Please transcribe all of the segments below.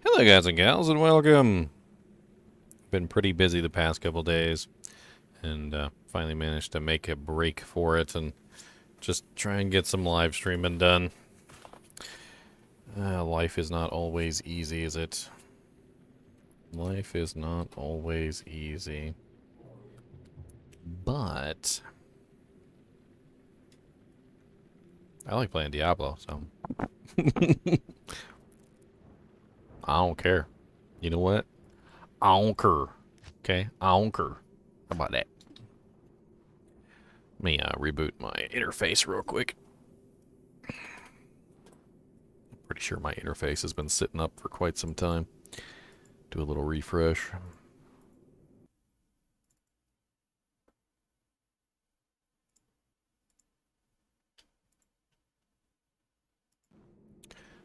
Hello guys and gals and welcome. Been pretty busy the past couple days and finally managed to make a break for it and just try and get some live streaming done. Life is not always easy, is it? Life is not always easy. But I like playing Diablo, so I don't care. You know what? I don't care. Okay? I don't care. How about that? Let me reboot my interface real quick. Pretty sure my interface has been sitting up for quite some time. Do a little refresh.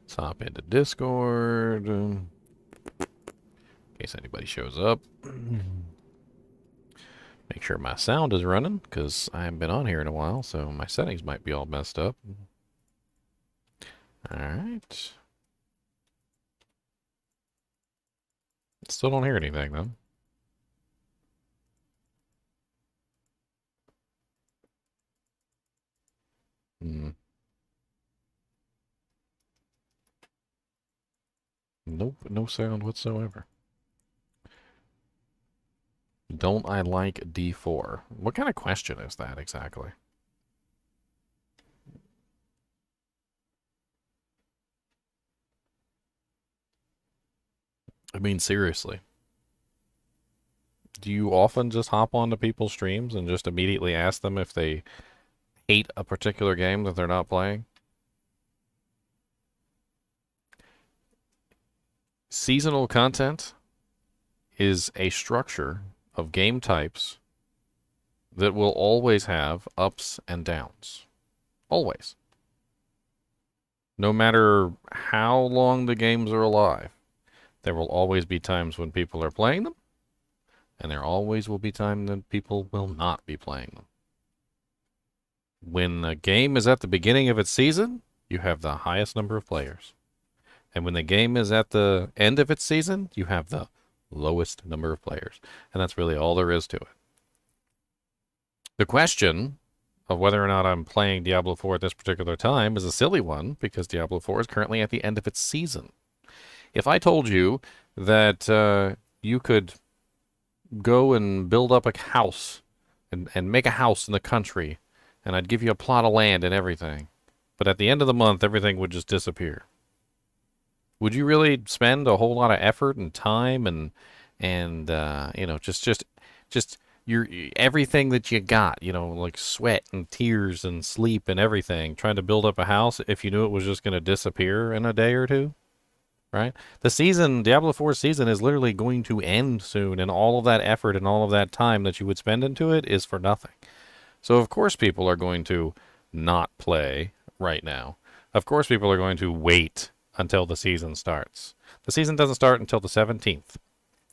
Let's hop into Discord. In case anybody shows up. Make sure my sound is running, because I haven't been on here in a while, so my settings might be all messed up. Alright. Still don't hear anything, though. Nope, no sound whatsoever. Don't I like D4? What kind of question is that exactly? I mean, seriously. Do you often just hop onto people's streams and just immediately ask them if they hate a particular game that they're not playing? Seasonal content is a structure of game types that will always have ups and downs. Always. No matter how long the games are alive, there will always be times when people are playing them, and there always will be times when people will not be playing them. When the game is at the beginning of its season, you have the highest number of players. And when the game is at the end of its season, you have the lowest number of players. And that's really all there is to it. The question of whether or not I'm playing Diablo 4 at this particular time is a silly one, because Diablo 4 is currently at the end of its season. If I told you that you could go and build up a house and make a house in the country, and I'd give you a plot of land and everything, but at the end of the month, everything would just disappear, would you really spend a whole lot of effort and time and you know, just your everything that you got, you know, like sweat and tears and sleep and everything, trying to build up a house if you knew it was just going to disappear in a day or two? Right? The season, Diablo 4 season, is literally going to end soon, and all of that effort and all of that time that you would spend into it is for nothing. So of course people are going to not play right now. Of course people are going to wait until the season starts. The season doesn't start until the 17th.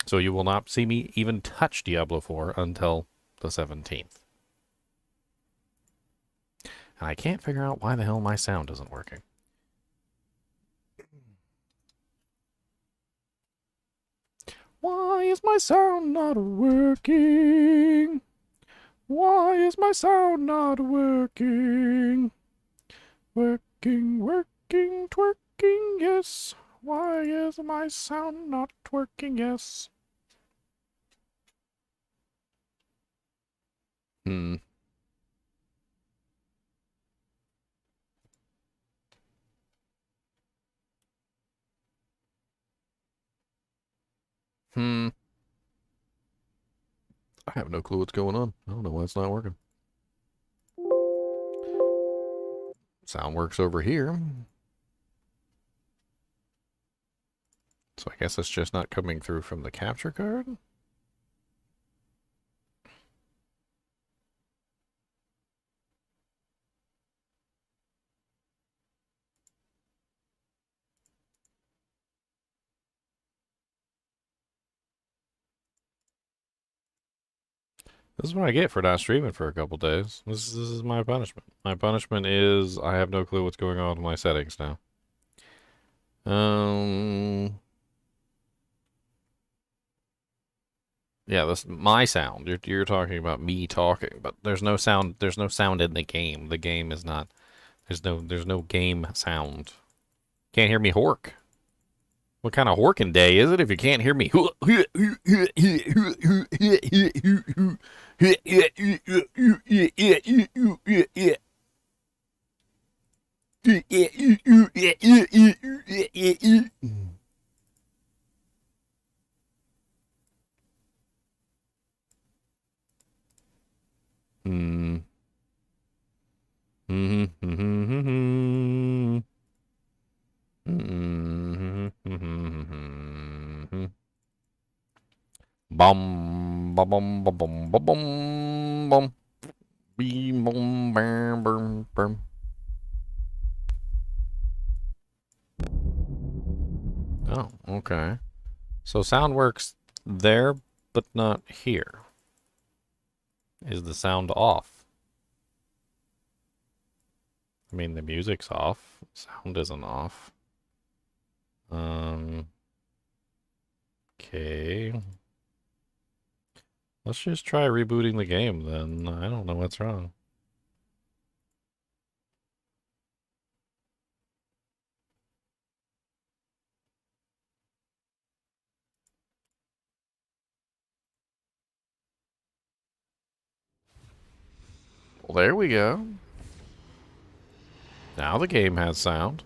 So you will not see me even touch Diablo 4 until the 17th. And I can't figure out why the hell my sound isn't working. Why is my sound not working? Why is my sound not working? Working, working, twerking, yes. Why is my sound not working, yes? Hmm. Hmm. I have no clue what's going on. I don't know why it's not working. Sound works over here. So I guess it's just not coming through from the capture card? This is what I get for not streaming for a couple days. This is my punishment. My punishment is I have no clue what's going on with my settings now. Yeah, that's my sound. You're talking about me talking, but there's no sound. There's no sound in the game. The game is not. There's no game sound. Can't hear me hork. What kind of horking day is it if you can't hear me? Hmm. Bum bum bum bum bum bum bum bum. Beam bum bam bum bum. Oh, okay. So sound works there, but not here. Is the sound off? I mean, the music's off. Sound isn't off. Okay. Let's just try rebooting the game then. I don't know what's wrong. Well, there we go. Now the game has sound.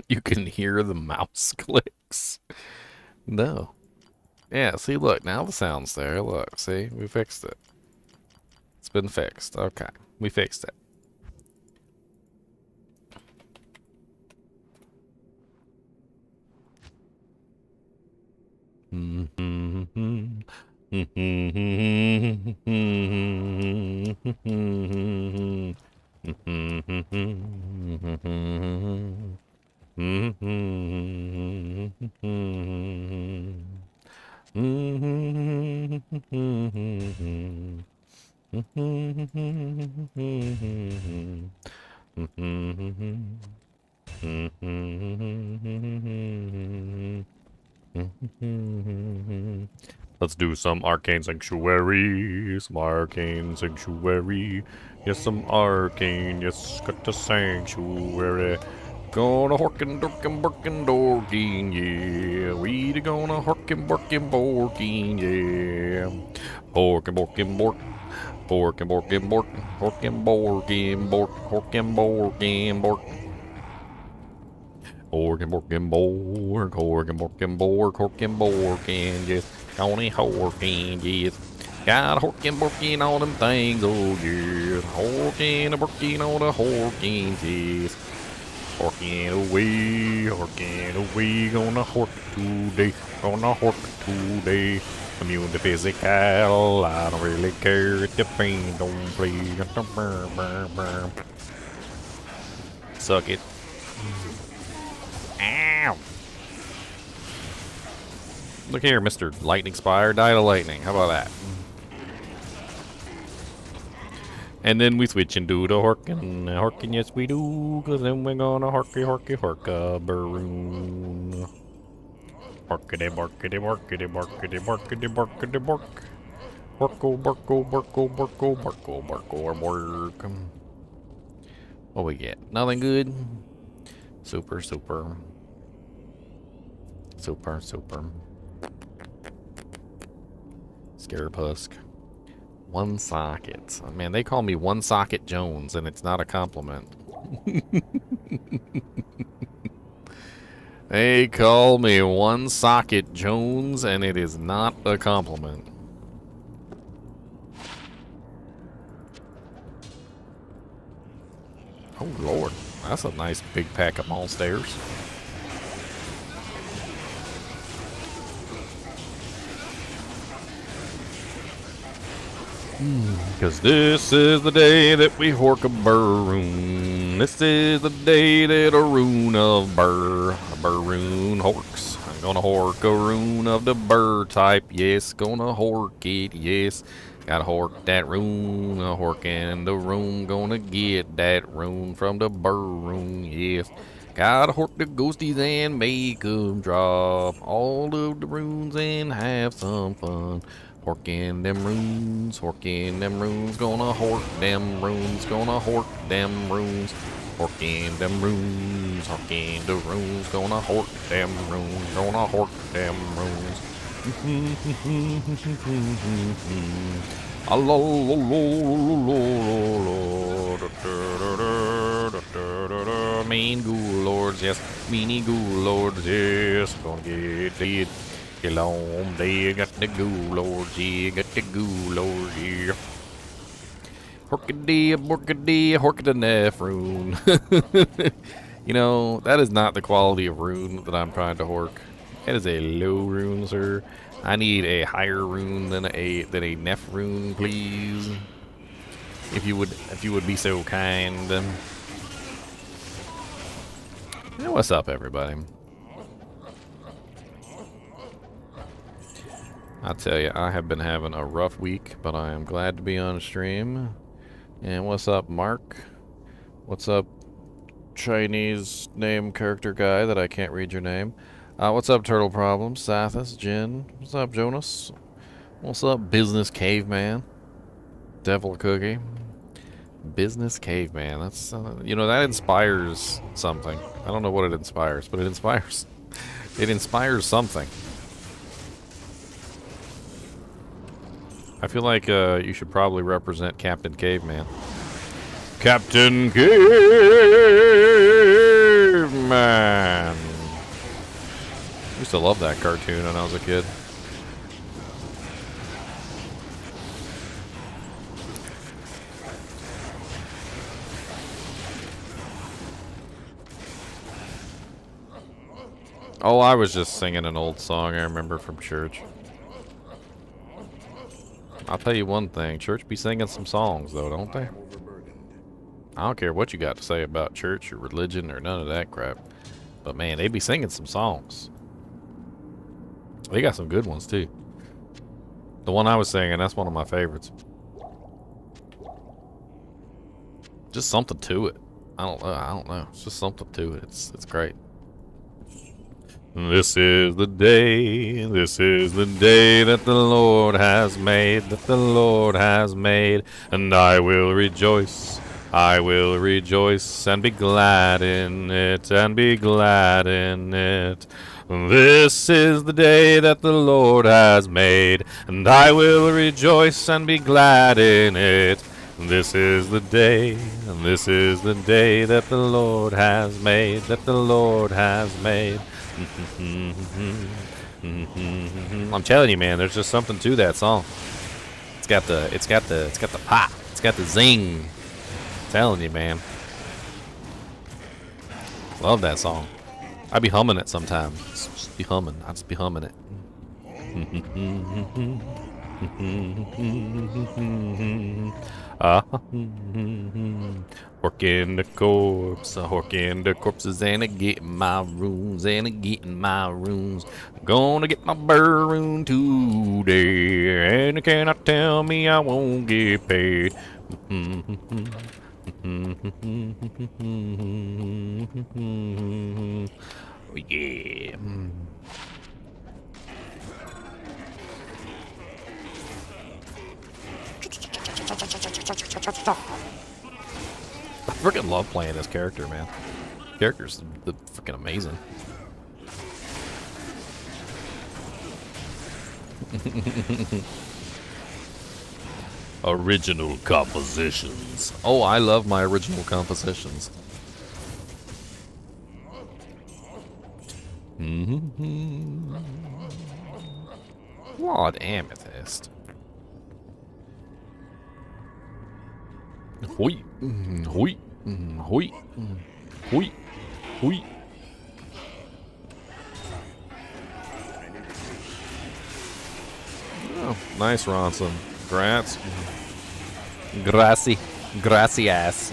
You can hear the mouse clicks. No. Yeah, see, look, now the sound's there. Look, see, we fixed it. It's been fixed. Okay, we fixed it. Let's do some arcane sanctuary, some arcane sanctuary. Yes, some arcane, yes, got a sanctuary. Gonna horkin, dorkin, borkin, dorkin, yeah. We gonna horkin, borkin, borkin, yeah. Horkin, borkin, bork. Borkin, borkin, bork. Horkin, borkin, bork. Horkin, borkin, bork. Horkin, borkin, bork. Horkin, borkin, bork. Horkin, borkin, yes. Gonna horkin, yes. Got a horkin, borkin on them things, oh yeah. Horkin, a borkin on the horkin, yes. Horkin away, gonna hork today, gonna hork today. Immune to physical, I don't really care if the pain don't play. Suck it. Ow! Look here, Mr. Lightning Spire, die to lightning. How about that? And then we switch into the Horkin. Horkin, yes we do, cause then we're gonna horka-baroon. Horkity-barkity-barkity-barkity-barkity-barkity-bark. Bark. What we get? Nothing good? Super. Scarepusk. One socket. Oh, man, they call me One Socket Jones, and it's not a compliment. They call me One Socket Jones, and it is not a compliment. Oh, Lord. That's a nice big pack of monsters. Because this is the day that we hork a baroon. This is the day that a rune of baroon horks. I'm gonna hork a rune of the burr type, yes. Gonna hork it, yes. Gotta hork that rune, a horkin the rune, gonna get that rune from the rune, yes. Gotta hork the ghosties and make 'em drop all of the runes and have some fun. Horkin them runes, gonna hork them runes, gonna hork them runes. Horkin them runes, horkin the runes, gonna hork them runes, gonna hork them runes. Mean ghoul lords, yes. Meanie ghoul lords, yes. Gonna get it. Get on there, got the ghoul lords, yeah. Got the ghoul lords, yeah. Horkadee, borkadee, horkadee rune. You know, that is not the quality of rune that I'm trying to hork. That is a low rune, sir. I need a higher rune than a Nef rune, please. If you would be so kind. Hey, what's up, everybody? I tell you, I have been having a rough week, but I am glad to be on stream. And what's up, Mark? What's up, Chinese name character guy that I can't read your name? What's up, Turtle Problems? Sathis, Jin. What's up, Jonas? What's up, Business Caveman? Devil Cookie. Business Caveman. That's, you know, that inspires something. I don't know what it inspires, but it inspires. It inspires something. I feel like you should probably represent Captain Caveman. Captain Caveman! I used to love that cartoon when I was a kid. Oh, I was just singing an old song I remember from church. I'll tell you one thing, church be singing some songs though, don't they? I don't care what you got to say about church or religion or none of that crap. But man, they be singing some songs. They got some good ones too. The one I was singing, that's one of my favorites. Just something to it. I don't know. It's just something to it. It's great. This is the day that the Lord has made, and I will rejoice and be glad in it, This is the day that the Lord has made, and I will rejoice and be glad in it. This is the day that the Lord has made, I'm telling you, man, there's just something to that song. It's got the pop, it's got the zing. I'm telling you, man. Love that song. I be humming it sometimes. Just be humming. I just be humming it. Horkin the corpses, and a getting my runes, Gonna get my rune today, and you cannot tell me I won't get paid. Oh, yeah. I freaking love playing this character, man. Character's the freaking amazing. Original compositions. Oh, I love my original compositions. What amethyst? Hoi, hoi, hoi, hoi, hoi. Oh, nice, Ronson. Grats. Gracias.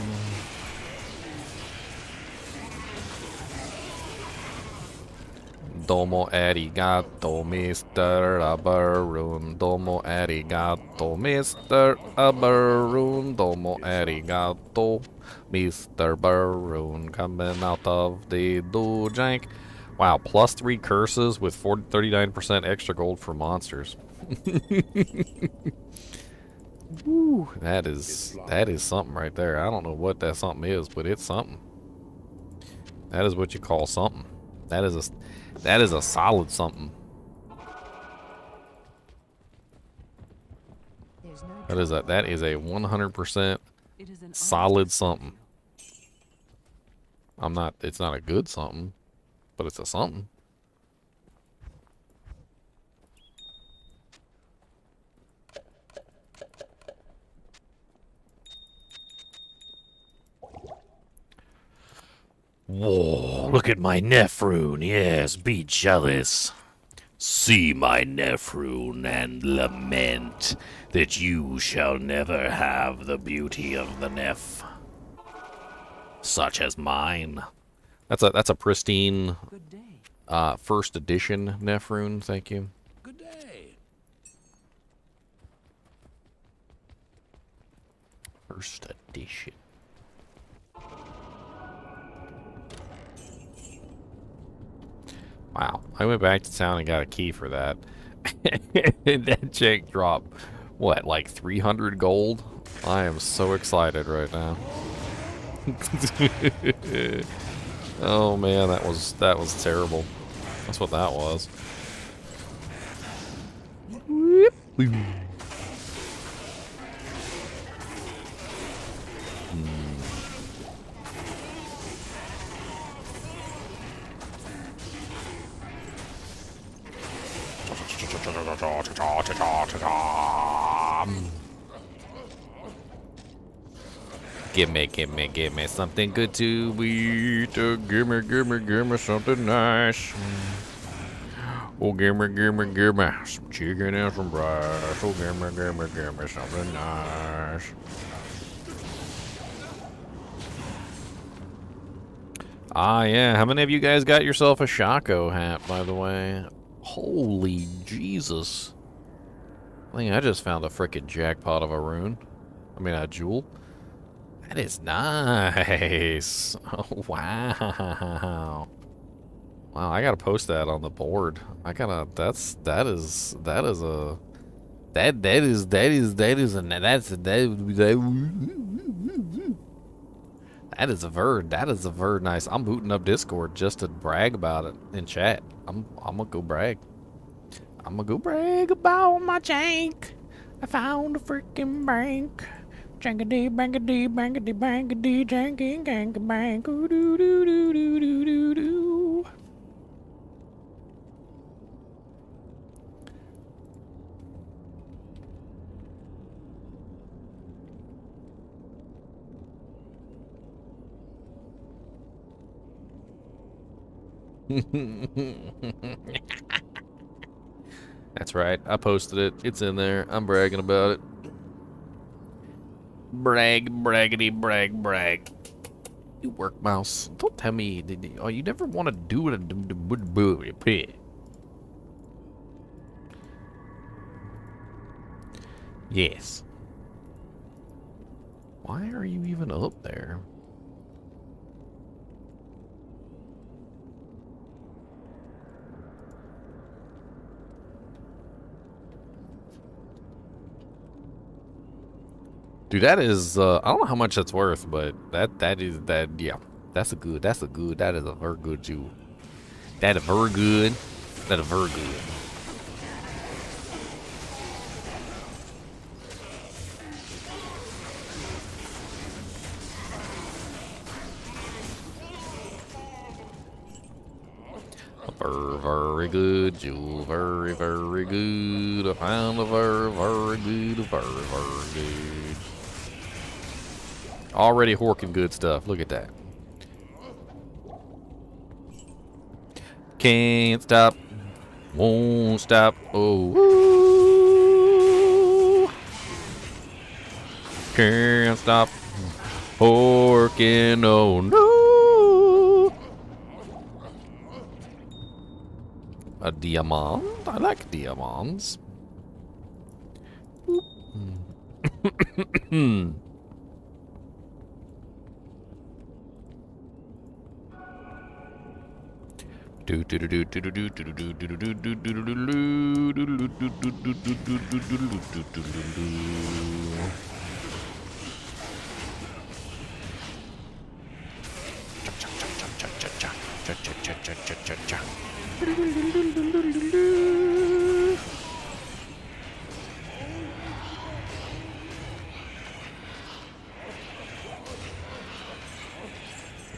Domo arigato, Mr. Abaroon. Domo arigato, Mr. Abaroon. Domo arigato, Mr. Baroon. Coming out of the dojank. Wow, plus 3 curses with 39% extra gold for monsters. Woo, that is something right there. I don't know what that something is, but it's something. That is what you call something. That is a solid something. That is a 100% solid something. It's not a good something, but it's a something. Whoa, look at my Nephrune, yes, be jealous. See my Nephrune and lament that you shall never have the beauty of the Neph, such as mine. That's a pristine first edition Nephrune, thank you. Good day. First edition. Wow, I went back to town and got a key for that. And that chick dropped, what, like 300 gold? I am so excited right now. Oh man, that was terrible. That's what that was. Give me something good to eat. Give me something nice. Oh, give me some chicken and some rice. Oh, give me something nice. Ah, yeah. How many of you guys got yourself a Shaco hat, by the way? Holy Jesus. I think I just found a frickin' jackpot of a rune. I mean, a jewel. That is nice. Oh, wow. Wow, I gotta post that on the board. That is a very nice. I'm booting up Discord just to brag about it in chat. I'm gonna go brag. I'm gonna go brag about my jank. I found a freaking bank. Jankity bankity bankity bankity janky ganky bank. Ooh doo doo doo doo doo doo doo. That's right. I posted it. It's in there. I'm bragging about it. Brag, braggity, brag. You work, mouse. Don't tell me. Oh, you never want to do it. Yes. Why are you even up there? Dude, that is, I don't know how much that's worth, but yeah, that is a very good jewel. That is very good. Very good jewel, very good. I found a very good. Already Horkin good stuff. Look at that. Can't stop. Won't stop. Oh. Can't stop. Horkin. Oh no. A diamond? I like diamonds.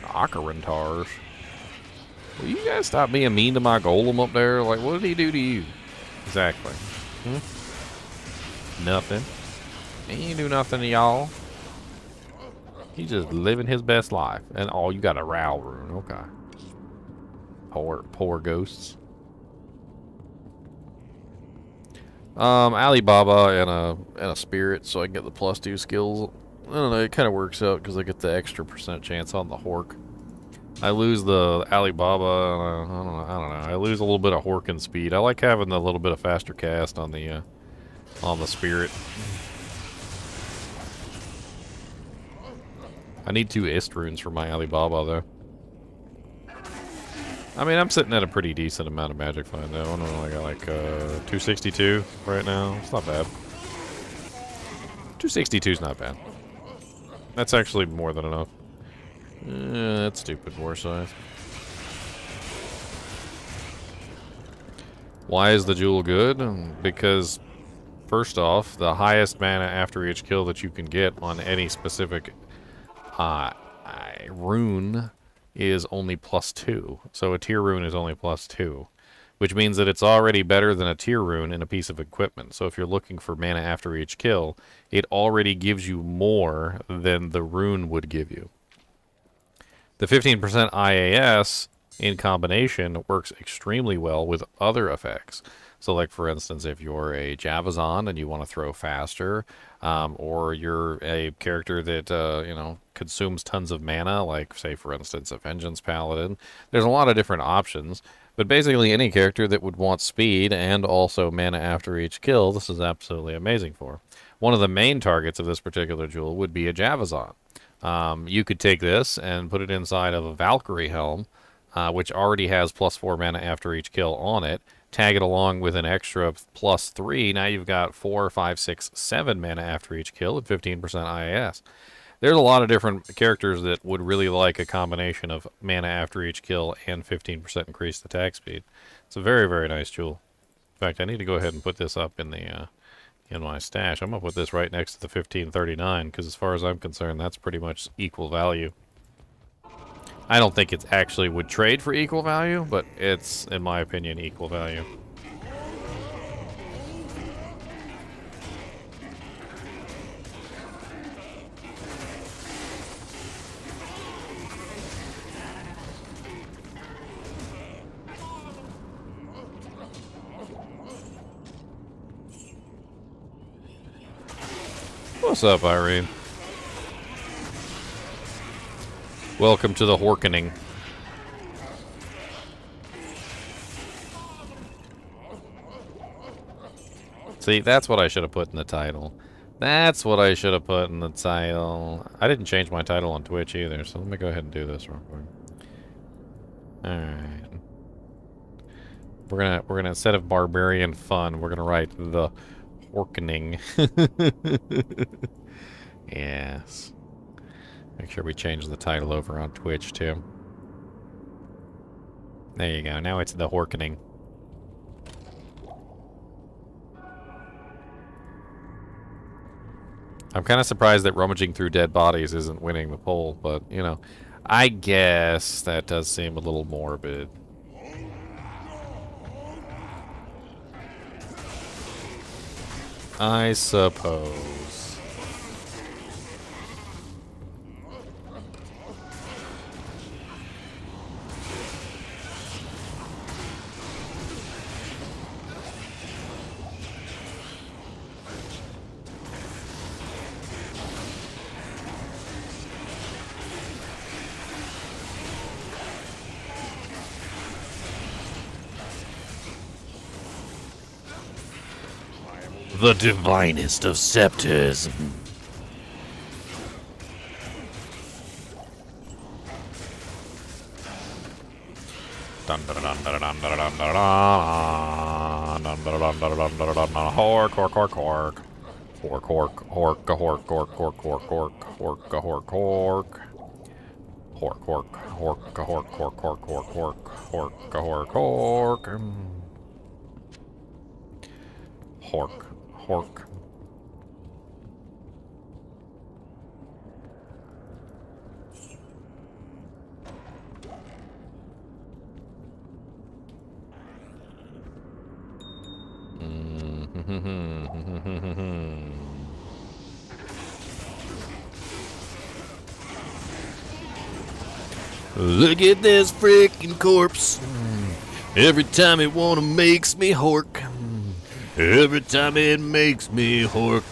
Ocarintars. Will you guys stop being mean to my golem up there? Like, what did he do to you? Exactly. Nothing. He ain't do nothing to y'all. He's just living his best life. And oh, you got a row rune. Okay. Poor ghosts. Alibaba and a spirit, so I can get the +2 skills. I don't know, it kind of works out because I get the extra % chance on the Hork. I lose the Alibaba, I don't know. I lose a little bit of Horkin speed. I like having the little bit of faster cast on the spirit. I need 2 Ist runes for my Alibaba though. I mean, I'm sitting at a pretty decent amount of magic find though. I don't know, I got like 262 right now. It's not bad. 262 is not bad. That's actually more than enough. That's stupid war size. Why is the jewel good? Because, first off, the highest mana after each kill that you can get on any specific rune is only +2. So a tier rune is only +2. Which means that it's already better than a tier rune in a piece of equipment. So if you're looking for mana after each kill, it already gives you more than the rune would give you. The 15% IAS in combination works extremely well with other effects. So like for instance, if you're a Javazon and you want to throw faster, or you're a character that, you know, consumes tons of mana, like say for instance a Vengeance Paladin, there's a lot of different options. But basically any character that would want speed and also mana after each kill, this is absolutely amazing for. One of the main targets of this particular jewel would be a Javazon. You could take this and put it inside of a Valkyrie helm, which already has +4 mana after each kill on it. Tag it along with an extra +3. Now you've got 4, 5, 6, 7 mana after each kill at 15% IAS. There's a lot of different characters that would really like a combination of mana after each kill and 15% increased attack speed. It's a very, very nice jewel. In fact, I need to go ahead and put this up in the in my stash. I'm going to put this right next to the 1539 because as far as I'm concerned, that's pretty much equal value. I don't think it actually would trade for equal value, but it's, in my opinion, equal value. What's up, Irene? Welcome to the Horkening. See, that's what I should have put in the title. That's what I should have put in the title. I didn't change my title on Twitch either, so let me go ahead and do this real quick. Alright. We're gonna instead of Barbarian Fun, we're gonna write the Horkening. Yes. Make sure we change the title over on Twitch too. There you go. Now it's the Horkening. I'm kind of surprised that rummaging through dead bodies isn't winning the poll, but, you know, I guess that does seem a little morbid. I suppose. The divinest of scepters. Hork, hork, hork, hork. Hork, hork, hork, hork, hork, hork, hork, hork, hork, hork, hork. Hork, hork, hork, hork, hork, hork, hork, hork, hork, hork, hork. Hork, hork. Look at this freaking corpse. Every time it wanna makes me hork. Every time it makes me hork.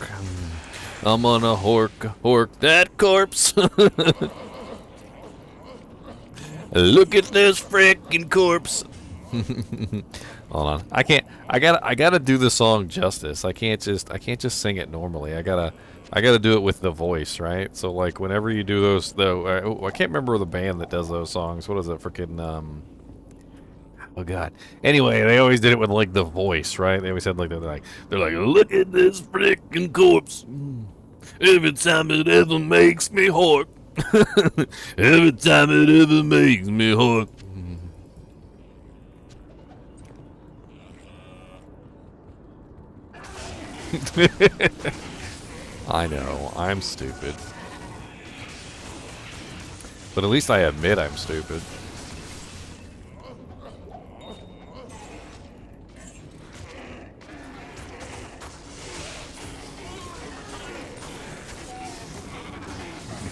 I'm gonna hork that corpse. Look at this freaking corpse. Hold on. I gotta do the song justice. I can't just sing it normally. I gotta do it with the voice, right? So like whenever you do those though, I can't remember the band that does those songs. What is it? Freaking oh god. Anyway, they always did it with like the voice, right? They always said like they're like look at this freaking corpse. Every time it ever makes me hork. Every time it ever makes me hork. I know, I'm stupid. But at least I admit I'm stupid.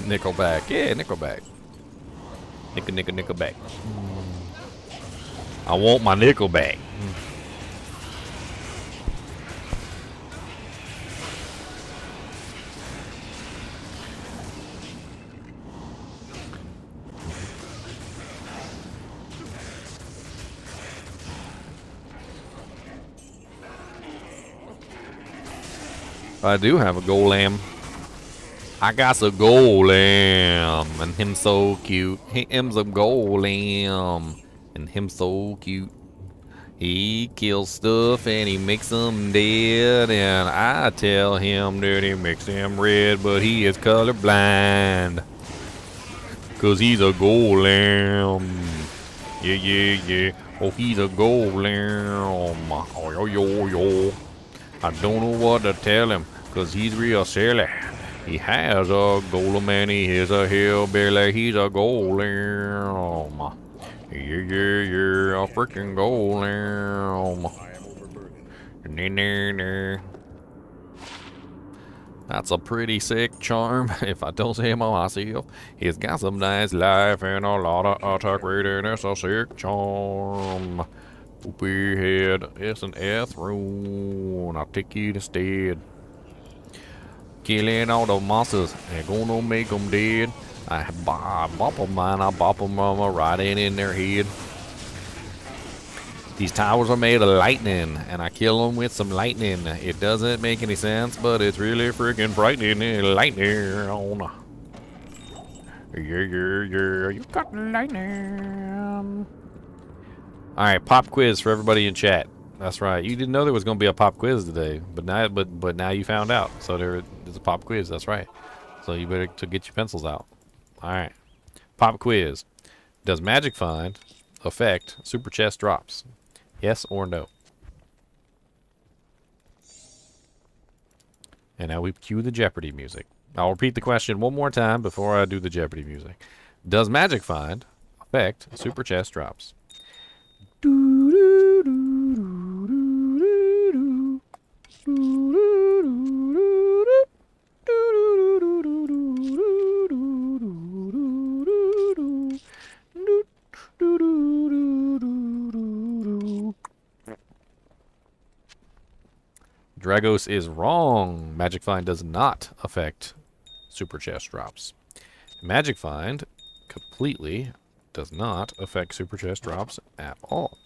Nickelback. Yeah, Nickelback. Nickelback. I want my Nickelback. I do have a golem. I got a golem, and him so cute. Him's a golem, and him so cute. He kills stuff and he makes them dead, and I tell him that he makes them red, but he is colorblind. 'Cause he's a golem. Yeah, yeah, yeah. Oh, he's a golem. Oh, yo, yo, yo. I don't know what to tell him, 'cause he's real silly. He has a golem and he is a hillbilly. He's a golem. Yeah, yeah, yeah, a freaking golem. That's a pretty sick charm, if I don't say myself. He's got some nice life and a lot of attack rating. It's a sick charm. Poopy head, it's an throne. I'll take it instead. Killing all the monsters and gonna make them dead. I bop them and I bop them right in their head. These towers are made of lightning and I kill them with some lightning. It doesn't make any sense, but it's really freaking frightening. Lightning. Yeah, yeah, yeah. You got lightning. Alright, pop quiz for everybody in chat. That's right. You didn't know there was going to be a pop quiz today, but now you found out. So there's a pop quiz. That's right. So you better to get your pencils out. All right. Pop quiz. Does Magic Find affect super chest drops? Yes or no? And now we cue the Jeopardy music. I'll repeat the question one more time before I do the Jeopardy music. Does Magic Find affect super chest drops? Dragos is wrong. Magic Find does not affect super chest drops. Magic Find completely does not affect super chest drops at all.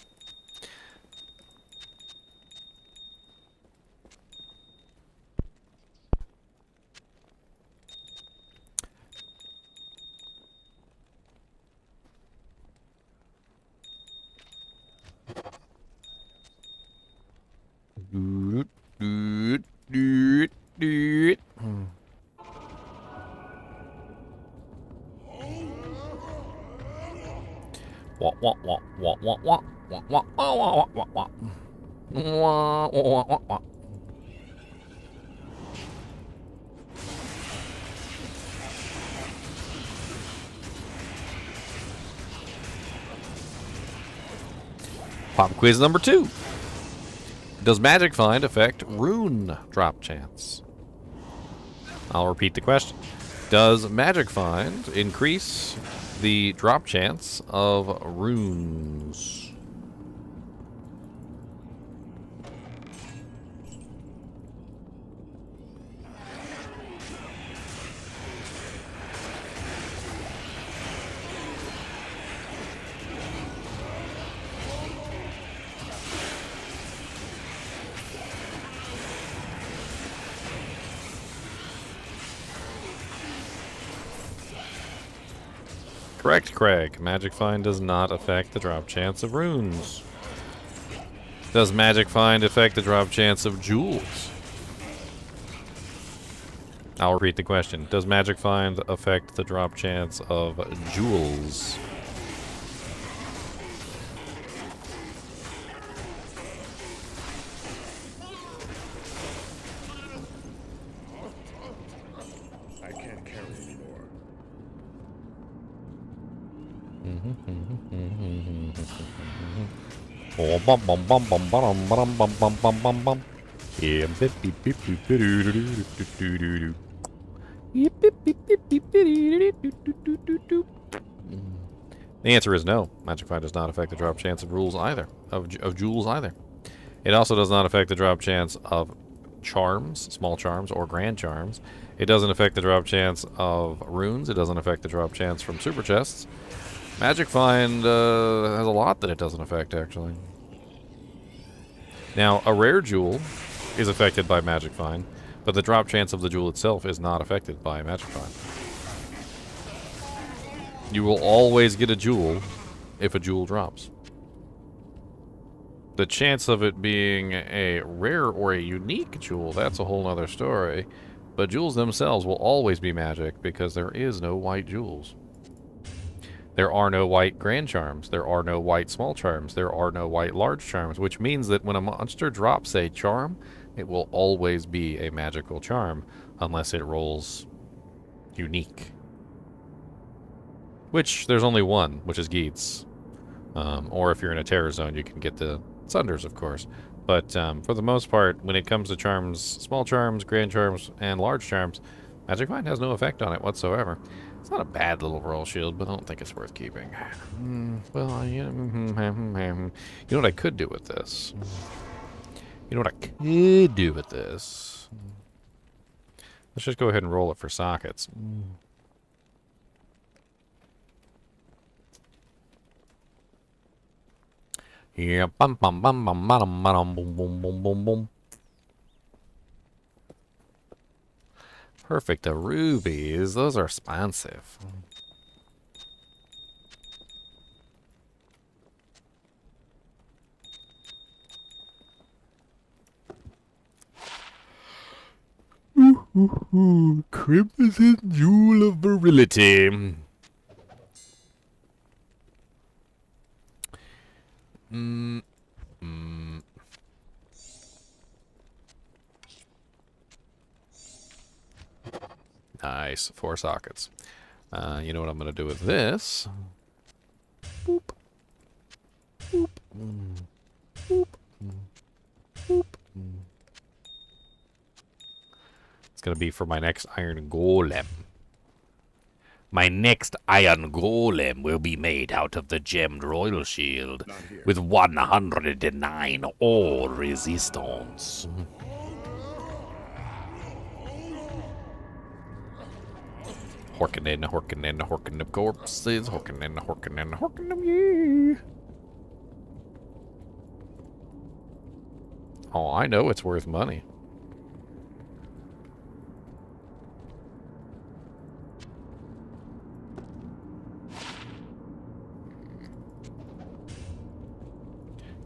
Doot, doot, doot, doot. Wah, wah, wah, wah, wah, wah, wah, wah, wah, wah, wah, wah. Wah, wah, wah, wah. Pop quiz number 2. Does Magic Find affect rune drop chance? I'll repeat the question. Does Magic Find increase the drop chance of runes? Correct, Craig. Magic Find does not affect the drop chance of runes. Does Magic Find affect the drop chance of jewels? I'll repeat the question. Does Magic Find affect the drop chance of jewels? I can't carry anymore. Oh, bum bum bum bum bum bum bum bum bum bum bum. Yeah, beep beep beep beep beep doo doo doo doo doo doo. Beep beep beep beep beep doo doo doo doo doo. The answer is no. Magic Find does not affect the drop chance of rules either, of jewels either. It also does not affect the drop chance of charms, small charms, or grand charms. It doesn't affect the drop chance of runes. It doesn't affect the drop chance from super chests. Magic Find has a lot that it doesn't affect, actually. Now, a rare jewel is affected by Magic Find, but the drop chance of the jewel itself is not affected by Magic Find. You will always get a jewel if a jewel drops. The chance of it being a rare or a unique jewel, that's a whole other story. But jewels themselves will always be magic because there is no white jewels. There are no white grand charms. There are no white small charms. There are no white large charms, which means that when a monster drops a charm, it will always be a magical charm unless it rolls unique. Which, there's only one, which is Geats. Or if you're in a terror zone, you can get the Sunders, of course. But for the most part, when it comes to charms, small charms, grand charms, and large charms, Magic Find has no effect on it whatsoever. It's not a bad little roll shield, but I don't think it's worth keeping. Well, you know what I could do with this? You know what I could do with this? Let's just go ahead and roll it for sockets. Yeah, bum bum bum bum bum bum boom boom boom boom boom. Perfect. The rubies, those are expensive. Crimson Jewel of Virility. Nice. 4 sockets. You know what I'm going to do with this? Boop. Boop. Boop. Boop. It's going to be for my next Iron Golem. My next Iron Golem will be made out of the gemmed Royal Shield with 109 all resistance. Horkening, Horkening, Horkening of corpses, Horkening, Horkening, Horkening, yeah. Oh, I know it's worth money.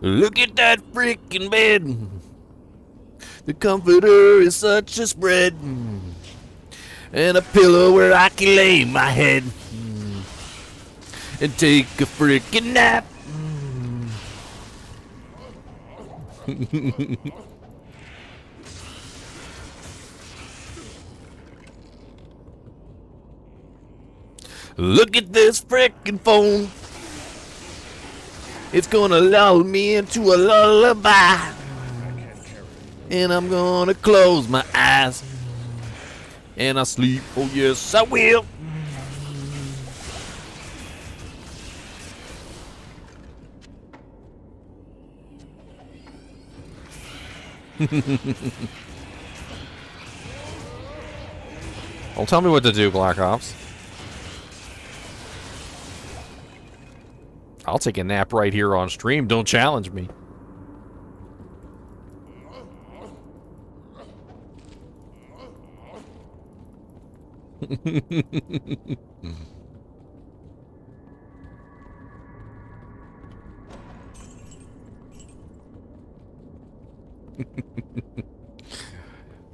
Look at that freaking bed. The comforter is such a spread. And a pillow where I can lay my head. And take a freaking nap. Look at this frickin' phone. It's gonna lull me into a lullaby. And I'm gonna close my eyes. And I'll sleep, oh yes I will. Don't tell me what to do, Black Ops. I'll take a nap right here on stream. Don't challenge me.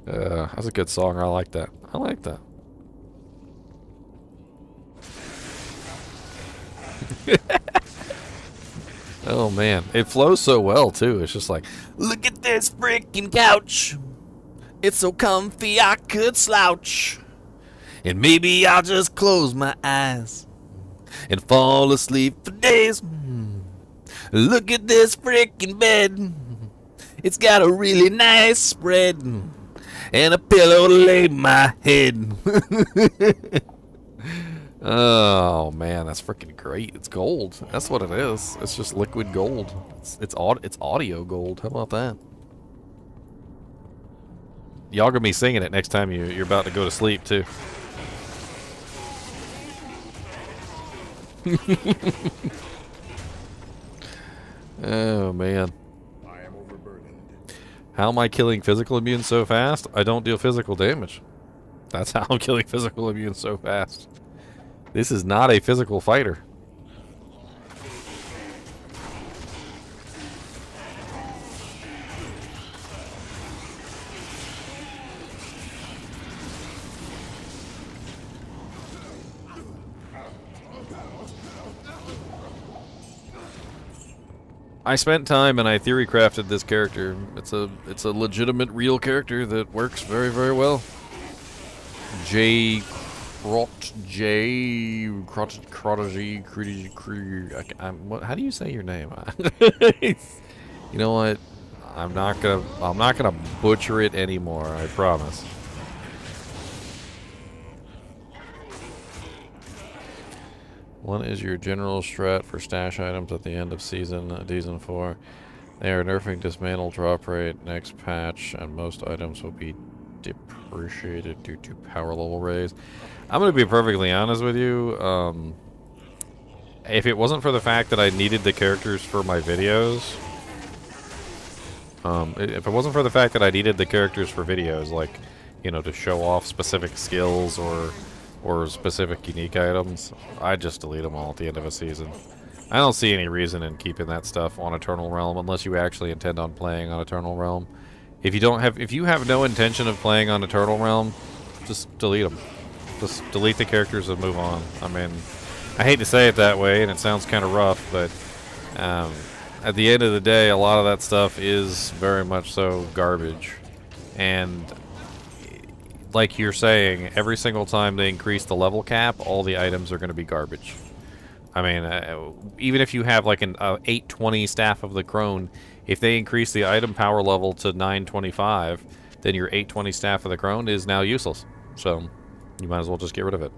That's a good song. I like that. I like that. Oh man, it flows so well too. It's just like, look at this freaking couch. It's so comfy I could slouch. And maybe I'll just close my eyes and fall asleep for days. Look at this freaking bed. It's got a really nice spread and a pillow to lay my head. Oh man, that's freaking great. It's gold. That's what it is. It's just liquid gold. It's audio gold. How about that? Y'all gonna be singing it next time you're about to go to sleep too. Oh man. I am overburdened. How am I killing physical immune so fast? I don't deal physical damage. That's how I'm killing physical immune so fast. This is not a physical fighter. I spent time and I theory crafted this character. It's a legitimate real character that works very, very well. How do you say your name? You know what? I'm not gonna butcher it anymore, I promise. What is your general strat for stash items at the end of season 4? They are nerfing dismantle drop rate next patch, and most items will be depreciated due to power level raise. I'm going to be perfectly honest with you. If it wasn't for the fact that I needed the characters for my videos, if it wasn't for the fact that I needed the characters for videos, like, you know, to show off specific skills or specific unique items, I'd just delete them all at the end of a season. I don't see any reason in keeping that stuff on Eternal Realm unless you actually intend on playing on Eternal Realm. If you have no intention of playing on Eternal Realm, just delete them. Just delete the characters and move on. I mean, I hate to say it that way, and it sounds kind of rough, but at the end of the day, a lot of that stuff is very much so garbage. And like you're saying, every single time they increase the level cap, all the items are going to be garbage. I mean, even if you have like an 820 Staff of the Crone, if they increase the item power level to 925, then your 820 Staff of the Crone is now useless. So you might as well just get rid of it.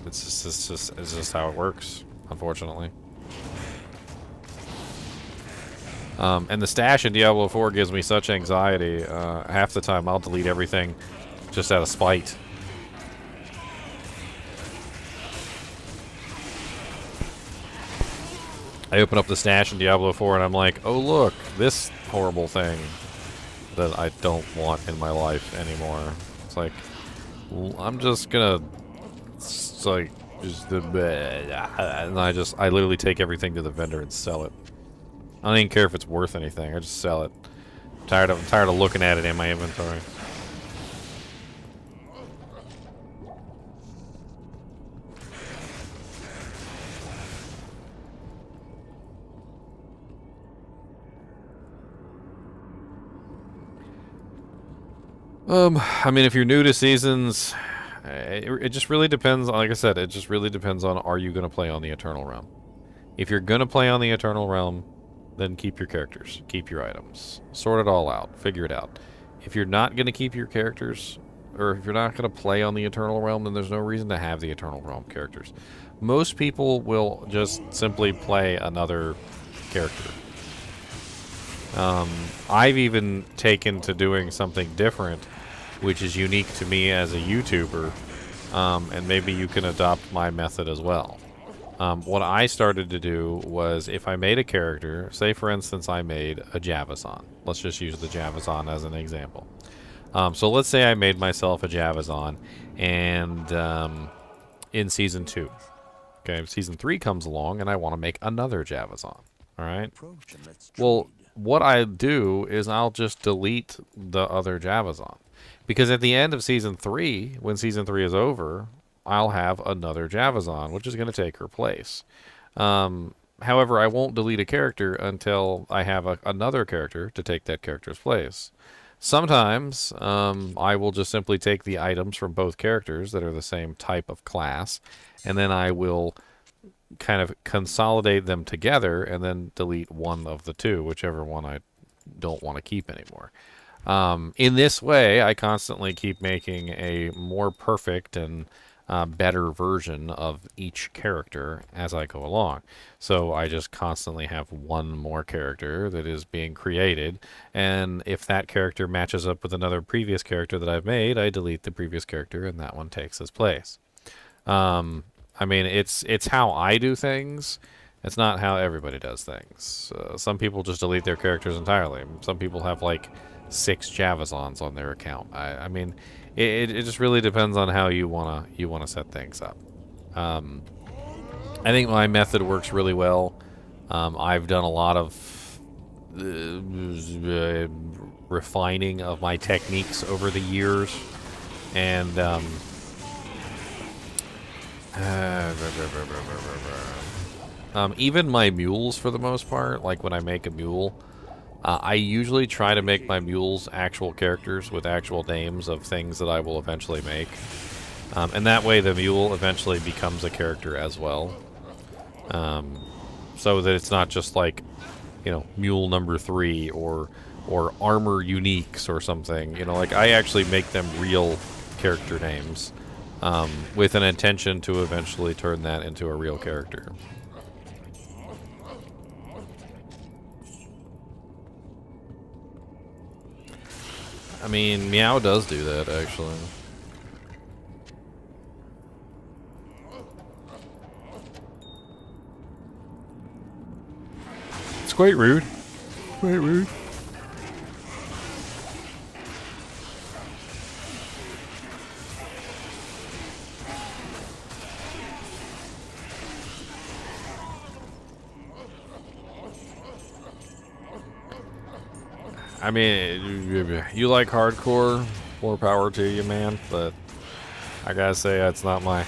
It's just how it works, unfortunately. And the stash in Diablo 4 gives me such anxiety. Half the time I'll delete everything just out of spite. I open up the stash in Diablo 4 and I'm like, oh look, this horrible thing that I don't want in my life anymore. It's like, I'm just gonna, it's like, and I literally take everything to the vendor and sell it. I don't even care if it's worth anything. I just sell it. I'm tired of looking at it in my inventory. I mean, if you're new to seasons, it just really depends. Like I said, it just really depends on, are you going to play on the Eternal Realm? If you're going to play on the Eternal Realm, then keep your characters, keep your items, sort it all out, figure it out. If you're not going to keep your characters, or if you're not going to play on the Eternal Realm, then there's no reason to have the Eternal Realm characters. Most people will just simply play another character. I've even taken to doing something different, which is unique to me as a YouTuber, and maybe you can adopt my method as well. What I started to do was, if I made a character, say for instance I made a Javazon. Let's just use the Javazon as an example. So let's say I made myself a Javazon, and in Season 2. Okay, Season 3 comes along, and I want to make another Javazon. Alright? Well, what I do is I'll just delete the other Javazon. Because at the end of Season 3, when Season 3 is over, I'll have another Javazon, which is going to take her place. However, I won't delete a character until I have another character to take that character's place. Sometimes I will just simply take the items from both characters that are the same type of class, and then I will kind of consolidate them together and then delete one of the two, whichever one I don't want to keep anymore. In this way, I constantly keep making a more perfect and better version of each character as I go along. So I just constantly have one more character that is being created, and if that character matches up with another previous character that I've made, I delete the previous character and that one takes its place. I mean, it's how I do things. It's not how everybody does things. Some people just delete their characters entirely. Some people have like 6 Javazons on their account. I mean, it just really depends on how you wanna set things up. I think my method works really well. I've done a lot of refining of my techniques over the years, and even my mules, for the most part, like when I make a mule, I usually try to make my mules actual characters with actual names of things that I will eventually make. And that way the mule eventually becomes a character as well. So that it's not just like, you know, mule number 3 or armor uniques or something. You know, like I actually make them real character names. With an intention to eventually turn that into a real character. I mean, Meow does do that, actually. It's quite rude. Quite rude. I mean, you like hardcore, more power to you, man. But I gotta say, it's not my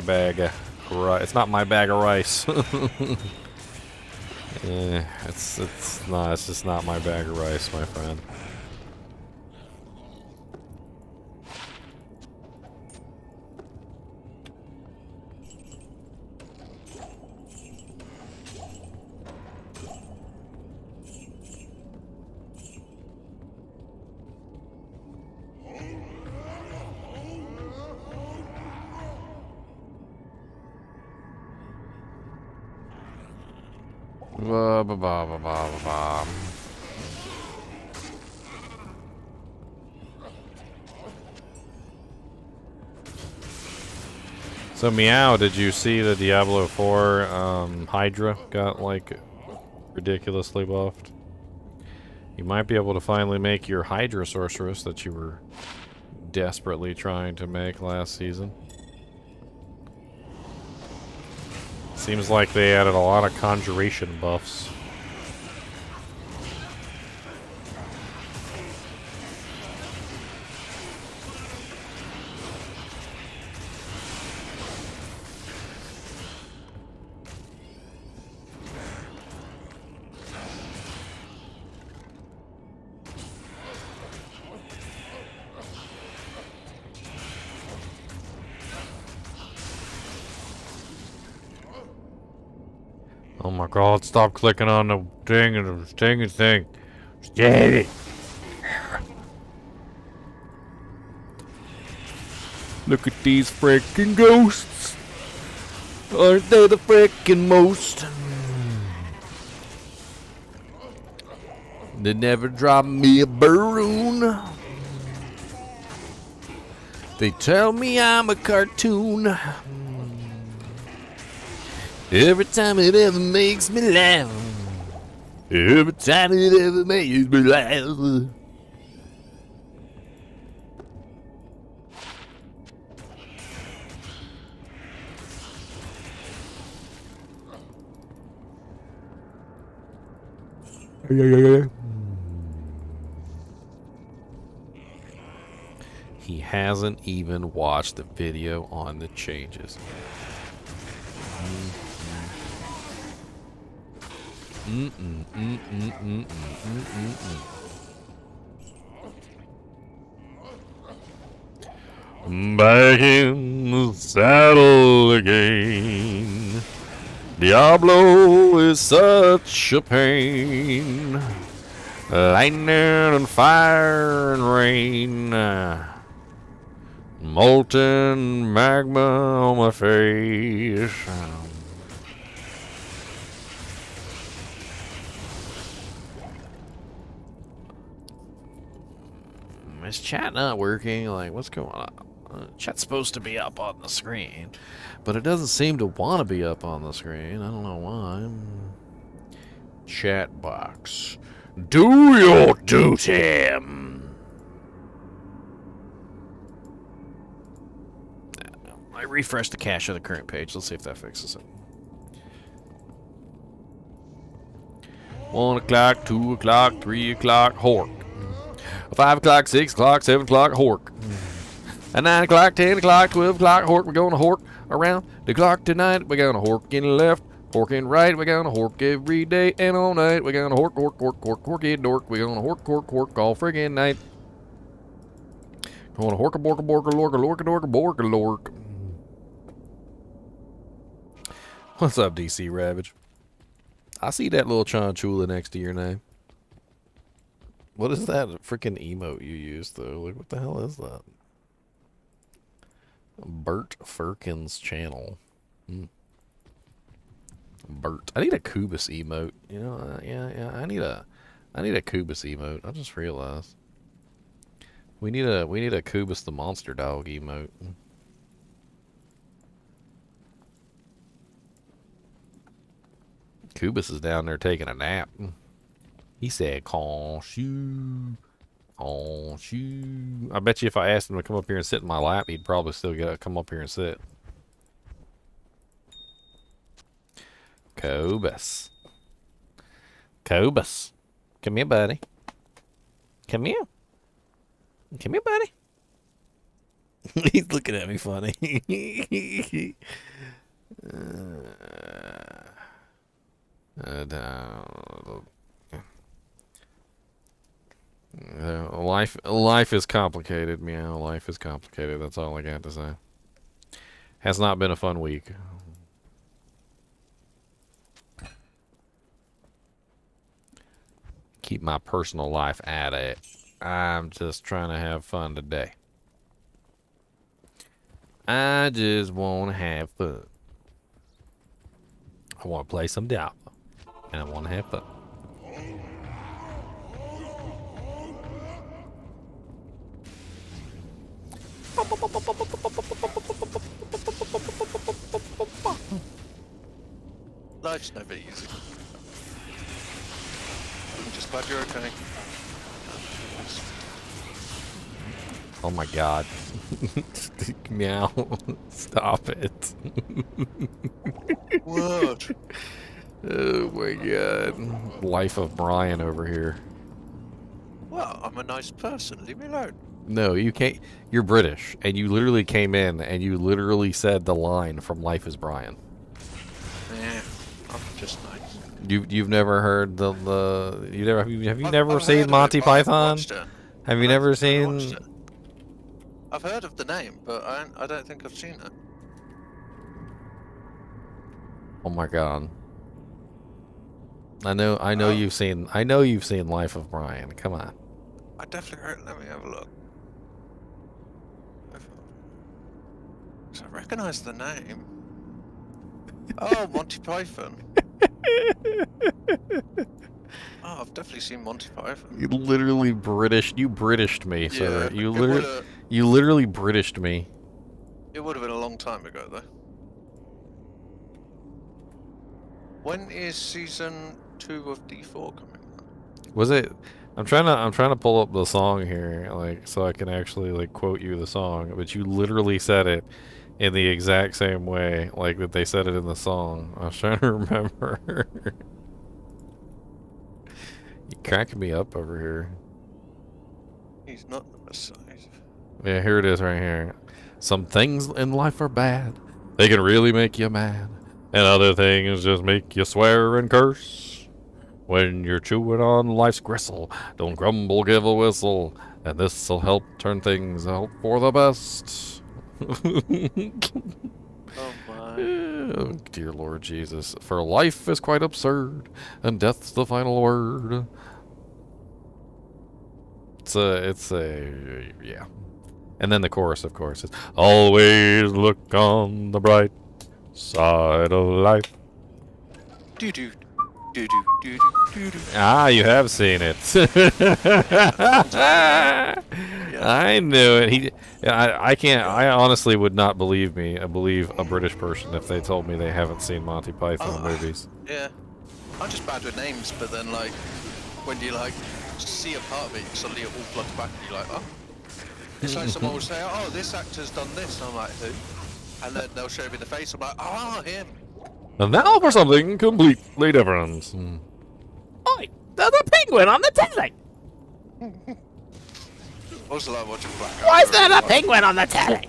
bag. It's not my bag of rice. Yeah, it's just not my bag of rice, my friend. So Meow, did you see the Diablo 4 Hydra got like ridiculously buffed? You might be able to finally make your Hydra sorceress that you were desperately trying to make last season. Seems like they added a lot of conjuration buffs. Oh my god, stop clicking on the thing and the thing. Get it. Look at these freaking ghosts. Aren't they the freaking most? They never drop me a balloon. They tell me I'm a cartoon. Every time it ever makes me laugh. Every time it ever makes me laugh. He hasn't even watched the video on the changes. Back in the saddle again. Diablo is such a pain. Lightning and fire and rain. Molten magma on my face. Is chat not working? Like, what's going on? Chat's supposed to be up on the screen, but it doesn't seem to want to be up on the screen. I don't know why. Chat box. Do your duty. I refreshed the cache of the current page. Let's see if that fixes it. 1 o'clock, 2 o'clock, 3 o'clock, Hork. 5 o'clock, 6 o'clock, 7 o'clock, Hork. At 9 o'clock, 10 o'clock, 12 o'clock, Hork. We're going to Hork around the clock tonight. We're going to Hork in the left, Hork in the right. We're going to Hork every day and all night. We're going to Hork, Hork, Hork, Hork, Horky dork. We're going to Hork, Hork, Hork all friggin' night. Going to Horka, Borka, Borka, Lorka, Lorka, Dorka, Borka, Lork. What's up, DC Ravage? I see that little Chinchilla next to your name. What is that freaking emote you used, though? Like, what the hell is that? Bert Firkin's channel. Bert. I need a Kubus emote. You know, yeah. I need a Kubus emote. I just realized. We need a Kubus the monster dog emote. Kubus is down there taking a nap. He said, "Con shoo, con shoo." I bet you if I asked him to come up here and sit in my lap, he'd probably still come up here and sit. Kubus. Kubus. Come here, buddy. Come here. Come here, buddy. He's looking at me funny. Life is complicated, meow. Life is complicated. That's all I got to say. Has not been a fun week. Keep my personal life at it. I'm just trying to have fun today. I just want to have fun. I want to play some Diablo. And I want to have fun. Life's never easy. I'm just glad you're okay. Oh my god. Meow. Stop it. What? Oh my god. Life of Brian over here. Well, I'm a nice person. Leave me alone. No, you can't. You're British, and you literally came in and you literally said the line from Life is Brian. Yeah, I'm just nice. You've never heard the you never have you never I've seen heard of Monty it, but I haven't Python? watched it. Have you I never haven't watched seen? it. I've heard of the name, but I don't think I've seen it. Oh my god. I know Oh. you've seen. I know you've seen Life of Brian. Come on. I definitely heard. Let me have a look. So I recognise the name. Oh, Monty Python. Oh, I've definitely seen Monty Python. You literally You Britished me, sir. Yeah, You literally Britished me. it would have been a long time ago, though. When is season 2 of D4 coming out? Was it? I'm trying to pull up the song here, like, so I can actually like quote you the song. But you literally said it in the exact same way, like that they said it in the song. I was trying to remember. You cracking me up over here. He's not the Messiah. Yeah, here it is right here. Some things in life are bad. They can really make you mad. And other things just make you swear and curse. When you're chewing on life's gristle, don't grumble, give a whistle. And this'll help turn things out for the best. Oh my. Oh, dear Lord Jesus. For life is quite absurd, and death's the final word. Yeah. And then the chorus, of course, is always look on the bright side of life. Doo doo. Doo doo doo doo doo. Ah, you have seen it. I knew it. I can't. I honestly would not believe a British person if they told me they haven't seen Monty Python movies. Yeah. I'm just bad with names, but then like when you like see a part of it, suddenly it all floods back, and you're like, oh. It's like someone will say, oh, this actor's done this, and I'm like, who? And then they'll show me the face, I'm like, oh, him. And now for something completely different. Oi, there's a penguin on the telly. Also like watching Black. Why is there a penguin on the telly?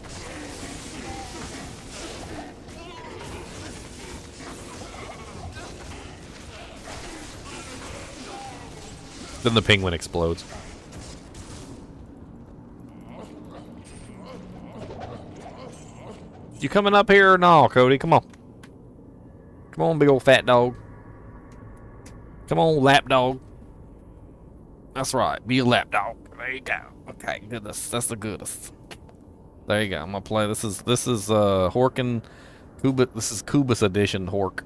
Then the penguin explodes. You coming up here or no, Cody? Come on. Come on, big old fat dog. Come on, lap dog. That's right. Be a lap dog. There you go. Okay, goodness. That's the goodest. There you go. I'm gonna play. This is Horkin. This is Kubus edition Hork.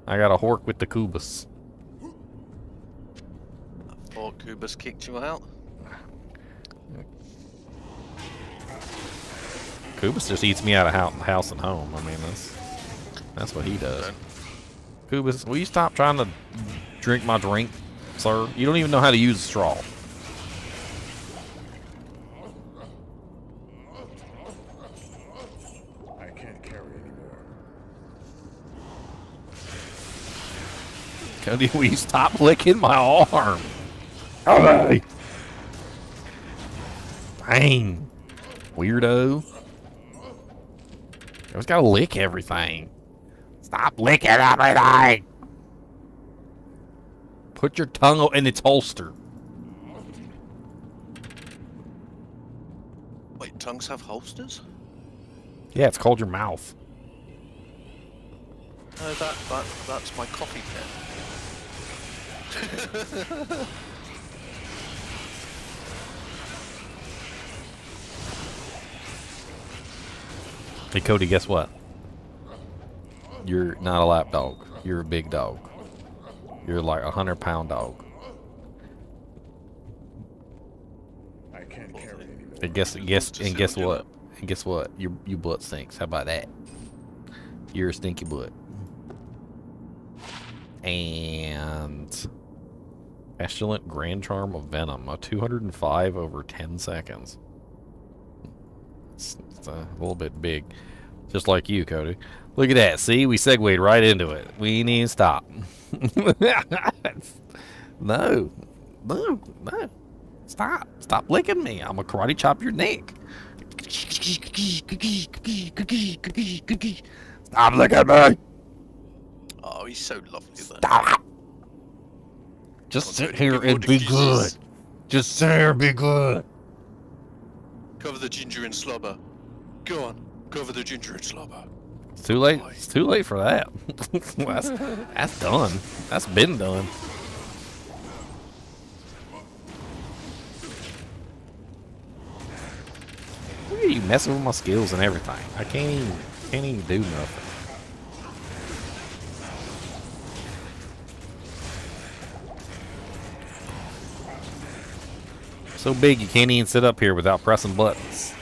I got a Hork with the Kubus. Or Kubus kicked you out. Kubus just eats me out of house and home. I mean, that's what he does. Kubus, will you stop trying to drink my drink, sir? You don't even know how to use a straw. I can't carry anymore. Cody, will you stop licking my arm? Hey! Dang. Weirdo. I just gotta lick everything. Stop licking everything! Put your tongue in its holster. Wait, tongues have holsters? Yeah, it's called your mouth. No, that's my coffee pen. Hey, Cody, guess what? You're not a lap dog. You're a big dog. You're like a 100-pound dog. I can't carry anymore. And guess what? And guess what? Your butt stinks. How about that? You're a stinky butt. And pestilent grand charm of venom, a 205 over 10 seconds. It's a little bit big, just like you, Cody. Look at that. See, we segued right into it. We need to stop. No. Stop licking me. I'm gonna karate chop your neck. Stop licking me. Oh, he's so lovely then. Stop. Just sit here and be good. Just sit here and be good. Cover the ginger in slobber. Go on, cover the ginger in slobber. It's too late. It's too late for that. That's done. That's been done. Look at you messing with my skills and everything. I can't even do nothing. So big you can't even sit up here without pressing buttons.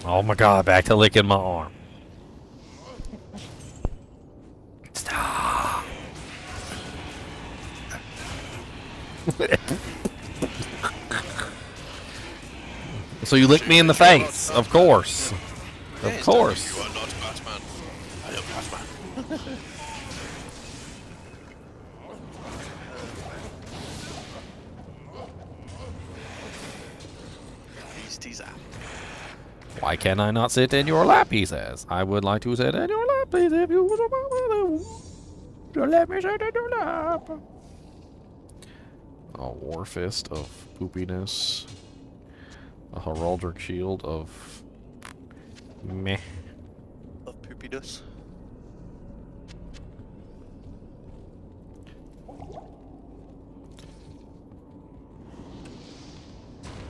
Oh my god, back to licking my arm. Stop. So you licked me in the face, of course. Of course. You are not Batman. I am Batman. He's teaser. Why can I not sit in your lap, he says. I would like to sit in your lap, please, if you would let me sit in your lap. A war fist of poopiness. A heraldic shield of meh. Of poopiness.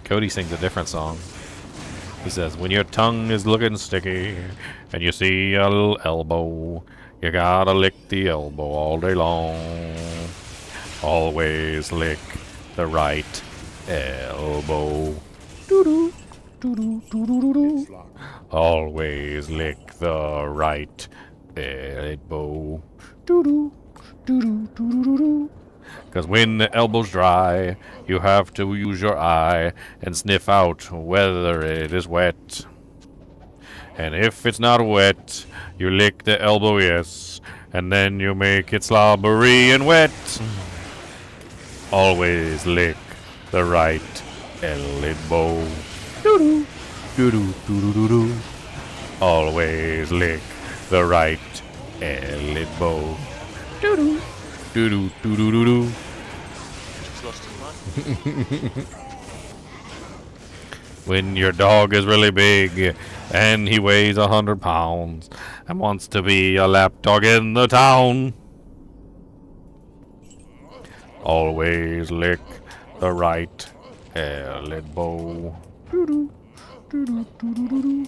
Cody sings a different song. He says, when your tongue is looking sticky and you see a little elbow, you gotta lick the elbow all day long. Always lick the right elbow. Doo-doo, doo-doo, doo-doo-doo-doo. It's locked. Always lick the right elbow. Doo-doo, doo-doo, doo-doo-doo-doo. Because when the elbow's dry, you have to use your eye and sniff out whether it is wet. And if it's not wet, you lick the elbow, yes, and then you make it slobbery and wet. Always lick the right elbow. Doo-doo, doo-doo, doo-doo-doo-doo. Always lick the right elbow. Doo-doo, doo-doo, doo-doo-doo-doo. Just lost his mind. When your dog is really big and he weighs 100 pounds and wants to be a lap dog in the town, always lick the right elbow. Doo-doo, doo-doo, doo-doo-doo-doo.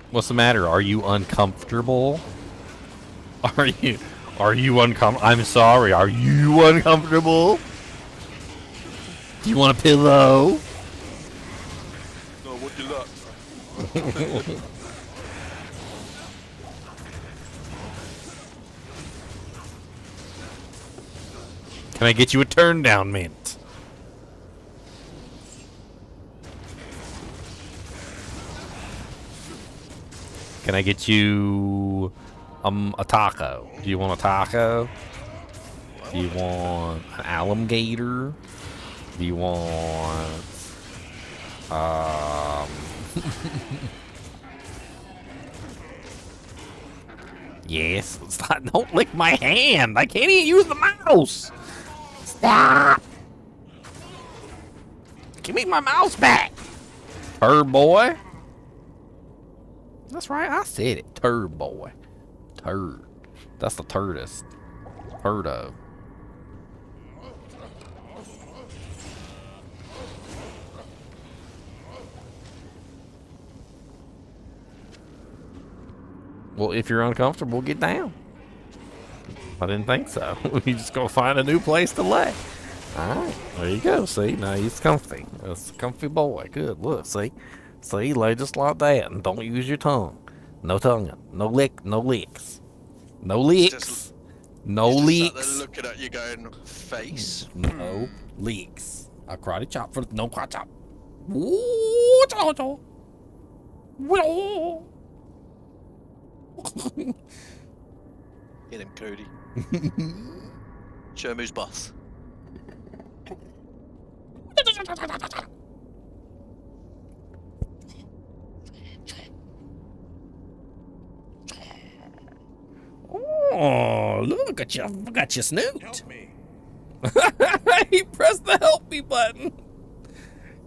What's the matter? Are you uncomfortable? Are you uncomfortable? I'm sorry. Are you uncomfortable? Do you want a pillow? No, what do that? Can I get you a turn down mint? Can I get you a taco? Do you want a taco? Do you want an alligator? Do you want yes. Stop. Don't lick my hand. I can't even use the mouse. Stop. Give me my mouse back. Turd boy. That's right, I said it. Turd boy. Turd. That's the turdest. Turdo. Well, if you're uncomfortable, get down. I didn't think so. You just gonna find a new place to lay. Alright, there you go. See, now he's comfy. That's a comfy boy. Good, look, see? See, lay just like that, and don't use your tongue. No tonguing. No lick. No licks. No licks. No He's just sat licks. there looking at you going, face? No licks. I karate chop for no karate chop. Ooh, cha cha. Whoa. Get him, Cody. Show him who's boss. Oh, look at you! Got your snoot. Help me. He pressed the help me button.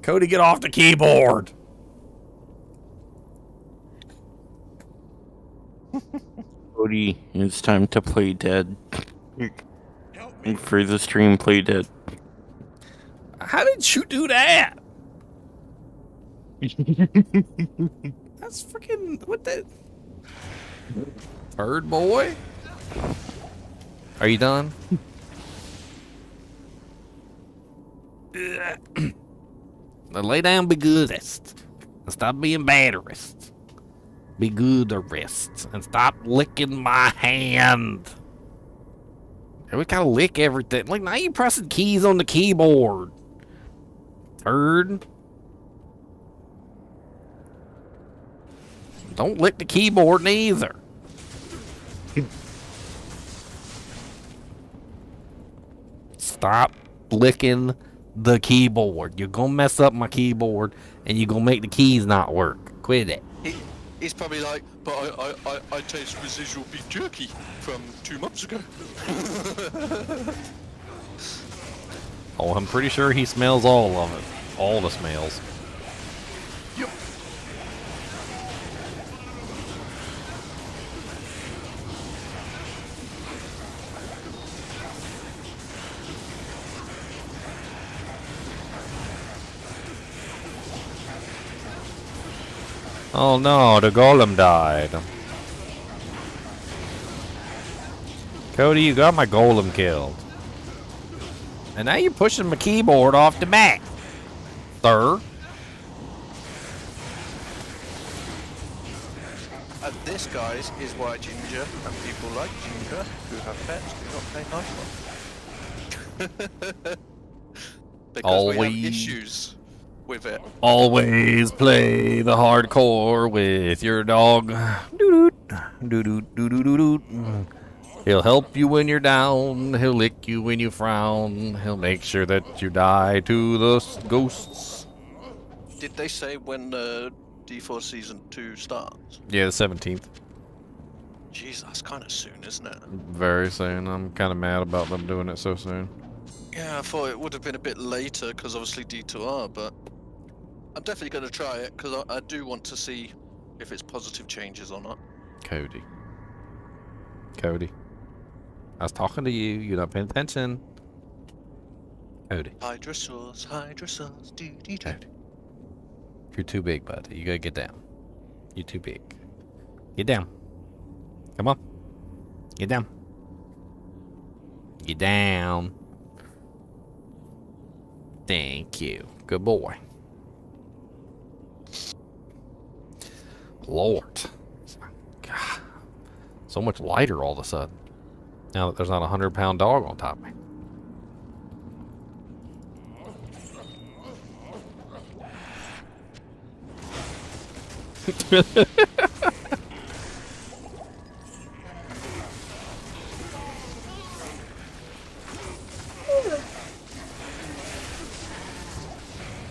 Cody, get off the keyboard. Cody, it's time to play dead. Help me. For the stream, play dead. How did you do that? That's freaking what the Bird boy? Are you done? Now lay down, be goodest, and stop being badderist. Be good the rest, and stop licking my hand. We gotta lick everything. Like now you pressing keys on the keyboard. Bird. Don't lick the keyboard neither. Stop licking the keyboard. You're gonna mess up my keyboard and you're gonna make the keys not work. Quit it. He's probably like, but I taste residual beef jerky from 2 months ago. Oh, I'm pretty sure he smells all of it. All the smells. Yep. Oh no, the golem died. Cody, you got my golem killed. And now you're pushing my keyboard off the mat, sir. And this, guys, is why ginger and people like ginger who have pets do not play nice. Because we have Always. issues with it. Always play the hardcore with your dog. Doo-doot, doo-doot, doo-doot, doo-doot. He'll help you when you're down. He'll lick you when you frown. He'll make sure that you die to the ghosts. Did they say when D4 Season 2 starts? Yeah, the 17th. Jeez, that's kind of soon, isn't it? Very soon. I'm kind of mad about them doing it so soon. Yeah, I thought it would have been a bit later because obviously D2R, but I'm definitely going to try it because I do want to see if it's positive changes or not. Cody. Cody. I was talking to you. You're not paying attention. Cody. Hydrosaurs, D2. Cody. You're too big, bud. You gotta get down. You're too big. Get down. Come on. Get down. Get down. Thank you. Good boy. Lord. God. So much lighter all of a sudden. Now that there's not a 100-pound dog on top of me.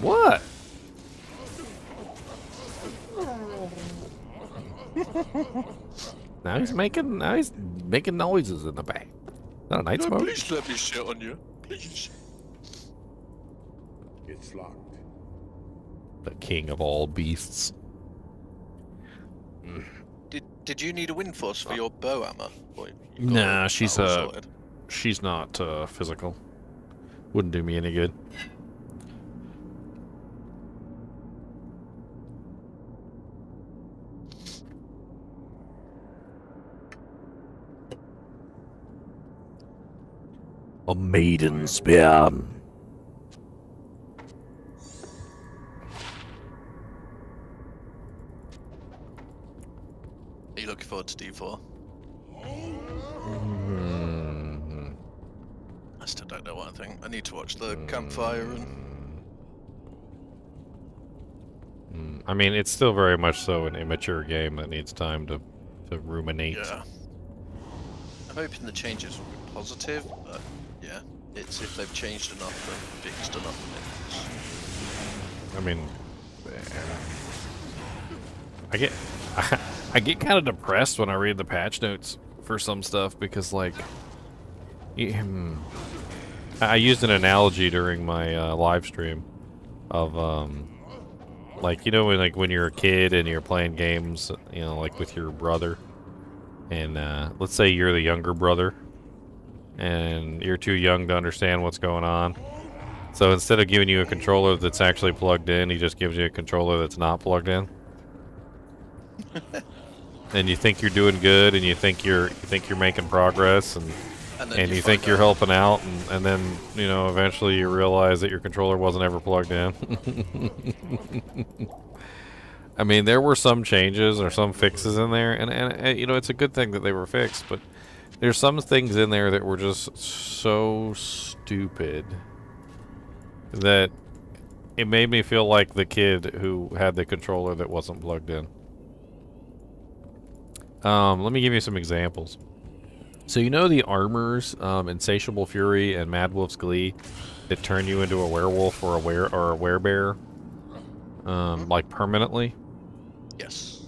What? Now he's making noises in the back. Not a night smoke. Please let me shit on you. Please. It's locked. The king of all beasts. Did you need a wind force for your bow hammer? Or you got Nah, it she's all sorted? she's not physical. Wouldn't do me any good. A maiden spear. Are you looking forward to D4? Mhm. I still don't know what I think. I need to watch the campfire and I mean, it's still very much so an immature game that needs time to to ruminate. Yeah. I'm hoping the changes will be positive, but yeah, it's if they've changed enough and fixed enough things. I mean, I get I get kind of depressed when I read the patch notes for some stuff because, like, I used an analogy during my live stream of like, you know, when you're a kid and you're playing games, you know, like with your brother, and let's say you're the younger brother and you're too young to understand what's going on. So instead of giving you a controller that's actually plugged in, he just gives you a controller that's not plugged in. And you think you're doing good, and you think you're making progress, and you think you're helping out, and then, you know, eventually you realize that your controller wasn't ever plugged in. I mean, there were some changes or some fixes in there, and you know, it's a good thing that they were fixed, but there's some things in there that were just so stupid that it made me feel like the kid who had the controller that wasn't plugged in. Let me give you some examples. So you know the armors, Insatiable Fury and Mad Wolf's Glee, that turn you into a werewolf or a werebear, like permanently? Yes.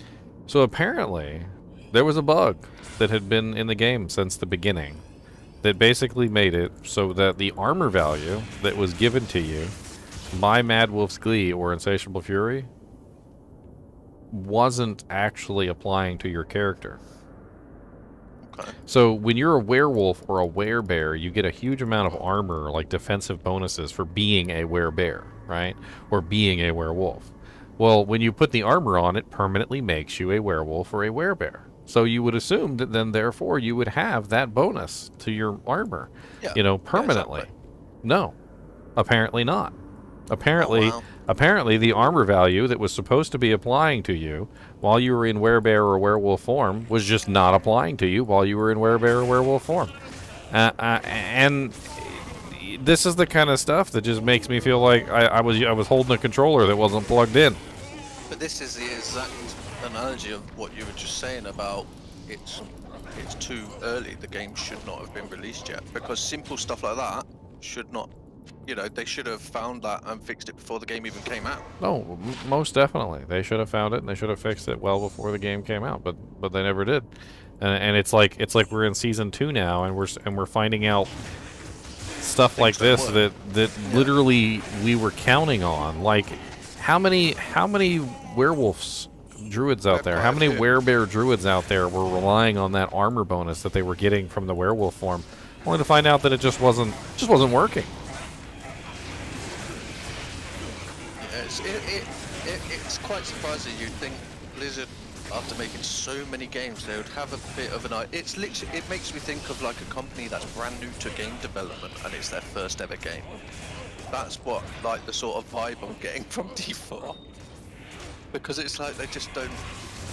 So apparently, there was a bug that had been in the game since the beginning that basically made it so that the armor value that was given to you by Mad Wolf's Glee or Insatiable Fury wasn't actually applying to your character. Okay. So when you're a werewolf or a werebear, you get a huge amount of armor, like defensive bonuses for being a werebear, right? Or being a werewolf. Well, when you put the armor on, it permanently makes you a werewolf or a werebear. So you would assume that then, therefore, you would have that bonus to your armor, Yeah. you know, permanently. Yeah, exactly. No, apparently not. Apparently, Oh, wow. apparently, the armor value that was supposed to be applying to you while you were in werebear or werewolf form was just not applying to you while you were in werebear or werewolf form. And this is the kind of stuff that just makes me feel like I was holding a controller that wasn't plugged in. But this is the exact analogy of what you were just saying about it's too early. The game should not have been released yet, because simple stuff like that should not. You know, they should have found that and fixed it before the game even came out. No, most definitely. They should have found it, and they should have fixed it well before the game came out, but they never did. And it's like we're in season 2 now, and we're finding out stuff like this that literally we were counting on. Like, how many werewolves druids out there? How many werebear druids out there were relying on that armor bonus that they were getting from the werewolf form, only to find out that it just wasn't working. It's quite surprising. You'd think Blizzard, after making so many games, they would have a bit of an eye. It's literally, it makes me think of like a company that's brand new to game development and it's their first ever game. That's what, like, the sort of vibe I'm getting from D2R. Because it's like they just don't.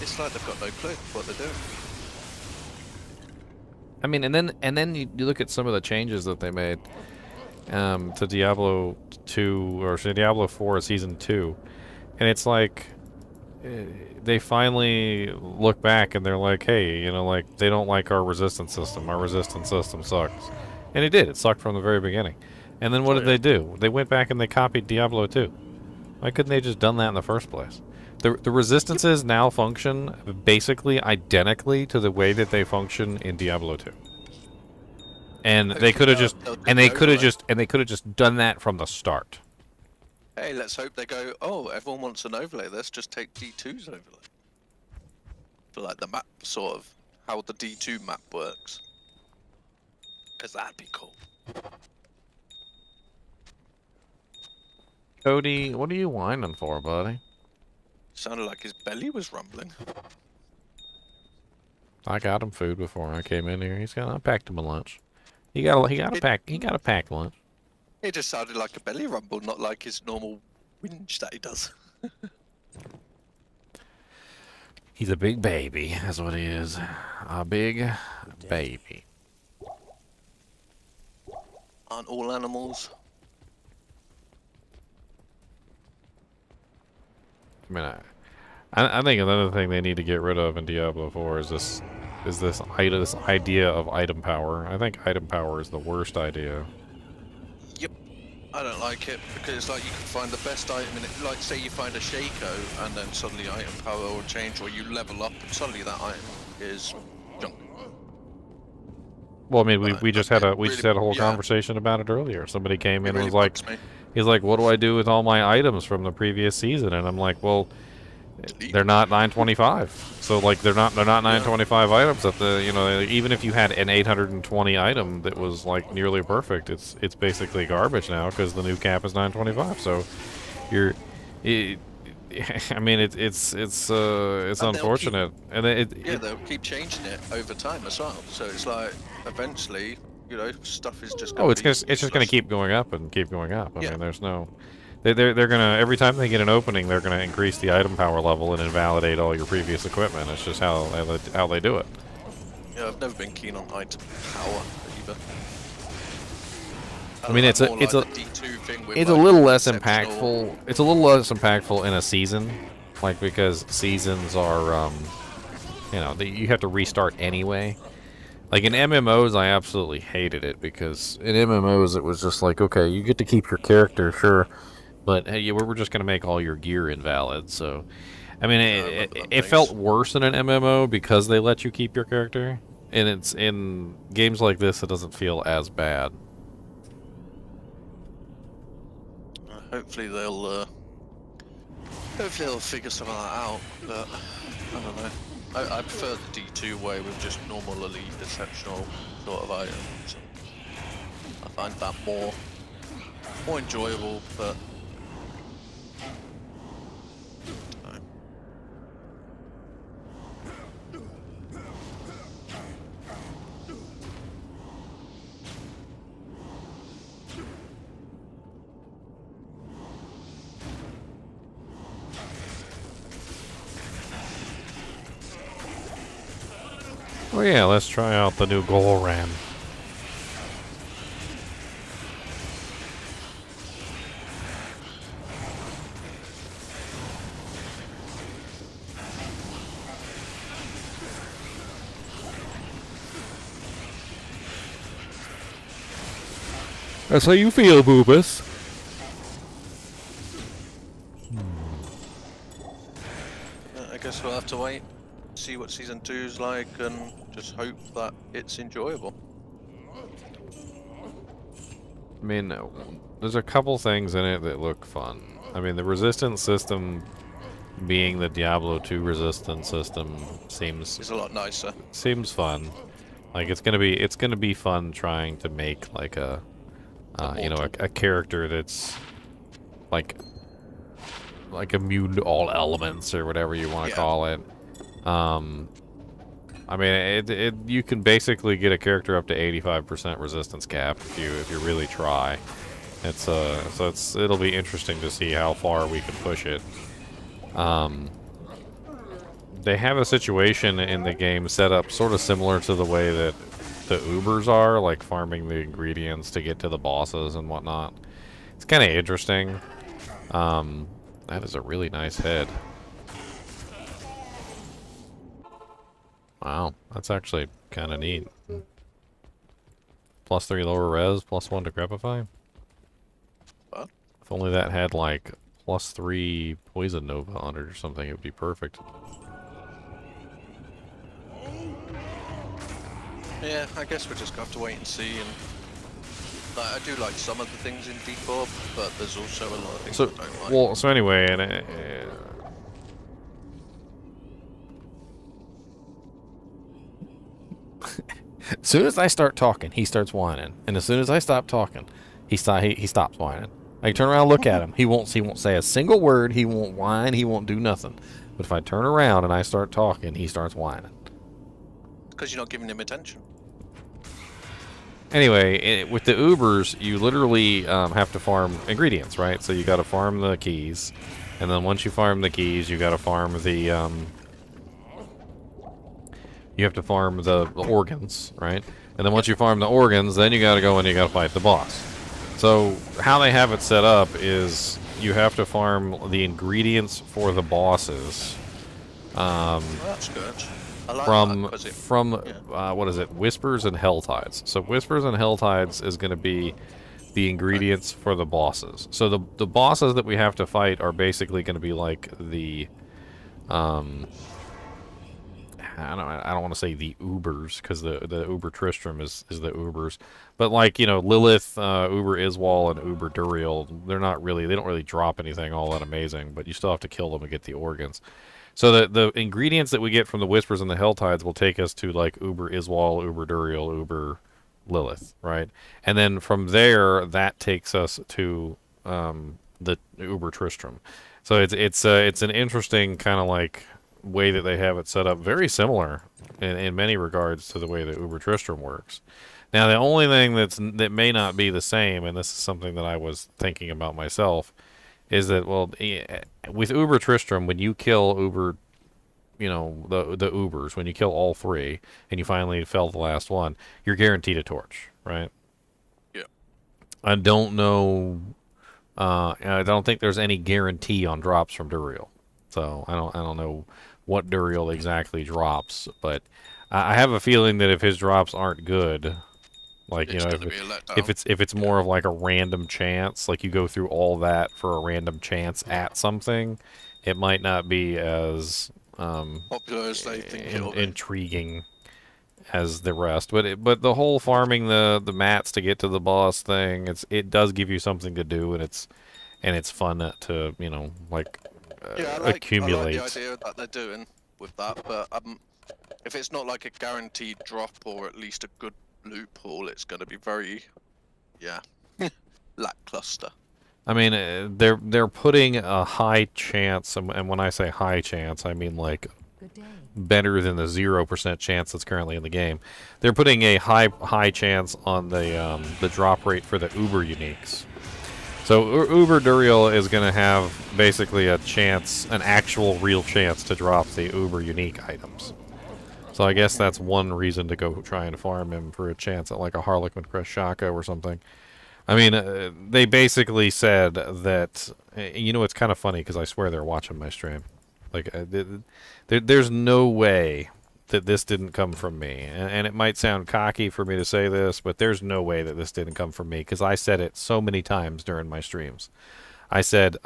It's like they've got no clue what they're doing. I mean, and then you look at some of the changes that they made to Diablo 2 or Diablo 4 Season 2, and it's like they finally look back and they're like, hey, you know, like, they don't like our resistance system. Our resistance system sucks, and it did. It sucked from the very beginning. And then what did they do? They went back and they copied Diablo 2. Why couldn't they just done that in the first place? The resistances now function basically identically to the way that they function in Diablo 2. And they could have just done that from the start. Hey, let's hope they go, oh, everyone wants an overlay, let's just take D2's overlay. For like the map, sort of, how the D2 map works. Because that'd be cool. Cody, what are you whining for, buddy? Sounded like his belly was rumbling. I got him food before I came in here. I packed him a lunch. He got a packed lunch. It just sounded like a belly rumble, not like his normal whinge that he does. He's a big baby, that's what he is. A big baby. Aren't all animals? I mean, I think another thing they need to get rid of in Diablo 4 is this idea of item power. I think item power is the worst idea. Yep. I don't like it because it's like you can find the best item in it. Like say you find a Shaco and then suddenly item power will change, or you level up and suddenly that item is junk. Well, I mean, we just had a whole yeah. conversation about it earlier. Somebody came in It and really was like, bugs me. he's like, "What do I do with all my items from the previous season?" And I'm like, "Well, they're not 925. So like they're not 925 items at the, you know, even if you had an 820 item that was like nearly perfect, it's basically garbage now because the new cap is 925. So you're I mean it's unfortunate. And They'll keep changing it over time as well. So it's like eventually, you know, stuff is just it's just gonna keep going up and keep going up. I Yeah. mean, there's no they're gonna, every time they get an opening, they're gonna increase the item power level and invalidate all your previous equipment. It's just how they do it. Yeah, I've never been keen on item power either. I mean, it's a D2 thing with it's a like little less exceptional- impactful. It's a little less impactful in a season, like because seasons are you know, you have to restart anyway. Like in MMOs, I absolutely hated it because in MMOs it was just like, okay, you get to keep your character, sure, but hey, we're just gonna make all your gear invalid. So, I mean, it felt worse in an MMO because they let you keep your character, and it's in games like this it doesn't feel as bad. Hopefully they'll figure some of that out. But I don't know. I prefer the D2 way with just normal elite exceptional sort of items. I find that more enjoyable, but I don't know. Oh yeah, let's try out the new Golem. That's how you feel, Boobus. I guess we'll have to wait, see what season 2's like, and just hope that it's enjoyable. I mean, there's a couple things in it that look fun. I mean, the resistance system being the Diablo 2 resistance system seems It's a lot nicer. fun. Like it's gonna be fun trying to make like a you know, a character that's like immune to all elements or whatever you want to call it. I mean, you can basically get a character up to 85% resistance cap if you really try. It'll be interesting to see how far we can push it. They have a situation in the game set up sort of similar to the way that the Ubers are, like farming the ingredients to get to the bosses and whatnot. It's kind of interesting. That is a really nice head. Wow, that's actually kind of neat. +3 lower res, +1 decrepify. What? If only that had like +3 poison nova on it or something, it would be perfect. Yeah, I guess we're just gonna have to wait and see. And like, I do like some of the things in D4, but there's also a lot of things So, I don't like. well, so anyway, and as soon as I start talking, he starts whining, and as soon as I stop talking, he stops whining. I turn around and look at him. He won't say a single word. He won't whine. He won't do nothing. But if I turn around and I start talking, he starts whining. Because you're not giving him attention. Anyway, with the Ubers, you literally have to farm ingredients, right? So you got to farm the keys, and then once you farm the keys, you got to farm the you have to farm the organs, right? And then once you farm the organs, then you got to go and you got to fight the boss. So how they have it set up is you have to farm the ingredients for the bosses Well, that's good. I like that from 'cause it, what is it? Whispers and Helltides. So Whispers and Helltides is going to be the ingredients for the bosses. So the bosses that we have to fight are basically going to be like the I don't want to say the Ubers, because the Uber Tristram is the Ubers, but like, you know, Lilith, Uber Iswal, and Uber Duriel, they don't really drop anything all that amazing, but you still have to kill them and get the organs. So the ingredients that we get from the Whispers and the Helltides will take us to like Uber Iswal, Uber Duriel, Uber Lilith, right? And then from there, that takes us to the Uber Tristram. So it's an interesting kind of like way that they have it set up, very similar in many regards to the way that Uber Tristram works. Now, the only thing that may not be the same, and this is something that I was thinking about myself, is that, well, with Uber Tristram, when you kill Uber, you know, the Ubers, when you kill all three, and you finally fell the last one, you're guaranteed a torch, right? Yeah. I don't know. I don't think there's any guarantee on drops from Duriel. So I don't know what Duriel exactly drops, but I have a feeling that if his drops aren't good, like, you know, if it's more of like a random chance, like you go through all that for a random chance at something, it might not be as popular as they think it'll be. Intriguing as the rest. But the whole farming the mats to get to the boss thing, it does give you something to do, and it's fun to, you know, like accumulate. I like the idea that they're doing with that, but if it's not like a guaranteed drop or at least a good loot pool, it's going to be very, lackluster. I mean, they're putting a high chance, and when I say high chance, I mean like better than the 0% chance that's currently in the game. They're putting a high chance on the drop rate for the Uber uniques. So Uber Duriel is going to have basically a chance, an actual real chance to drop the Uber unique items. So I guess that's one reason to go try and farm him for a chance at like a Harlequin Crest Shaka or something. I mean, they basically said that, you know, it's kind of funny because I swear they're watching my stream. Like, there's no way that this didn't come from me. And it might sound cocky for me to say this, but there's no way that this didn't come from me, because I said it so many times during my streams. I said,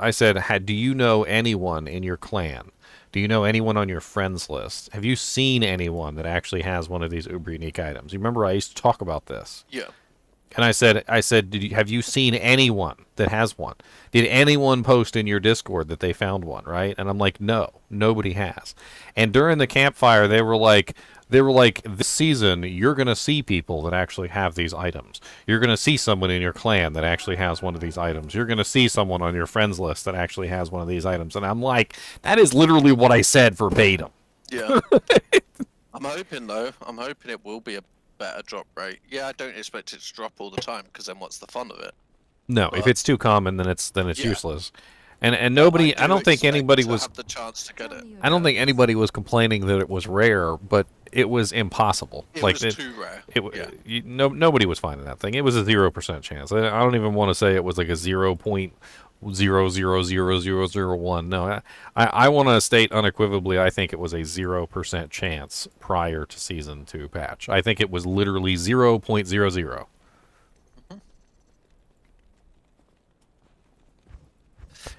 do you know anyone in your clan? Do you know anyone on your friends list? Have you seen anyone that actually has one of these Uber unique items? You remember I used to talk about this. Yeah. And I said, have you seen anyone that has one? Did anyone post in your Discord that they found one, right? And I'm like, no, nobody has. And during the campfire, they were like, this season, you're going to see people that actually have these items. You're going to see someone in your clan that actually has one of these items. You're going to see someone on your friends list that actually has one of these items. And I'm like, that is literally what I said verbatim. Yeah. I'm hoping, though. I'm hoping it will be a better drop rate. Yeah, I don't expect it to drop all the time, because then what's the fun of it? No, But if it's too common, then it's yeah. useless. And nobody, I don't think anybody was have the chance to get it. I don't think anybody was complaining that it was rare, but it was impossible. It like was too rare. Nobody was finding that thing. It was a 0% chance. I don't even want to say it was like a 0.000001. No, I want to state unequivocally, I think it was a 0% chance prior to Season 2 patch. I think it was literally 0.00.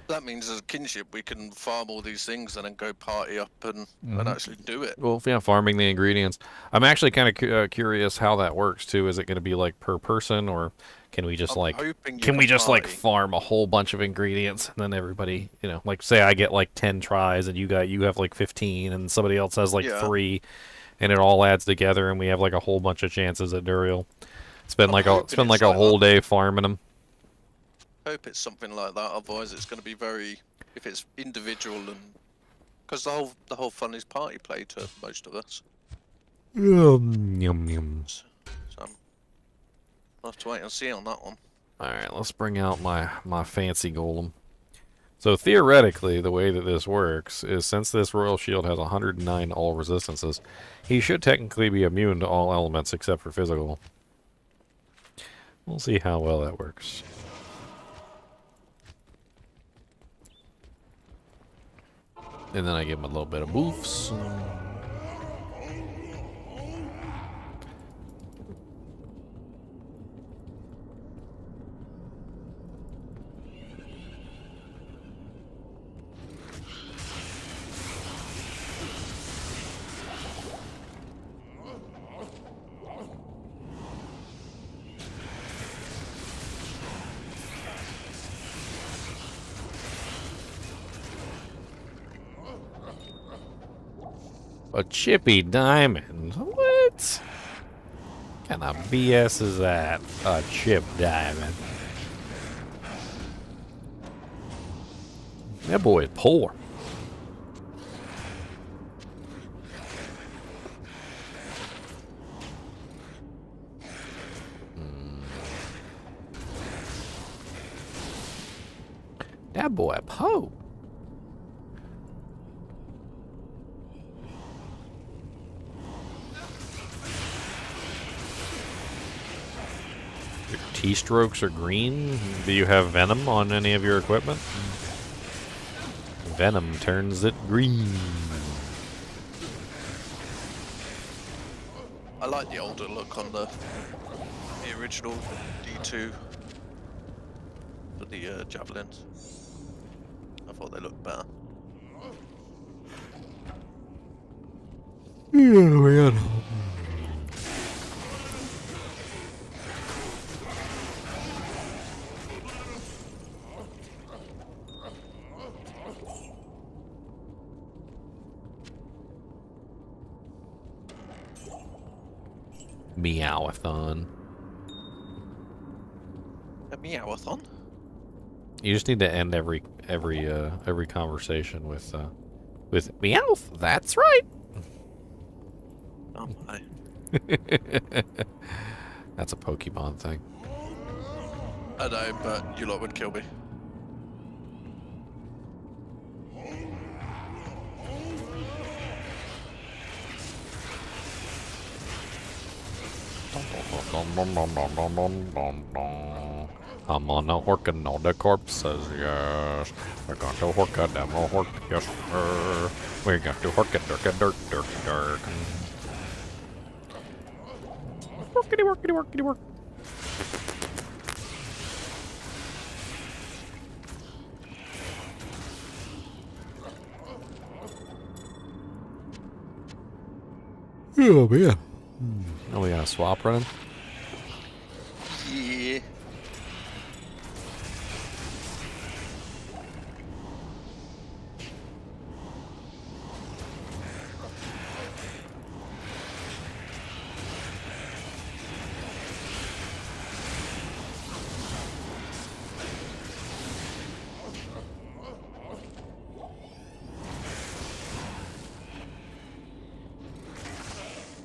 That means as a kinship, we can farm all these things and then go party up and actually do it. Well, yeah, farming the ingredients. I'm actually kind of curious how that works too. Is it going to be like per person, or can we just like farm a whole bunch of ingredients and then everybody, you know, like say I get like 10 tries and you have like 15 and somebody else has like 3, and it all adds together and we have like a whole bunch of chances at Duriel. Spend like a whole day farming them. Hope it's something like that. Otherwise, it's going to be very. If it's individual and because the whole fun is party play to most of us. Yum yum. So I'll have to wait and see on that one. All right, let's bring out my fancy golem. So theoretically, the way that this works is since this royal shield has 109 all resistances, he should technically be immune to all elements except for physical. We'll see how well that works. And then I give him a little bit of boofs. A chippy diamond? What kind of BS is that? A chip diamond. That boy is poor. That boy poor. Keystrokes are green. Do you have venom on any of your equipment? Venom turns it green. I like the older look on the original D2 for the javelins. I thought they looked better. Yeah, man. Meowathon. A meowathon? You just need to end every conversation with meowth. That's right. Oh my. That's a Pokemon thing. I know, but you lot would kill me. I'm on a Horkin, all the corpses, yes. We're going to Horkin, them a Hork, yes, sir. We're going to Horkin, dirk. Workity work. Oh, man. Oh, we got a swap running? Yeah.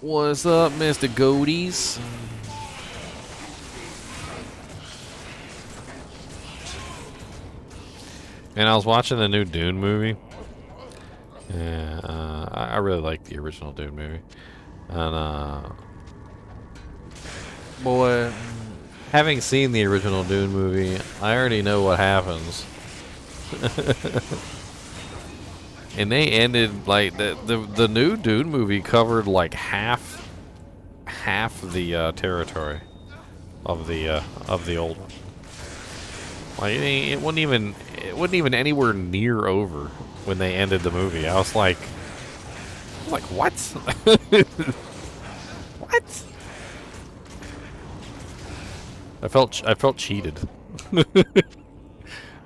What's up, Mr. Goaties? And I was watching the new Dune movie. Yeah, I really like the original Dune movie. And, boy, having seen the original Dune movie, I already know what happens. And they ended like the new Dune movie covered like half the territory of the old one. Like it wasn't even anywhere near over when they ended the movie. I was like what? What? I felt cheated.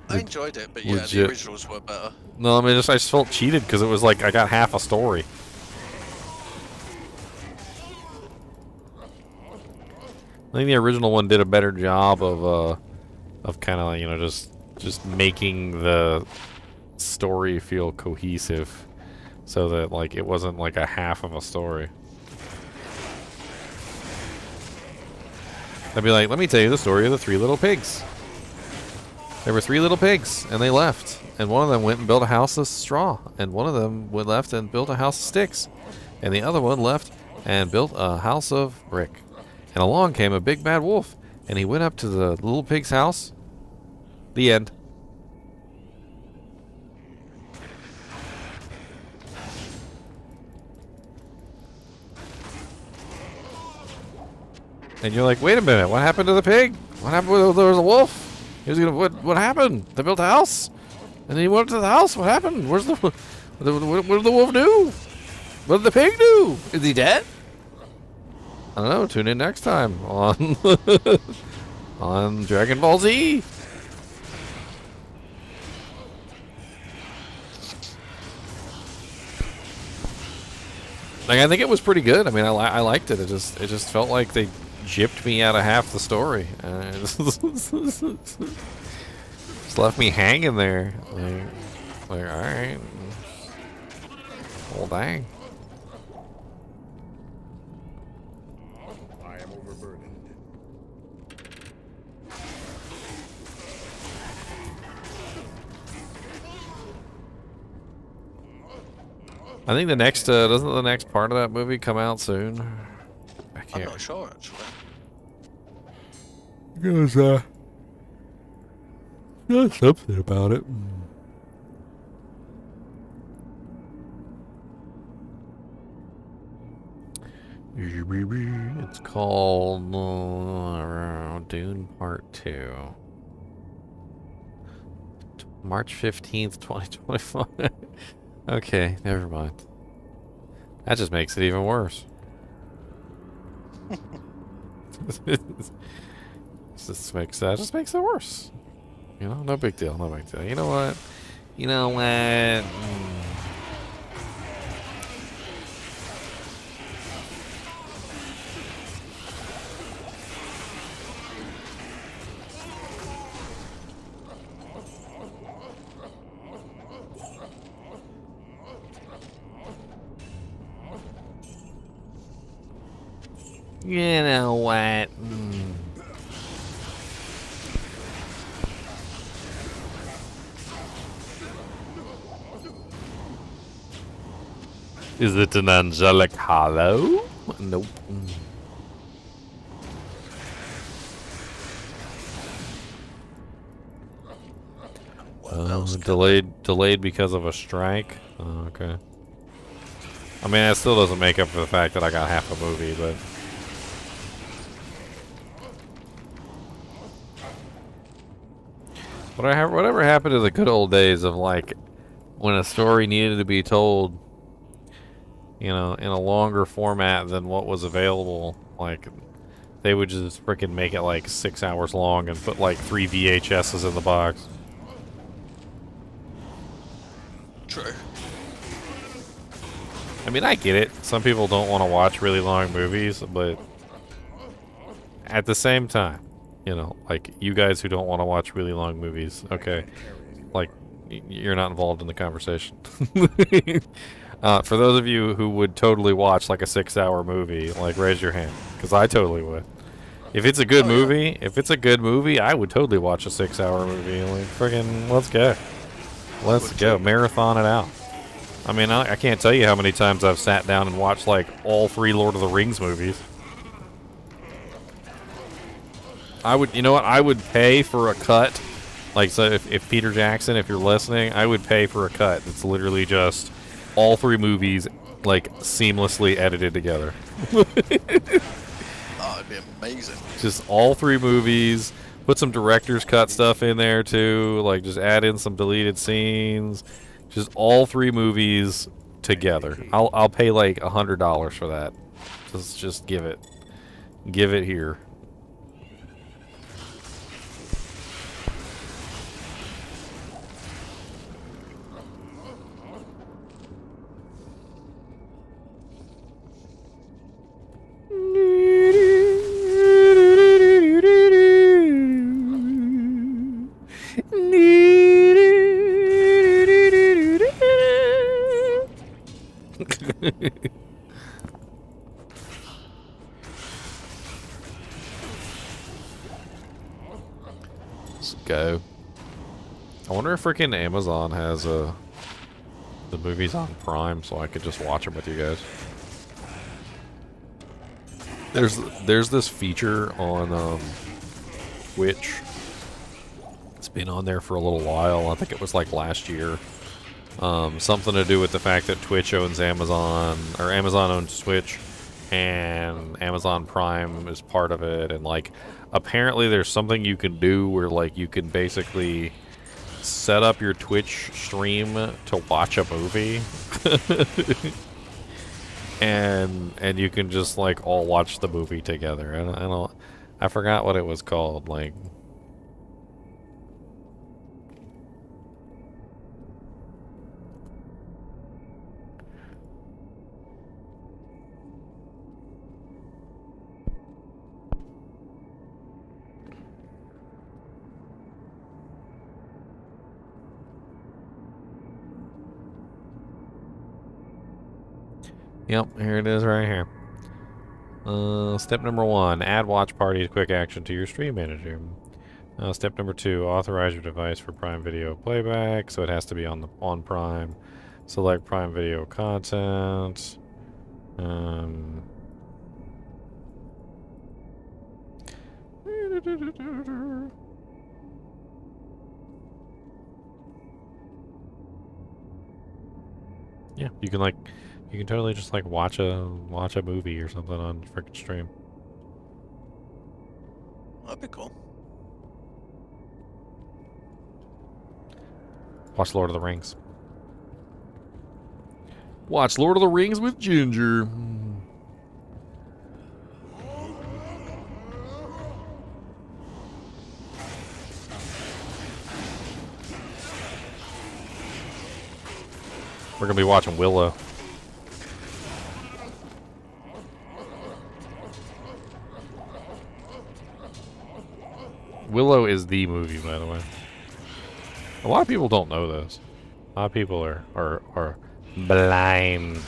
I enjoyed it, but yeah, Legit. the originals were better. No, I mean, I just felt cheated because it was like I got half a story. I think the original one did a better job of kind of, you know, just making the story feel cohesive, so that like it wasn't like a half of a story. I'd be like, let me tell you the story of the 3 little pigs. There were 3 little pigs, and they left. And one of them went and built a house of straw. And one of them went left and built a house of sticks. And the other one left and built a house of brick. And along came a big bad wolf. And he went up to the little pig's house. The end. And you're like, wait a minute, what happened to the pig? What happened? There was a wolf. He was gonna. What happened? They built a house, and then he went to the house. What happened? Where's the? What did the wolf do? What did the pig do? Is he dead? I don't know. Tune in next time on on Dragon Ball Z. Like, I think it was pretty good. I mean, I liked it. It just felt like they gypped me out of half the story. Just left me hanging there. Like, all right. Well, dang. I am overburdened. I think the next doesn't the next part of that movie come out soon? I I'm can't. not sure actually. Because there's something about it. It's called Dune Part 2. March 15th, 2025. Okay, never mind. That just makes it even worse. Just makes it worse. You know, no big deal, no big deal. You know what? You know what? You know what? Is it an angelic hollow? Nope. Delayed because of a strike. Oh, okay. I mean, that still doesn't make up for the fact that I got half a movie, but. Whatever happened to the good old days of, like, when a story needed to be told, you know, in a longer format than what was available, like, they would just freaking make it like 6 hours long and put like 3 VHSs in the box. True. I mean, I get it. Some people don't want to watch really long movies, but at the same time, you know, like, you guys who don't want to watch really long movies, okay, like, you're not involved in the conversation. For those of you who would totally watch, like, a 6-hour movie, like, raise your hand, because I totally would. If it's a good movie, I would totally watch a 6-hour movie. Like, friggin', let's go. Let's go. Marathon it out. I mean, I can't tell you how many times I've sat down and watched, like, all 3 Lord of the Rings movies. You know what? I would pay for a cut. Like, so if Peter Jackson, if you're listening, I would pay for a cut. It's literally just all 3 movies, like, seamlessly edited together. Oh, it'd be amazing. Just all 3 movies. Put some director's cut stuff in there, too. Like, just add in some deleted scenes. Just all 3 movies together. I'll pay, like, $100 for that. Just give it. Give it here. Let's go. I wonder if freaking Amazon has the movies on Prime, so I could just watch them with you guys. There's this feature on Twitch. It's been on there for a little while. I think it was like last year. Something to do with the fact that Twitch owns Amazon, or Amazon owns Twitch, and Amazon Prime is part of it, and like apparently there's something you can do where like you can basically set up your Twitch stream to watch a movie. and you can just like all watch the movie together. I forgot what it was called, like Yep, here it is right here. Step number 1, add watch parties quick action to your stream manager. Step number 2, authorize your device for Prime Video playback, so it has to be on Prime. Select Prime Video content. Yeah, you can totally just like watch a movie or something on frickin' stream. That'd be cool. Watch Lord of the Rings. Watch Lord of the Rings with Ginger. We're gonna be watching Willow. Willow is the movie, by the way. A lot of people don't know this. A lot of people are blind.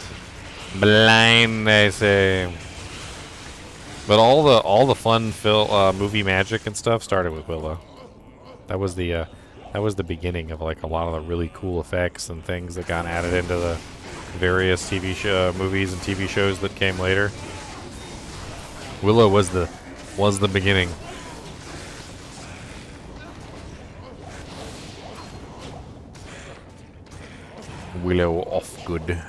Blind, they say. But all the fun movie magic and stuff started with Willow. That was the beginning of like a lot of the really cool effects and things that got added into the various movies and TV shows that came later. Willow was the beginning. Willow Offgood.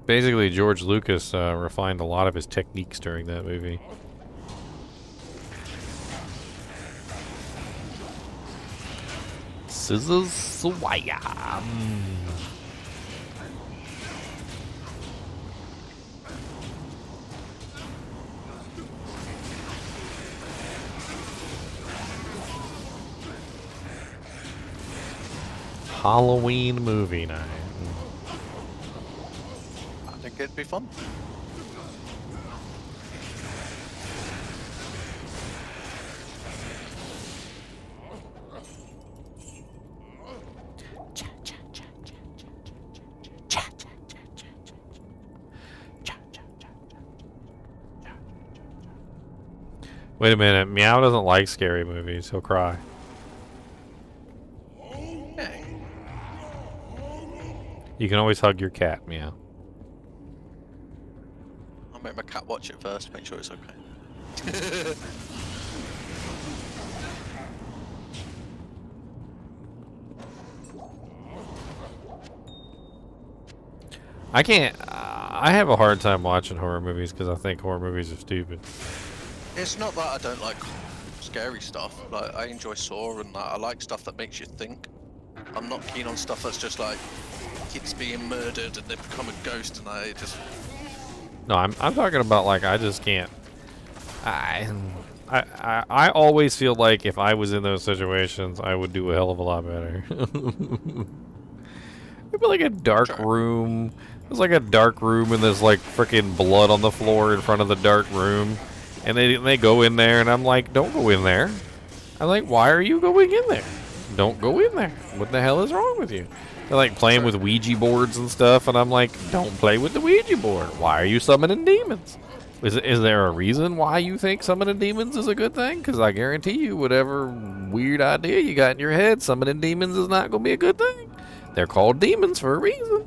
Basically, George Lucas refined a lot of his techniques during that movie. Scissors Swire. Halloween movie night. I think it'd be fun. Wait a minute, Meow doesn't like scary movies. He'll cry. Hey. You can always hug your cat, Meow. I'll make my cat watch it first, make sure it's okay. I can't. I have a hard time watching horror movies because I think horror movies are stupid. It's not that I don't like scary stuff. Like, I enjoy Saw and that. I like stuff that makes you think. I'm not keen on stuff that's just like kids being murdered and they become a ghost and I just. No, I'm talking about like I just can't. I always feel like if I was in those situations, I would do a hell of a lot better. It'd be like a dark room. There's like a dark room and there's like freaking blood on the floor in front of the dark room. And they go in there and I'm like, don't go in there. I'm like, why are you going in there? Don't go in there. What the hell is wrong with you? They're like playing with Ouija boards and stuff and I'm like, don't play with the Ouija board. Why are you summoning demons? Is there a reason why you think summoning demons is a good thing? Because I guarantee you whatever weird idea you got in your head, summoning demons is not going to be a good thing. They're called demons for a reason.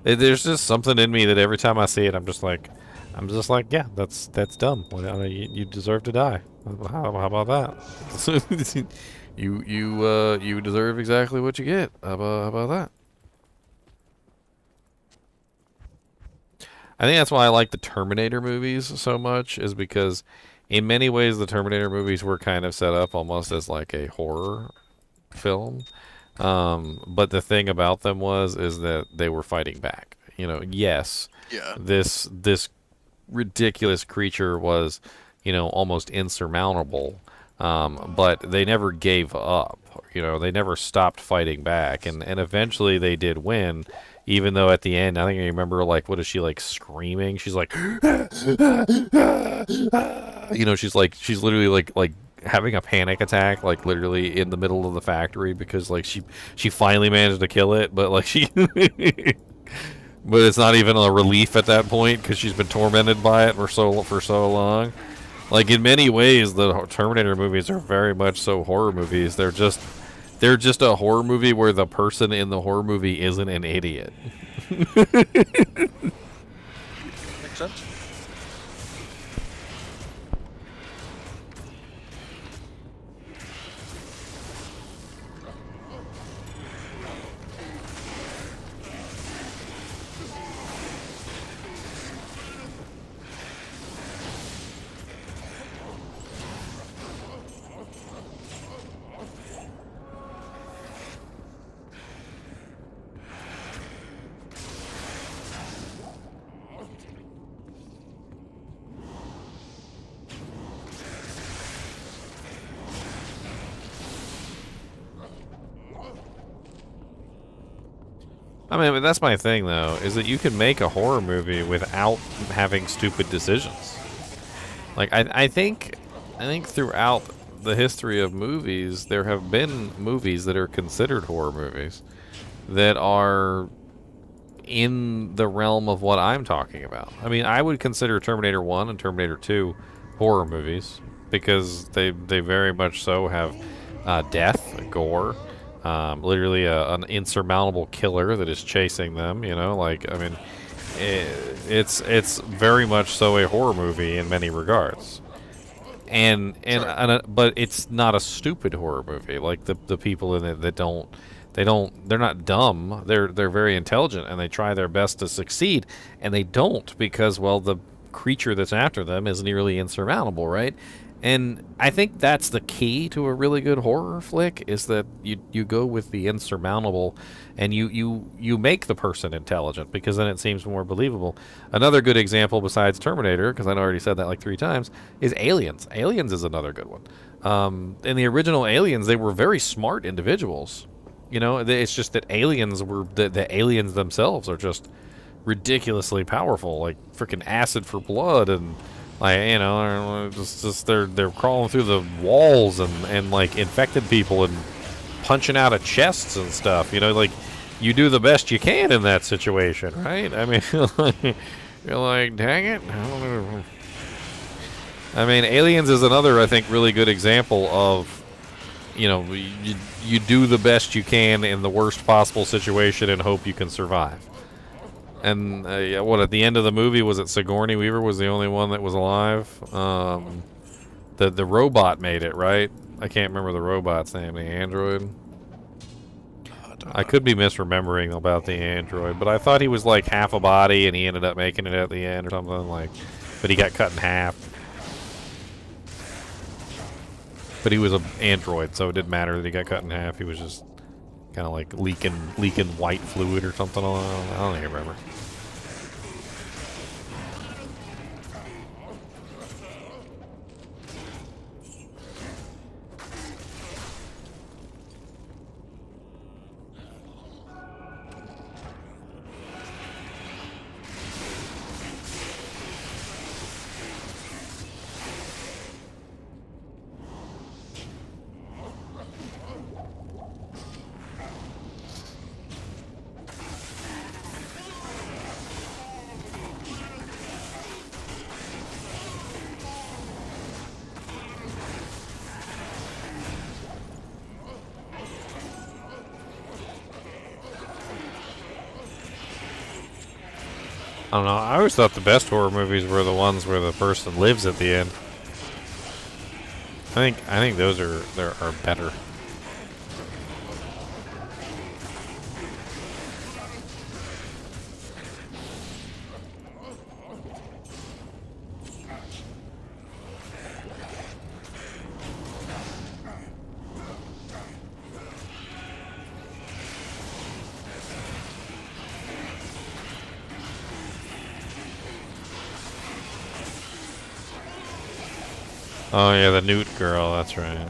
There's just something in me that every time I see it, I'm just like, yeah, that's dumb. You deserve to die. How about that? you deserve exactly what you get. How about that? I think that's why I like the Terminator movies so much, is because in many ways the Terminator movies were kind of set up almost as like a horror film. But the thing about them is that they were fighting back. You know, yes, Yeah. this ridiculous creature was, you know, almost insurmountable. But they never gave up. You know, they never stopped fighting back, and eventually they did win. Even though at the end, I think I remember, like, what is she, like, screaming? She's like, you know, she's literally like having a panic attack, like literally in the middle of the factory, because like she finally managed to kill it, but like but it's not even a relief at that point because she's been tormented by it for so long. Like, in many ways, the Terminator movies are very much so horror movies. They're just a horror movie where the person in the horror movie isn't an idiot. Makes sense. I mean, that's my thing, though, is that you can make a horror movie without having stupid decisions. Like, I think throughout the history of movies, there have been movies that are considered horror movies that are in the realm of what I'm talking about. I mean, I would consider Terminator 1 and Terminator 2 horror movies because they very much so have death, gore, literally an insurmountable killer that is chasing them, you know, like, I mean, it's very much so a horror movie in many regards. But it's not a stupid horror movie. Like, the people in it that they're not dumb. They're very intelligent and they try their best to succeed, and they don't because, well, the creature that's after them is nearly insurmountable, right? And I think that's the key to a really good horror flick, is that you go with the insurmountable and you make the person intelligent, because then it seems more believable. Another good example besides Terminator, because I already said that like 3 times, is Aliens. Aliens is another good one. In the original Aliens, they were very smart individuals. You know, it's just that aliens were the aliens themselves are just ridiculously powerful, like freaking acid for blood, and like, you know, just they're crawling through the walls and like infected people and punching out of chests and stuff. You know, like, you do the best you can in that situation, right? I mean, you're like, dang it. I mean, Aliens is another, I think, really good example of, you know, you do the best you can in the worst possible situation and hope you can survive. And what, at the end of the movie, was it Sigourney Weaver was the only one that was alive? The robot made it, right? I can't remember the robot's name, the android. I could be misremembering about the android, but I thought he was like half a body and he ended up making it at the end or something, like, but he got cut in half. But he was an android, so it didn't matter that he got cut in half. He was just kind of like leaking white fluid or something. I don't even remember. I don't know. I always thought the best horror movies were the ones where the person lives at the end. I think those are better. Oh yeah, the newt girl. That's right.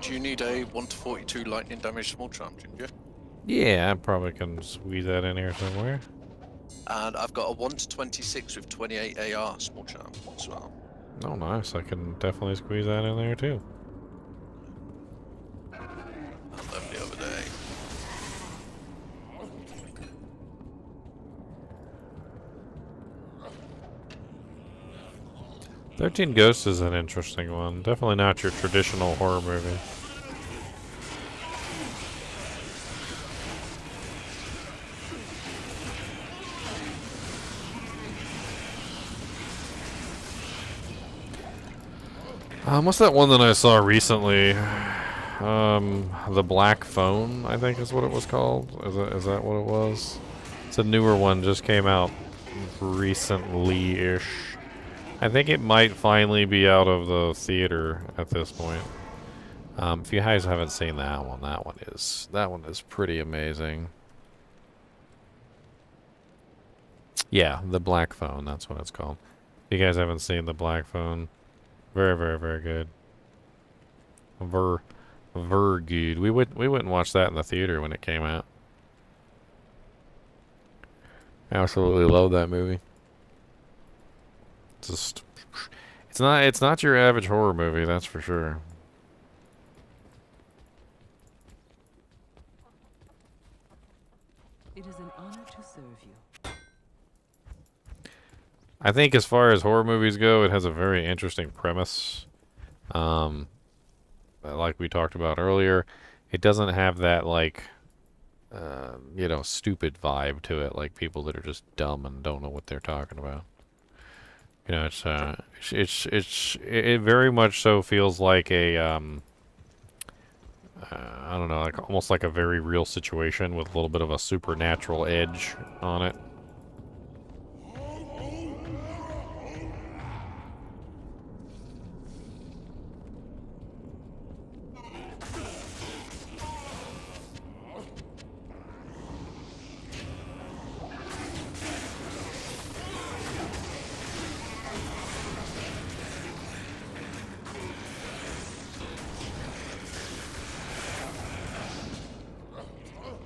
Do you need a 1 to 42 lightning damage small charm, Ginger? Yeah, I probably can squeeze that in here somewhere. And I've got a 1 to 26 with 28 AR small charm as well. Oh, nice. I can definitely squeeze that in there too. Lovely over there. 13 Ghosts is an interesting one. Definitely not your traditional horror movie. What's that one that I saw recently? The Black Phone, I think is what it was called. Is that what it was? It's a newer one, just came out recently-ish. I think it might finally be out of the theater at this point. If you guys haven't seen that one is pretty amazing. Yeah, the Black Phone, that's what it's called. If you guys haven't seen the Black Phone, very, very, very good. Ver good. We went and watched that in the theater when it came out. Absolutely love that movie. Just, it's not your average horror movie, that's for sure. It is an honor to serve you. I think as far as horror movies go, it has a very interesting premise. Like we talked about earlier, it doesn't have that like, you know, stupid vibe to it, like people that are just dumb and don't know what they're talking about. You know, it very much so feels like a, I don't know, like almost like a very real situation with a little bit of a supernatural edge on it.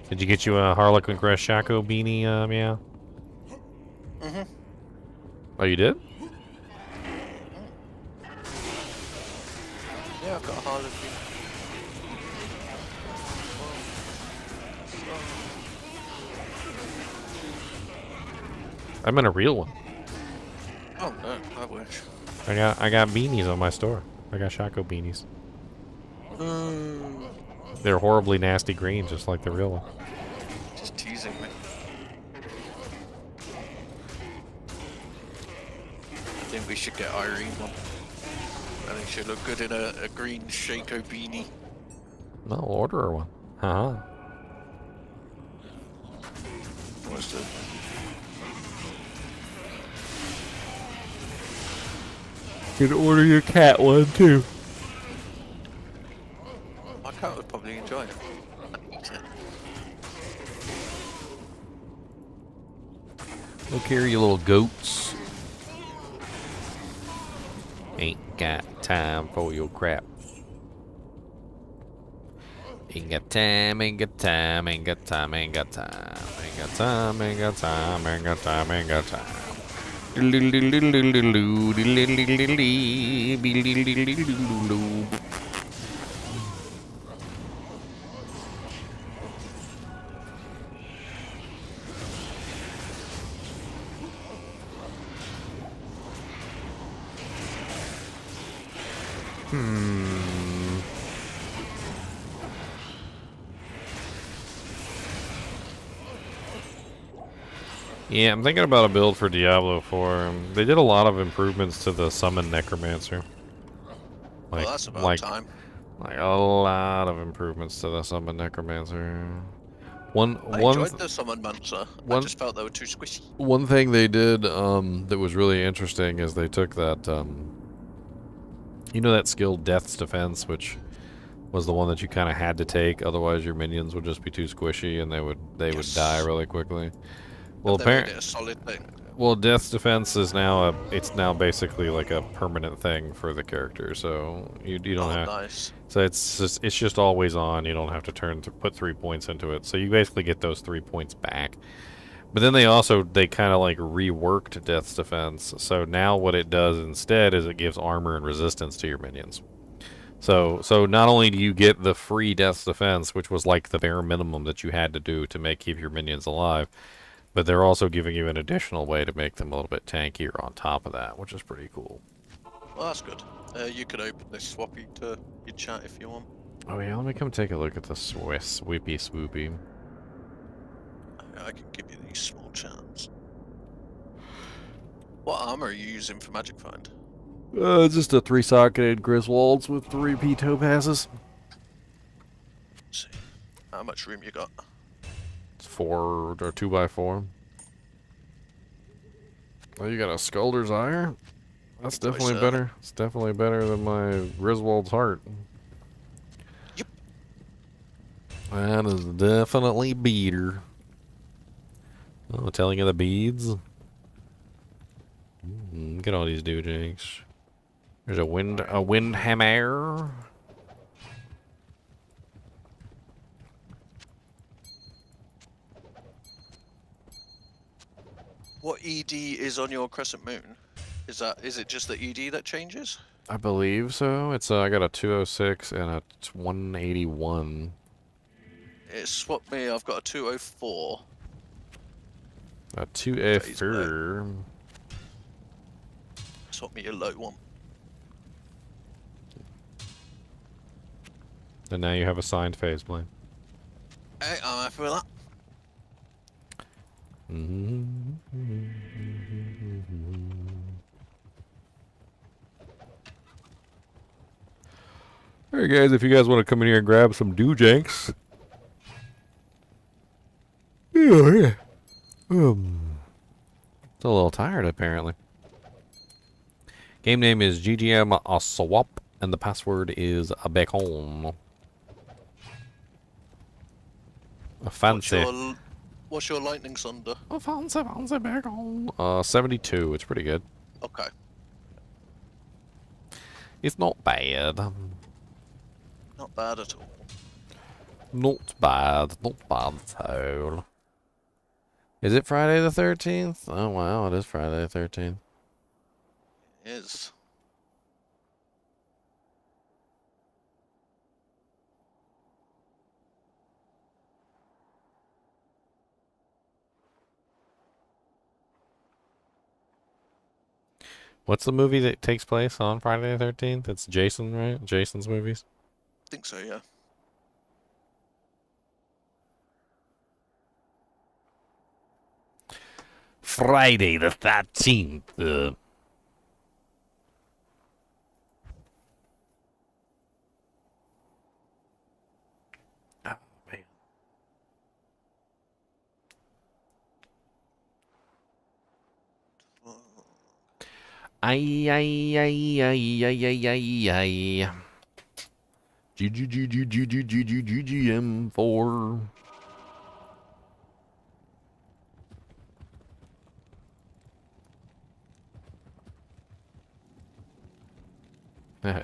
Did you get you a Harlequin Crest Shaco beanie, Meow? Mm-hmm. Oh, you did? Yeah, I've got a Harlequin. I meant a real one. Oh no, I wish. I got beanies on my store. I got Shaco beanies. They're horribly nasty green, just like the real one. Just teasing me. I think we should get Irene one. I think she'll look good in a green Shaco beanie. No, order her one. Uh-huh. What's the... You can order your cat one, too. My cat would probably enjoy it. I'd eat it. Look here, you little goats. Ain't got time for your crap. Ain't got time, ain't got time, ain't got time, ain't got time. Ain't got time, ain't got time, ain't got time, ain't got time. Yeah, I'm thinking about a build for Diablo 4. They did a lot of improvements to the summon necromancer. Well, that's about time. Like a lot of improvements to the summon necromancer. I enjoyed the summon mancer. I just felt they were too squishy. One thing they did that was really interesting is they took that you know that skill Death's Defense, which was the one that you kind of had to take, otherwise your minions would just be too squishy and they would die really quickly. Well, apparently, a solid thing. Well, Death's Defense is now it's now basically like a permanent thing for the character, so you don't have. Nice. So it's just always on. You don't have to put 3 points into it. So you basically get those 3 points back. But then they kind of like reworked Death's Defense. So now what it does instead is it gives armor and resistance to your minions. So not only do you get the free Death's Defense, which was like the bare minimum that you had to do to keep your minions alive, but they're also giving you an additional way to make them a little bit tankier on top of that, which is pretty cool. Well, that's good. You could open this swappy to your chat if you want. Oh yeah, let me come take a look at the sweepy swoopy. I can give you these small chats. What armor are you using for Magic Find? Just a 3-socketed Griswolds with 3 P topazes. Let's see. How much room you got? It's 4 or 2x4. Oh, you got a Skulder's Ire? That's definitely better. It's definitely better than my Griswold's Heart. Yep. That is definitely beater. Oh, telling you the beads. Look at all these doojigs. There's a wind hammer. What ED is on your crescent moon? Is it just the ED that changes? I believe so. It's I got a 206 and a 181. It swapped me. I've got a 204. A 2F4. Swap me a low one. And now you have a signed phase blade. Hey, I'm happy with that. Alright guys, if you guys want to come in here and grab some doojanks. Yeah. It's a little tired apparently. Game name is GGM Swap and the password is a bacon. A fancy. What's your lightning thunder? A fancy bacon. 72. It's pretty good. Okay. It's not bad. Not bad at all. Not bad. Not bad at all. Is it Friday the 13th? Oh wow, it is Friday the 13th. It is. What's the movie that takes place on Friday the 13th? It's Jason, right? Jason's movies? I think so, yeah. Friday the 13th. Oh, man. Ay, ay, ay, ay, ay, ay, ay, ay. GGM4.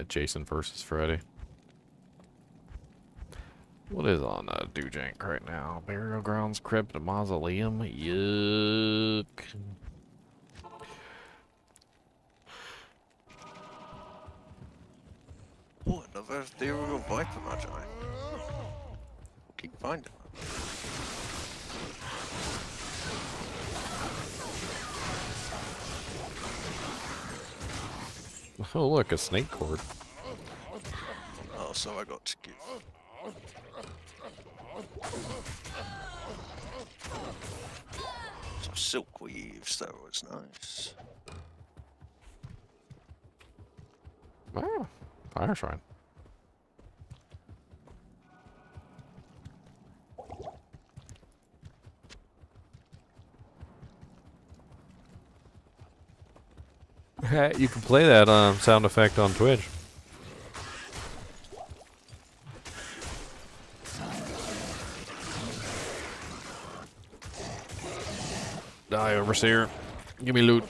Jason versus Freddy. What is on Doojank right now? Burial Grounds, Crypt, Mausoleum. Yuck. Oh, another ethereal viper magi. Keep finding them. Oh, look, a snake cord. Oh, so I got to give. Some silk weaves, that was nice. Oh, fire shrine. You can play that sound effect on Twitch. Die, Overseer. Give me loot.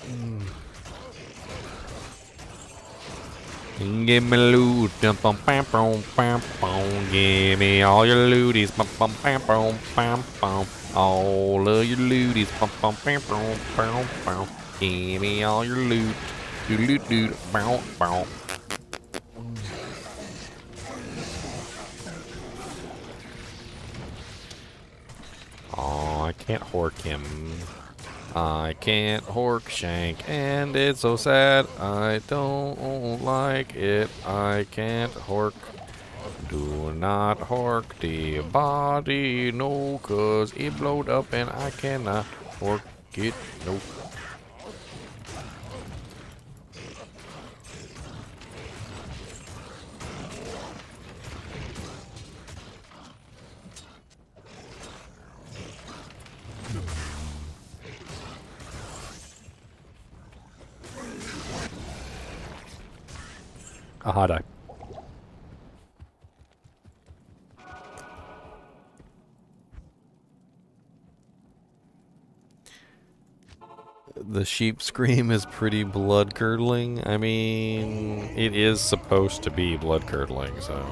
Give me loot. Give me all your looties. All of your looties. Give me all your loot. Doot. Bow. Oh, I can't hork him. I can't hork shank, and it's so sad. I don't like it. I can't hork. Do not hork the body, no, cause it blowed up and I cannot hork it, nope. Aha, die. The sheep scream is pretty blood curdling. I mean, it is supposed to be blood curdling, so.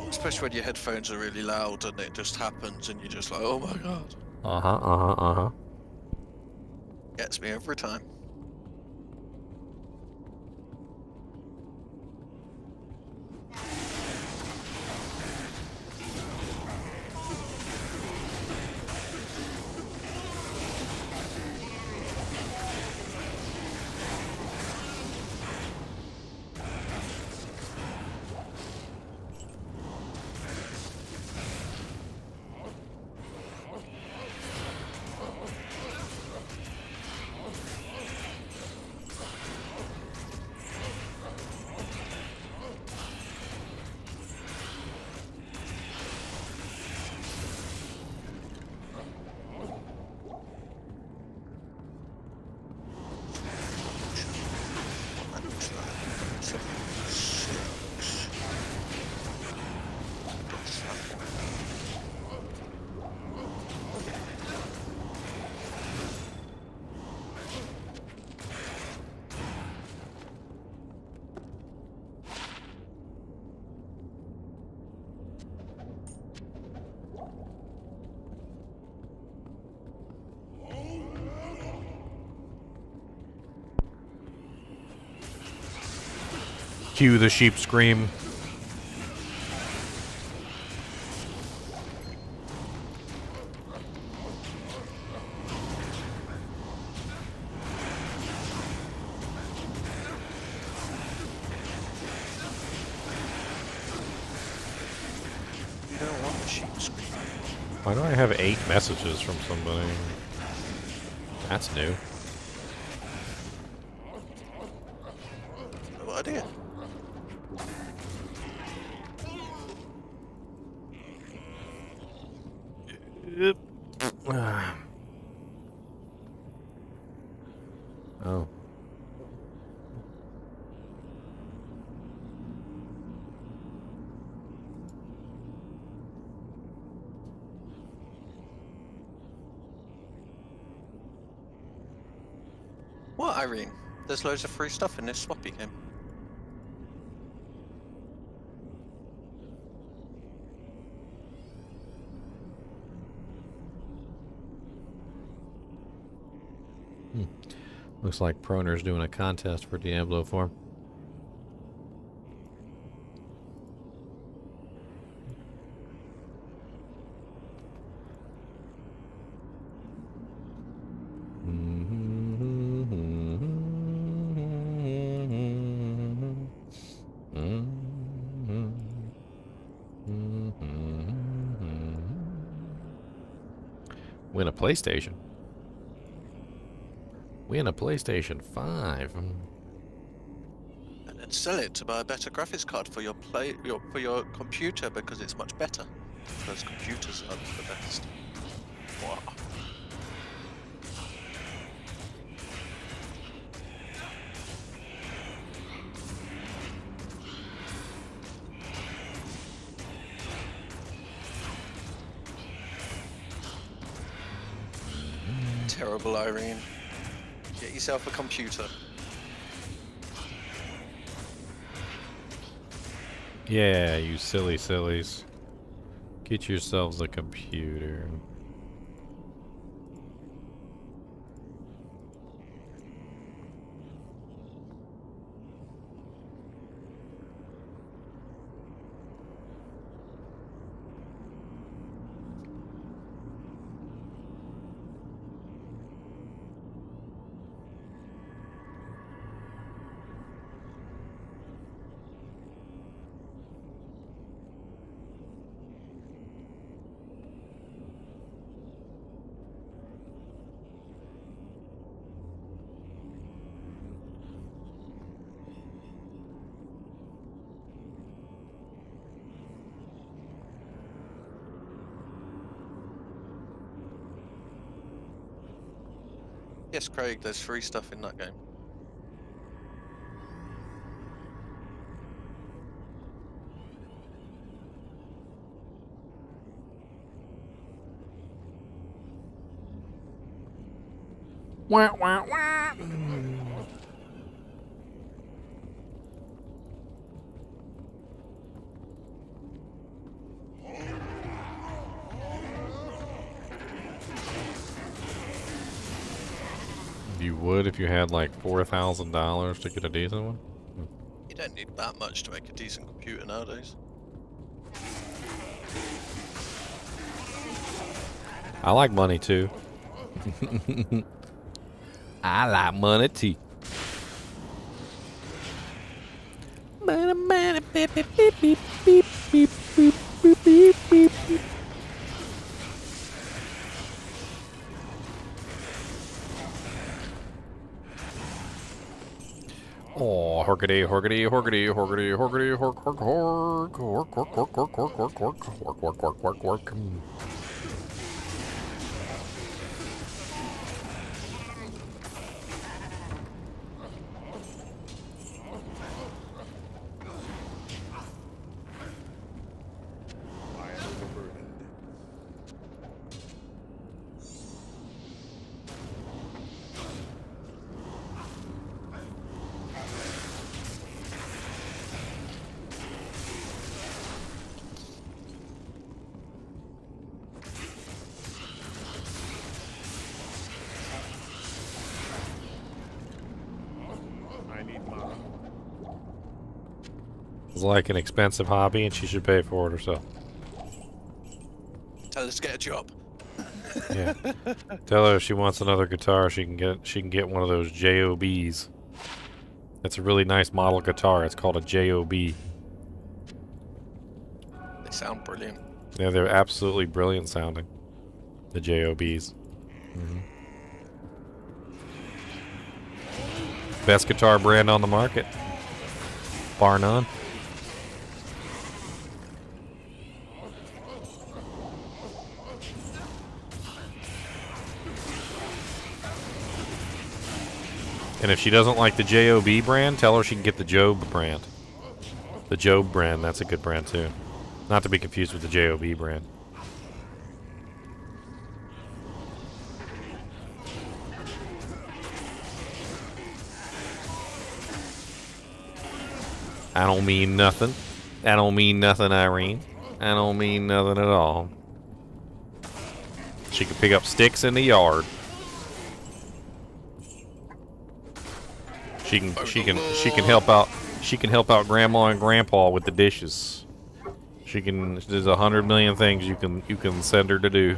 Especially when your headphones are really loud and it just happens and you're just like, oh my god. Gets me every time. Cue the sheep scream. You don't want the sheep scream. Why do I have 8 messages from somebody? That's new. No idea. Oh. What, Irene? There's loads of free stuff in this swappy game. Looks like Proner's doing a contest for Diablo form. Win a PlayStation. Win a PlayStation 5. And then sell it to buy a better graphics card for your computer because it's much better. Because computers are the best. Wow. Terrible Irene. Get yourself a computer. Yeah, you silly sillies. Get yourselves a computer. Yes, Craig, there's free stuff in that game. Wah, wah, wah. You would if you had like $4,000 to get a decent one? You don't need that much to make a decent computer nowadays. I like money too. I like money too. Oh, horkity, horkity, horkity, horkity, horkity, hork, hork, hork, hork, hork, hork, hork, hork, hork, hork, hork, hork, hork, hork, hork. I am overburdened. I need mana. It's like an expensive hobby and she should pay for it herself. Tell her to get a job. Yeah. Tell her if she wants another guitar, she can get one of those JOBs. It's a really nice model guitar. It's called a JOB. They sound brilliant. Yeah, they're absolutely brilliant sounding. The JOBs. Best guitar brand on the market. Bar none. And if she doesn't like the JOB brand, tell her she can get the Job brand. The Job brand, that's a good brand too. Not to be confused with the JOB brand. I don't mean nothing. I don't mean nothing, Irene. I don't mean nothing at all. She can pick up sticks in the yard. She can help out Grandma and Grandpa with the dishes. There's 100 million things you can send her to do.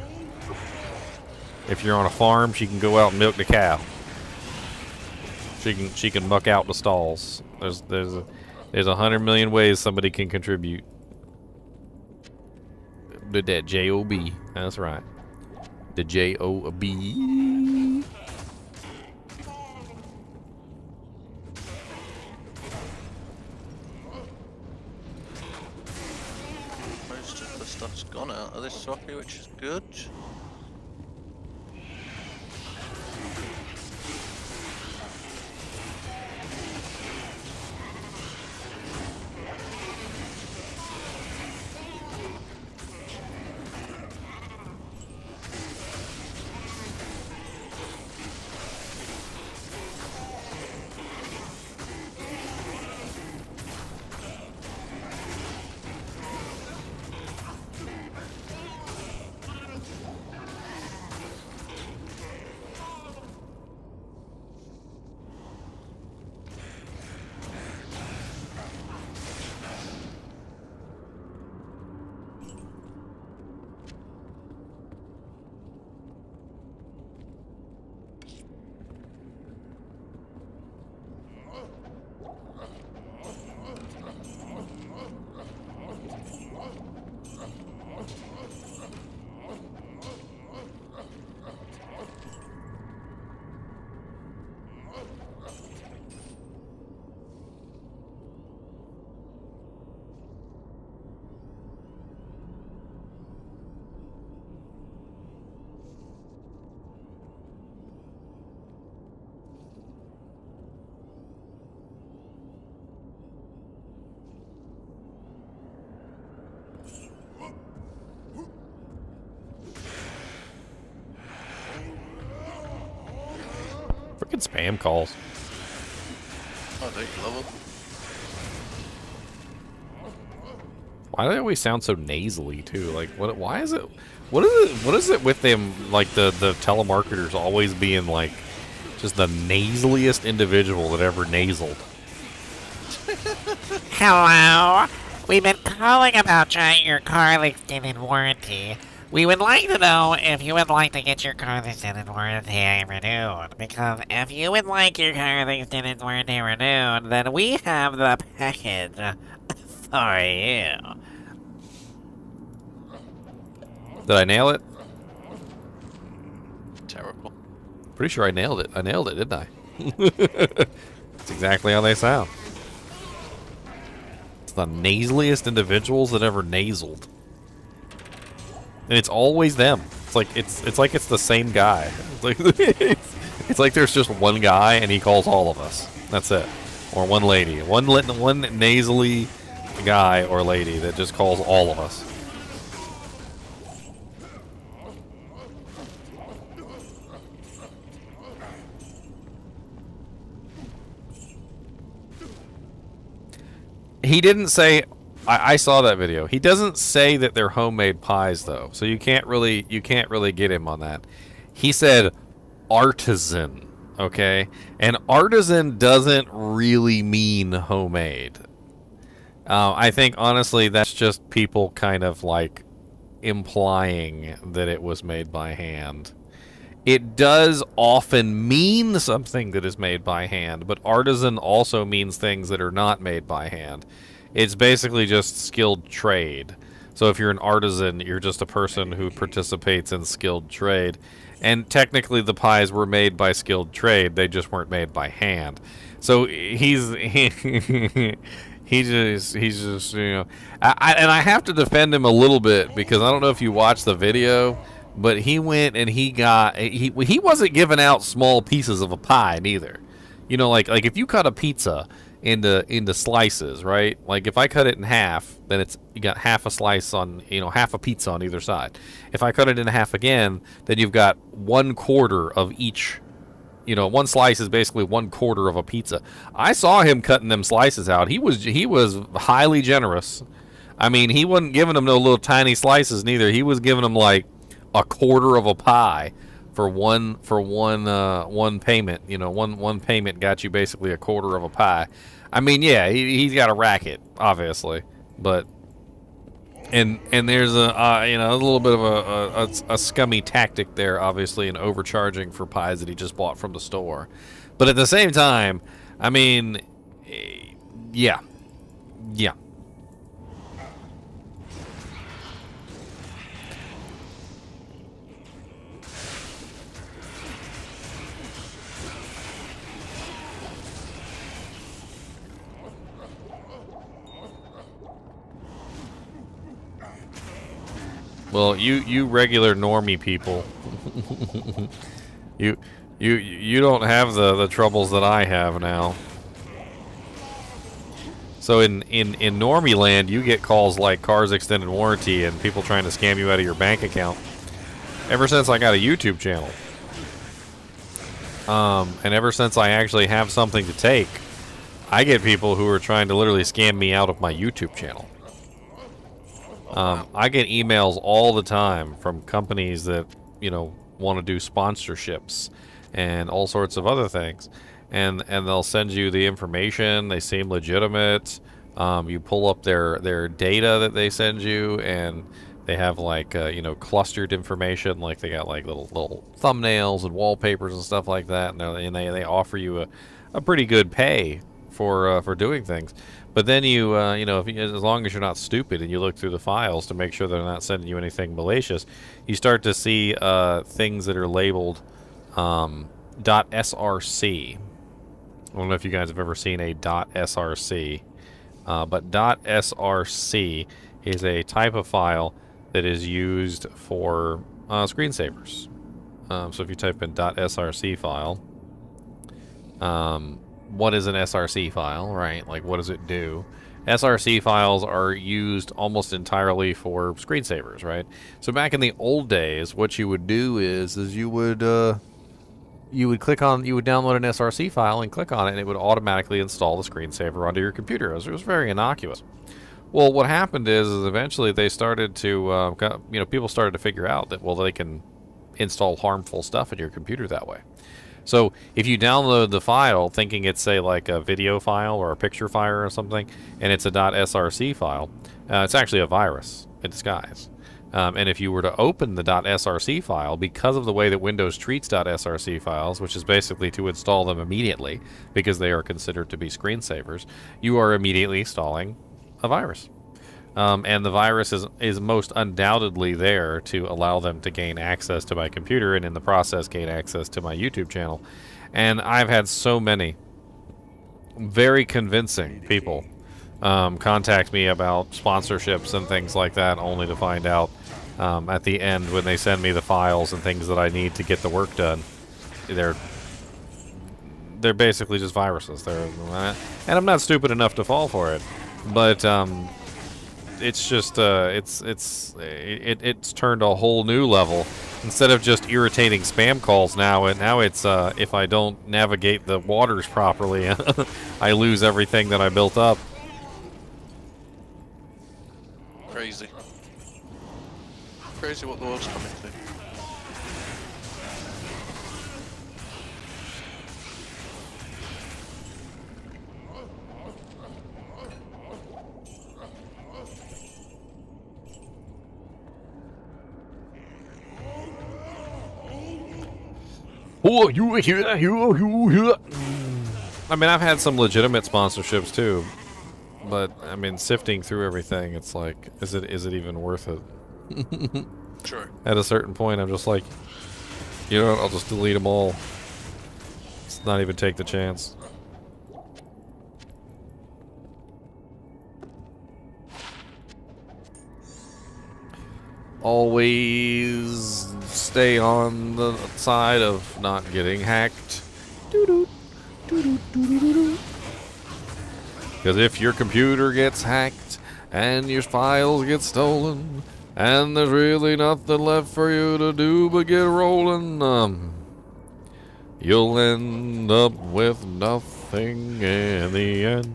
If you're on a farm, she can go out and milk the cow. She can muck out the stalls. There's 100 million ways somebody can contribute. Did that JOB? That's right. The JOB. Most of the stuff's gone out of this socket, which is good. Freaking spam calls. Oh, don't you love them? Why do they always sound so nasally too? Like, what? Why is it? What is it? What is it with them? Like the telemarketers always being like just the nasaliest individual that ever nasaled. Hello. We've been calling about trying your car extended warranty. We would like to know if you would like to get your car's extended warranty renewed. Because if you would like your car's extended warranty renewed, then we have the package for you. Did I nail it? Terrible. Pretty sure I nailed it. I nailed it, didn't I? That's exactly how they sound. It's the nasaliest individuals that ever nasaled. And it's always them. It's like it's the same guy. It's like there's just one guy and he calls all of us. That's it. Or one lady. One nasally guy or lady that just calls all of us. He didn't say. I saw that video. He doesn't say that they're homemade pies though, so you can't really get him on that. He said artisan, okay, and artisan doesn't really mean homemade. I think honestly that's just people kind of like implying that it was made by hand. It does often mean something that is made by hand, but artisan also means things that are not made by hand. It's basically just skilled trade. So if you're an artisan, you're just a person who participates in skilled trade. And technically the pies were made by skilled trade, they just weren't made by hand. So he's just you know, and I have to defend him a little bit because I don't know if you watched the video, but he went and he wasn't giving out small pieces of a pie neither. You know, like if you cut a pizza into slices, right? Like if I cut it in half, then you got half a slice on, you know, half a pizza on either side. If I cut it in half again, then you've got 1/4 of each. You know, one slice is basically 1/4 of a pizza. I saw him cutting them slices out. He was highly generous. I mean, he wasn't giving them no little tiny slices neither. He was giving them like 1/4 of a pie for one payment. You know, one payment got you basically 1/4 of a pie. I mean, yeah, he's got a racket, obviously, but and there's a you know, a little bit of a scummy tactic there, obviously, in overcharging for pies that he just bought from the store. But at the same time, I mean, yeah. Well, you regular normie people, you don't have the troubles that I have now. So in normie land, you get calls like cars extended warranty and people trying to scam you out of your bank account. Ever since I got a YouTube channel, and ever since I actually have something to take, I get people who are trying to literally scam me out of my YouTube channel. I get emails all the time from companies that, you know, want to do sponsorships and all sorts of other things, and they'll send you the information. They seem legitimate. You pull up their data that they send you, and they have like you know, clustered information. Like they got like little thumbnails and wallpapers and stuff like that, and they offer you a pretty good pay for doing things. But then you know, as long as you're not stupid and you look through the files to make sure they're not sending you anything malicious, you start to see things that are labeled .src. I don't know if you guys have ever seen a .src, but .src is a type of file that is used for screensavers. So if you type in .src file, what is an SRC file, right? Like, what does it do? SRC files are used almost entirely for screensavers, right? So back in the old days, what you would do is you would you would download an SRC file and click on it, and it would automatically install the screensaver onto your computer. It was very innocuous. Well, what happened is eventually they started to, people started to figure out that, well, they can install harmful stuff in your computer that way. So if you download the file thinking it's, say, like a video file or a picture file or something, and it's a .src file, it's actually a virus in disguise. And if you were to open the .src file, because of the way that Windows treats .src files, which is basically to install them immediately because they are considered to be screensavers, you are immediately installing a virus. And the virus is most undoubtedly there to allow them to gain access to my computer and in the process gain access to my YouTube channel. And I've had so many very convincing people contact me about sponsorships and things like that, only to find out at the end when they send me the files and things that I need to get the work done, they're basically just viruses. And I'm not stupid enough to fall for it, but it's just it's turned a whole new level. Instead of just irritating spam calls now it's if I don't navigate the waters properly, I lose everything that I built up. Crazy. Crazy what the world's coming to. Oh, you hear that? I mean, I've had some legitimate sponsorships too, but I mean, sifting through everything, it's like, is it even worth it? Sure. At a certain point, I'm just like, you know what, I'll just delete them all. Let's not even take the chance. Always stay on the side of not getting hacked. Because if your computer gets hacked and your files get stolen and there's really nothing left for you to do but get rolling, you'll end up with nothing in the end.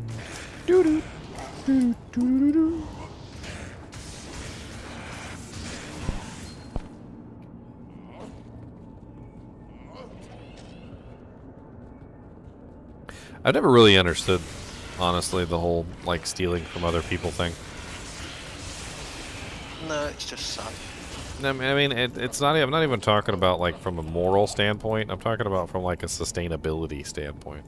I've never really understood, honestly, the whole, like, stealing from other people thing. No, it's just sad. I mean, it's not. I'm not even talking about, like, from a moral standpoint. I'm talking about from, like, a sustainability standpoint.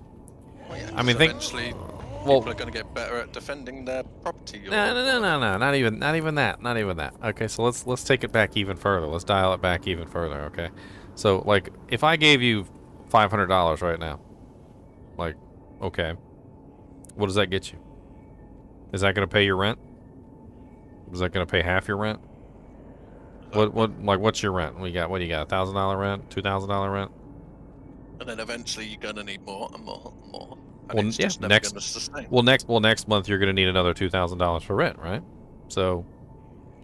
Well, yeah, I mean, eventually well, people are going to get better at defending their property. No, not even that. Okay, so let's take it back even further. Let's dial it back even further. Okay, so like, if I gave you $500 right now, like, okay, what does that get you? Is that going to pay your rent? Is that going to pay half your rent? What's your rent? What do you got? $1,000 rent? $2,000 rent? And then eventually you're going to need more and more and more. And Well, it's yeah, just never next- going to sustain. Next month you're going to need another $2,000 for rent, right? So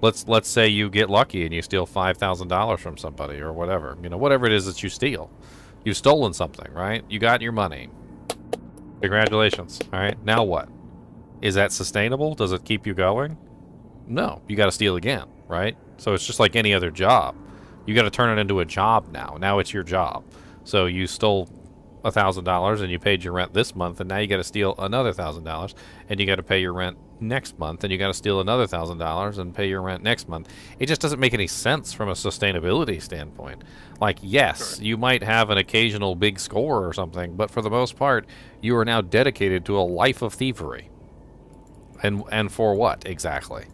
let's say you get lucky and you steal $5,000 from somebody or whatever. You know, whatever it is that you steal. You've stolen something, right? You got your money. Congratulations. All right. Now what? Is that sustainable? Does it keep you going? No. You got to steal again, right? So it's just like any other job. You got to turn it into a job now. Now it's your job. So you stole $1,000 and you paid your rent this month, and now you got to steal another $1,000, and you got to pay your rent next month, and you got to steal another $1,000 and pay your rent next month. It just doesn't make any sense from a sustainability standpoint. Like, yes, Sure. you might have an occasional big score or something, but for the most part, you are now dedicated to a life of thievery. And for what exactly?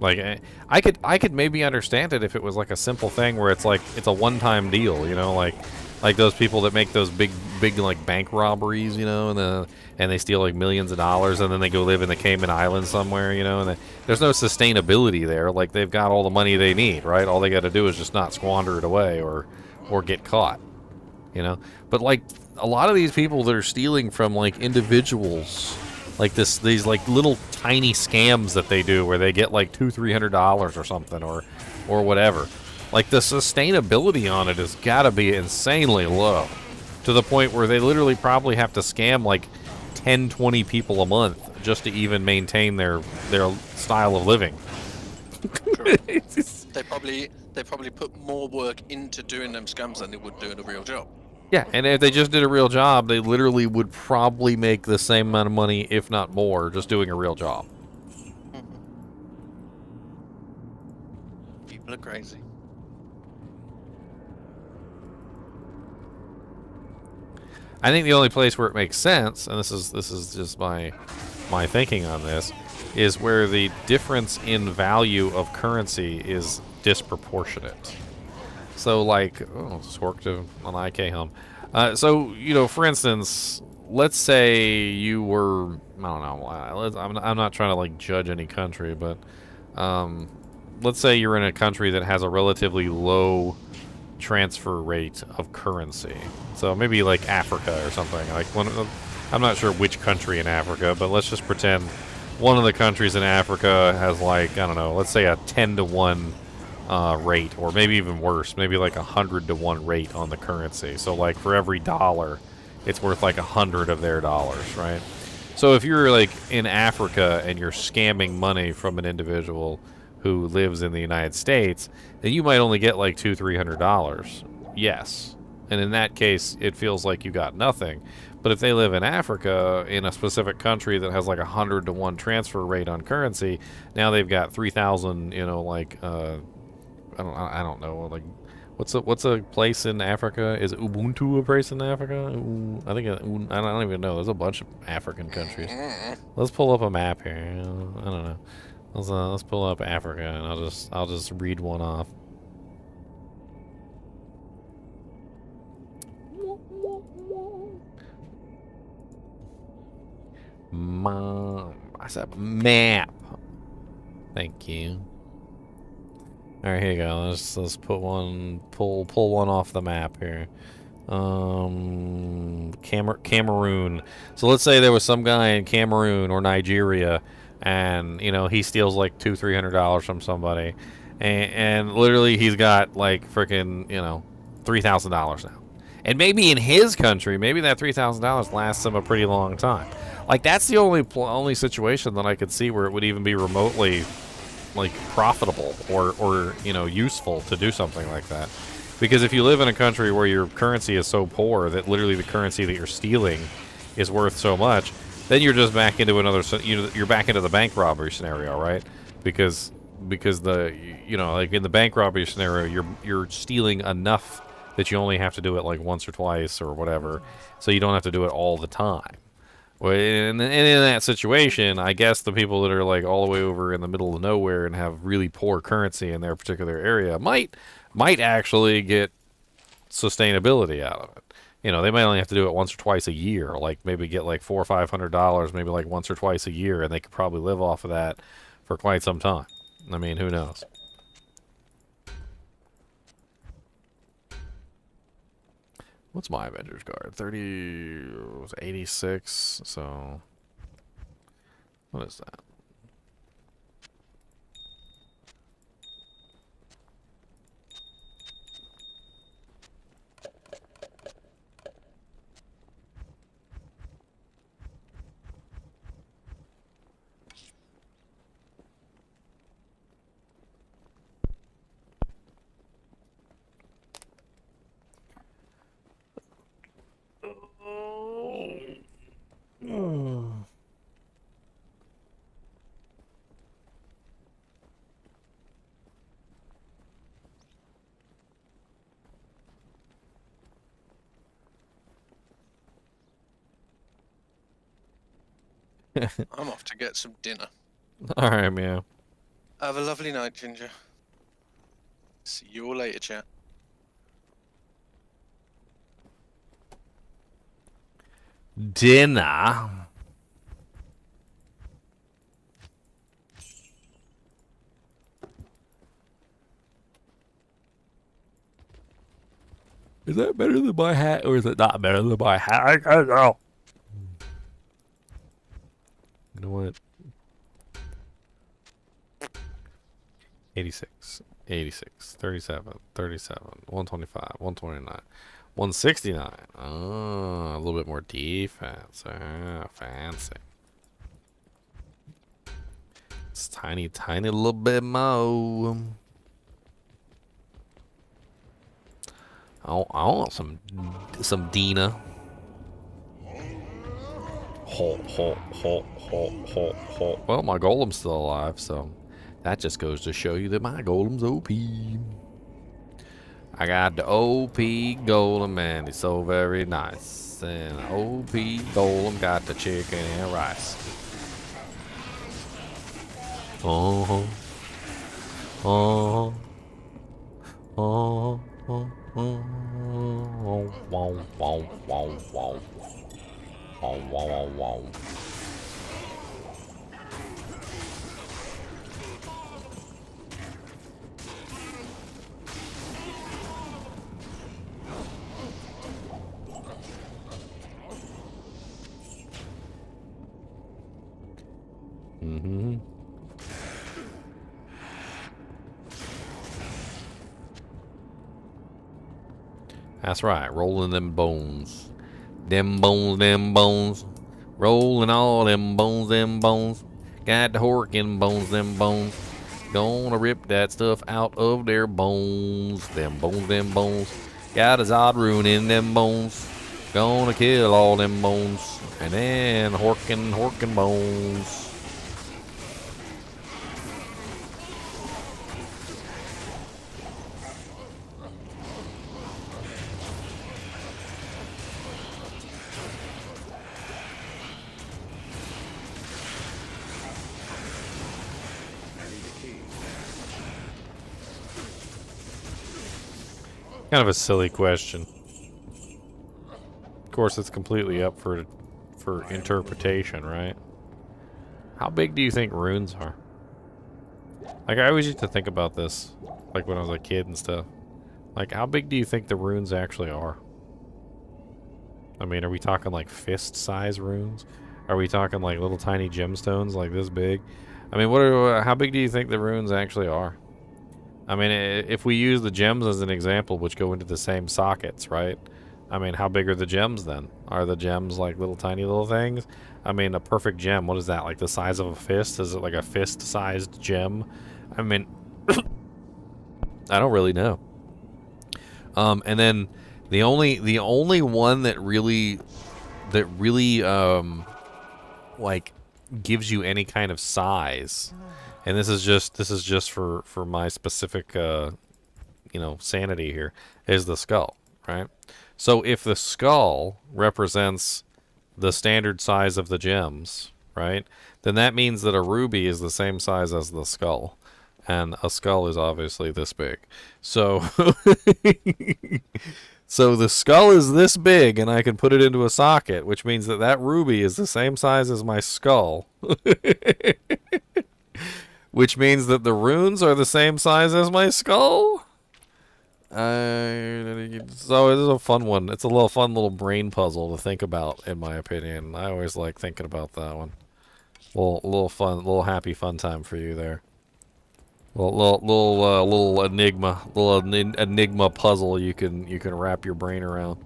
Like, I could maybe understand it if it was like a simple thing where it's like it's a one-time deal, you know, like those people that make those big like bank robberies, you know, and they steal like millions of dollars and then they go live in the Cayman Islands somewhere, you know, and there's no sustainability there. Like, they've got all the money they need, right? All they got to do is just not squander it away or get caught, you know. But like a lot of these people that are stealing from like individuals, like these like little tiny scams that they do where they get like $200-300 or something or whatever. Like, the sustainability on it has got to be insanely low, to the point where they literally probably have to scam like 10, 20 people a month just to even maintain their style of living. They probably put more work into doing them scams than they would doing a real job. Yeah, and if they just did a real job, they literally would probably make the same amount of money, if not more, just doing a real job. People are crazy. I think the only place where it makes sense, and this is just my thinking on this, is where the difference in value of currency is disproportionate. So, like, oh, just worked an IK hum. So, you know, for instance, let's say you were, I don't know, I'm not trying to, like, judge any country, but let's say you're in a country that has a relatively low transfer rate of currency. So maybe like Africa or something. Like I'm not sure which country in Africa, but let's just pretend one of the countries in Africa has, like, I don't know, let's say a 10-to-1 rate, or maybe even worse, maybe like 100-to-1 rate on the currency. So like for every dollar, it's worth like 100 of their dollars, right? So if you're like in Africa and you're scamming money from an individual who lives in the United States, then you might only get like $200-300. Yes. And in that case, it feels like you got nothing. But if they live in Africa, in a specific country that has like 100-to-1 transfer rate on currency, now they've got 3,000, you know, like, I don't know, like, what's a place in Africa? Is Ubuntu a place in Africa? I think, I don't even know. There's a bunch of African countries. Let's pull up a map here. I don't know. Let's pull up Africa, and I'll just read one off. I said map. Thank you. All right, here you go. Let's put one, pull one off the map here. Cameroon. So let's say there was some guy in Cameroon or Nigeria, and you know he steals like $200-300 from somebody, and literally he's got like freaking, you know, $3,000 now. And maybe in his country, maybe that $3,000 lasts him a pretty long time. Like, that's the only situation that I could see where it would even be remotely, like, profitable or you know, useful to do something like that. Because if you live in a country where your currency is so poor that literally the currency that you're stealing is worth so much, then you're just back into you're back into the bank robbery scenario, right? Because the, you know, like in the bank robbery scenario, you're stealing enough that you only have to do it like once or twice or whatever, so you don't have to do it all the time. Well, and in that situation, I guess the people that are like all the way over in the middle of nowhere and have really poor currency in their particular area might actually get sustainability out of it. You know, they might only have to do it once or twice a year, like maybe get like $400 or $500, maybe like once or twice a year, and they could probably live off of that for quite some time. I mean, who knows? What's my Avengers card? 86, so what is that? I'm off to get some dinner. All right, man. Have a lovely night, Ginger. See you all later, chat. Dinner. Is that better than my hat, or is it not better than my hat? I don't know. You know what? 86. 86, 37, 37, 125, 129, 169. Oh, a little bit more defense. Ah, fancy. It's tiny, tiny little bit more. I want some Dina. Well, my Golem's still alive, so that just goes to show you that my Golem's OP. I got the OP Golem, and he's so very nice. And OP Golem got the chicken and rice. Oh, oh, oh, oh, oh, wow, wow, wow, wow, wow, wow, wow, wow. Mm-hmm. That's right, rolling them bones. Them bones. Rolling all them bones. Got the Horkin bones, them bones. Gonna rip that stuff out of their bones. Them bones. Got a Zod rune in them bones. Gonna kill all them bones. And then Horkin bones. Kind of a silly question. Of course, it's completely up for interpretation, right? How big do you think runes are? Like, I always used to think about this, like when I was a kid and stuff. Like, how big do you think the runes actually are? I mean, are we talking like fist-size runes? Are we talking like little tiny gemstones like this big? I mean, how big do you think the runes actually are? I mean, if we use the gems as an example, which go into the same sockets, right? I mean, how big are the gems then? Are the gems like little tiny little things? I mean, a perfect gem, what is that? Like the size of a fist? Is it like a fist-sized gem? I mean, I don't really know. And then the only one that really like gives you any kind of size. And this is just for my specific sanity here, is the skull, right? So if the skull represents the standard size of the gems, right? Then that means that a ruby is the same size as the skull. And a skull is obviously this big. So so the skull is this big, and I can put it into a socket, which means that that ruby is the same size as my skull. Which means that the runes are the same size as my skull? So it is a fun one. It's a fun little brain puzzle to think about, in my opinion. I always like thinking about that one. Little happy fun time for you there. Little enigma puzzle you can wrap your brain around.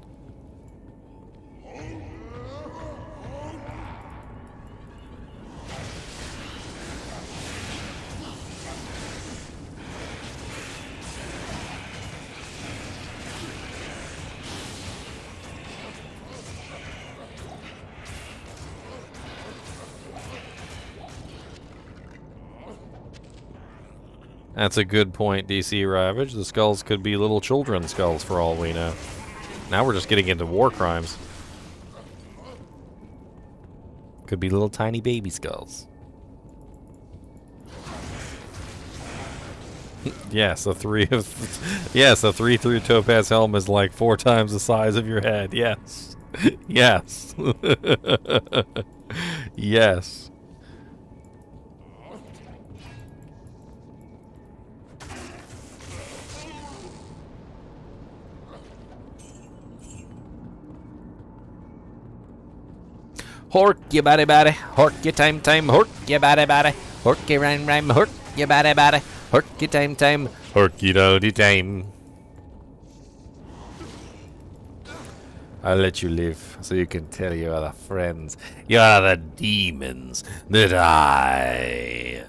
That's a good point, DC Ravage. The skulls could be little children's skulls for all we know. Now we're just getting into war crimes. Could be little tiny baby skulls. Yes, a 3/3 topaz helm is like 4 times the size of your head. Yes. Yes. Yes. Hork your body, hork your time, hork your body, hork your rhyme, hork your body, Horky time time. Horky dody time. I'll let you live so you can tell your other friends. You're the demons that I,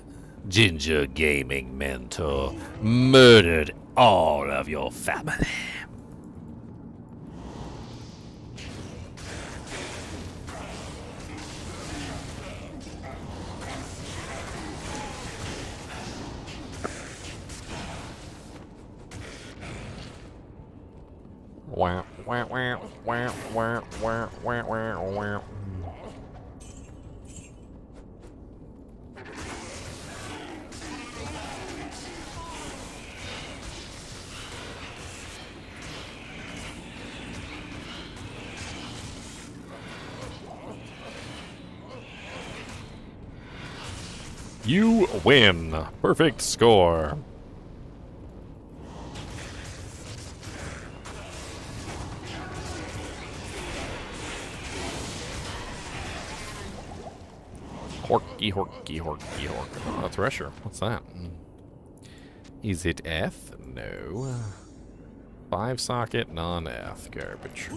Ginger Gaming Mentor, murdered all of your family. Wow, wow, wow, wow, wow, wow, wow, wow, wow. You win. Perfect score. Horky, horky, horky, horky. Oh, thresher. What's that? Is it F? No. 5-socket, non-F. Garbage.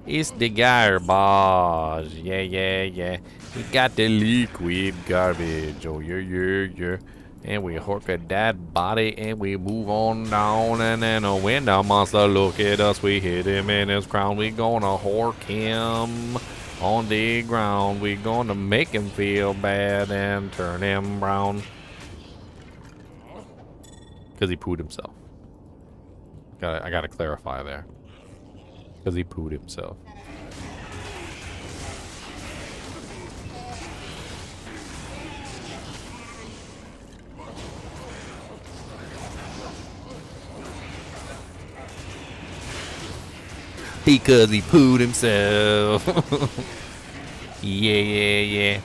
It's the garbage. Yeah, yeah, yeah. We got the liquid garbage. Oh, yeah, yeah, yeah. And we hork that body and we move on down. And then when the monster look at us, we hit him in his crown. We gonna hork him on the ground. We gonna make him feel bad and turn him brown. Because he pooed himself. I gotta clarify there. Because he pooed himself. Because he pooed himself. Yeah, yeah, yeah.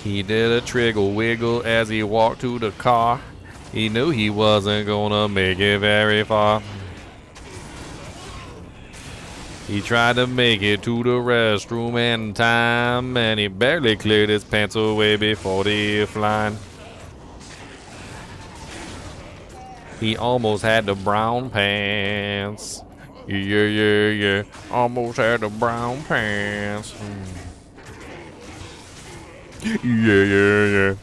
He did a triggle wiggle as he walked to the car. He knew he wasn't gonna make it very far. He tried to make it to the restroom in time, and he barely cleared his pants away before the flying. He almost had the brown pants. Yeah, yeah, yeah. Almost had the brown pants. Yeah, yeah, yeah.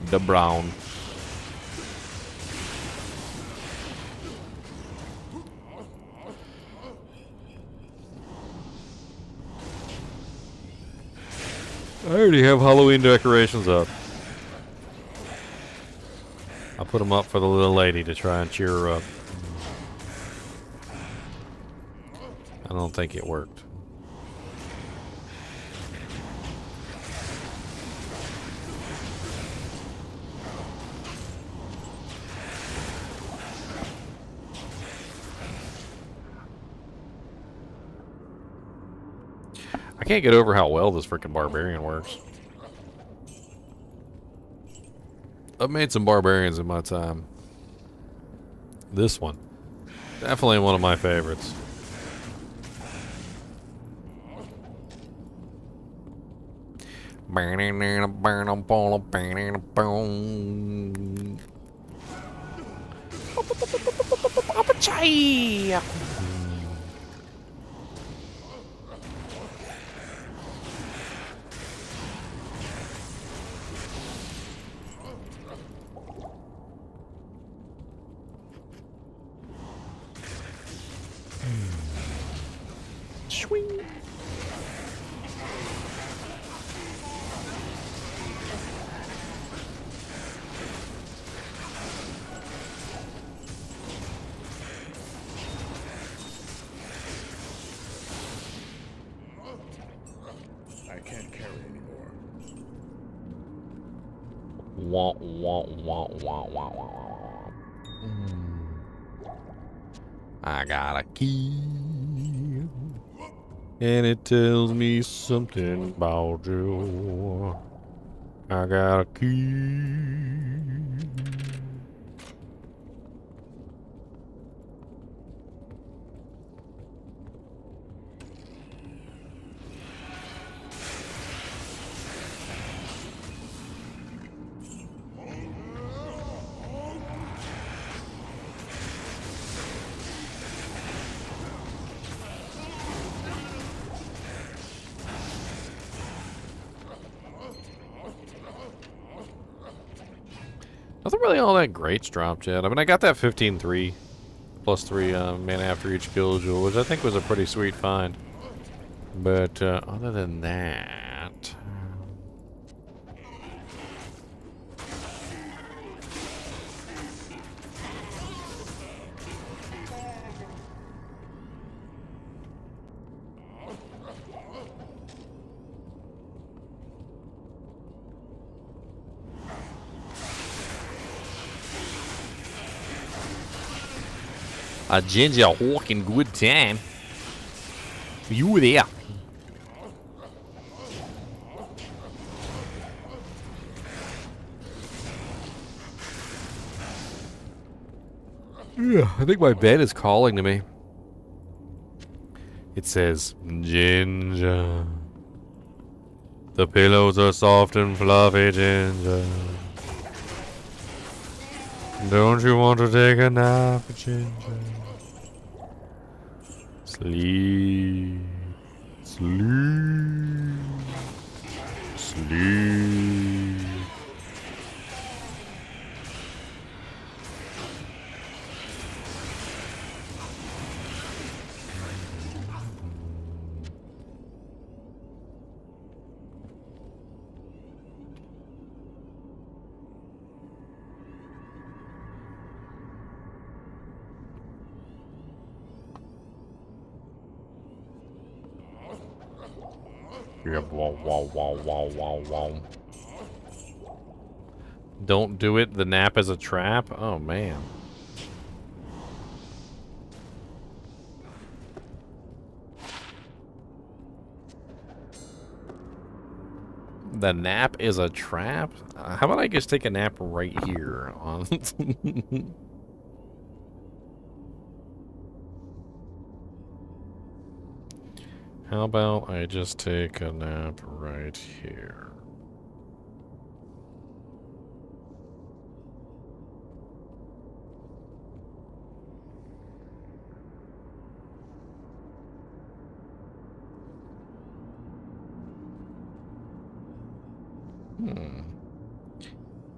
The brown. I already have Halloween decorations up. I'll put them up for the little lady to try and cheer her up. I don't think it worked. I can't get over how well this freaking Barbarian works. I've made some Barbarians in my time. This one, definitely one of my favorites. Swing. I can't carry anymore. Wah, wah, wah, wah, wah, wah. I got a key, and it tells me something about you. I got a key. Nothing really all that great's dropped yet. I mean, I got that 15-3 plus 3 mana after each kill jewel, which I think was a pretty sweet find. But other than that... A ginger Horkin good time. You there. Yeah, I think my bed is calling to me. It says, Ginger. The pillows are soft and fluffy, Ginger. Don't you want to take a nap, Ginger? Sleep. Sleep. Sleep. Yeah, wow, wow, wow, wow, wow, wow. Don't do it. The nap is a trap. Oh, man. The nap is a trap? How about I just take a nap right here on... How about I just take a nap right here?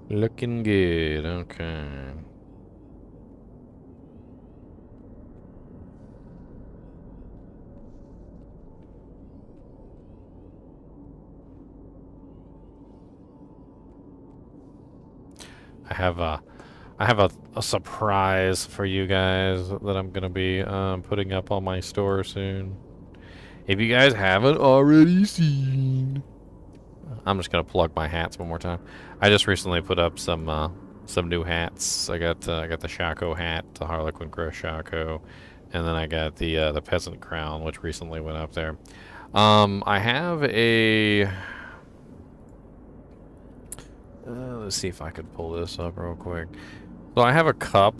Looking good, okay. I have a surprise for you guys that I'm gonna be putting up on my store soon. If you guys haven't already seen, I'm just gonna plug my hats one more time. I just recently put up some new hats. I got the Shaco hat, the Harlequin Crest Shaco, and then I got the peasant crown, which recently went up there. I have a. Let's see if I could pull this up real quick. So I have a cup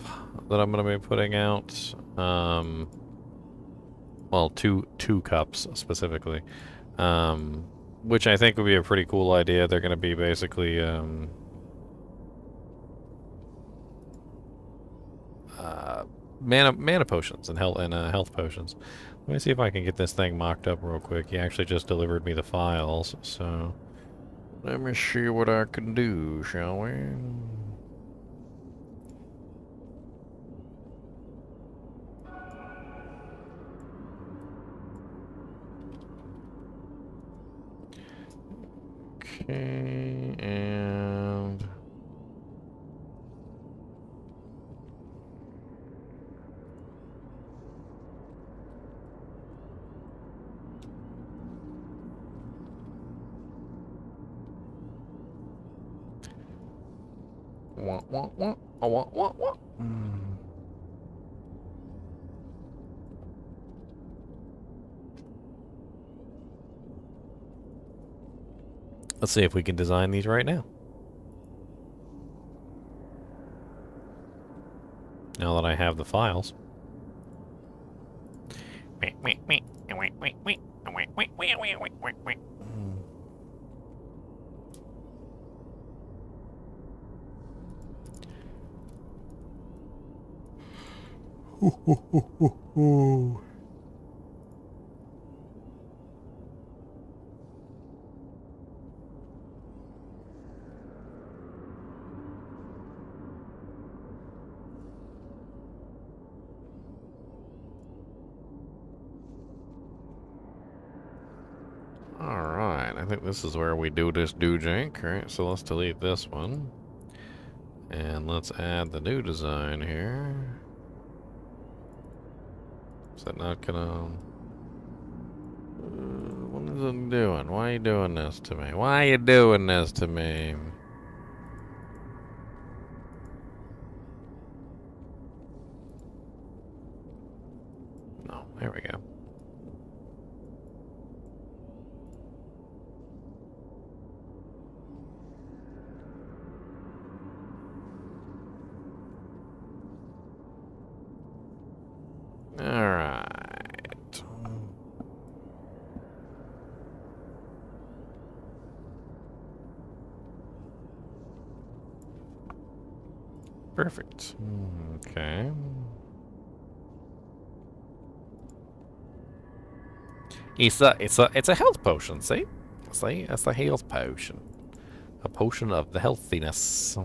that I'm going to be putting out. Well, two cups specifically, which I think would be a pretty cool idea. They're going to be basically mana potions and health potions. Let me see if I can get this thing mocked up real quick. He actually just delivered me the files, so. Let me see what I can do, shall we? Okay, and... Wah. Let's see if we can design these right now. Now that I have the files. Alright, I think this is where we do this do jank. Alright, so let's delete this one. And let's add the new design here. Is that not gonna... what is it doing? Why are you doing this to me? Why are you doing this to me? No, there we go. Alright. Perfect. Okay. It's a health potion, see? See? That's a health potion. A potion of the healthiness.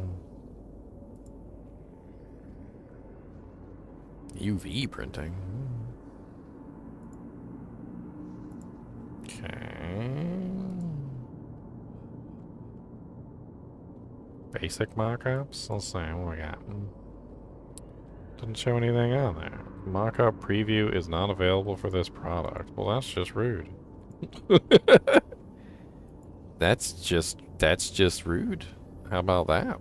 UV printing. Okay. Basic markups? Let's see what we got. Doesn't show anything on there. Markup preview is not available for this product. Well, that's just rude. That's just rude. How about that?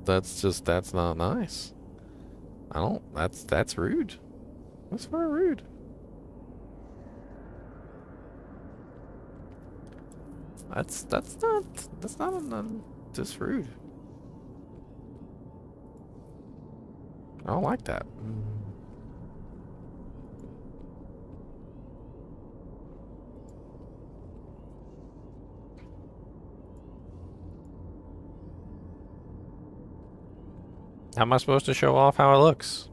That's not nice. That's rude. That's very rude. That's just rude. I don't like that. How am I supposed to show off how it looks?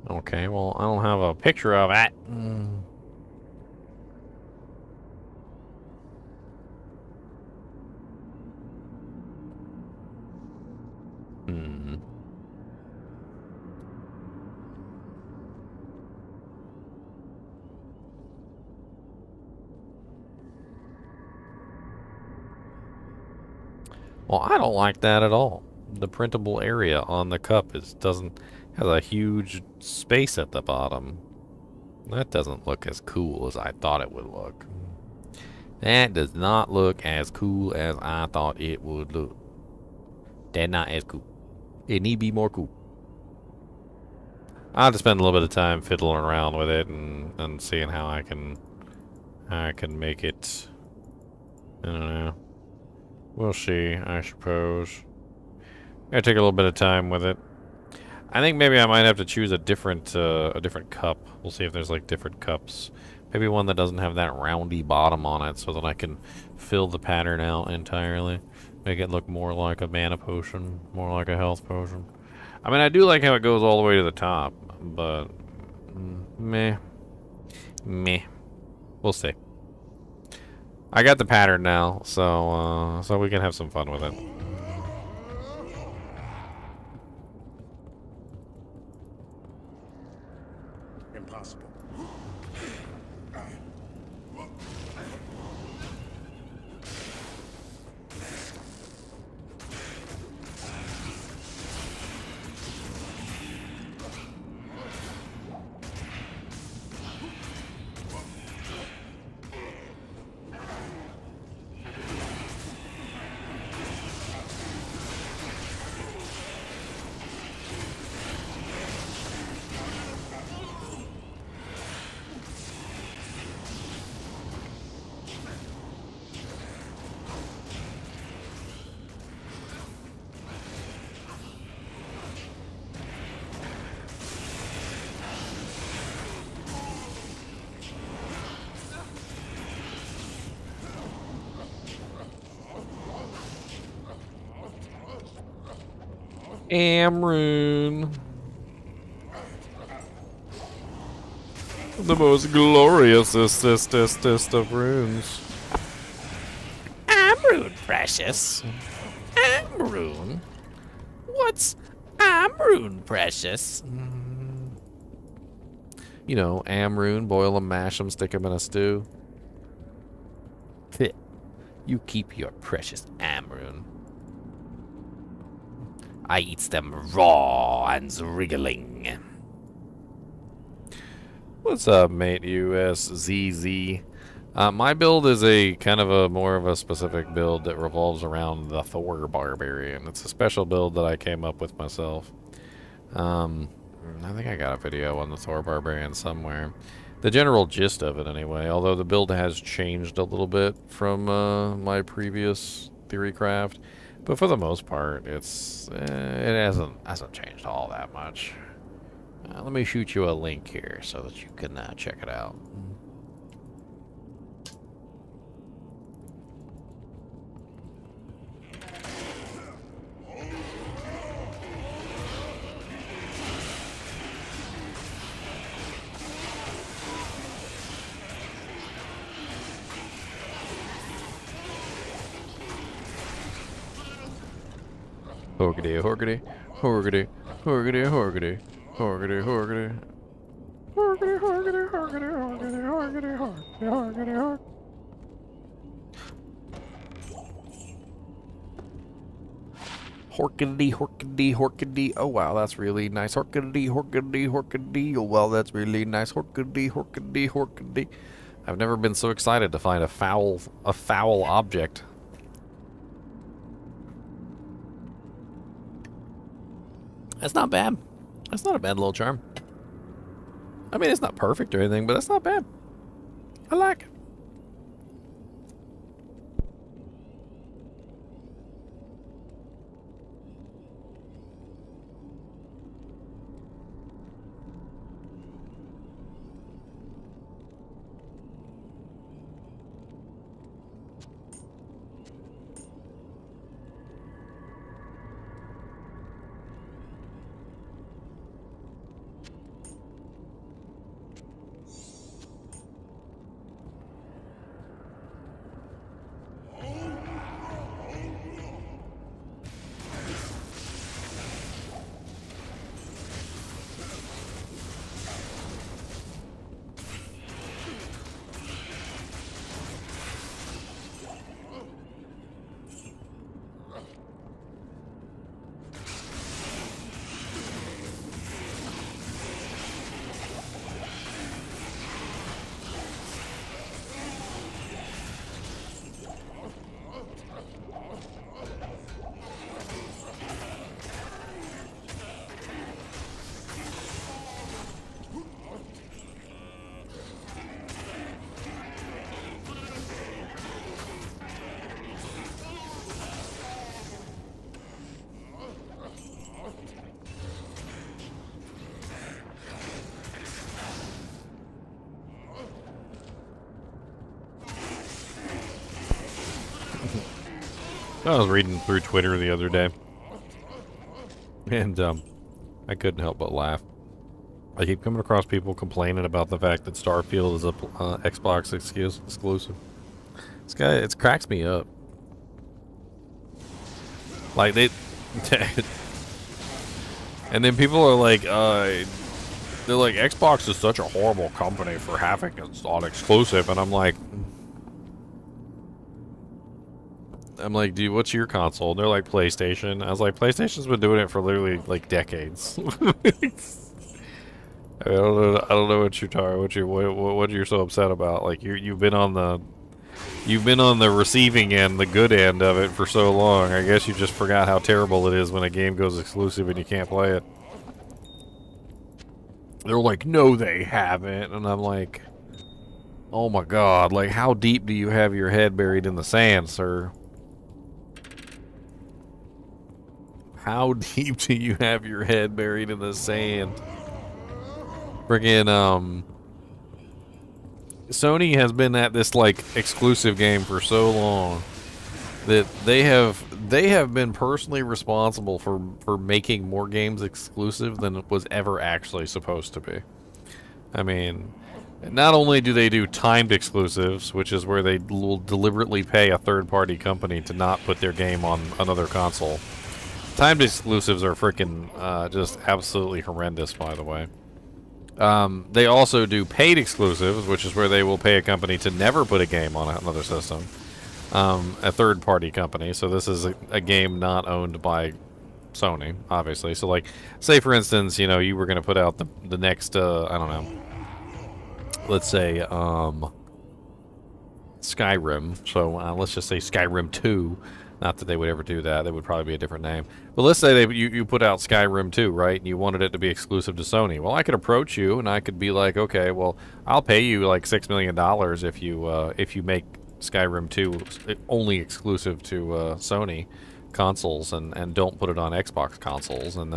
Okay, well, I don't have a picture of it. Well, I don't like that at all. The printable area on the cup has a huge space at the bottom. That doesn't look as cool as I thought it would look. That does not look as cool as I thought it would look. That's not as cool. It need to be more cool. I'll have to spend a little bit of time fiddling around with it and seeing how I can make it. I don't know. We'll see, I suppose. Gotta take a little bit of time with it. I think maybe I might have to choose a different cup. We'll see if there's like different cups. Maybe one that doesn't have that roundy bottom on it, so that I can fill the pattern out entirely. Make it look more like a mana potion, more like a health potion. I mean, I do like how it goes all the way to the top, but meh. We'll see. I got the pattern now, so we can have some fun with it. Impossible. Amrune. The most glorious of runes. Amrune, precious. Amrune? What's Amrune, precious? You know, Amrune, boil them, mash them, stick them in a stew. You keep your precious Amrune. I eats them raw and wriggling. What's up, mate? USZZ. My build is a kind of a more of a specific build that revolves around the Thor Barbarian. It's a special build that I came up with myself. I think I got a video on the Thor Barbarian somewhere. The general gist of it, anyway. Although the build has changed a little bit from my previous theory craft, but for the most part, it hasn't changed all that much. Let me shoot you a link here so that you can check it out. Horkity, horkity, horkity, horkity, horkity, horkity, horkity. Horkity, horkity, horkity, horkity, horkity, horkity, horkity, Horkity, horkity, horkity. Oh wow, that's really nice. Horkity, horkity, horkity. Oh well, that's really nice. Horkity, horkity, horkity. I've never been so excited to find a foul object. That's not bad. That's not a bad little charm. I mean, it's not perfect or anything, but that's not bad. I like it. I was reading through Twitter the other day, and I couldn't help but laugh. I keep coming across people complaining about the fact that Starfield is a Xbox exclusive. This guy, it cracks me up. Like they, and then people are like, they're like, Xbox is such a horrible company for having it on exclusive, and I'm like, dude, what's your console? And they're like, PlayStation. I was like, PlayStation's been doing it for literally like decades. I don't know what you're so upset about. Like you've been on the receiving end, the good end of it for so long. I guess you just forgot how terrible it is when a game goes exclusive and you can't play it. They're like, no, they haven't, and I'm like, oh my god, like how deep do you have your head buried in the sand, sir? How deep do you have your head buried in the sand? Friggin', Sony has been at this, like, exclusive game for so long. that they have been personally responsible for making more games exclusive than it was ever actually supposed to be. I mean, not only do they do timed exclusives, which is where they will deliberately pay a third-party company to not put their game on another console. Timed exclusives are freaking just absolutely horrendous, by the way. They also do paid exclusives, which is where they will pay a company to never put a game on another system. A third-party company. So this is a game not owned by Sony, obviously. So, like, say for instance, you know, you were going to put out the next, I don't know, let's say, Skyrim. So let's just say Skyrim 2. Not that they would ever do that. That would probably be a different name. But let's say you put out Skyrim 2, right? And you wanted it to be exclusive to Sony. Well, I could approach you and I could be like, okay, well, I'll pay you like $6 million if you make Skyrim 2 only exclusive to Sony consoles and don't put it on Xbox consoles. And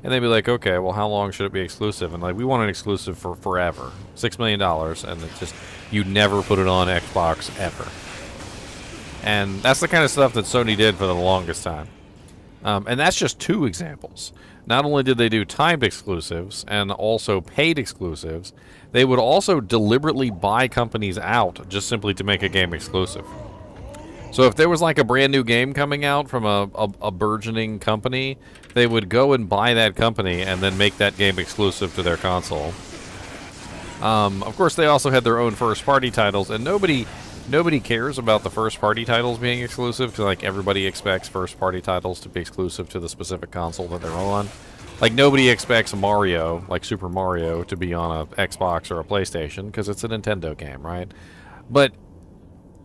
they'd be like, okay, well, how long should it be exclusive? And like, we want it exclusive for forever. $6 million, and it's just, you never put it on Xbox ever. And that's the kind of stuff that Sony did for the longest time. And that's just two examples. Not only did they do timed exclusives and also paid exclusives, they would also deliberately buy companies out just simply to make a game exclusive. So if there was like a brand new game coming out from a burgeoning company, they would go and buy that company and then make that game exclusive to their console. Of course, they also had their own first-party titles, and nobody cares about the first-party titles being exclusive, because like everybody expects first-party titles to be exclusive to the specific console that they're on. Like nobody expects Mario, like Super Mario, to be on a Xbox or a PlayStation because it's a Nintendo game, right? But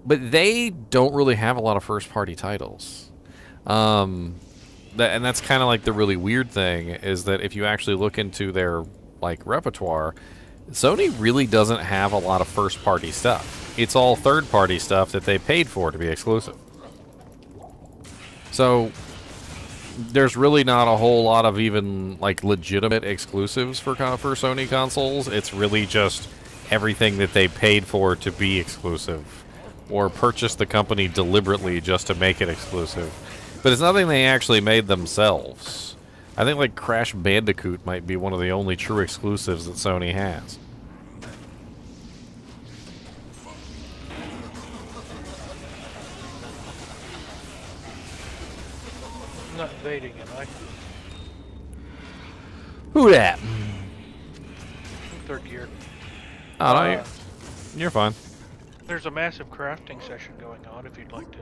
they don't really have a lot of first-party titles. And that's kind of like the really weird thing is that if you actually look into their like repertoire, Sony really doesn't have a lot of first-party stuff. It's all third-party stuff that they paid for to be exclusive. So there's really not a whole lot of even like legitimate exclusives for Sony consoles. It's really just everything that they paid for to be exclusive, or purchased the company deliberately just to make it exclusive. But it's nothing they actually made themselves. I think like Crash Bandicoot might be one of the only true exclusives that Sony has. I'm not invading, am I? Who that? Third gear. Oh, no, you're fine. There's a massive crafting session going on if you'd like to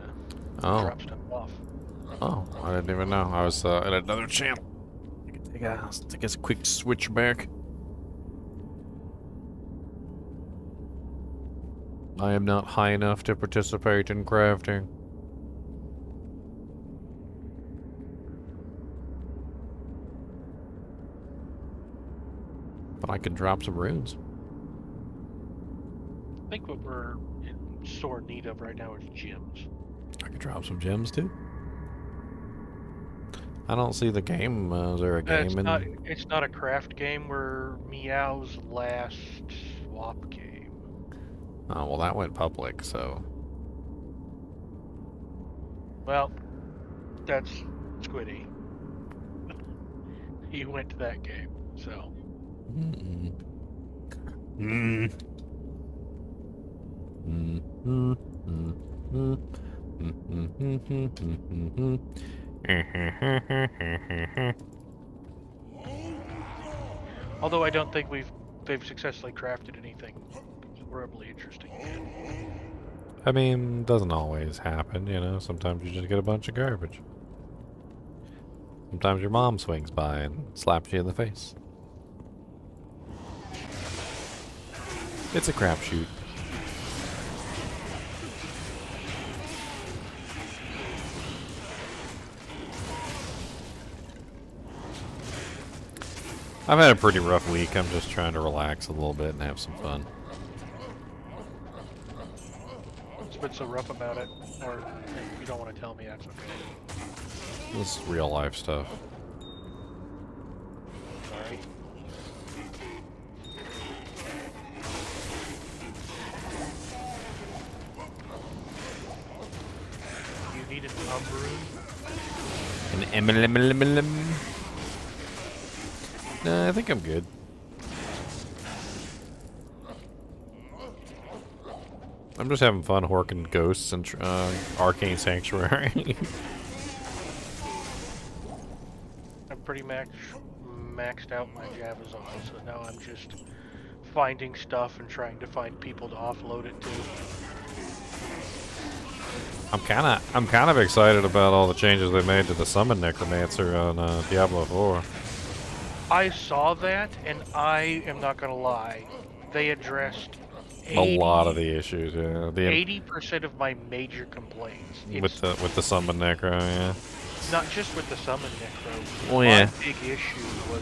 drop stuff off. Oh, I didn't even know. I was at another channel. Take a quick switch back. I am not high enough to participate in crafting. But I can drop some runes. I think what we're in sore need of right now is gems. I can drop some gems too. I don't see the game. Is there a game It's not a craft game. We're Meow's last swap game. Oh, well, that went public, so. Well, that's Squiddy. He went to that game, so. Although I don't think they've successfully crafted anything horribly interesting yet. I mean, doesn't always happen, you know. Sometimes you just get a bunch of garbage. Sometimes your mom swings by and slaps you in the face. It's a crapshoot. I've had a pretty rough week. I'm just trying to relax a little bit and have some fun. What's been so rough about it? Or if you don't want to tell me, that's okay. This is real life stuff. Sorry. You need an umbroon? An emblem. No, I think I'm good. I'm just having fun horking ghosts and arcane sanctuary. I'm pretty maxed out my Javazon, so now I'm just finding stuff and trying to find people to offload it to. I'm kind of excited about all the changes they made to the summon necromancer on Diablo 4. I saw that, and I am not gonna lie, they addressed A lot of the issues, yeah. 80% of my major complaints. With the summon necro, yeah. Not just with the summon necro. Well, yeah. My big issue was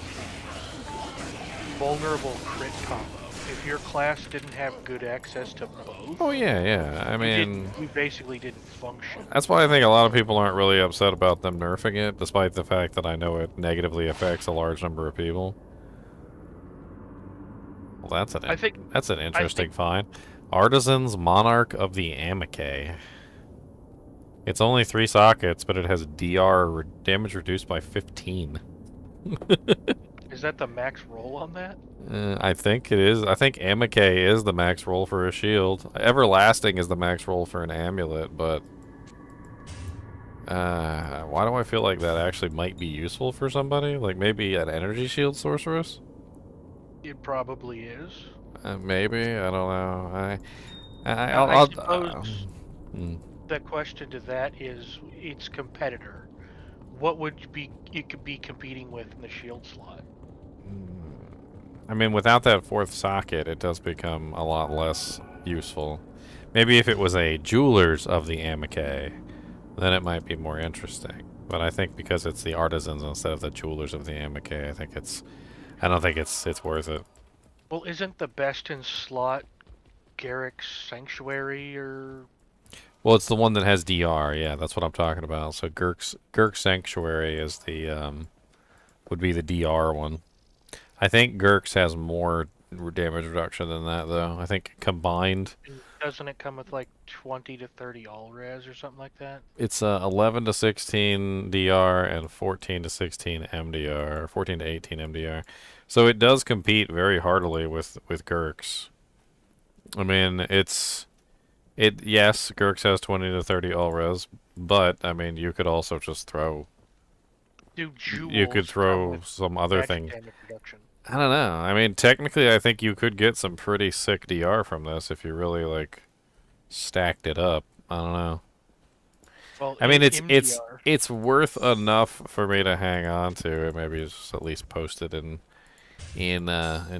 vulnerable crit combo. If your class didn't have good access to both, Oh yeah, yeah. I mean, we basically didn't function. that's why I think a lot of people aren't really upset about them nerfing it, despite the fact that I know it negatively affects a large number of people. Well, that's an interesting find. Artisan's Monarch of the Amicay. It's only 3 sockets, but it has DR damage reduced by 15. Is that the max roll on that? I think it is. I think Amicay is the max roll for a shield. Everlasting is the max roll for an amulet, but why do I feel like that actually might be useful for somebody? Like maybe an energy shield sorceress? It probably is. Maybe, I don't know. I suppose the question to that is its competitor. What would it could be competing with in the shield slot? I mean, without that 4th socket, it does become a lot less useful. Maybe if it was a Jewelers of the Amicay, then it might be more interesting. But I think because it's the Artisans instead of the Jewelers of the Amicay, I don't think it's worth it. Well, isn't the best in slot Garrick's Sanctuary or? Well, it's the one that has DR. Yeah, that's what I'm talking about. So Girk's Sanctuary is the would be the DR one. I think Girk's has more damage reduction than that, though. I think combined. Doesn't it come with like 20 to 30 all res or something like that? It's 11 to 16 DR and 14 to 16 MDR, 14 to 18 MDR. So it does compete very heartily with Girk's. I mean, yes, Girk's has 20 to 30 all res, but I mean, you could also just throw. You could throw some other thing. I don't know. I mean, technically, I think you could get some pretty sick DR from this if you really like stacked it up. I don't know. Well, I mean, it's worth enough for me to hang on to. Maybe just at least post it in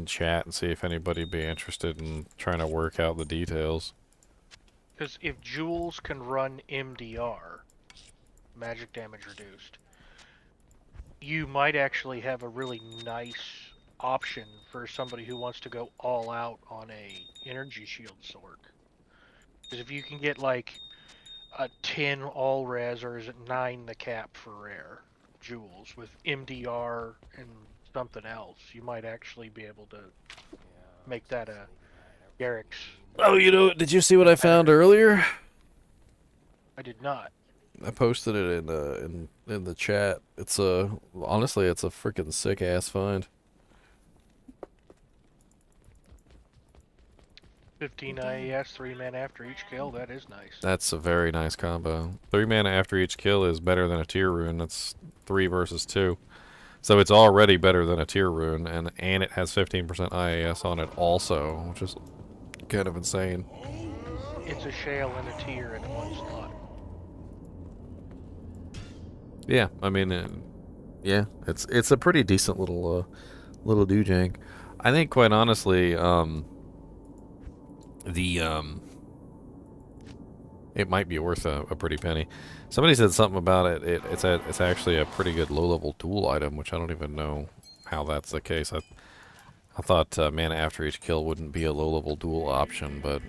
chat and see if anybody'd be interested in trying to work out the details. Because if Jewels can run MDR, magic damage reduced, you might actually have a really nice option for somebody who wants to go all out on a energy shield sword. Because if you can get like a 10 all res, or is it 9 the cap for rare Jewels with MDR and something else, you might actually be able to make that a Garrick's. Oh, did you see what I found earlier? I did not. I posted it in the chat. It's honestly, it's a freaking sick ass find. 15 IAS, 3 mana after each kill. That is nice. That's a very nice combo. 3 mana after each kill is better than a tier rune. That's 3 versus 2. So it's already better than a tier rune, and it has 15% IAS on it also, which is kind of insane. It's a shale and a tier in one slot. Yeah, I mean, yeah, it's a pretty decent little doojang. I think, quite honestly, it might be worth a pretty penny. Somebody said something about it. It's actually a pretty good low-level tool item, which I don't even know how that's the case. I thought mana after each kill wouldn't be a low-level duel option, but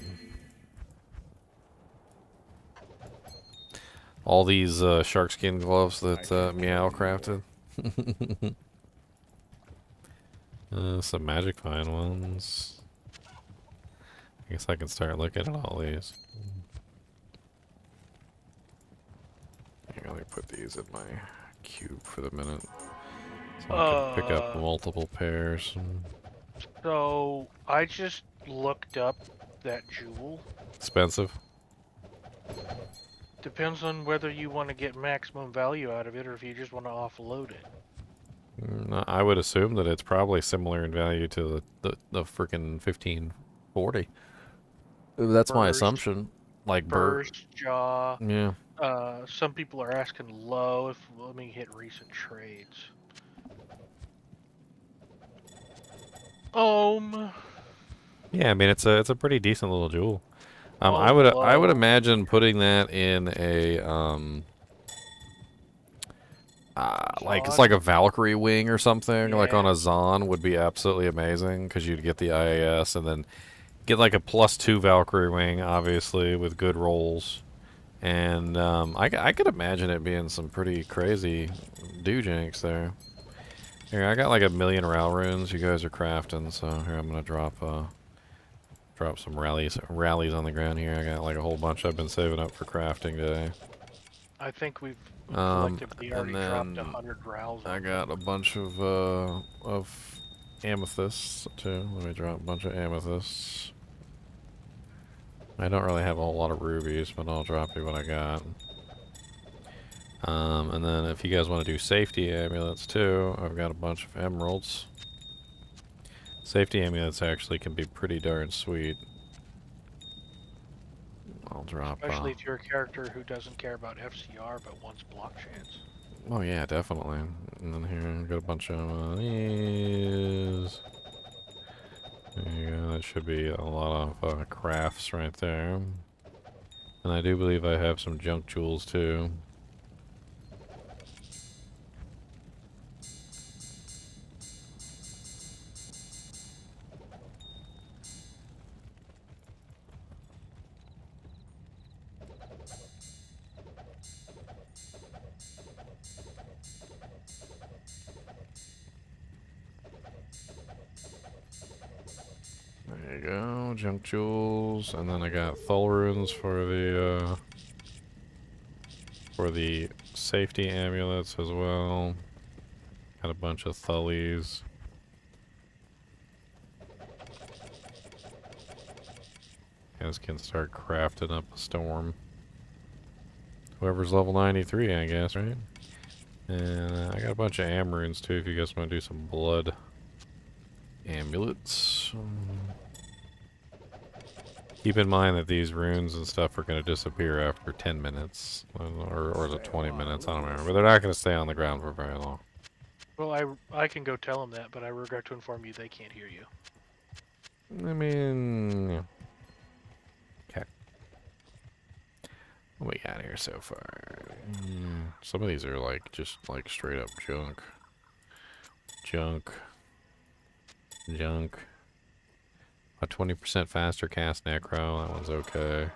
all these shark skin gloves that Meow crafted. Some magic fine ones. I guess I can start looking at all these. put these in my cube for the minute. So I can pick up multiple pairs. So I just looked up that jewel. Expensive. Depends on whether you want to get maximum value out of it or if you just want to offload it. I would assume that it's probably similar in value to the freaking 1540. That's my Burst. assumption. Like Burst, jaw. Yeah. Some people are asking low. Let me hit recent trades. Yeah, I mean it's a pretty decent little jewel. Oh, I would low. imagine putting that in a like it's like a Valkyrie wing or something, like on Yeah. a Zon would be absolutely amazing because you'd get the IAS and then get like a +2 Valkyrie wing, obviously with good rolls, and I could imagine it being some pretty crazy doojanks there. Here, I got like 1,000,000 Ral runes. You guys are crafting, so here I'm gonna drop some rallies on the ground here. I got like a whole bunch I've been saving up for crafting today. I think we've collectively and already dropped then 100 rows. I got a bunch of amethysts too. Let me drop a bunch of amethysts. I don't really have a whole lot of rubies, but I'll drop you what I got. And then if you guys want to do safety amulets too, I've got a bunch of emeralds. Safety amulets actually can be pretty darn sweet. I'll drop. Especially if you're a character who doesn't care about FCR but wants block chance. Oh yeah, definitely. And then here I've got a bunch of these. There you go. That should be a lot of crafts right there. And I do believe I have some junk jewels too. There you go, junk jewels, and then I got Thul runes for the safety amulets as well. Got a bunch of Thullies. Guys can start crafting up a storm. Whoever's level 93, I guess, right? And I got a bunch of am runes too if you guys want to do some blood amulets. Keep in mind that these runes and stuff are going to disappear after 10 minutes. Or is it 20 minutes? I don't remember. But they're not going to stay on the ground for very long. Well, I can go tell them that, but I regret to inform you they can't hear you. I mean... yeah. Okay. What we got here so far? Some of these are like, just like straight up junk. Junk. A 20% faster cast necro, that one's okay.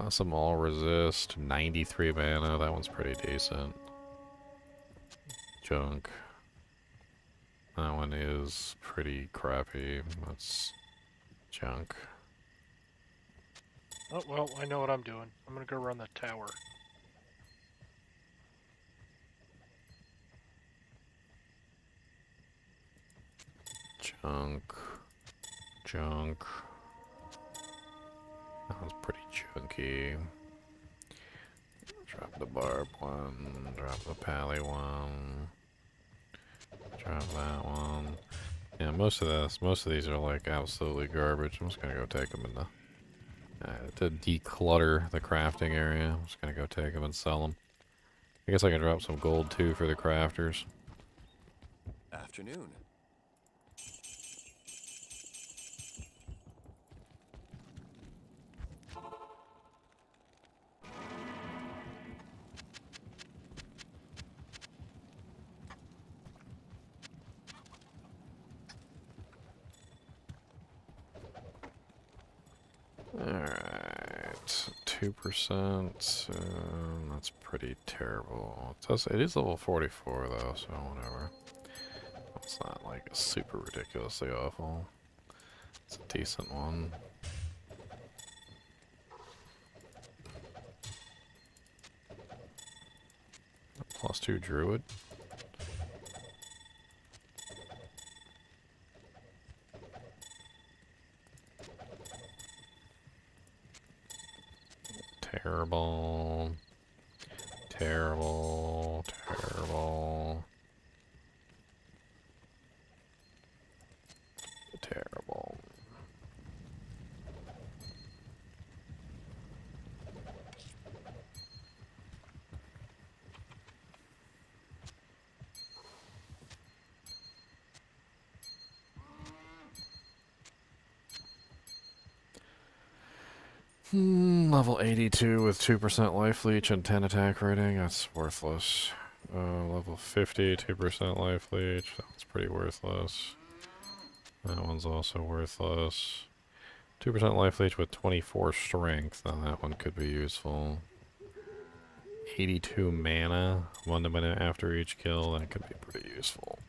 Some all resist, 93 mana, that one's pretty decent. Junk. That one is pretty crappy, that's junk. Oh, well, I know what I'm doing. I'm gonna go run the tower. Junk. That one's pretty chunky. Drop the barb one, drop the pally one, drop that one. Yeah, most of these are like absolutely garbage. I'm just gonna go take them in to declutter the crafting area. I'm just gonna go take them and sell them. I guess I can drop some gold too for the crafters. Afternoon. Alright, 2%, that's pretty terrible. It is level 44 though, so whatever. It's not like super ridiculously awful. It's a decent one. +2 Druid. Terrible. Terrible. Terrible. Terrible. Level 82 with 2% life leech and 10 attack rating. That's worthless. Level 50, 2% life leech. That's pretty worthless. That one's also worthless. 2% life leech with 24 strength. Now that one could be useful. 82 mana. 1 minute after each kill. That could be pretty useful.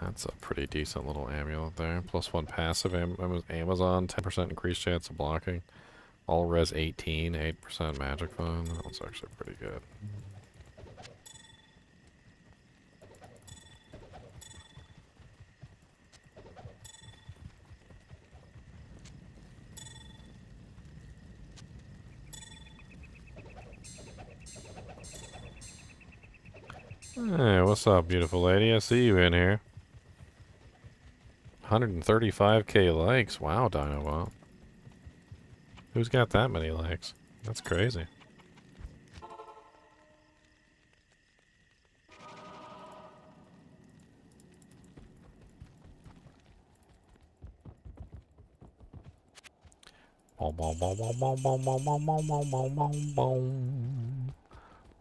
That's a pretty decent little amulet there. +1 passive Amazon, 10% increased chance of blocking. All res 18, 8% magic fun. That one's actually pretty good. Hey, what's up, beautiful lady? I see you in here. 135k likes. Wow, Dinobot. Who's got that many likes? That's crazy.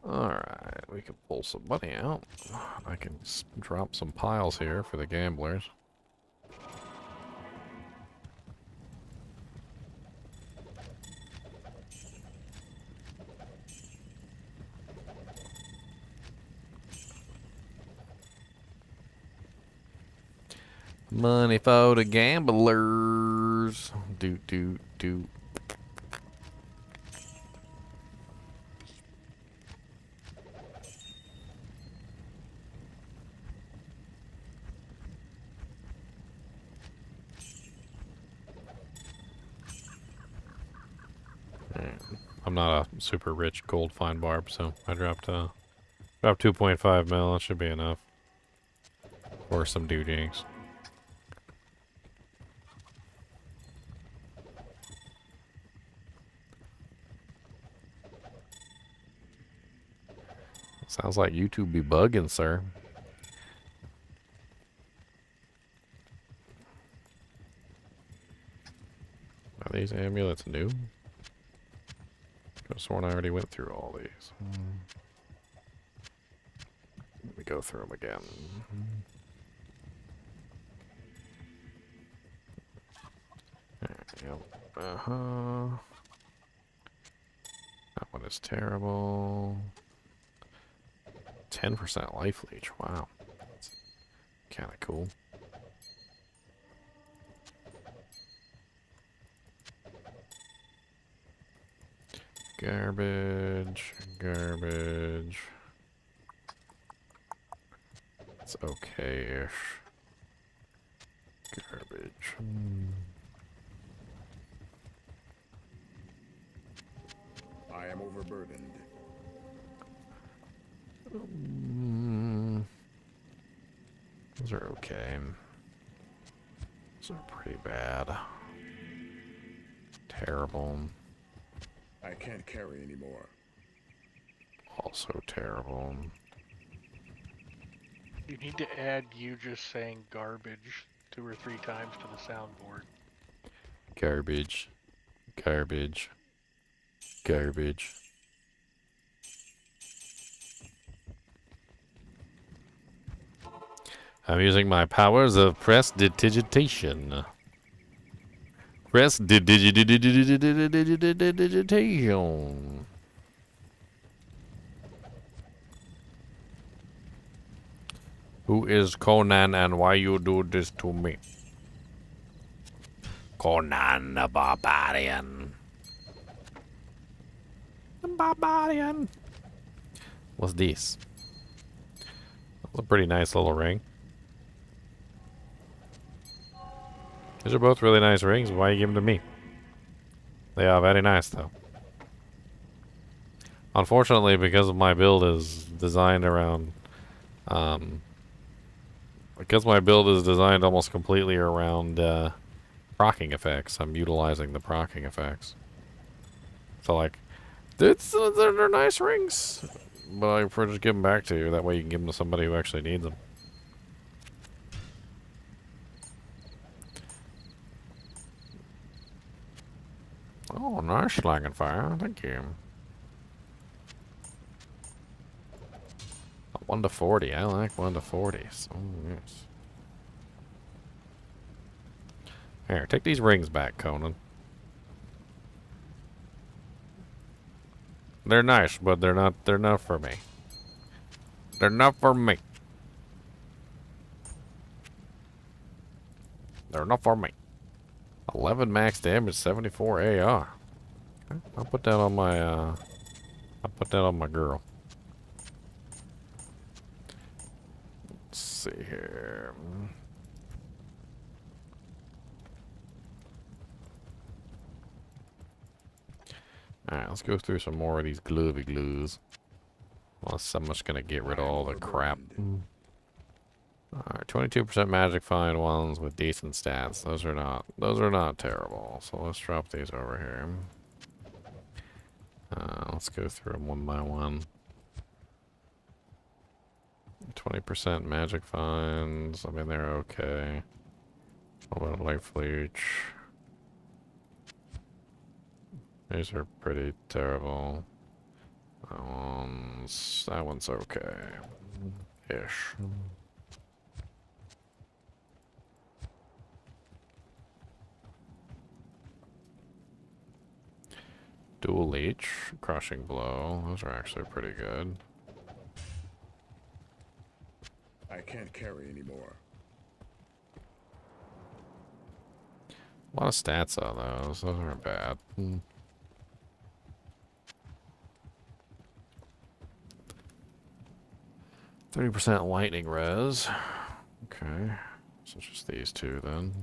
Alright, we can pull some money out. I can drop some piles here for the gamblers. Money for the gamblers. Do. I'm not a super rich gold fine barb, so I dropped 2.5 mil. That should be enough. Or some doojies. Sounds like YouTube be bugging, sir. Are these amulets new? Could have sworn I already went through all these. Let me go through them again. Yep. That one is terrible. 10% life leech. Wow. That's kind of cool. Garbage. Garbage. It's okay-ish. Garbage. I am overburdened. Those are okay. Those are pretty bad. Terrible. I can't carry anymore. Also terrible. You need to add you just saying garbage 2 or 3 times to the soundboard. Garbage. Garbage. Garbage. I'm using my powers of prestidigitation. Prestidigitation. Who is Conan and why you do this to me? Conan the Barbarian. Barbarian. What's this? That's a pretty nice little ring. These are both really nice rings. Why you give them to me? They are very nice, though. Unfortunately, because of my build is designed around, because my build is designed almost completely around proccing effects, I'm utilizing the proccing effects. So, like, they're nice rings, but I prefer to just give them back to you. That way, you can give them to somebody who actually needs them. Oh, nice slanging fire. Thank you. 1 to 40. I like 1 to 40s. Oh, yes. Here, take these rings back, Conan. They're nice, but they're not for me. They're not for me. They're not for me. 11 max damage, 74 AR. Okay, I'll put that on my girl. Let's see here. Alright, let's go through some more of these gloovy glues. Unless I'm just gonna get rid of all the crap. Alright, 22% magic find ones with decent stats. Those are not terrible. So let's drop these over here. Let's go through them one by one. 20% magic finds. I mean, they're okay. A little bit of life leech. These are pretty terrible. That one's okay. Ish. Dual leech, crushing blow. Those are actually pretty good. I can't carry anymore. A lot of stats on those. Those aren't bad. 30% lightning res. Okay. So it's just these two then.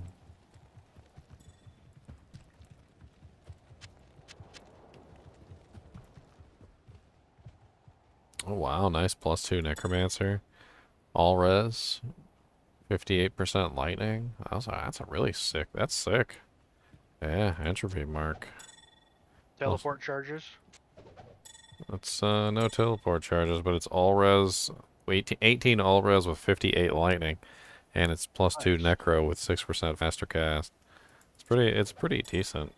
Oh wow, nice +2 necromancer. All res. 58% lightning. That's a really sick. That's sick. Yeah, entropy mark. Teleport charges. It's no teleport charges, but it's all res. 18 all res with 58 lightning, and it's +2 necro with 6% faster cast. It's pretty decent.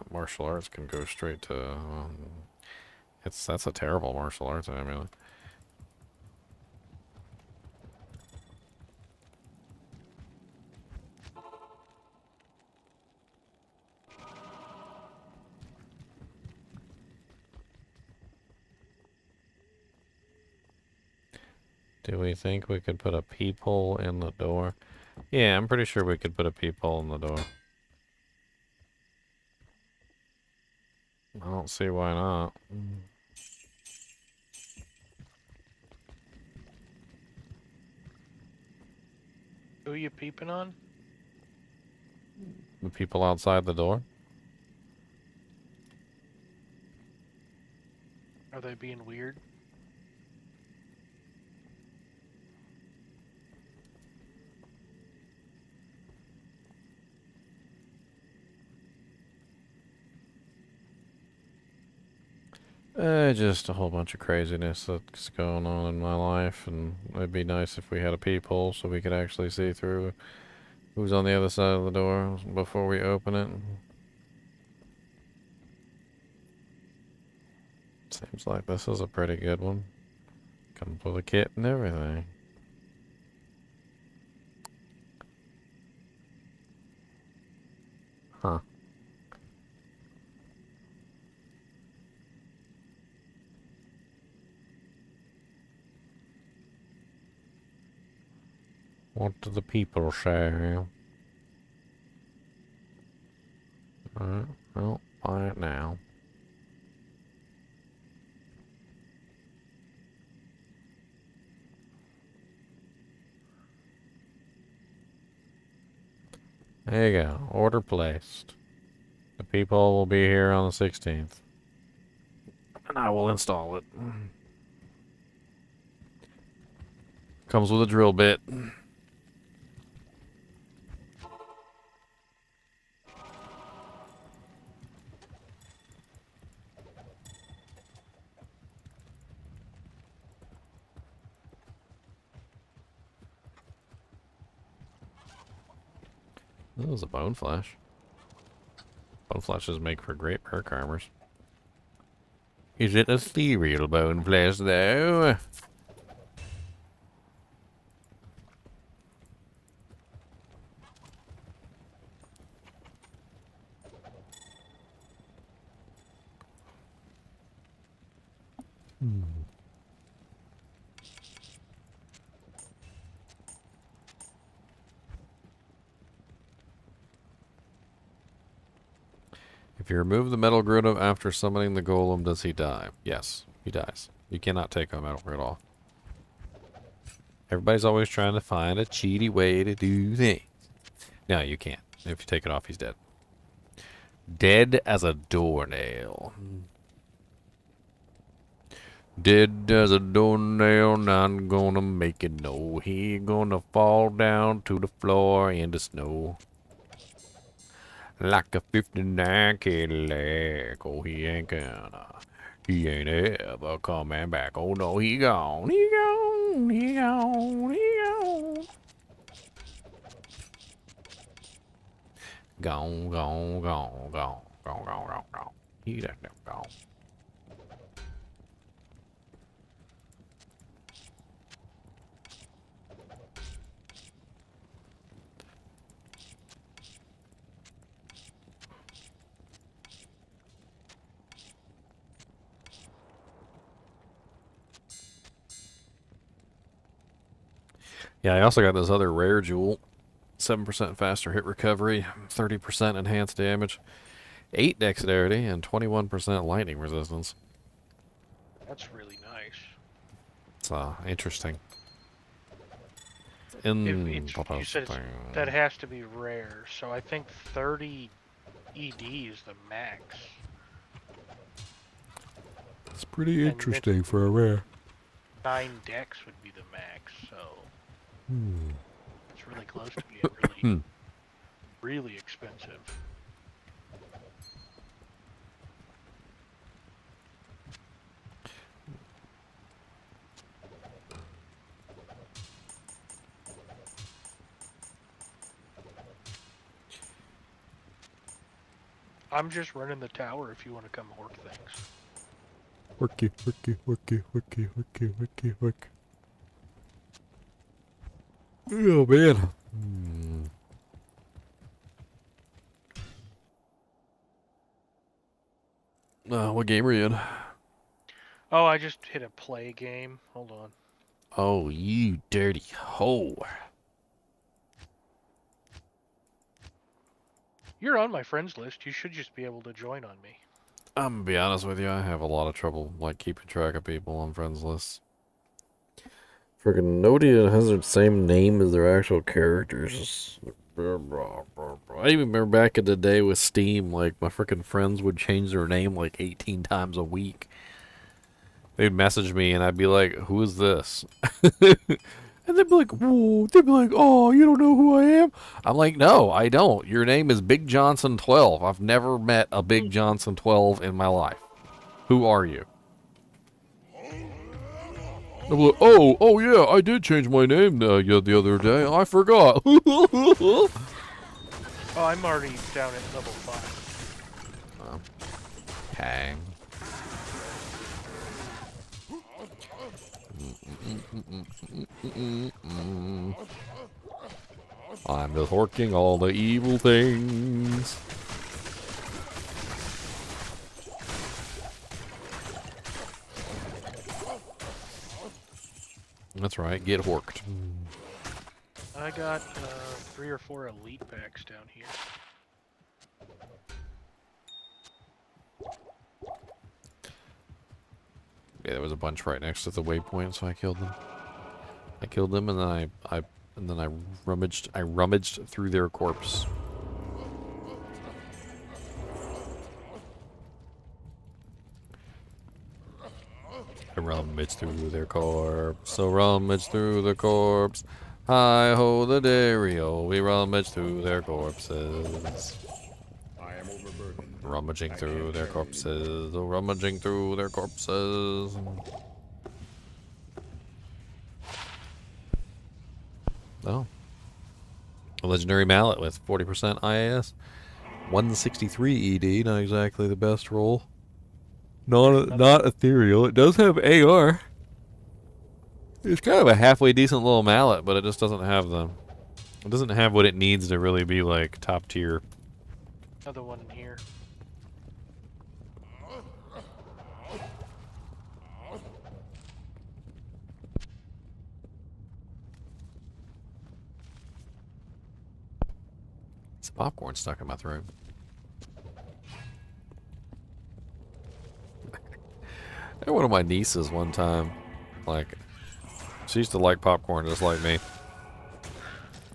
Martial arts can go straight to. That's a terrible martial arts amulet. Do we think we could put a peephole in the door? Yeah, I'm pretty sure we could put a peephole in the door. I don't see why not. Who are you peeping on? The people outside the door? Are they being weird? Just a whole bunch of craziness that's going on in my life, and it'd be nice if we had a peephole so we could actually see through who's on the other side of the door before we open it. Seems like this is a pretty good one. Comes with a kit and everything. Huh. What do the people say? Alright, well, buy it now. There you go. Order placed. The Peephole will be here on the 16th. And I will install it. Comes with a drill bit. That was a bone flesh. Bone fleshes make for great perk armors. Is it a cereal bone flesh though? If you remove the metal Grudem after summoning the Golem, does he die? Yes, he dies. You cannot take a metal Grudem off. Everybody's always trying to find a cheaty way to do things. No, you can't. If you take it off, he's dead. Dead as a doornail. Dead as a doornail, not gonna make it, no. He gonna fall down to the floor in the snow. Like a 59 Cadillac, oh he ain't gonna. He ain't ever coming back, oh no, he gone, he gone, he gone, he gone. Gone, gone, gone, gone, gone, gone, gone, gone. He done gone. Yeah, I also got this other rare jewel. 7% faster hit recovery, 30% enhanced damage, 8 dexterity, and 21% lightning resistance. That's really nice. It's interesting. You said that has to be rare, so I think 30 ED is the max. It's pretty interesting for a rare. 9 dex would be the max, so it's really close to being really, really expensive. I'm just running the tower if you want to come hork things. Horky, horky, horky, horky, horky, horky, horky. Oh, man. What game are you in? Oh, I just hit a play game. Hold on. Oh, you dirty hoe. You're on my friends list. You should just be able to join on me. I'm gonna be honest with you, I have a lot of trouble, like, keeping track of people on friends lists. Friggin' nobody has the same name as their actual characters. I even remember back in the day with Steam, like, my frickin' friends would change their name like 18 times a week. They'd message me and I'd be like, who is this? And they'd be like, whoa, they'd be like, oh, you don't know who I am? I'm like, no, I don't. Your name is Big Johnson 12. I've never met a Big Johnson 12 in my life. Who are you? I'm like, oh yeah, I did change my name the other day. I forgot. Oh, I'm already down at level 5. Okay. I'm just horking all the evil things. That's right, get horked. I got 3 or 4 elite packs down here. Yeah, there was a bunch right next to the waypoint, so I killed them. I killed them, and then I rummaged through their corpse. rummage through their corpse. So rummage through the corpse. Hi ho the Dario, we rummage through their corpses. I am overburdened. Rummaging I through can't their carry corpses. Oh, rummaging through their corpses. Oh. A legendary mallet with 40% IAS. 163 ED, not exactly the best roll. Not ethereal. It does have AR. It's kind of a halfway decent little mallet, but it just doesn't have it doesn't have what it needs to really be like top tier. Another one in here. It's popcorn stuck in my throat. I had one of my nieces one time, like, she used to like popcorn just like me.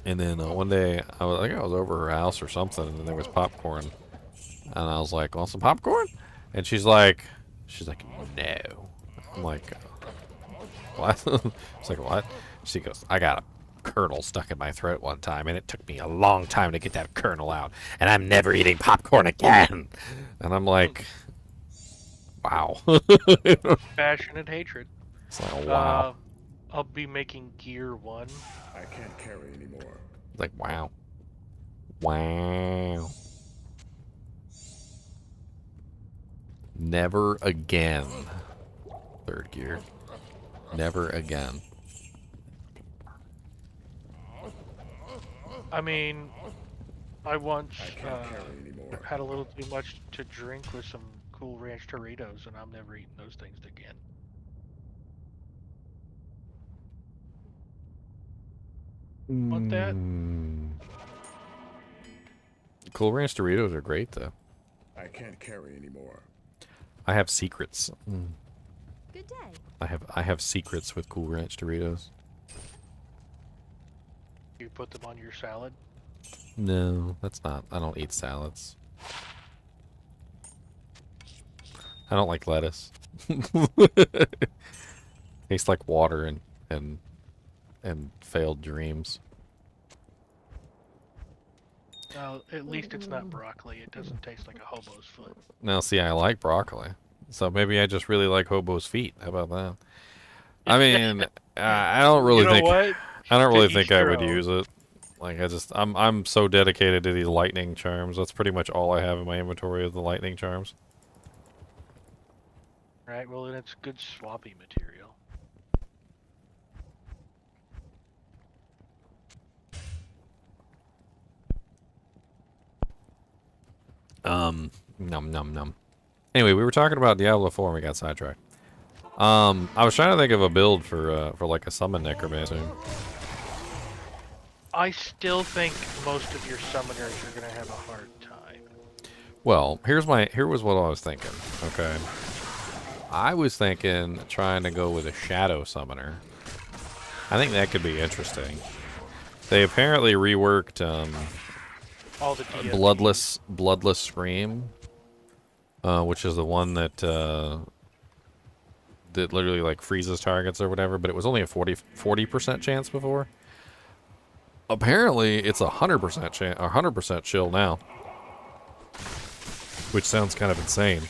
And then one day, I was over her house or something, and there was popcorn. And I was like, want some popcorn? And she's like, no. I'm like, what? It's like, what? She goes, I got a kernel stuck in my throat one time, and it took me a long time to get that kernel out, and I'm never eating popcorn again. And I'm like, wow. Passionate hatred. It's like, oh, wow. I'll be making gear 1. I can't carry anymore. Like, wow. Wow. Never again. Third gear. Never again. I mean, I once I can't carry anymore. had a little too much to drink with some Cool Ranch Doritos, and I'm never eating those things again. Want that? Cool Ranch Doritos are great, though. I can't carry anymore. I have secrets. Good day. I have secrets with Cool Ranch Doritos. You put them on your salad? No, that's not. I don't eat salads. I don't like lettuce. Tastes like water and failed dreams. Well, at least it's not broccoli. It doesn't taste like a hobo's foot. Now, see, I like broccoli, so maybe I just really like hobo's feet. How about that? I mean, I don't really You know think what? I don't To really each think I their would own. use it. Like, I'm so dedicated to these lightning charms. That's pretty much all I have in my inventory is the lightning charms. Right, well then it's good swappy material. Num num num. Anyway, we were talking about Diablo 4 and we got sidetracked. I was trying to think of a build for like a summon necromancer. I still think most of your summoners are gonna have a hard time. Well, here was what I was thinking. Okay, I was thinking trying to go with a shadow summoner. I think that could be interesting. They apparently reworked All the DMs. bloodless scream, which is the one that literally like freezes targets or whatever. But it was only a 40% chance before. Apparently, it's 100% chance, 100% chill now, which sounds kind of insane.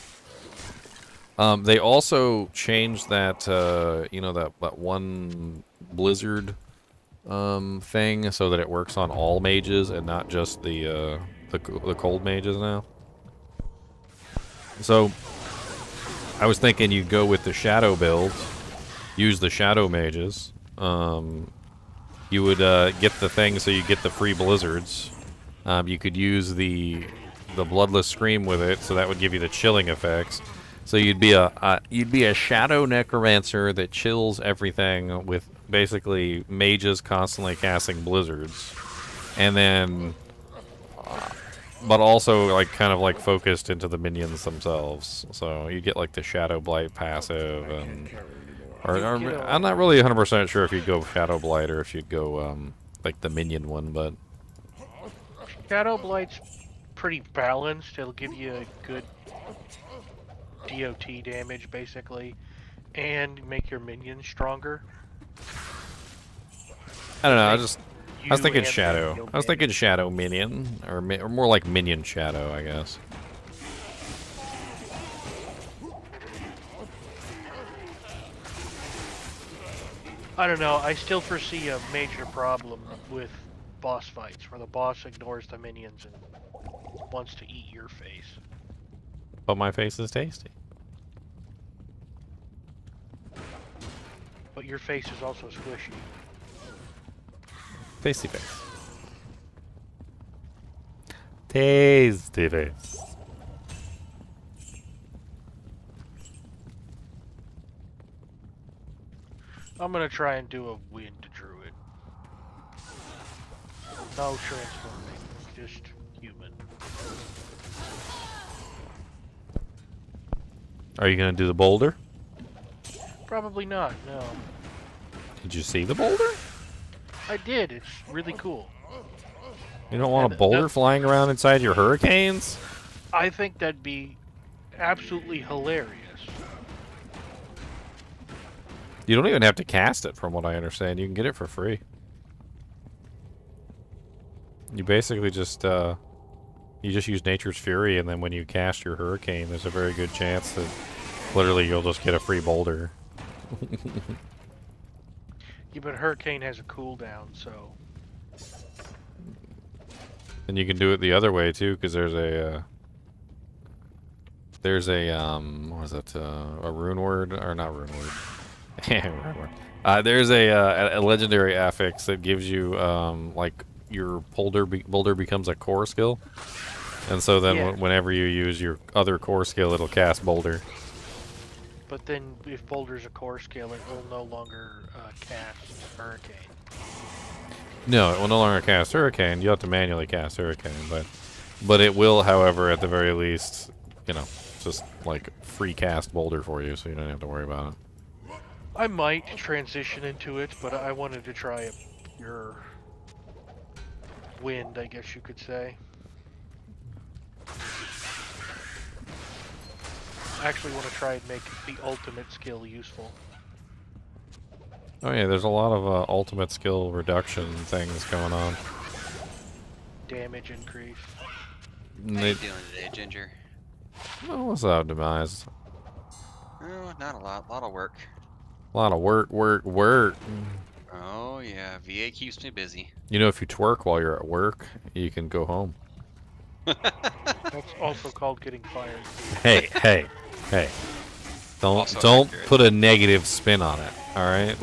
They also changed that, you know, that one blizzard thing, so that it works on all mages and not just the cold mages now. So, I was thinking you'd go with the shadow build, use the shadow mages. You would get the thing so you get the free blizzards. You could use the bloodless scream with it, so that would give you the chilling effects. So you'd be a shadow necromancer that chills everything with basically mages constantly casting blizzards, and then, but also like kind of like focused into the minions themselves. So you get like the shadow blight passive and. I'm not really 100% sure if you'd go Shadow Blight or if you'd go like the minion one, but Shadow Blight's pretty balanced. It'll give you a good DOT damage, basically. and make your minions stronger. I don't know. I Make was you thinking and shadow. them I was thinking shadow minion, or more like minion shadow, I guess. I don't know. I still foresee a major problem with boss fights, where the boss ignores the minions and wants to eat your face. But my face is tasty. But your face is also squishy. Tasty face. Tasty face. I'm gonna try and do a wind druid. No transforming, just human. Are you gonna do the boulder? Probably not, no. Did you see the boulder? I did, it's really cool. You don't want a And boulder that- flying around inside your hurricanes? I think that'd be absolutely hilarious. You don't even have to cast it, from what I understand. You can get it for free. You basically just use Nature's Fury, and then when you cast your hurricane, there's a very good chance that literally you'll just get a free boulder. Yeah, but Hurricane has a cooldown, so... And you can do it the other way too, because there's a what is it? A rune word, or not rune word? Rune word. There's a legendary affix that gives you like your boulder becomes a core skill, and so then Yeah. whenever you use your other core skill, it'll cast boulder. But then, if Boulder's a core skill, it will no longer cast Hurricane. No, it will no longer cast hurricane. You have to manually cast hurricane, but it will, however, at the very least, you know, just like free cast boulder for you, so you don't have to worry about it. I might transition into it, but I wanted to try a pure wind, I guess you could say. I actually want to try and make the ultimate skill useful. Oh yeah, there's a lot of ultimate skill reduction things going on. Damage increase. And How they- you doing today, Ginger? well, what's optimized? Oh, not a lot. A lot of work. A lot of work. Oh, yeah. VA keeps me busy. You know, if you twerk while you're at work, you can go home. That's also called getting fired. Hey. Don't Also accurate. put a negative spin on it. All right.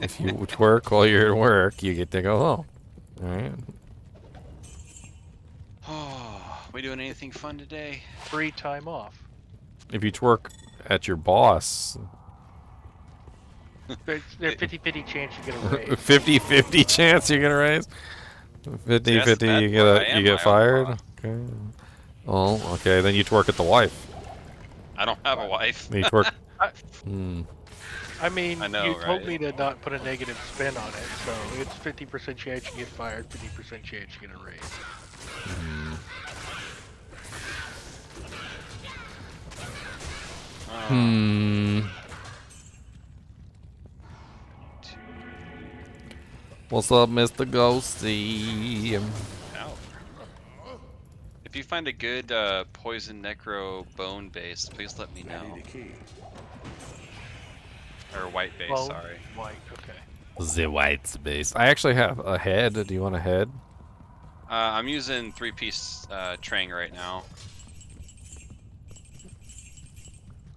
If you twerk while you're at work, you get to go home. All right. Oh, we doing anything fun today? Free time off. If you twerk at your boss, There's a 50-50 chance you get a raise. 50-50 chance you're gonna raise. 50-50 Yes, you that's get why I am you my get own fired. boss. Okay. Well, okay, then you twerk at the wife. I don't have a wife. You twerk. I- Hmm. I mean, I know, you told right? me to not put a negative spin on it, so it's 50% chance you get fired, 50% chance you get a raise. Hmm. What's up, Mr. Ghosty? Ow. If you find a good poison necro bone base, please let me I know. need a key. Or white base, Well, sorry. White, okay. The white space. I actually have a head. Do you want a head? I'm using 3-piece Trang right now.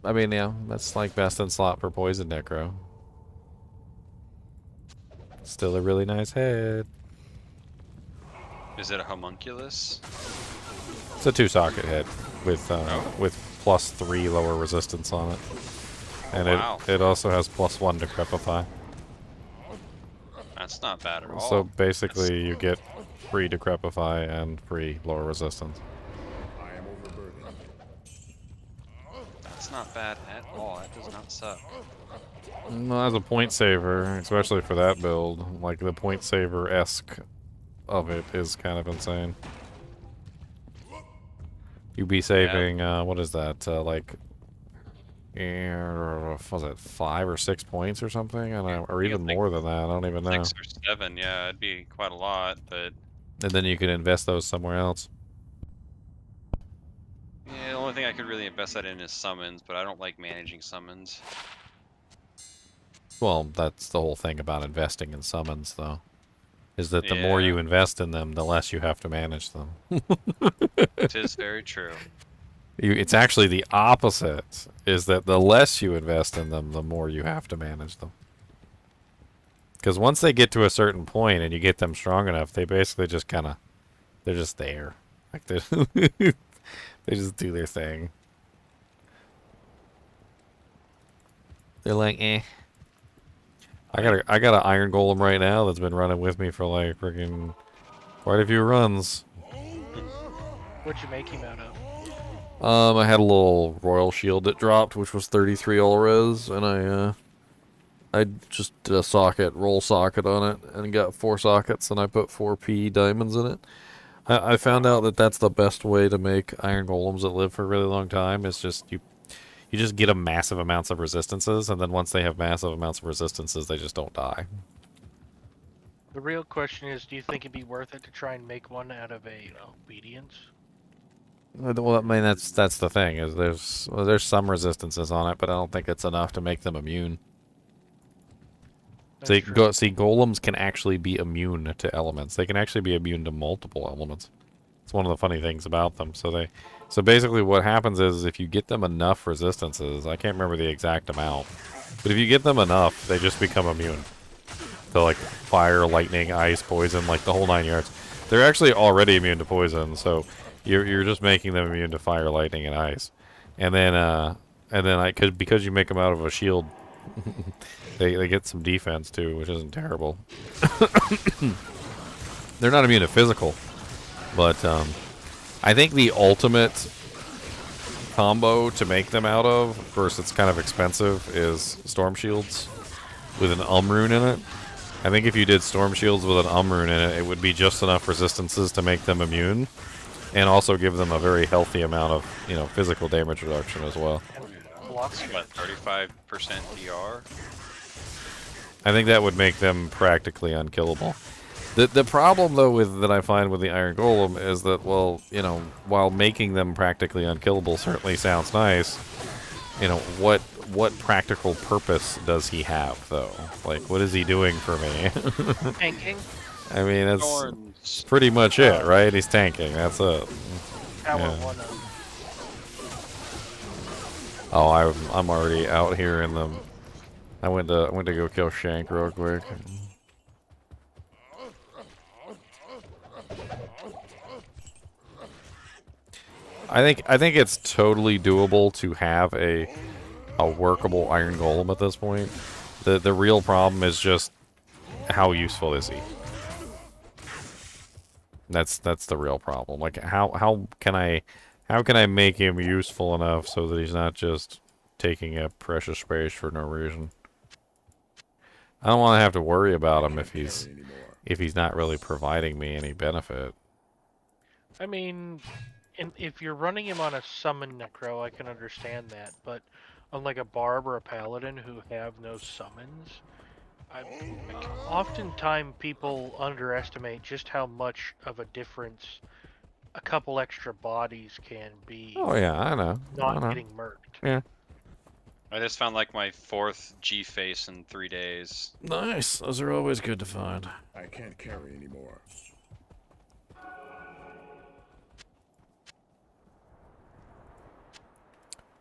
I mean, yeah, that's like best in slot for poison necro. Still a really nice head. Is it a homunculus? It's a 2-socket head with +3 lower resistance on it, and Wow. it also has +1 to crepify. That's not bad at all. So basically, you get free decrepify and free lower resistance. I am overburdened. That's not bad at all. That does not suck. Well, as a point saver, especially for that build, like the point saver-esque of it is kind of insane. You'd be saving, what is that, like Was it 5 or 6 points or something? I don't know, or Yeah, even like more than that. I don't even know. 6 or 7, yeah, it'd be quite a lot, but And then you can invest those somewhere else. yeah, the only thing I could really invest that in is summons, but I don't like managing summons. Well, that's the whole thing about investing in summons, though. Is that the more Yeah. you invest in them, the less you have to manage them. It is very true. It's actually the opposite, is that the less you invest in them, the more you have to manage them. Because once they get to a certain point and you get them strong enough, they basically just kind of, they're just there. Like they they just do their thing. They're like, eh. I got an iron golem right now that's been running with me for like freaking quite a few runs. What'd you make him out of? I had a little royal shield that dropped, which was 33 all res, and I just did a socket, roll socket on it, and got 4 sockets, and I put 4p diamonds in it. I found out that that's the best way to make iron golems that live for a really long time. Is just you just get them massive amounts of resistances, and then once they have massive amounts of resistances, they just don't die. The real question is, do you think it'd be worth it to try and make one out of a obedience? Well, I mean that's the thing is there's some resistances on it, but I don't think it's enough to make them immune. That's So you true. see, golems can actually be immune to elements. They can actually be immune to multiple elements. It's one of the funny things about them. So basically what happens is if you get them enough resistances, I can't remember the exact amount, but if you get them enough, they just become immune to like fire, lightning, ice, poison, like the whole 9 yards. They're actually already immune to poison, so you're just making them immune to fire, lightning, and ice. And then because you make them out of a shield, they get some defense too, which isn't terrible. They're not immune to physical, but I think the ultimate combo to make them out of, of course it's kind of expensive, is storm shields with an rune in it. I think if you did storm shields with an rune in it, it would be just enough resistances to make them immune, and also give them a very healthy amount of, physical damage reduction as well. Blocks. What, 35% DR? I think that would make them practically unkillable. The problem though that I find with the Iron Golem is that, well, while making them practically unkillable certainly sounds nice, what practical purpose does he have though? Like, what is he doing for me? Tanking. I mean, that's Thorns. pretty much it, right? He's tanking. That's it. Power Yeah. 1 up. Oh, I'm already out here in the. I went to go kill Shank real quick. I think it's totally doable to have a workable Iron Golem at this point. The real problem is just how useful is he? That's the real problem. Like how can I make him useful enough so that he's not just taking up precious space for no reason? I don't want to have to worry about him if he's not really providing me any benefit. I mean, if you're running him on a summon necro, I can understand that, but unlike a barb or a paladin who have no summons, oftentimes people underestimate just how much of a difference a couple extra bodies can be. Oh yeah, I know. Not getting murked. Yeah. I just found like my 4th G face in 3 days. Nice. Those are always good to find. I can't carry anymore.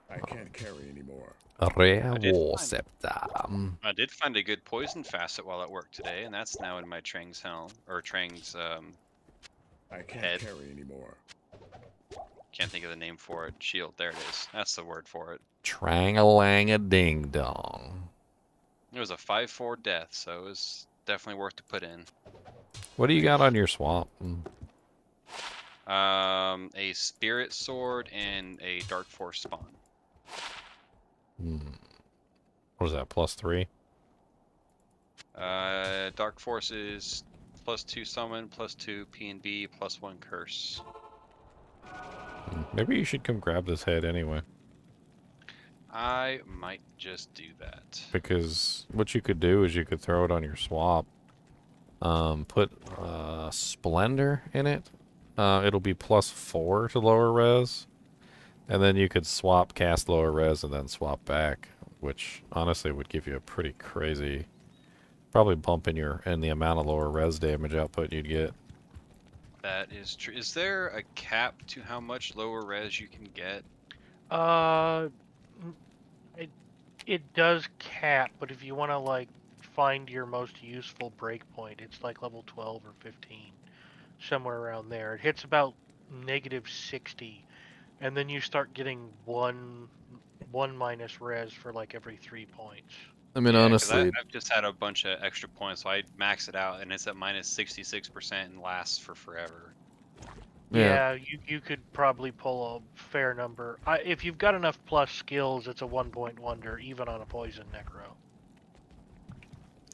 I can't carry anymore. Rare did War find- Scepter. I did find a good poison facet while at work today, and that's now in my Trang's helm, or Trang's, I can't Head. carry anymore. can't think of the name for it. Shield, there it is. That's the word for it. Trang-a-lang-a-ding-dong. It was a 5/4 death, so it was definitely worth to put in. What do you got on your swamp? A spirit sword and a dark force spawn. What is that, +3? Dark force is +2 summon, +2 P&B, +1 curse. Maybe you should come grab this head anyway. I might just do that. Because what you could do is you could throw it on your swap. Put Splendor in it. It'll be +4 to lower res. And then you could swap, cast lower res, and then swap back, which honestly would give you a pretty crazy, probably bump in the amount of lower res damage output you'd get. That is true. Is there a cap to how much lower res you can get? It does cap, but if you want to like find your most useful breakpoint, it's like level 12 or 15, somewhere around there. It hits about -60, and then you start getting one minus res for like every 3 points. I mean, Yeah, 'cause honestly, I've just had a bunch of extra points, so I max it out, and it's at -66% and lasts for forever. Yeah, you could probably pull a fair number. If you've got enough plus skills, it's a 1-point wonder, even on a poison necro.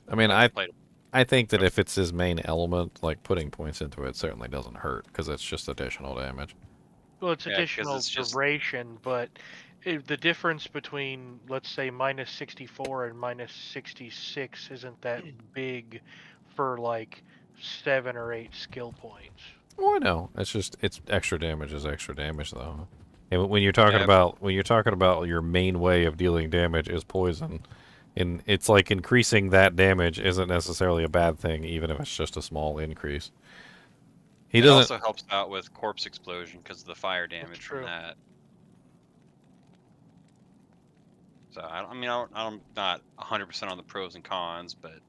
I mean, Played- I think that if it's his main element, like putting points into it certainly doesn't hurt because it's just additional damage. Well, it's Yeah, 'cause additional it's just- duration, but the difference between, let's say, -64 and -66 isn't that big for like 7 or 8 skill points. Oh, I know. It's extra damage is extra damage though. And when you're talking Yeah. about your main way of dealing damage is poison, and it's like increasing that damage isn't necessarily a bad thing, even if it's just a small increase. He It doesn't. also helps out with corpse explosion because of the fire damage true. from that. So I'm not 100% on the pros and cons, but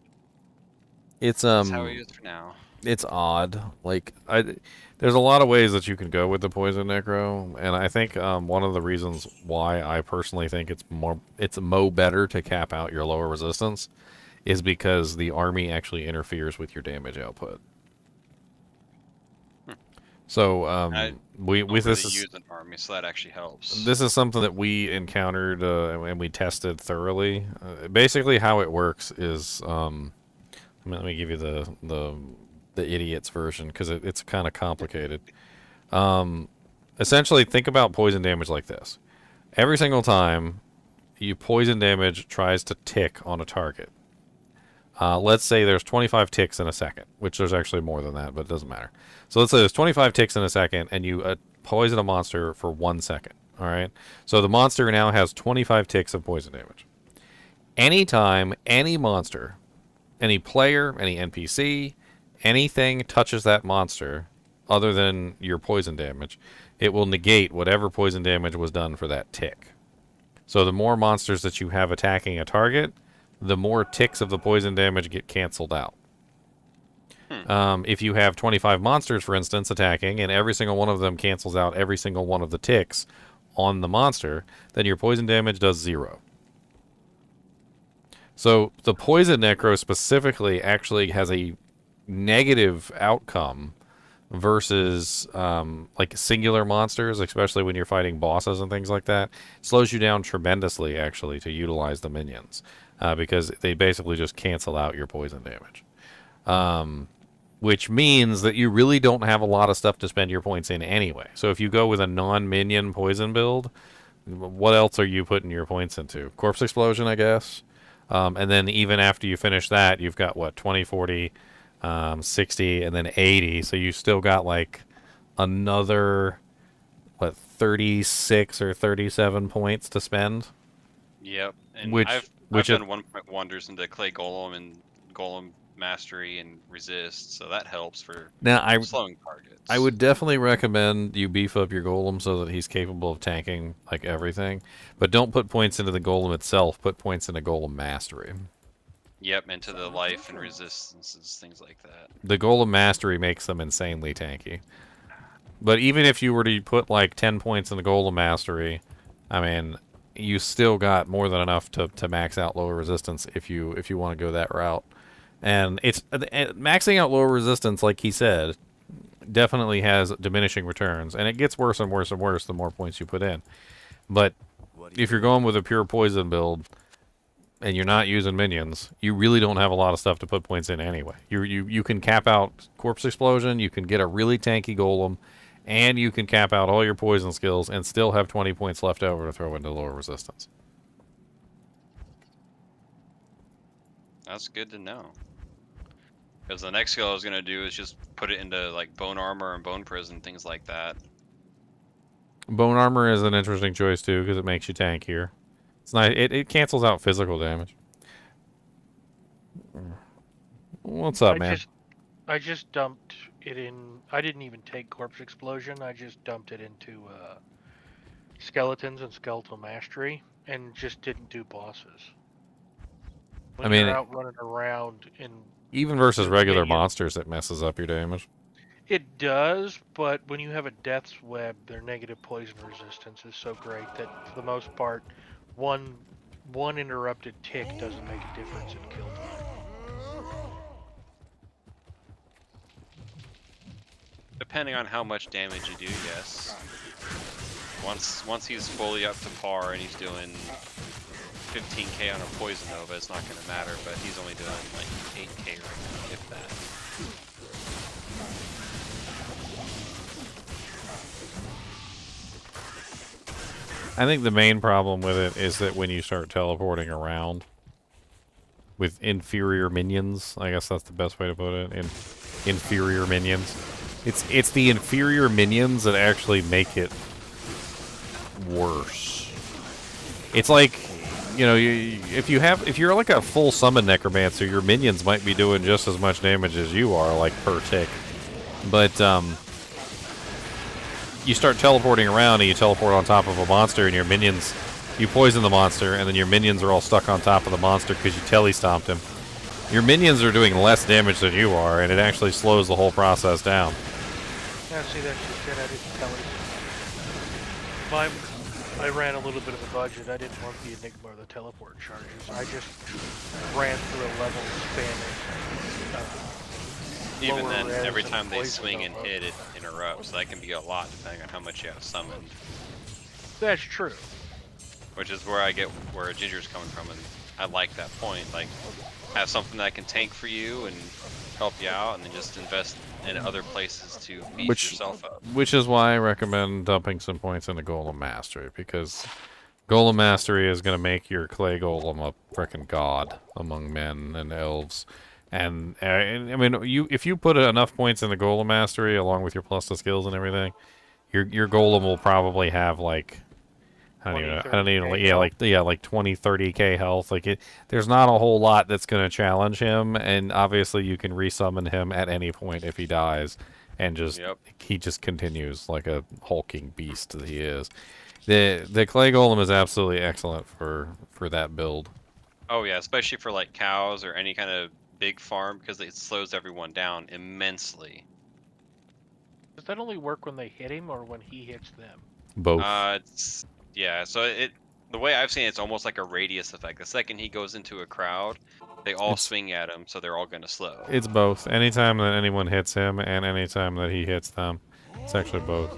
It's that's how he is for now. It's odd. Like there's a lot of ways that you can go with the poison necro, and I think one of the reasons why I personally think it's better to cap out your lower resistance is because the army actually interferes with your damage output. So Don't this really is use an army, so that actually helps. this is something that we encountered and we tested thoroughly. Basically, how it works is let me give you the idiot's version because it's kind of complicated. Essentially, think about poison damage like this: every single time you poison damage tries to tick on a target. Let's say there's 25 ticks in a second, which there's actually more than that, but it doesn't matter. So let's say there's 25 ticks in a second, and you poison a monster for 1 second. All right. So the monster now has 25 ticks of poison damage. Anytime any monster, any player, any NPC, anything touches that monster, other than your poison damage, it will negate whatever poison damage was done for that tick. So the more monsters that you have attacking a target, the more ticks of the poison damage get canceled out. If you have 25 monsters, for instance, attacking, and every single one of them cancels out every single one of the ticks on the monster, then your poison damage does 0. So the poison necro specifically actually has a negative outcome versus like singular monsters, especially when you're fighting bosses and things like that. It slows you down tremendously, actually, to utilize the minions. Because they basically just cancel out your poison damage. Which means that you really don't have a lot of stuff to spend your points in anyway. So if you go with a non-minion poison build, what else are you putting your points into? Corpse Explosion, I guess. And then even after you finish that, you've got, what, 20, 40, 60, and then 80. So you still got, like, another, what, 36 or 37 points to spend? Yep. And Which I've done 1-point wonders into Clay Golem and Golem Mastery and Resist, so that helps for slowing targets. I would definitely recommend you beef up your Golem so that he's capable of tanking like everything. But don't put points into the Golem itself. Put points into Golem Mastery. Yep, into the life and resistances, things like that. The Golem Mastery makes them insanely tanky. But even if you were to put like 10 points in the Golem Mastery, I mean, you still got more than enough to max out lower resistance if you want to go that route. And it's maxing out lower resistance, like he said, definitely has diminishing returns, and it gets worse and worse and worse the more points you put in. But if you're going with a pure poison build and you're not using minions, you really don't have a lot of stuff to put points in anyway. You can cap out Corpse Explosion, you can get a really tanky Golem, and you can cap out all your poison skills and still have 20 points left over to throw into lower resistance. That's good to know. Because the next skill I was gonna do is just put it into like bone armor and bone prison, things like that. Bone armor is an interesting choice too because it makes you tankier. It's nice. It cancels out physical damage. What's up, man? I just dumped it in. I didn't even take corpse explosion. I just dumped it into skeletons and skeletal mastery, and just didn't do bosses. When you're out running around in even versus regular monsters, it messes up your damage. It does, but when you have a Death's Web, their negative poison resistance is so great that for the most part, one interrupted tick doesn't make a difference in kill time. Depending on how much damage you do, yes. Once he's fully up to par and he's doing 15k on a poison nova, it's not going to matter, but he's only doing like 8k right now, if that. I think the main problem with it is that when you start teleporting around with inferior minions, I guess that's the best way to put it, inferior minions. It's the inferior minions that actually make it worse. It's like, you know, if you're like a full summon necromancer, your minions might be doing just as much damage as you are, like per tick. But you start teleporting around and you teleport on top of a monster and your minions, you poison the monster and then your minions are all stuck on top of the monster because you tele-stomped him. Your minions are doing less damage than you are, and it actually slows the whole process down. Yeah, see, that's just it. I didn't tell you. I ran a little bit of a budget. I didn't want the Enigma or the teleport charges. I just ran through a level spamming. Even then, every time they swing and hit, it interrupts. So that can be a lot depending on how much you have summoned. That's true. Which is where I get where Ginger's coming from, and I like that point. Like, have something that can tank for you and help you out, and then just invest in other places to beat yourself up. Which is why I recommend dumping some points into Golem Mastery, because Golem Mastery is going to make your clay golem a frickin' god among men and elves. And I mean, if you put enough points in the Golem Mastery along with your plus to skills and everything, your golem will probably have like I don't even like 20, 30k health. Like there's not a whole lot that's going to challenge him, and obviously you can resummon him at any point if he dies, and he just continues like a hulking beast that he is. The clay golem is absolutely excellent for that build. Oh yeah, especially for like cows or any kind of big farm, because it slows everyone down immensely. Does that only work when they hit him or when he hits them? Both. Yeah, so the way I've seen it, it's almost like a radius effect. The second he goes into a crowd, they all swing at him, so they're all going to slow. It's both. Anytime that anyone hits him and anytime that he hits them. It's actually both.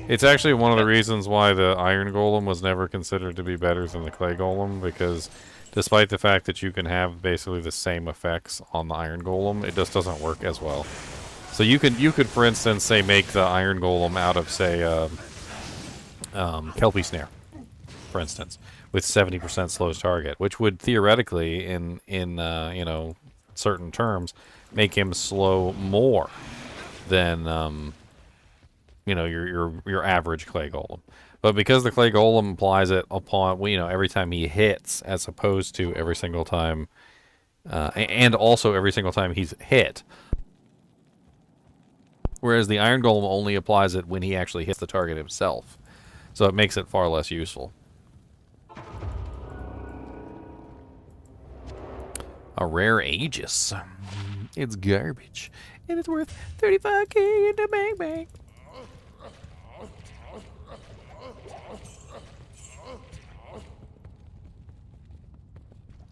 It's actually one of the reasons why the Iron Golem was never considered to be better than the Clay Golem, because despite the fact that you can have basically the same effects on the Iron Golem, it just doesn't work as well. So you could for instance, say make the Iron Golem out of, say, Kelpie Snare, for instance, with 70% slows target, which would theoretically, in you know, certain terms, make him slow more than you know, your average Clay Golem. But because the Clay Golem applies it upon, you know, every time he hits, as opposed to every single time, and also every single time he's hit. Whereas the Iron Golem only applies it when he actually hits the target himself. So it makes it far less useful. A rare Aegis. It's garbage. And it's worth 35k in the bank bank.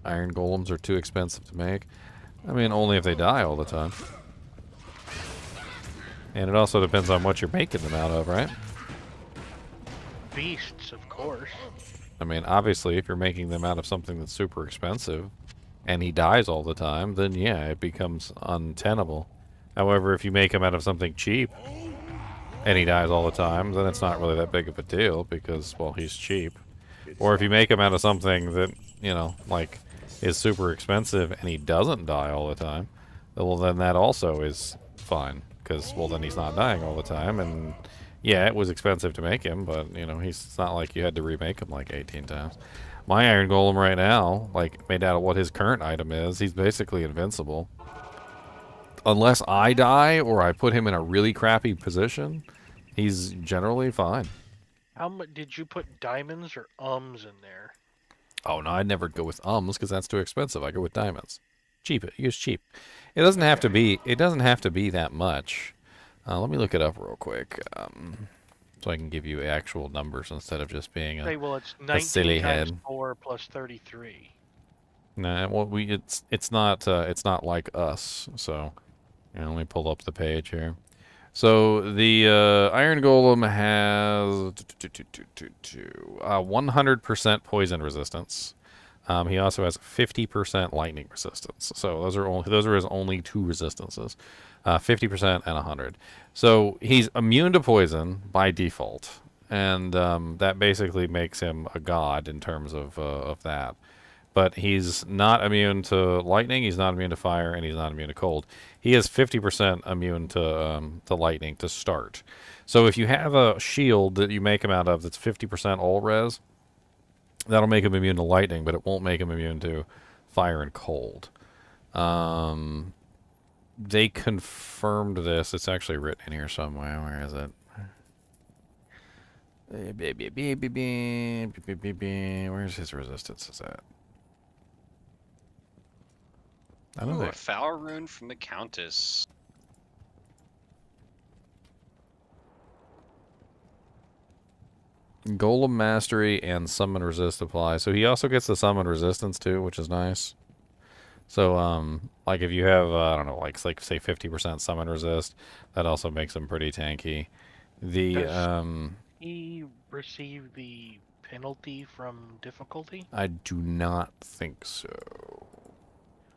Iron Golems are too expensive to make. I mean, only if they die all the time. And it also depends on what you're making them out of, right? Beasts, of course. I mean, obviously, if you're making them out of something that's super expensive, and he dies all the time, then yeah, it becomes untenable. However, if you make him out of something cheap, and he dies all the time, then it's not really that big of a deal, because, well, he's cheap. Or if you make him out of something that, you know, like, is super expensive and he doesn't die all the time, well then that also is fine, because well then he's not dying all the time, and yeah, it was expensive to make him, but you know, it's not like you had to remake him like 18 times. My Iron Golem right now, like made out of what his current item is, he's basically invincible. Unless I die or I put him in a really crappy position, he's generally fine. How much did you put diamonds or ums in there? Oh no, I'd never go with ums because that's too expensive. I go with diamonds. Cheap. Use cheap. It doesn't have to be. It doesn't have to be that much. Let me look it up real quick, so I can give you actual numbers instead of just being Say, well, it's a 19 silly times head. 4 plus 33. Nah, well, it's not like us. So, you know, let me pull up the page here. So the Iron Golem has 100% poison resistance. He also has 50% lightning resistance. So those are his only two resistances, 50% and 100. So he's immune to poison by default, and that basically makes him a god in terms of that. But he's not immune to lightning, he's not immune to fire, and he's not immune to cold. He is 50% immune to lightning to start. So if you have a shield that you make him out of that's 50% all res, that'll make him immune to lightning, but it won't make him immune to fire and cold. They confirmed this. It's actually written in here somewhere. Where is it? Where's his resistances at? I don't Ooh, know. a Foul Rune from the Countess. Golem Mastery and Summon Resist apply. So he also gets the Summon Resistance too, which is nice. So, like if you have, I don't know, like say 50% Summon Resist, that also makes him pretty tanky. Does he receive the penalty from difficulty? I do not think so.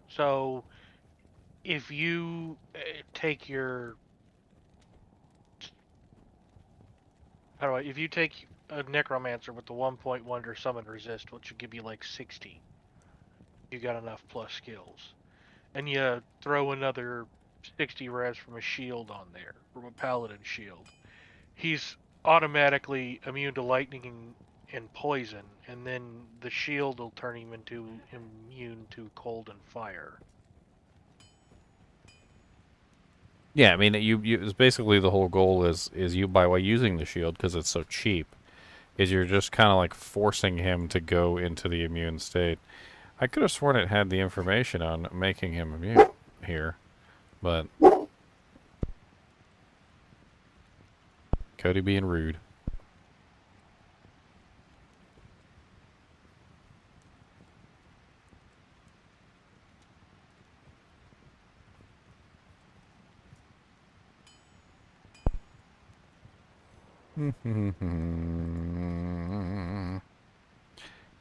So, if you take your... if you take a Necromancer with the 1.1 or Summon Resist, which would give you like 60, you got enough plus skills. And you throw another 60 res from a shield on there, from a Paladin shield. He's automatically immune to lightning and poison, and then the shield will turn him into immune to cold and fire. Yeah, I mean, it's basically the whole goal is you by using the shield, because it's so cheap, is you're just kind of like forcing him to go into the immune state. I could have sworn it had the information on making him immune here, but Cody being rude.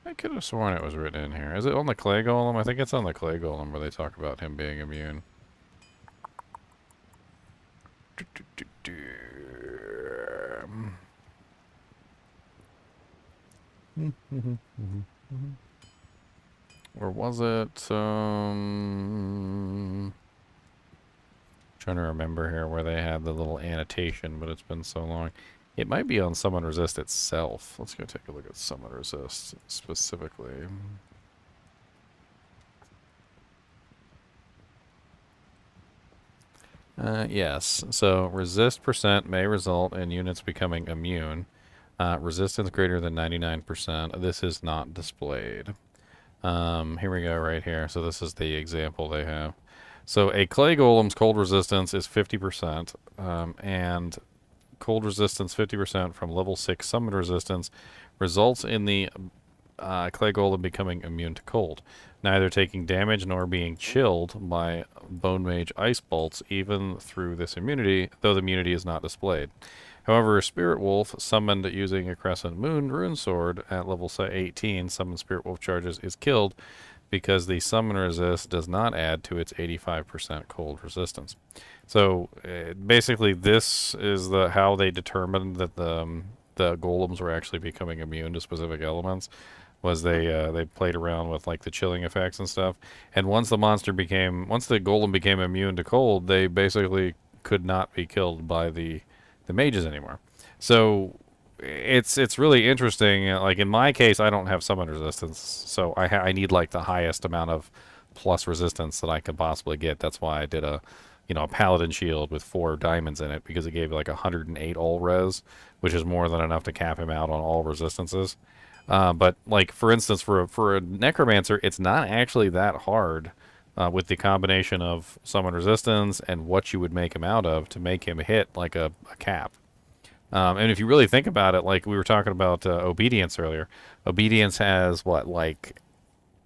I could have sworn it was written in here. Is it on the Clay Golem? I think it's on the Clay Golem where they talk about him being immune. Or was it, trying to remember here where they had the little annotation, but it's been so long. It might be on Summon Resist itself. Let's go take a look at Summon Resist specifically. Yes, so resist percent may result in units becoming immune. Resistance greater than 99%. This is not displayed. Here we go right here. So this is the example they have. So a Clay Golem's cold resistance is 50%, and cold resistance 50% from level 6 summon resistance results in the Clay Golem becoming immune to cold, neither taking damage nor being chilled by Bone Mage Ice Bolts even through this immunity, though the immunity is not displayed. However, a Spirit Wolf summoned using a Crescent Moon Rune Sword at level 18, summon Spirit Wolf charges, is killed because the summon resist does not add to its 85% cold resistance. So basically, this is how they determined that the golems were actually becoming immune to specific elements. was they played around with like the chilling effects and stuff. And once the golem became immune to cold, they basically could not be killed by the mages anymore. So it's really interesting. Like in my case, I don't have summon resistance, so I need like the highest amount of plus resistance that I could possibly get. That's why I did a paladin shield with 4 diamonds in it, because it gave like 108 all res, which is more than enough to cap him out on all resistances. But like for instance, for a necromancer, it's not actually that hard with the combination of summon resistance and what you would make him out of to make him hit like a cap. And if you really think about it, like we were talking about obedience earlier, obedience has what, like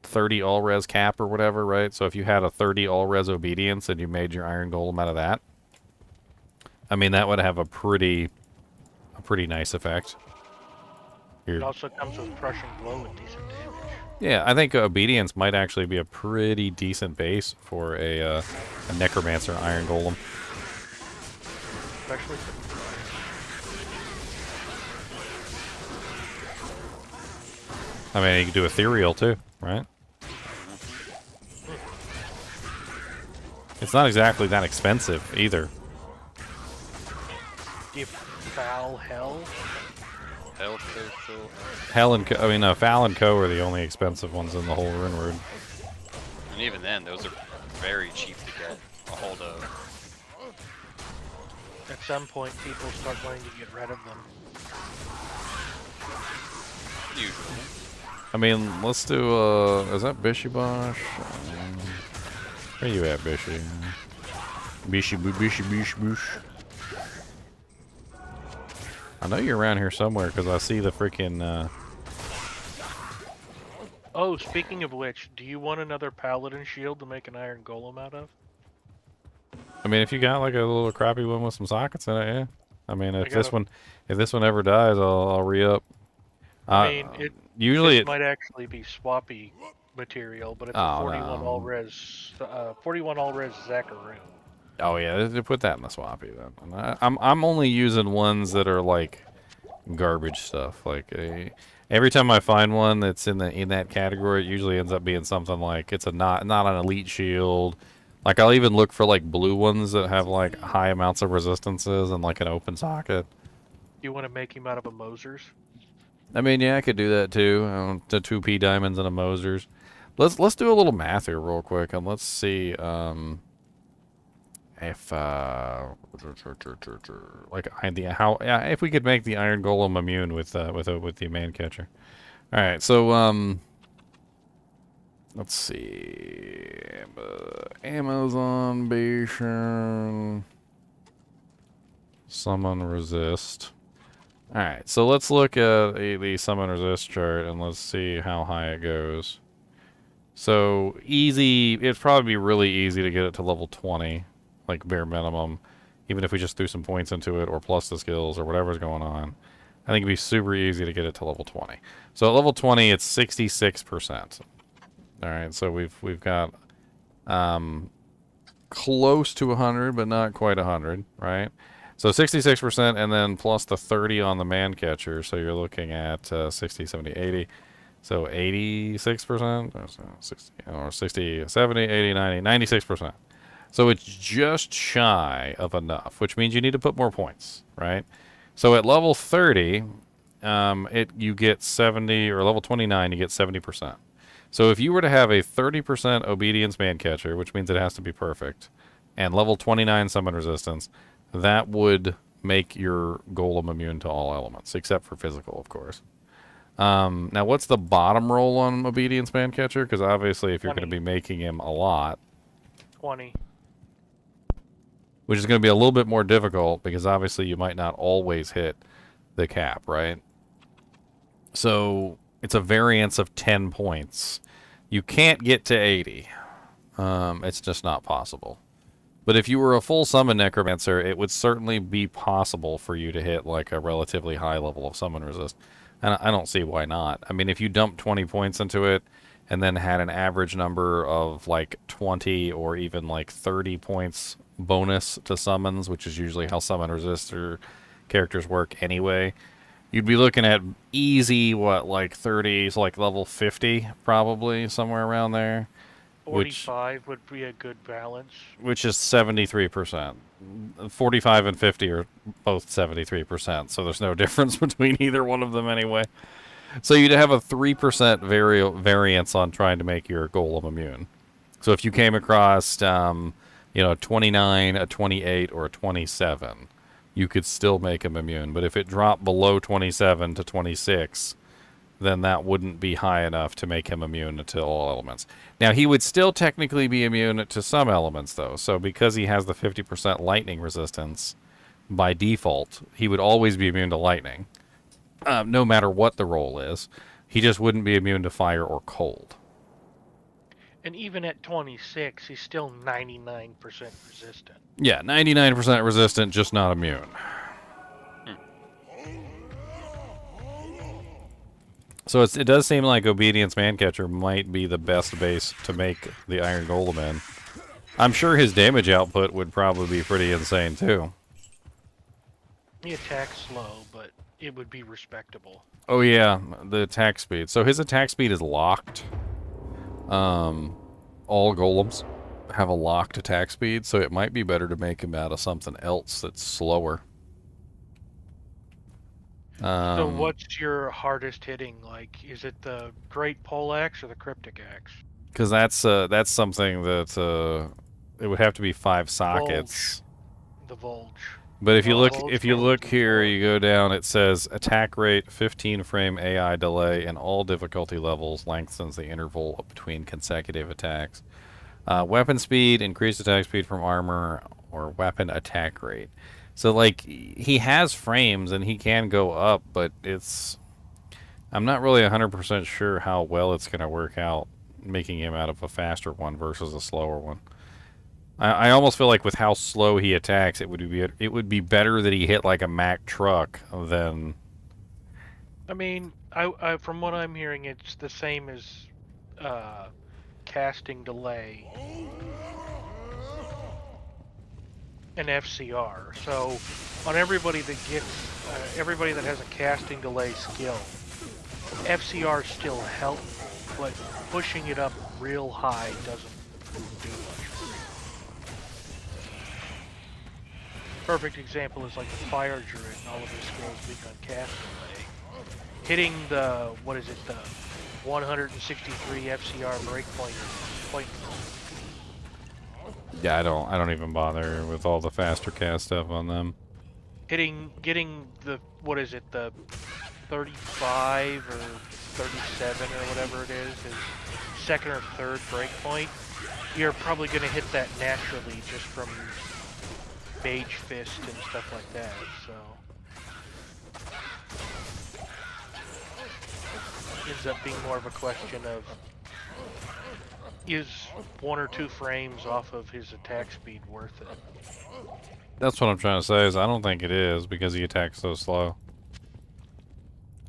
30 all res cap or whatever, right? So if you had a 30 all res obedience and you made your iron golem out of that, I mean that would have a pretty nice effect. It also comes with crushing blow and decent damage. Yeah, I think obedience might actually be a pretty decent base for a necromancer iron golem. Especially I mean, you can do ethereal too, right? It's not exactly that expensive either. do you foul hell? Hell and Foul and Co are the only expensive ones in the whole rune word. And even then, those are very cheap to get a hold of. At some point, people start wanting to get rid of them. Usually. I mean, let's do, is that Bishy Bosh? Where you at, Bishy? Bishy Boosh. I know you're around here somewhere, because I see the freaking, Oh, speaking of which, do you want another paladin shield to make an iron golem out of? I mean, if you got like a little crappy one with some sockets in it, yeah. I mean, if got this one ever dies, I'll re-up. I mean, usually this might actually be swappy material, but it's a 41 all res, 41 all res Zachary. Oh yeah, they put that in the swappy then. And I'm only using ones that are like garbage stuff. Like every time I find one that's in that category, it usually ends up being something like it's not an elite shield. Like I'll even look for like blue ones that have like high amounts of resistances and like an open socket. You want to make him out of a Mosers? I mean, yeah, I could do that too. The 2p diamonds and a Mosers. Let's do a little math here real quick, and let's see if if we could make the iron golem immune with the man catcher. All right, so let's see, Amazon Bastion, summon resist. All right, so let's look at the summon resist chart and let's see how high it goes. So easy, it'd probably be really easy to get it to level 20, like bare minimum, even if we just threw some points into it or plus the skills or whatever's going on. I think it'd be super easy to get it to level 20. So at level 20, it's 66%. All right, so we've got close to 100, but not quite 100, right? So 66%, and then plus the 30 on the man catcher, so you're looking at 60, 70, 80. So 86%, or 60, 70, 80, 90, 96%. So it's just shy of enough, which means you need to put more points, right? So at level 30, you get 70, or level 29, you get 70%. So if you were to have a 30% obedience man catcher, which means it has to be perfect, and level 29 summon resistance, that would make your golem immune to all elements, except for physical, of course. Now, what's the bottom roll on obedience man catcher? Because obviously, if you're going to be making him a lot, 20. Which is going to be a little bit more difficult, because obviously you might not always hit the cap, right? So it's a variance of 10 points. You can't get to 80. It's just not possible. But if you were a full summon necromancer, it would certainly be possible for you to hit like a relatively high level of summon resist. And I don't see why not. I mean, if you dump 20 points into it and then had an average number of like 20 or even like 30 points bonus to summons, which is usually how summon resistor characters work anyway, You'd be looking at easy, what, like 30, so like level 50, probably, somewhere around there. 45 would be a good balance. Which is 73%. 45 and 50 are both 73%, so there's no difference between either one of them anyway. So you'd have a 3% variance on trying to make your golem immune. So if you came across, a 29, a 28, or a 27, you could still make him immune. But if it dropped below 27 to 26, then that wouldn't be high enough to make him immune to all elements. Now, he would still technically be immune to some elements, though. So because he has the 50% lightning resistance, by default, he would always be immune to lightning, no matter what the roll is. He just wouldn't be immune to fire or cold. And even at 26, he's still 99% resistant. Yeah, 99% resistant, just not immune. So it does seem like Obedience Mancatcher might be the best base to make the Iron Golem in. I'm sure his damage output would probably be pretty insane, too. He attacks slow, but it would be respectable. Oh, yeah, the attack speed. So his attack speed is locked. All golems have a locked attack speed, so it might be better to make him out of something else that's slower. So what's your hardest hitting? Like, is it the Great Poleaxe or the Cryptic Axe? Because that's something that it would have to be 5 sockets. The Volge. But if you look here, you go down. It says attack rate, 15 frame AI delay, and all difficulty levels lengthens the interval between consecutive attacks. Weapon speed, increased attack speed from armor, or weapon attack rate. So, like, he has frames and he can go up, but I'm not really 100% sure how well it's going to work out making him out of a faster one versus a slower one. I almost feel like with how slow he attacks, it would be better that he hit like a Mack truck than. I mean, I from what I'm hearing, it's the same as casting delay and FCR. So on everybody that has a casting delay skill, FCR still help, but pushing it up real high doesn't do much. Perfect example is like the Fire Druid and all of his skills being on cast delay. Hitting the 163 FCR breakpoint is pointless. Yeah, I don't even bother with all the faster cast stuff on them. Getting the 35 or 37 or whatever it is second or third breakpoint, you're probably going to hit that naturally just from Mage Fist and stuff like that, so ends up being more of a question of is 1 or 2 frames off of his attack speed worth it? That's what I'm trying to say, is I don't think it is because he attacks so slow.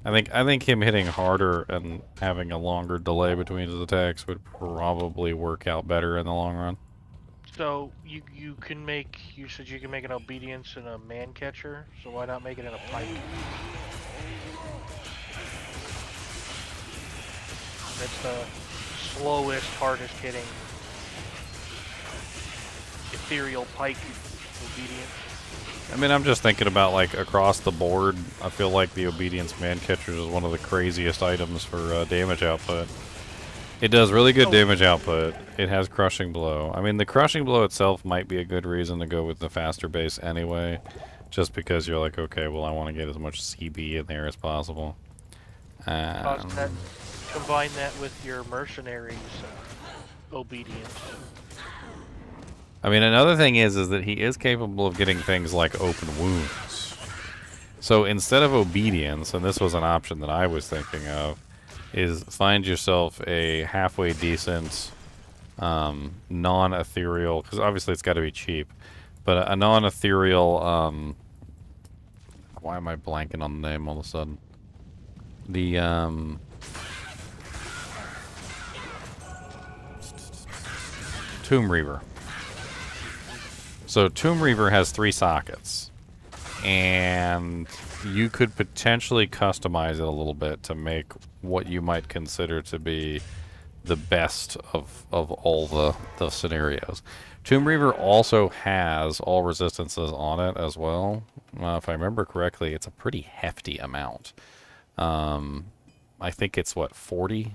I think him hitting harder and having a longer delay between his attacks would probably work out better in the long run. So you said you can make an Obedience and a Man Catcher, so why not make it in a Pike? That's the slowest, hardest hitting ethereal Pike Obedience. I mean, I'm just thinking about, like, across the board, I feel like the Obedience Man Catchers is one of the craziest items for damage output. It does really good damage output. It has Crushing Blow. I mean, the Crushing Blow itself might be a good reason to go with the faster base anyway, just because you're like, okay, well, I want to get as much CB in there as possible. Combine that with your Mercenaries Obedience. I mean, another thing is that he is capable of getting things like Open Wounds. So instead of Obedience, and this was an option that I was thinking of, is find yourself a halfway decent non-ethereal, because obviously it's got to be cheap, but a non-ethereal, why am I blanking on the name all of a sudden? The, Tomb Reaver. So Tomb Reaver has 3 sockets. and you could potentially customize it a little bit to make what you might consider to be the best of all the scenarios. Tomb Reaver also has all resistances on it as well. If I remember correctly, it's a pretty hefty amount. I think it's what, 40?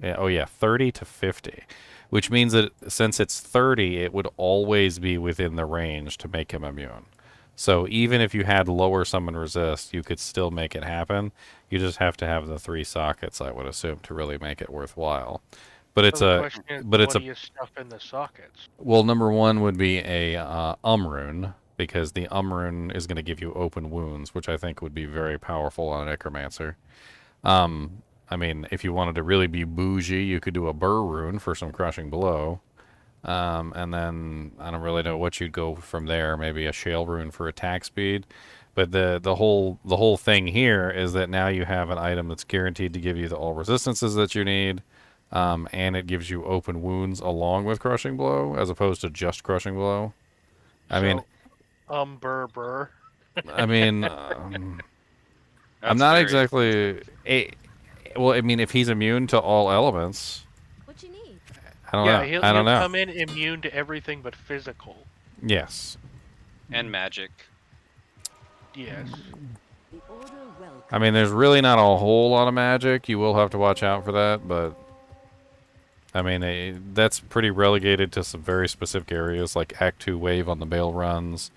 Yeah, oh yeah, 30 to 50. Which means that since it's 30, it would always be within the range to make him immune. So even if you had lower summon resist, you could still make it happen. You just have to have the 3 sockets, I would assume, to really make it worthwhile. But it's So the a, question is, but it's what a. do you stuff in the sockets? Well, number 1 would be a rune, because the rune is going to give you open wounds, which I think would be very powerful on a necromancer. I mean, if you wanted to really be bougie, you could do a burr rune for some crushing blow. And then I don't really know what you'd go from there. Maybe a shale rune for attack speed. But the whole thing here is that now you have an item that's guaranteed to give you the all resistances that you need, and it gives you open wounds along with crushing blow, as opposed to just crushing blow. I mean, burr. I mean, I'm not exactly well, I mean, if he's immune to all elements, What you need? I don't Yeah, know. he'll I don't know. come in immune to everything but physical. Yes. And magic. Yes. The order welcome. I mean, there's really not a whole lot of magic. You will have to watch out for that, but I mean, that's pretty relegated to some very specific areas, like Act 2 wave on the Bale runs.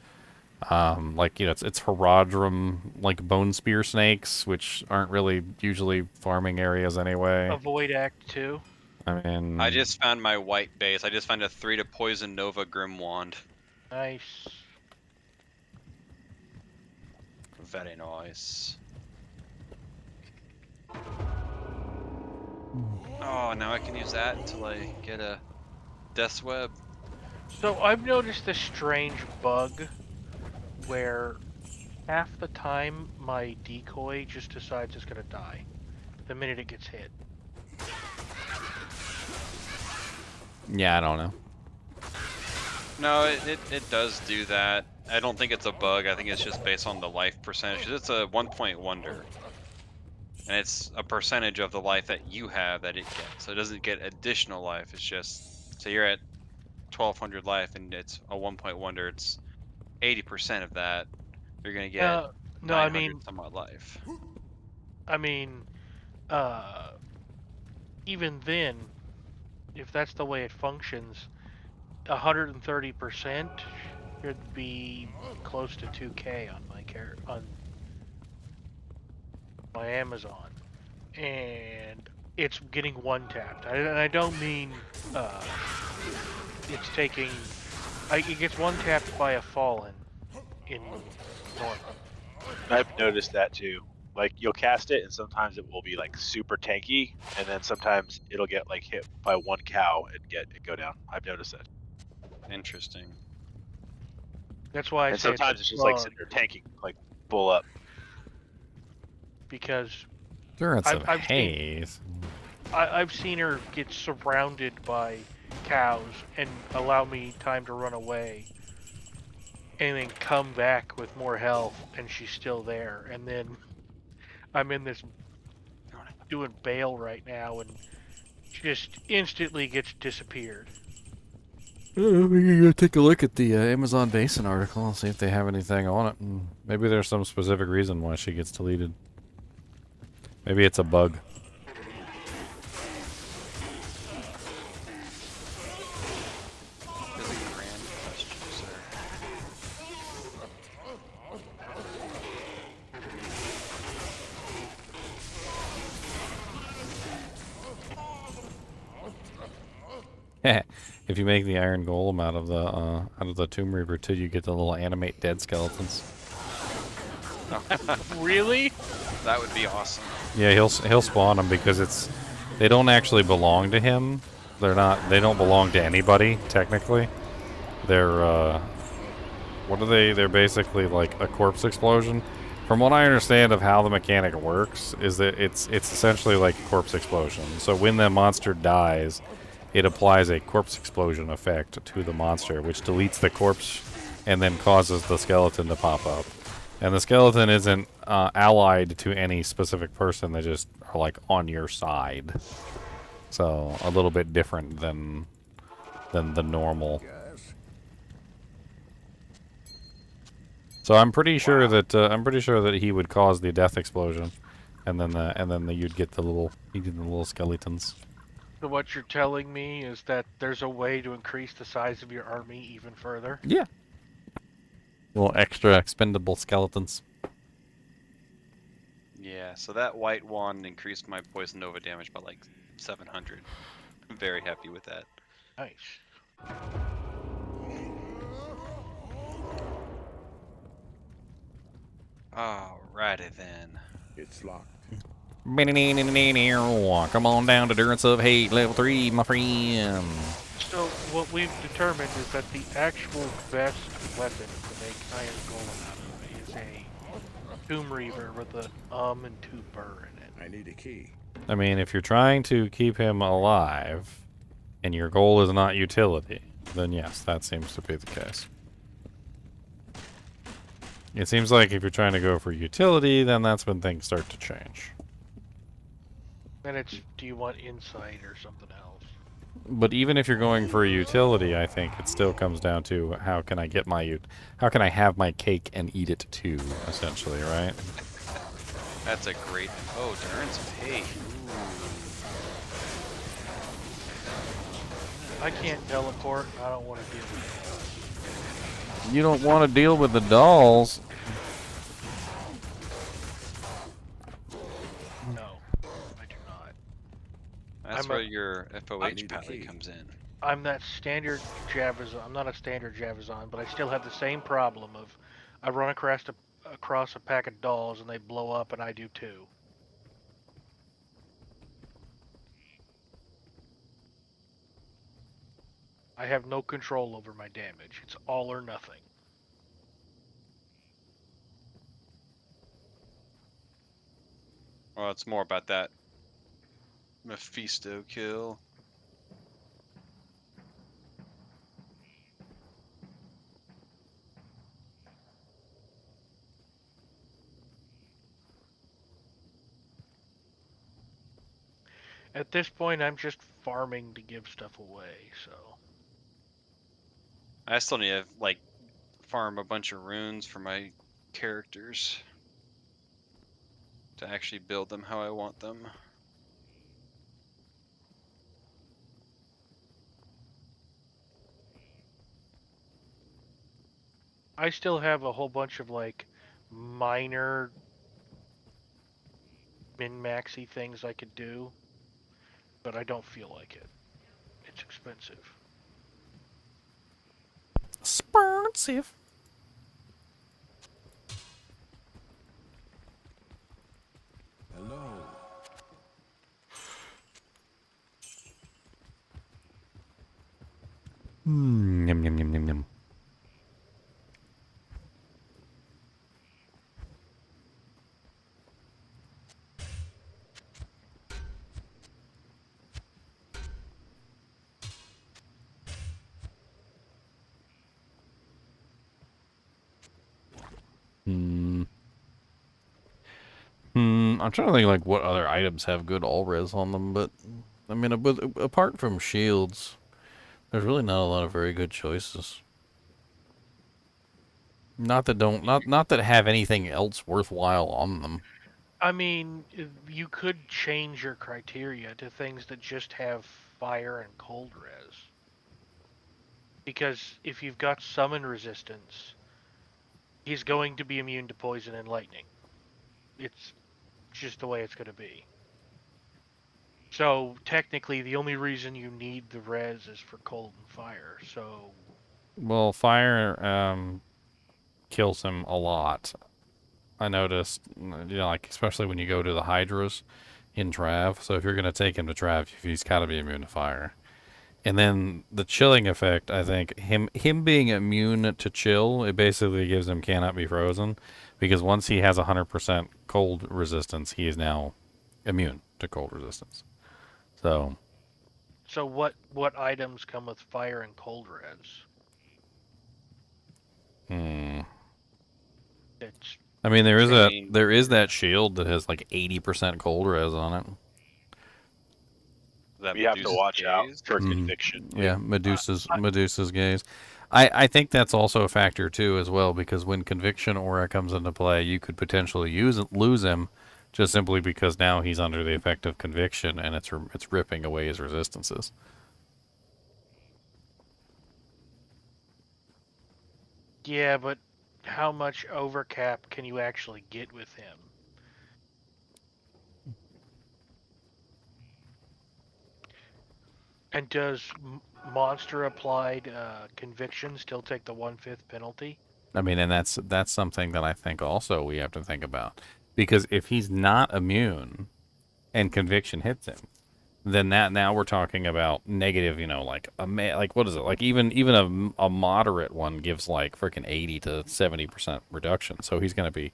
Like, you know, it's Herodrum, like bone spear snakes, which aren't really usually farming areas anyway. Avoid Act 2. I mean, I just found my white base. I just found a 3 to poison Nova Grim Wand. Nice. Very nice. Oh, now I can use that until I get a Death's Web. So I've noticed this strange bug where half the time my decoy just decides it's gonna die the minute it gets hit. yeah, I don't know. No, it does do that. I don't think it's a bug. I think it's just based on the life percentage. It's a 1-point wonder. And it's a percentage of the life that you have that it gets. So it doesn't get additional life. It's just, so you're at 1200 life and it's a 1-point wonder. It's 80% of that. You're going to get No, I mean, some odd life. Even then, if that's the way it functions, 130% should be close to 2K on on my Amazon, and it's getting one tapped. And I don't mean it's taking. It gets one tapped by a fallen in normal. I've noticed that too. Like, you'll cast it and sometimes it will be like super tanky, and then sometimes it'll get like hit by one cow and go down. I've noticed that. Interesting. That's why I And say sometimes it's just like sitting there tanking, like bull up. Because They're in some I've haze. I've seen her get surrounded by cows and allow me time to run away, and then come back with more health, and she's still there. And then I'm in this doing bail right now, and she just instantly gets disappeared. We can go take a look at the Amazon Basin article and see if they have anything on it. And maybe there's some specific reason why she gets deleted. Maybe it's a bug. This is a grand question, sir. If you make the Iron Golem out of the Tomb Reaver too, you get the little animate dead skeletons. Really? That would be awesome. Yeah, he'll spawn them because they don't actually belong to him. They don't belong to anybody technically. They're what are they? They're basically like a corpse explosion. From what I understand of how the mechanic works, is that it's essentially like a corpse explosion. So when the monster dies, it applies a corpse explosion effect to the monster, which deletes the corpse and then causes the skeleton to pop up. And the skeleton isn't allied to any specific person. They just are like on your side. So a little bit different than the normal. So I'm pretty sure that he would cause the death explosion, and then you'd get the little skeletons. So what you're telling me is that there's a way to increase the size of your army even further? Yeah. Little extra expendable skeletons. Yeah, so that white wand increased my poison nova damage by like 700. I'm very happy with that. Nice. Alrighty then. It's locked. Come on down to Durance of Hate, level 3, my friend. So what we've determined is that the actual best weapon to make Iron Golem out of is a Tomb Reaver with an and 2 burr in it. I need a key. I mean, if you're trying to keep him alive, and your goal is not utility, then yes, that seems to be the case. It seems like if you're trying to go for utility, then that's when things start to change. And it's, do you want insight or something else? But even if you're going for a utility, I think it still comes down to how can I have my cake and eat it too, essentially, right? That's a great. Oh, Durance of Hate. I can't teleport. I don't want to deal with it. You don't want to deal with the dolls. No, I do not. That's I'm where a- your I FOH need a pally key. comes in. I'm that standard Javazon. I'm not a standard Javazon, but I still have the same problem of I run across a pack of dolls and they blow up and I do too. I have no control over my damage. It's all or nothing. Well, it's more about that Mephisto kill. At this point, I'm just farming to give stuff away, so. I still need to like farm a bunch of runes for my characters to actually build them how I want them. I still have a whole bunch of like minor min-maxy things I could do, but I don't feel like it. It's expensive. Expensive. Hello. Yum yum yum yum yum. I'm trying to think like what other items have good all-res on them, but I mean, apart from shields, there's really not a lot of very good choices. Not that have anything else worthwhile on them. I mean, you could change your criteria to things that just have fire and cold res. Because if you've got summon resistance, he's going to be immune to poison and lightning. It's just the way it's going to be. So technically, the only reason you need the res is for cold and fire. So, Well, fire kills him a lot. I noticed, like especially when you go to the Hydras in Trav. So if you're gonna take him to Trav, he's got to be immune to fire. And then the chilling effect, I think him being immune to chill, it basically gives him cannot be frozen, because once he has 100% cold resistance, he is now immune to cold resistance. So what items come with fire and cold res? It's I mean, there is Training- there is that shield that has like 80% cold res on it. That We have to Medusa's watch out gaze? for Mhm. conviction. Yeah, Medusa's gaze. I think that's also a factor too as well, because when conviction aura comes into play, you could potentially lose him just simply because now he's under the effect of conviction and it's ripping away his resistances. Yeah, but how much overcap can you actually get with him? And does monster applied conviction still take the 1/5 penalty? I mean, and that's something that I think also we have to think about, because if he's not immune and conviction hits him, then now we're talking about negative, like like what is it? Like even a moderate one gives like freaking 80 to 70% reduction. So he's going to be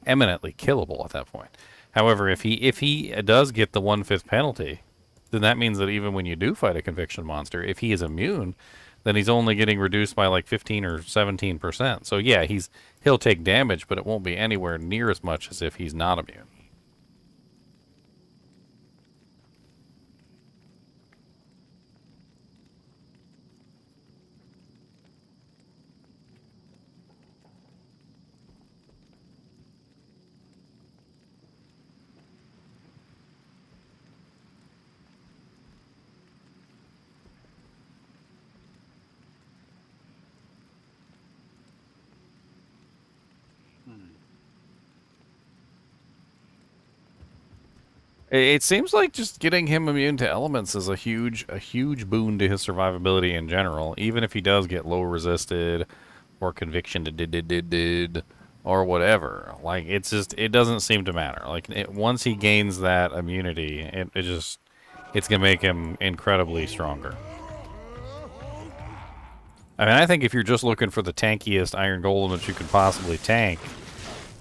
eminently killable at that point. However, if he does get the 1/5 penalty, then that means that even when you do fight a conviction monster, if he is immune, then he's only getting reduced by like 15 or 17%. So yeah, he'll take damage, but it won't be anywhere near as much as if he's not immune. It seems like just getting him immune to elements is a huge boon to his survivability in general, even if he does get low resisted or conviction did or whatever. Like it doesn't seem to matter. Like once he gains that immunity, it's gonna make him incredibly stronger. I mean, I think if you're just looking for the tankiest Iron Golem that you could possibly tank,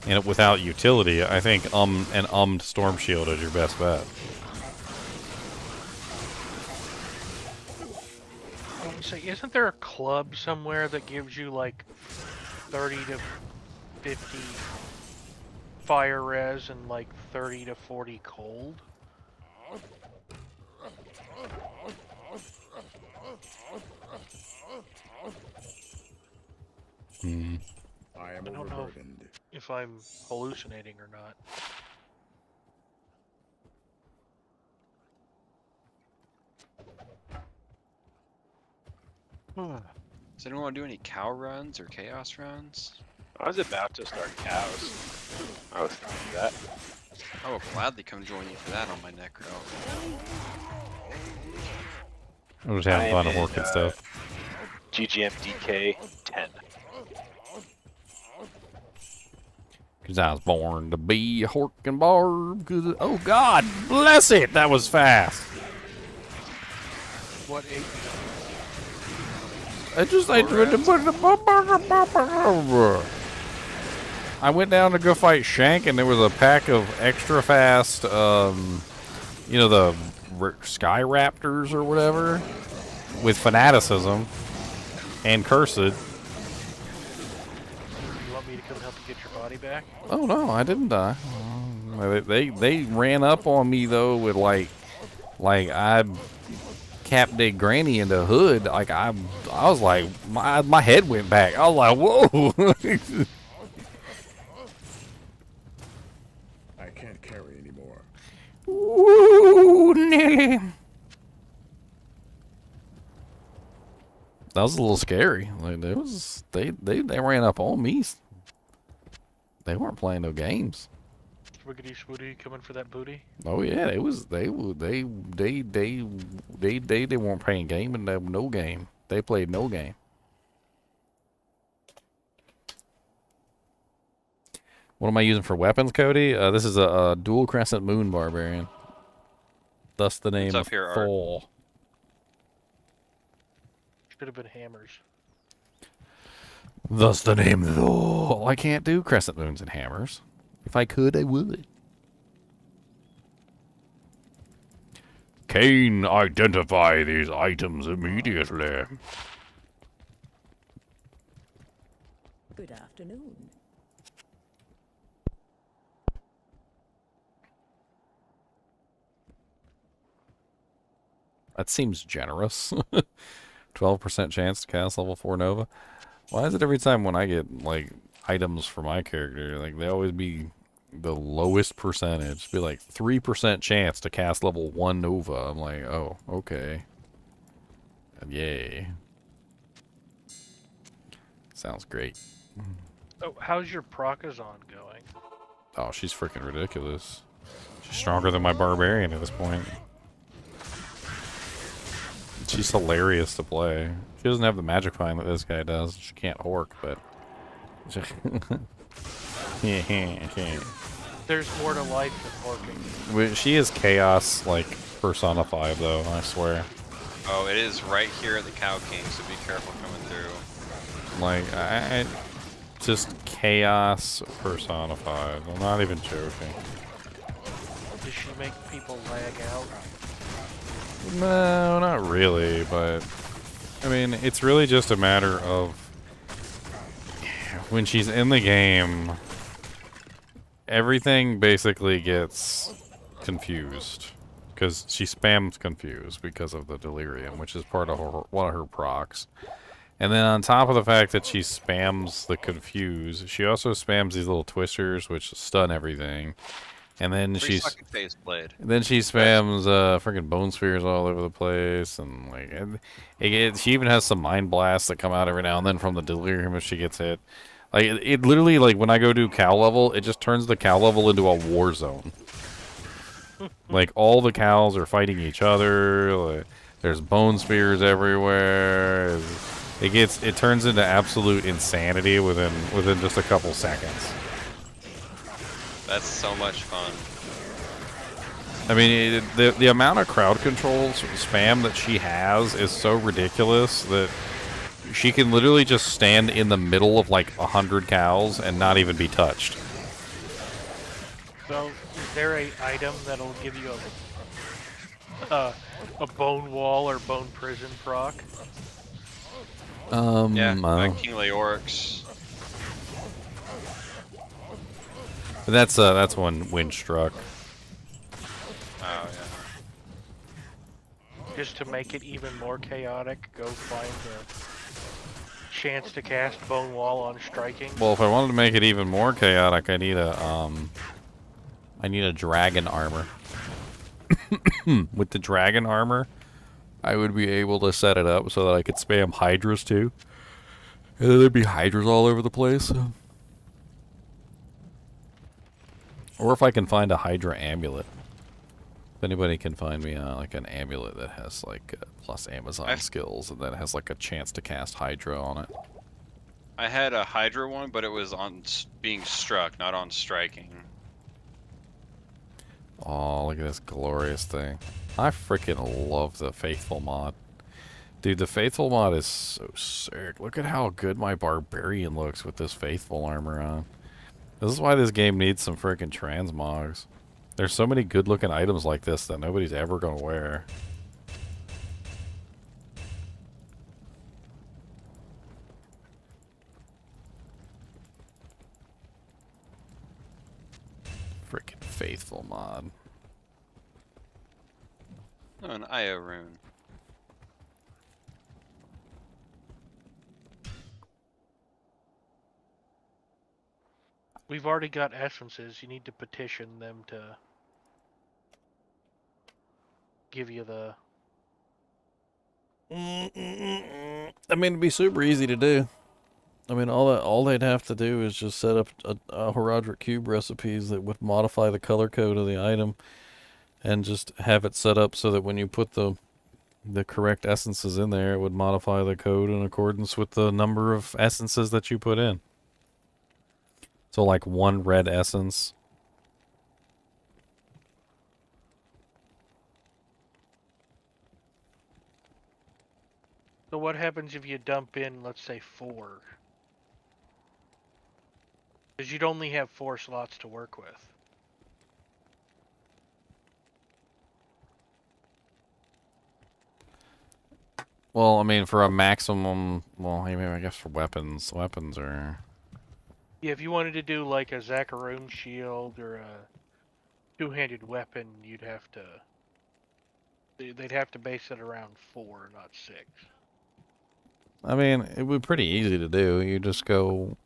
and without utility, I think an Storm Shield is your best bet. So isn't there a club somewhere that gives you like 30 to 50 fire res and like 30 to 40 cold? I am I don't know overburdened. if I'm hallucinating or not. Does anyone want to do any cow runs or chaos runs? I was about to start cows. I was thinking that. I will gladly come join you for that on my necro. I'm just having fun I'm and in, working stuff. GGM DK 10. Because I was born to be a Horkin barb. Oh God, bless it! That was fast. What age? I went down to go fight Shank, and there was a pack of extra fast, the Sky Raptors or whatever, with Fanaticism and Cursed. You want me to come help you get your body back? Oh no, I didn't die. They ran up on me though with like I capped a granny in the hood. Like I was like my head went back. I was like, whoa. I can't carry anymore. Ooh, Nelly. That was a little scary. Like they ran up on me. They weren't playing no games. Swiggity swooty coming for that booty? Oh yeah, they weren't playing game and no game. They played no game. What am I using for weapons, Cody? This is a dual crescent moon barbarian. Thus the name up of here, Art? Thor. Should have been hammers. Thus the name Thor. I can't do crescent moons and hammers. If I could, I would. Kane, identify these items immediately. Good afternoon. That seems generous. 12% chance to cast level 4 Nova. Why is it every time when I get, like, items for my character, like, they always be the lowest percentage? Be like 3% chance to cast level 1 Nova. I'm like, oh, okay. Yay. Sounds great. Oh, how's your Procazon going? Oh, she's freaking ridiculous. She's stronger than my Barbarian at this point. She's hilarious to play. She doesn't have the magic find that this guy does. She can't hork, but... There's more to life than Horkin. She is chaos, like, Persona 5, though, I swear. Oh, it is right here at the Cow King, so be careful coming through. Like, I just chaos personified. I'm not even joking. Does she make people lag out? No, not really, but I mean, it's really just a matter of when she's in the game, everything basically gets confused because she spams confused because of the delirium, which is part of one of her procs. And then on top of the fact that she spams the confuse, she also spams these little twisters, which stun everything. And then she spams freaking bone spheres all over the place, and like she even has some mind blasts that come out every now and then from the delirium if she gets hit. Like it literally, like when I go do cow level, it just turns the cow level into a war zone. Like all the cows are fighting each other. Like, there's bone spheres everywhere. It turns into absolute insanity within just a couple seconds. That's so much fun. I mean, the amount of crowd control spam that she has is so ridiculous that she can literally just stand in the middle of like 100 cows and not even be touched. So, is there a item that'll give you a bone wall or bone prison proc? Yeah, like Kingly Orcs. But that's when wind struck. Oh yeah. Just to make it even more chaotic, go find a chance to cast Bone Wall on striking. Well, if I wanted to make it even more chaotic, I need a dragon armor. With the dragon armor, I would be able to set it up so that I could spam hydras too. And then there'd be hydras all over the place. Or if I can find a hydra amulet. If anybody can find me like an amulet that has like plus Amazon skills and that has like a chance to cast hydra on it. I had a hydra one, but it was on being struck, not on striking. Oh, look at this glorious thing. I freaking love the Faithful mod. Dude, the Faithful mod is so sick. Look at how good my Barbarian looks with this Faithful armor on. This is why this game needs some freaking transmogs. There's so many good looking items like this that nobody's ever gonna wear. Freaking Faithful mod. Oh, an Io rune. We've already got essences. You need to petition them to give you the... I mean, it'd be super easy to do. I mean, all they'd have to do is just set up a Horadric Cube recipes that would modify the color code of the item and just have it set up so that when you put the correct essences in there, it would modify the code in accordance with the number of essences that you put in. So like one red essence. So what happens if you dump in, let's say, 4? Because you'd only have 4 slots to work with. Well, I mean, for a maximum, well, I mean, I guess for weapons are... Yeah, if you wanted to do like a Zakharoon shield or a two-handed weapon, you'd have to They'd have to base it around 4, not 6. I mean, it would be pretty easy to do. You just go,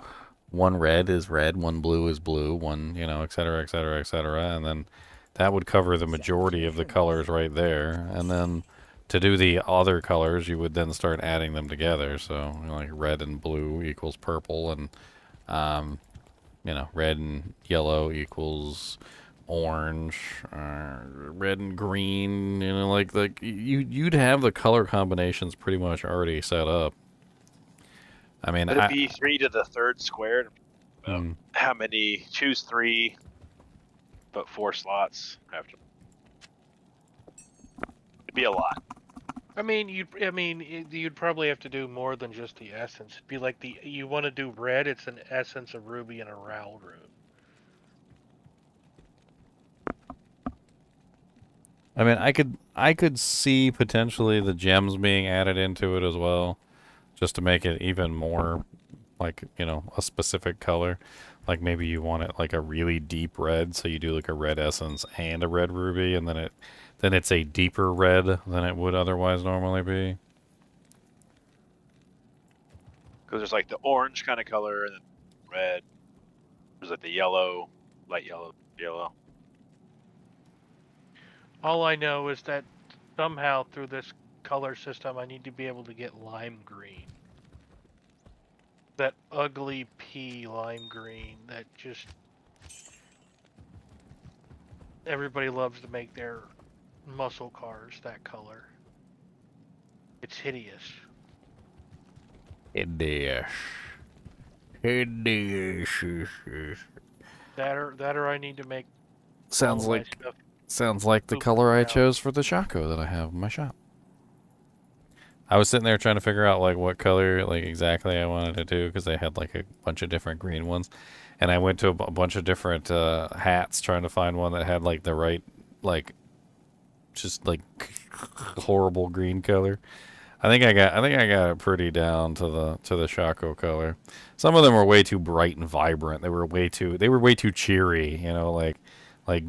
one red is red, one blue is blue, one, you know, et cetera, et cetera, et cetera, and then that would cover the majority of the colors right there. And then to do the other colors, you would then start adding them together. So, you know, like red and blue equals purple, and you know, red and yellow equals orange, red and green. You know, like you'd have the color combinations pretty much already set up. I mean, Would it be 3 to the 3rd squared? Hmm. How many? Choose 3, but 4 slots. It'd be a lot. I mean, you'd probably have to do more than just the essence. It'd be like you want to do red, it's an essence, a ruby, and a Ral rune. I mean, I could see potentially the gems being added into it as well, just to make it even more like, you know, a specific color. Like maybe you want it like a really deep red, so you do like a red essence and a red ruby, and then it's a deeper red than it would otherwise normally be. Because there's like the orange kind of color, and then red. There's like the yellow, light yellow, yellow. All I know is that somehow through this color system, I need to be able to get lime green. That ugly pea lime green that just everybody loves to make their muscle cars that color. It's hideous. Hideous. That or I need to make Sounds all my like stuff. Sounds like the color I chose for the Shaco that I have in my shop. I was sitting there trying to figure out like what color like exactly I wanted to do, because they had like a bunch of different green ones, and I went to a bunch of different hats trying to find one that had like the right, like just like horrible green color. I think I got it pretty down to the Shaco color. Some of them were way too bright and vibrant. They were way too cheery, you know, like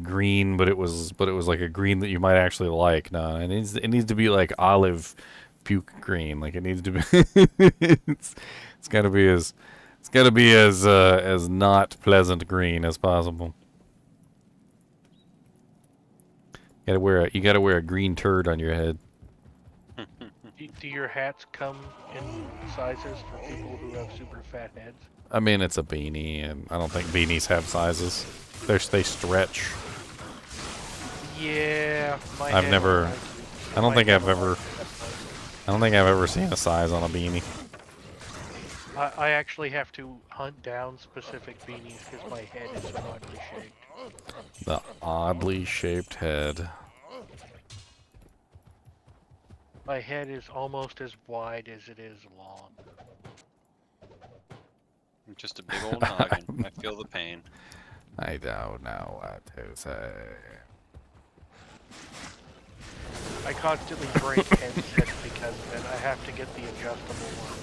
green, but it was like a green that you might actually like. No, it needs to be like olive puke green. Like it needs to be it's got to be as not pleasant green as possible. You gotta wear a green turd on your head. Do your hats come in sizes for people who have super fat heads? I mean, it's a beanie, and I don't think beanies have sizes. They stretch. Yeah, I don't think I've ever seen a size on a beanie. I actually have to hunt down specific beanies because my head is so oddly shaped. The oddly shaped head. My head is almost as wide as it is long. Just a big old noggin. I feel the pain. I don't know what to say. I constantly break headsets because of it. I have to get the adjustable one.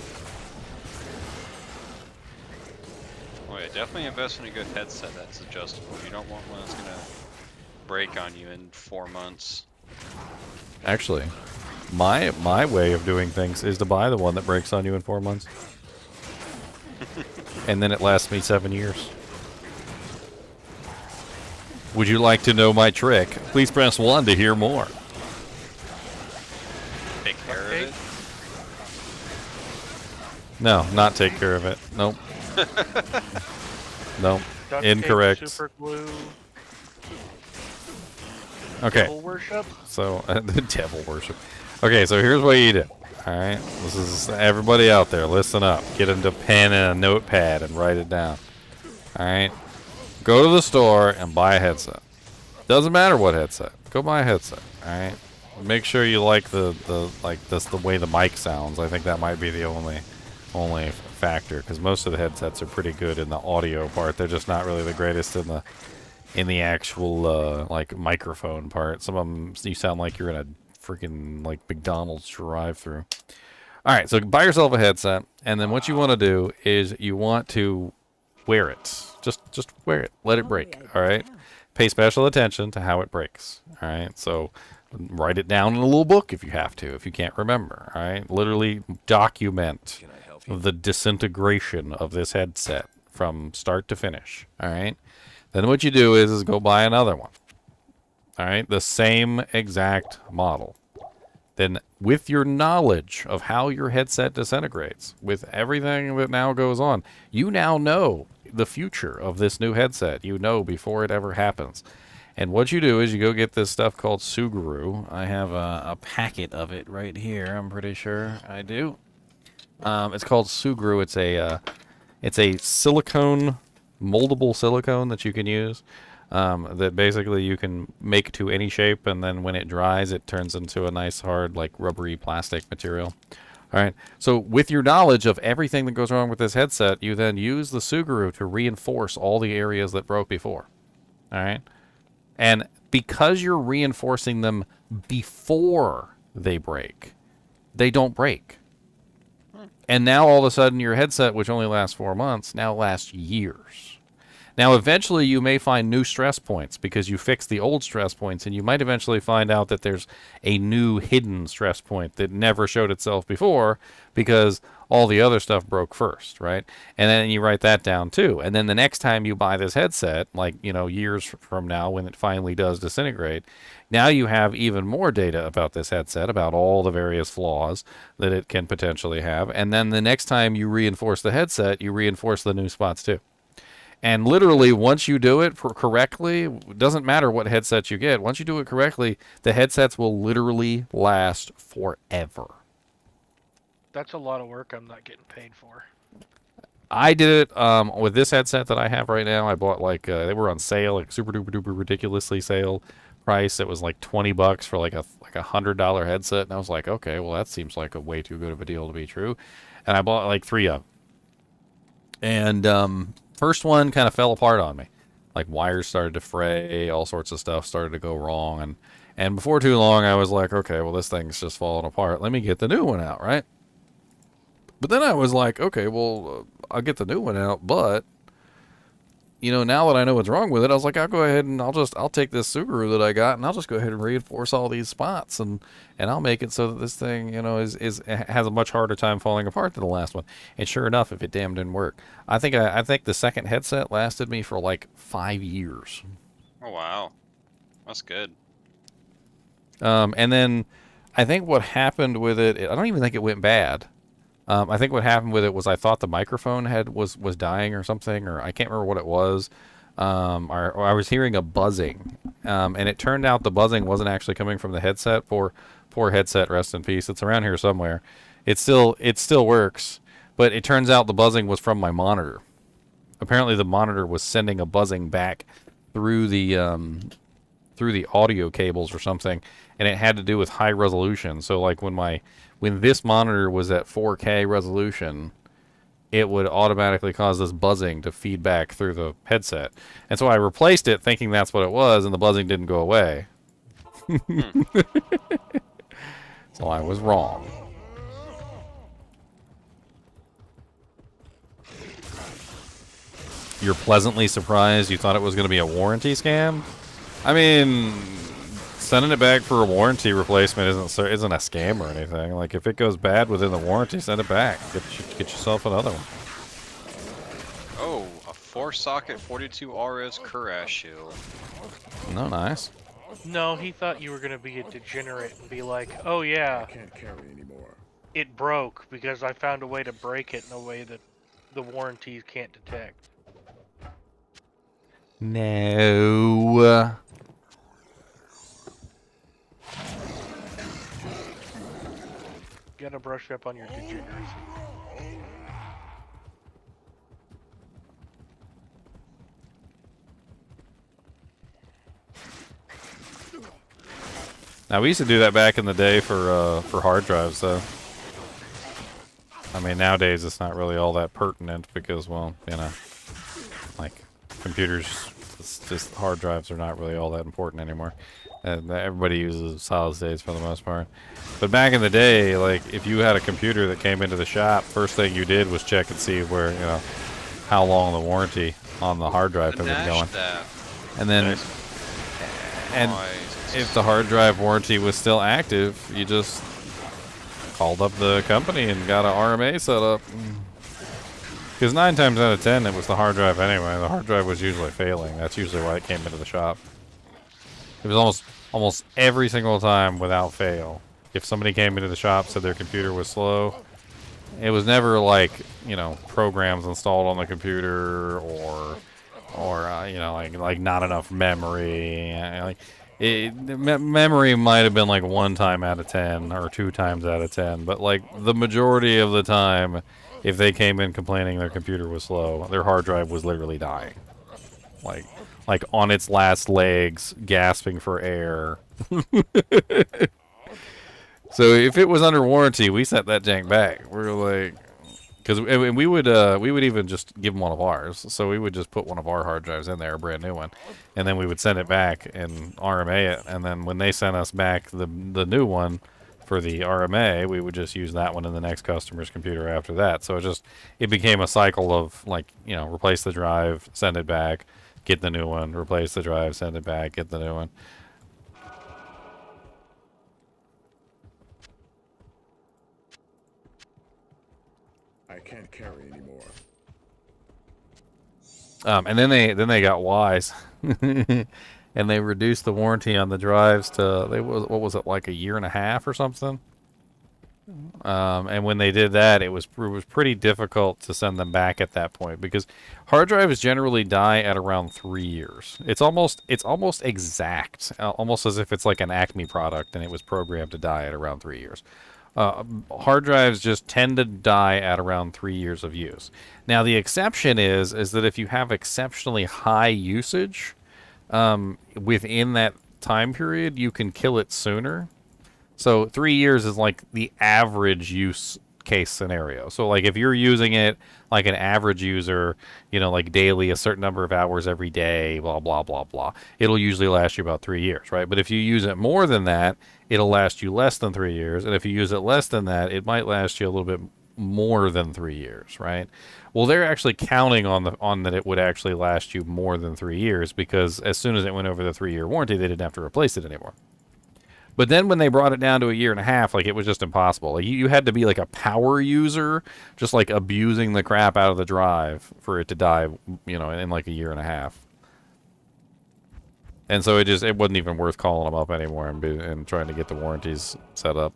Oh yeah, definitely invest in a good headset that's adjustable. You don't want one that's gonna break on you in 4 months. Actually, my way of doing things is to buy the one that breaks on you in 4 months. And then it lasts me 7 years. Would you like to know my trick? Please press 1 to hear more. Take care of it. No, not take care of it. Nope. Nope. Duct Incorrect. Tape, super glue, Okay. devil worship. So, the devil worship. Okay, so here's what you do. Alright? This is everybody out there. Listen up. Get into pen and a notepad and write it down. Alright? Go to the store and buy a headset. Doesn't matter what headset. Go buy a headset. Alright? Make sure you like the way the mic sounds. I think that might be the only factor, because most of the headsets are pretty good in the audio part. They're just not really the greatest in the actual like microphone part. Some of them you sound like you're in a freaking like McDonald's drive-through. All right, so buy yourself a headset, and then what you want to do is you want to wear it. Just wear it. Let it break. All right. Pay special attention to how it breaks. All right. So Write it down in a little book if you have to, if you can't remember. All right, literally document the disintegration of this headset from start to finish. All right, then what you do is go buy another one. All right, the same exact model. Then with your knowledge of how your headset disintegrates, with everything that now goes on, you now know the future of this new headset. You know before it ever happens. And what you do is you go get this stuff called Suguru. I have a packet of it right here. I'm pretty sure I do. It's called Suguru. It's a silicone, moldable silicone that you can use. That basically you can make to any shape, and then when it dries, it turns into a nice hard, like rubbery plastic material. All right. So with your knowledge of everything that goes wrong with this headset, you then use the Suguru to reinforce all the areas that broke before. All right. And because you're reinforcing them before they break, they don't break. And now all of a sudden your headset, which only lasts 4 months, now lasts years. Now, eventually you may find new stress points because you fixed the old stress points, and you might eventually find out that there's a new hidden stress point that never showed itself before because all the other stuff broke first, right? And then you write that down too. And then the next time you buy this headset, like, you know, years from now when it finally does disintegrate, now you have even more data about this headset, about all the various flaws that it can potentially have. And then the next time you reinforce the headset, you reinforce the new spots too. And literally, once you do it correctly, it doesn't matter what headset you get. Once you do it correctly, the headsets will literally last forever. That's a lot of work I'm not getting paid for. I did it with this headset that I have right now. I bought they were on sale, like super duper duper ridiculously sale price. It was like $20 for like a $100 headset, and I was like, okay, well that seems like a way too good of a deal to be true. And I bought like 3 of them. And first one kind of fell apart on me. Like wires started to fray, all sorts of stuff started to go wrong, and before too long I was like, okay, well this thing's just falling apart. Let me get the new one out, right? But then I was like, okay, well I'll get the new one out, but you know, now that I know what's wrong with it, I was like, I'll go ahead and I'll take this Suguru that I got and I'll just go ahead and reinforce all these spots and I'll make it so that this thing, you know, has a much harder time falling apart than the last one. And sure enough, if it damn didn't work, I think the second headset lasted me for like 5 years. Oh wow, that's good. And then I think what happened with it, I don't even think it went bad. I think what happened with it was I thought the microphone was dying or something, or I can't remember what it was. Or I was hearing a buzzing, and it turned out the buzzing wasn't actually coming from the headset. Poor headset, rest in peace. It's around here somewhere. It still works, but it turns out the buzzing was from my monitor. Apparently, the monitor was sending a buzzing back through the audio cables or something, and it had to do with high resolution. So like when this monitor was at 4K resolution, it would automatically cause this buzzing to feed back through the headset. And so I replaced it thinking that's what it was, and the buzzing didn't go away. So I was wrong. You're pleasantly surprised you thought it was going to be a warranty scam? I mean, sending it back for a warranty replacement isn't a scam or anything. Like, if it goes bad within the warranty, send it back. Get yourself another one. Oh, a 4-socket 42 RS Kurashu. No, nice. No, he thought you were going to be a degenerate and be like, oh yeah, I can't carry anymore. it broke because I found a way to break it in a way that the warranties can't detect. No. Gotta brush up on your degeneracy. Now, we used to do that back in the day for hard drives, though. I mean, nowadays it's not really all that pertinent because, well, you know, like computers, it's just hard drives are not really all that important anymore. Everybody uses solid states for the most part. But back in the day, like, if you had a computer that came into the shop, first thing you did was check and see where, you know, how long the warranty on the hard drive had been going. And then, and if the hard drive warranty was still active, you just called up the company and got an RMA set up. Because 9 times out of 10, it was the hard drive anyway. The hard drive was usually failing. That's usually why it came into the shop. It was almost every single time without fail. If somebody came into the shop, said their computer was slow, it was never like, you know, programs installed on the computer or you know, like not enough memory. Like memory might have been like 1 time out of 10 or 2 times out of 10, but like the majority of the time, if they came in complaining their computer was slow, their hard drive was literally dying, like on its last legs, gasping for air. So if it was under warranty, we sent that jank back. We were like, because we would even just give them one of ours. So we would just put one of our hard drives in there, a brand new one, and then we would send it back and RMA it. And then when they sent us back the new one for the RMA, we would just use that one in the next customer's computer after that. So it became a cycle of, like, you know, replace the drive, send it back, get the new one, replace the drive, send it back, get the new one. I can't carry anymore. And then they got wise, and they reduced the warranty on the drives to what was it, like 1.5 years or something. And when they did that, it was pretty difficult to send them back at that point, because hard drives generally die at around 3 years. It's almost exact, almost as if it's like an Acme product and it was programmed to die at around 3 years. Hard drives just tend to die at around 3 years of use. Now, the exception is that if you have exceptionally high usage within that time period, you can kill it sooner. So 3 years is like the average use case scenario. So like if you're using it like an average user, you know, like daily, a certain number of hours every day, blah, blah, blah, blah, it'll usually last you about 3 years, right? But if you use it more than that, it'll last you less than 3 years. And if you use it less than that, it might last you a little bit more than 3 years, right? Well, they're actually counting on that it would actually last you more than 3 years, because as soon as it went over the 3-year warranty, they didn't have to replace it anymore. But then when they brought it down to 1.5 years, like, it was just impossible. Like, you had to be like a power user, just like abusing the crap out of the drive for it to die, you know, in like 1.5 years. And so it wasn't even worth calling them up anymore and trying to get the warranties set up.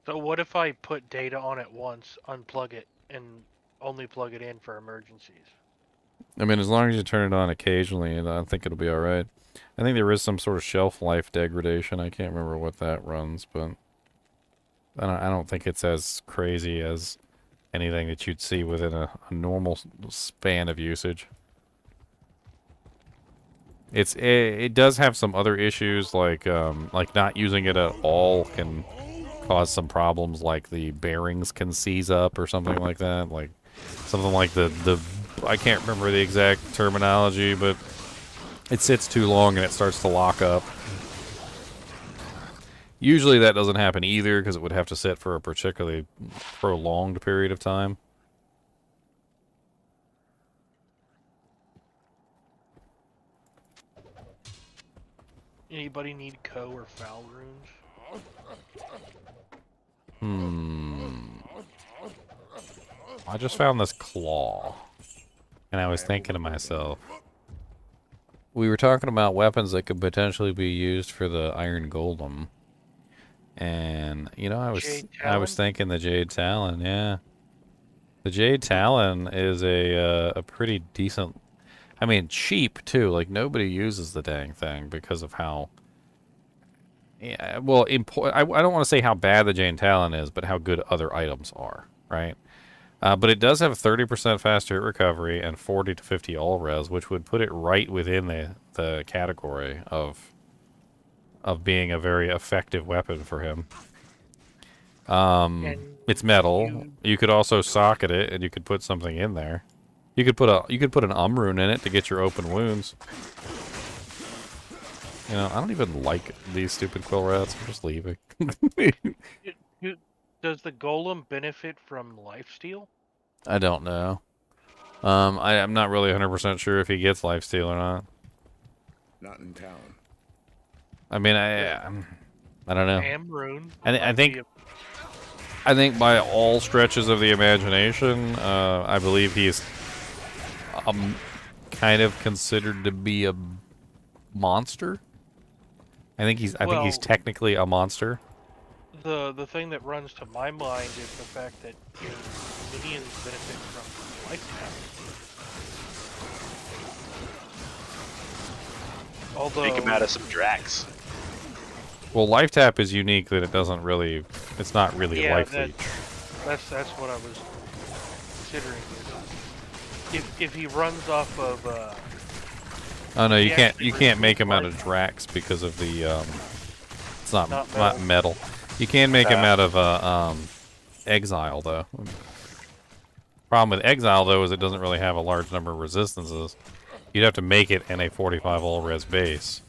So what if I put data on it once, unplug it, and only plug it in for emergencies? I mean, as long as you turn it on occasionally, I think it'll be alright. I think there is some sort of shelf life degradation. I can't remember what that runs, but I don't think it's as crazy as anything that you'd see within a normal span of usage. It does have some other issues, like not using it at all can cause some problems, like the bearings can seize up or something like that. Like something like the I can't remember the exact terminology, but it sits too long and it starts to lock up. Usually that doesn't happen either, because it would have to sit for a particularly prolonged period of time. Anybody need co or foul runes? I just found this claw, and I was thinking to myself, we were talking about weapons that could potentially be used for the Iron Golem, and you know, I was thinking the Jade Talon. Yeah, the Jade Talon is a pretty decent. I mean, cheap too. Like, nobody uses the dang thing because of how. Yeah, well, I don't want to say how bad the Jade Talon is, but how good other items are, right? But it does have 30% faster hit recovery and 40 to 50 all res, which would put it right within the category of being a very effective weapon for him. It's metal. You could also socket it, and you could put something in there. You could put an rune in it to get your open wounds. You know, I don't even like these stupid quill rats. I'm just leaving. Does the golem benefit from lifesteal? I don't know. I'm not really 100% sure if he gets lifesteal or not. Not in town. I mean, I don't know. Amrune. I think by all stretches of the imagination, I believe he's kind of considered to be a monster. I think he's technically a monster. The thing that runs to my mind is the fact that your minions benefit from lifetime. Although Make him out of some Drax. Well, life tap is unique that it doesn't really. It's not really life leech. That's what I was considering. If he runs off of. Oh no, you can't make him out of Drax because of the. It's not metal. You can make him out of exile though. Problem with exile though is it doesn't really have a large number of resistances. You'd have to make it in a 45 all res base,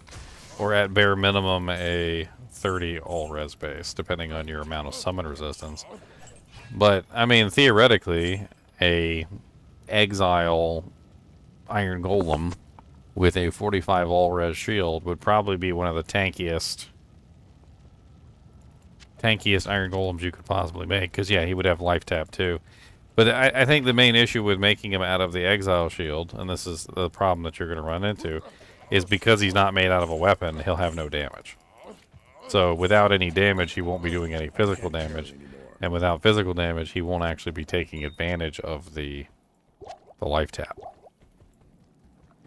or at bare minimum a 30 all res base, depending on your amount of summon resistance. But I mean, theoretically, a exile Iron Golem with a 45 all res shield would probably be one of the tankiest Iron Golems you could possibly make, because yeah, he would have life tap too. But I think the main issue with making him out of the exile shield, and this is the problem that you're going to run into, is because he's not made out of a weapon, he'll have no damage. So without any damage, he won't be doing any physical damage, and without physical damage, he won't actually be taking advantage of the life tap.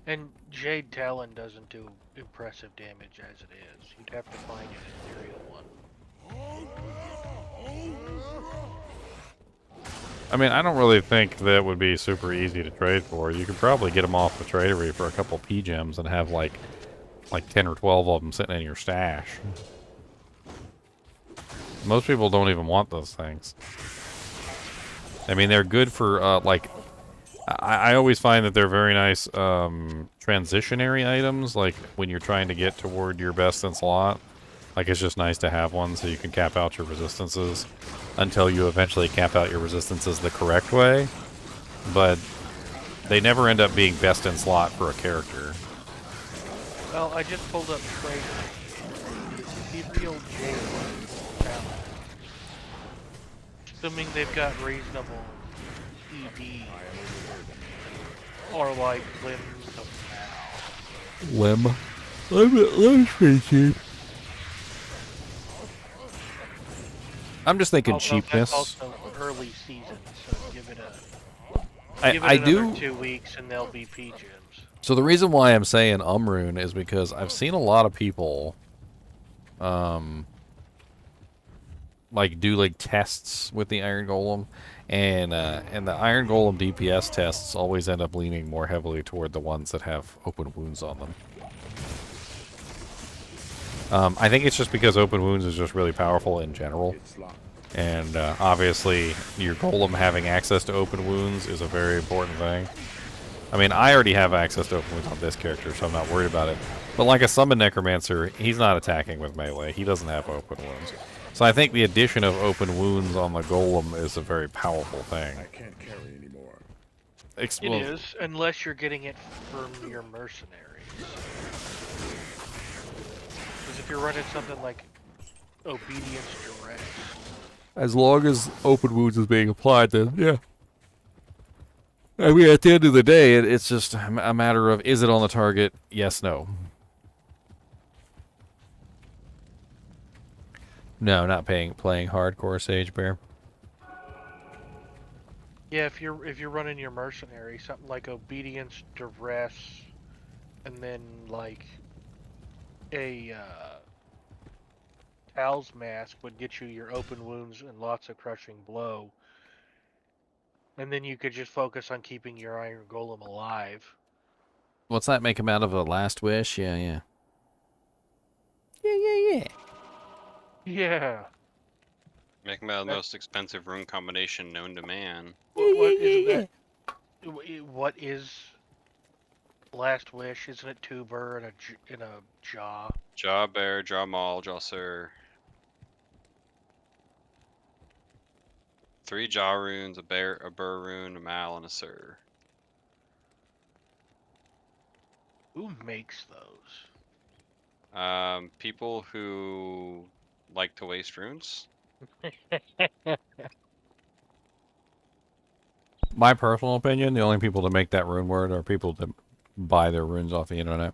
And Jade Talon doesn't do impressive damage as it is. You'd have to find an ethereal one. I mean, I don't really think that would be super easy to trade for. You could probably get them off the tradery for a couple P gems and have like 10 or 12 of them sitting in your stash. Most people don't even want those things. I mean, they're good for I always find that they're very nice transitionary items, like when you're trying to get toward your best in slot. Like, it's just nice to have one so you can cap out your resistances until you eventually cap out your resistances the correct way. But they never end up being best in slot for a character. Well, I just pulled up Trader. Ethereal Jade Talon. Assuming they've got reasonable ED. Or like limbs of Limb. Limb species. I'm just thinking cheapness. That's also early season, so give it I another 2 weeks and they'll be P gems. So the reason why I'm saying Umrune is because I've seen a lot of people do tests with the Iron Golem, and the Iron Golem DPS tests always end up leaning more heavily toward the ones that have open wounds on them. I think it's just because open wounds is just really powerful in general, and obviously your Golem having access to open wounds is a very important thing. I mean, I already have access to open wounds on this character, so I'm not worried about it. But like a Summon Necromancer, he's not attacking with melee. He doesn't have open wounds. So I think the addition of open wounds on the Golem is a very powerful thing. I can't carry anymore. It is, unless you're getting it from your mercenaries. Because if you're running something like Obedience Direct. As long as open wounds is being applied, then yeah. I mean, at the end of the day, it's just a matter of, is it on the target? Yes, no. No, not playing hardcore Sage Bear. Yeah, if you're running your mercenary, something like Obedience, Duress, and then like a Tal's Mask would get you your open wounds and lots of crushing blow. And then you could just focus on keeping your Iron Golem alive. What's that make him out of a Last Wish? Yeah. Yeah. Yeah. Make him out of the most expensive rune combination known to man. What is that? What is Last wish, isn't it 2 burr and a jaw? Jaw bear, jaw maul, jaw sir. 3 jaw runes, a bear, a burr rune, a mal, and a sir. Who makes those? People who like to waste runes. My personal opinion, the only people that make that rune word are people that buy their runes off the internet.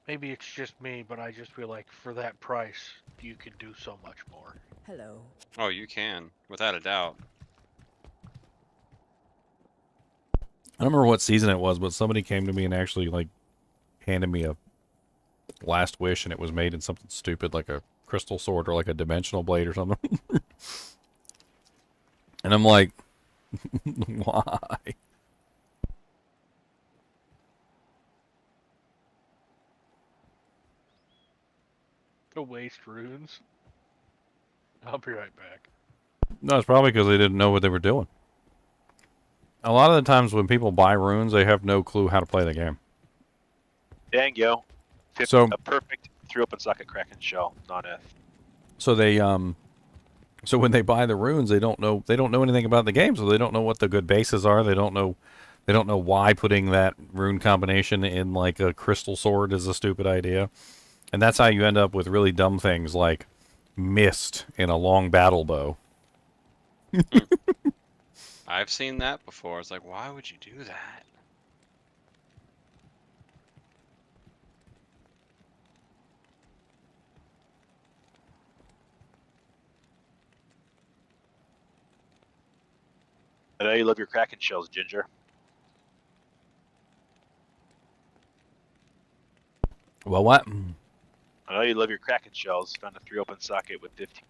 Maybe it's just me, but I just feel like for that price, you could do so much more. Hello. Oh, you can, without a doubt. I don't remember what season it was, but somebody came to me and actually, like, handed me a last wish, and it was made in something stupid like a crystal sword or like a dimensional blade or something. And I'm like, why? To waste runes? I'll be right back. No, it's probably because they didn't know what they were doing. A lot of the times when people buy runes, they have no clue how to play the game. Dang yo. So- A perfect 3 open socket Kraken shell, non-F. So they so when they buy the runes, they don't know anything about the game, so they don't know what the good bases are. They don't know why putting that rune combination in like a crystal sword is a stupid idea. And that's how you end up with really dumb things like mist in a long battle bow. I've seen that before. It's like, why would you do that? I know you love your Kraken shells, Ginger. Well, what? I know you love your Kraken shells. Found a 3 open socket with 15.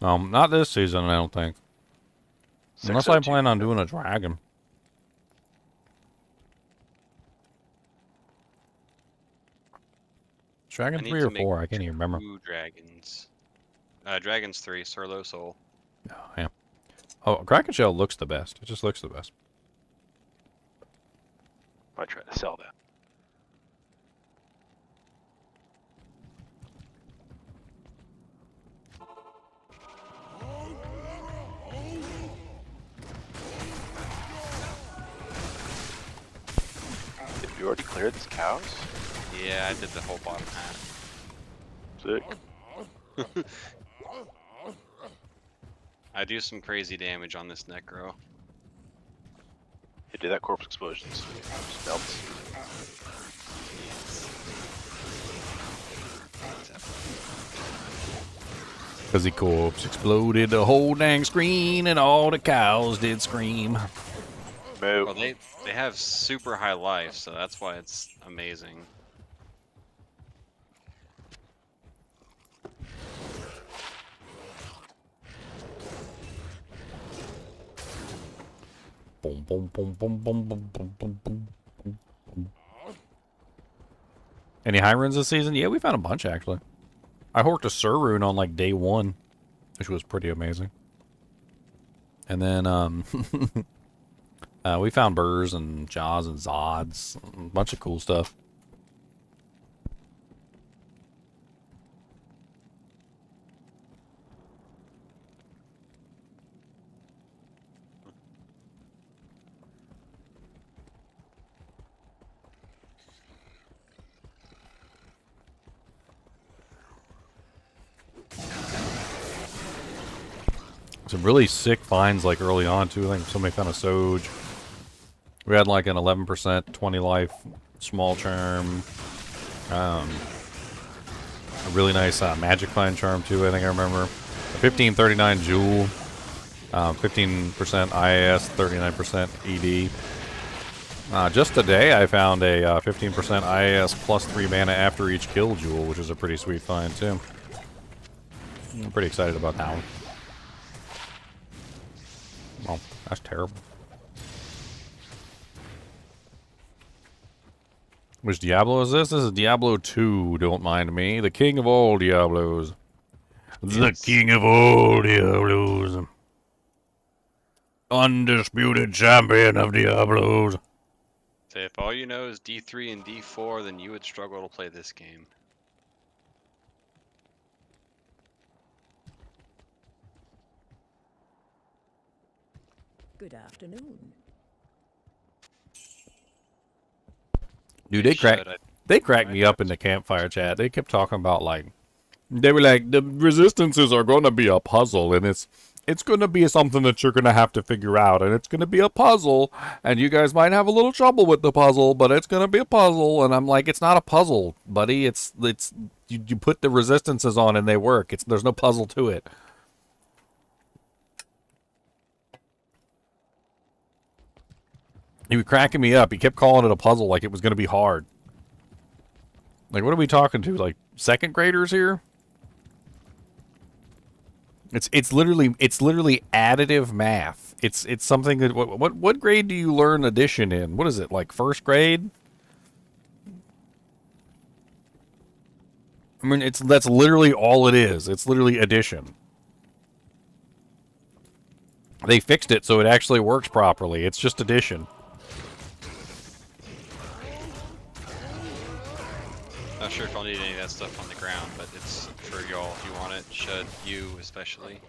Not this season, I don't think. Unless I 602. plan on doing a dragon. Dragon I need 3 to or make 4, I can't even remember. 2 dragons. Dragons 3, Surlo Soul. Oh, yeah. Oh, Kraken Shell looks the best. It just looks the best. Might try to sell that. Did you already clear these cows? Yeah, I did the whole bottom half. Sick. I do some crazy damage on this necro. Hey, did that corpse explosions? Melts. Because the corpse exploded the whole dang screen and all the cows did scream. Moo. Well, they have super high life, so that's why it's amazing. Boom, boom, boom, boom, boom, boom, boom, boom, boom, boom. Any high runes this season? Yeah, we found a bunch, actually. I horked a Sur rune on, like, day 1, which was pretty amazing. And then, we found burrs and jaws and zods, a bunch of cool stuff. Some really sick finds, like, early on, too. I think somebody found a Soj. We had, like, an 11%, 20 life, small charm. A really nice magic find charm, too, I think I remember. A 1539 jewel. 15% IAS, 39% ED. Just today, I found a 15% IAS plus 3 mana after each kill jewel, which is a pretty sweet find, too. I'm pretty excited about that one. Oh, that's terrible. Which Diablo is this? This is Diablo 2, don't mind me. The king of all Diablos. The king of all Diablos. Undisputed champion of Diablos. So if all you know is D3 and D4, then you would struggle to play this game. Good afternoon. Dude, they cracked me up in the campfire chat. They kept talking about they were like, the resistances are gonna be a puzzle, and it's gonna be something that you're gonna have to figure out, and it's gonna be a puzzle, and you guys might have a little trouble with the puzzle, but it's gonna be a puzzle. And I'm like, it's not a puzzle, buddy. It's you put the resistances on and they work. There's no puzzle to it. He was cracking me up. He kept calling it a puzzle like it was going to be hard. Like, what are we talking to? Like, second graders here? It's literally additive math. It's something that what grade do you learn addition in? What is it, like first grade? I mean, that's literally all it is. It's literally addition. They fixed it so it actually works properly. It's just addition. Not sure if I'll need any of that stuff on the ground, but it's for y'all if you want it. Should you especially?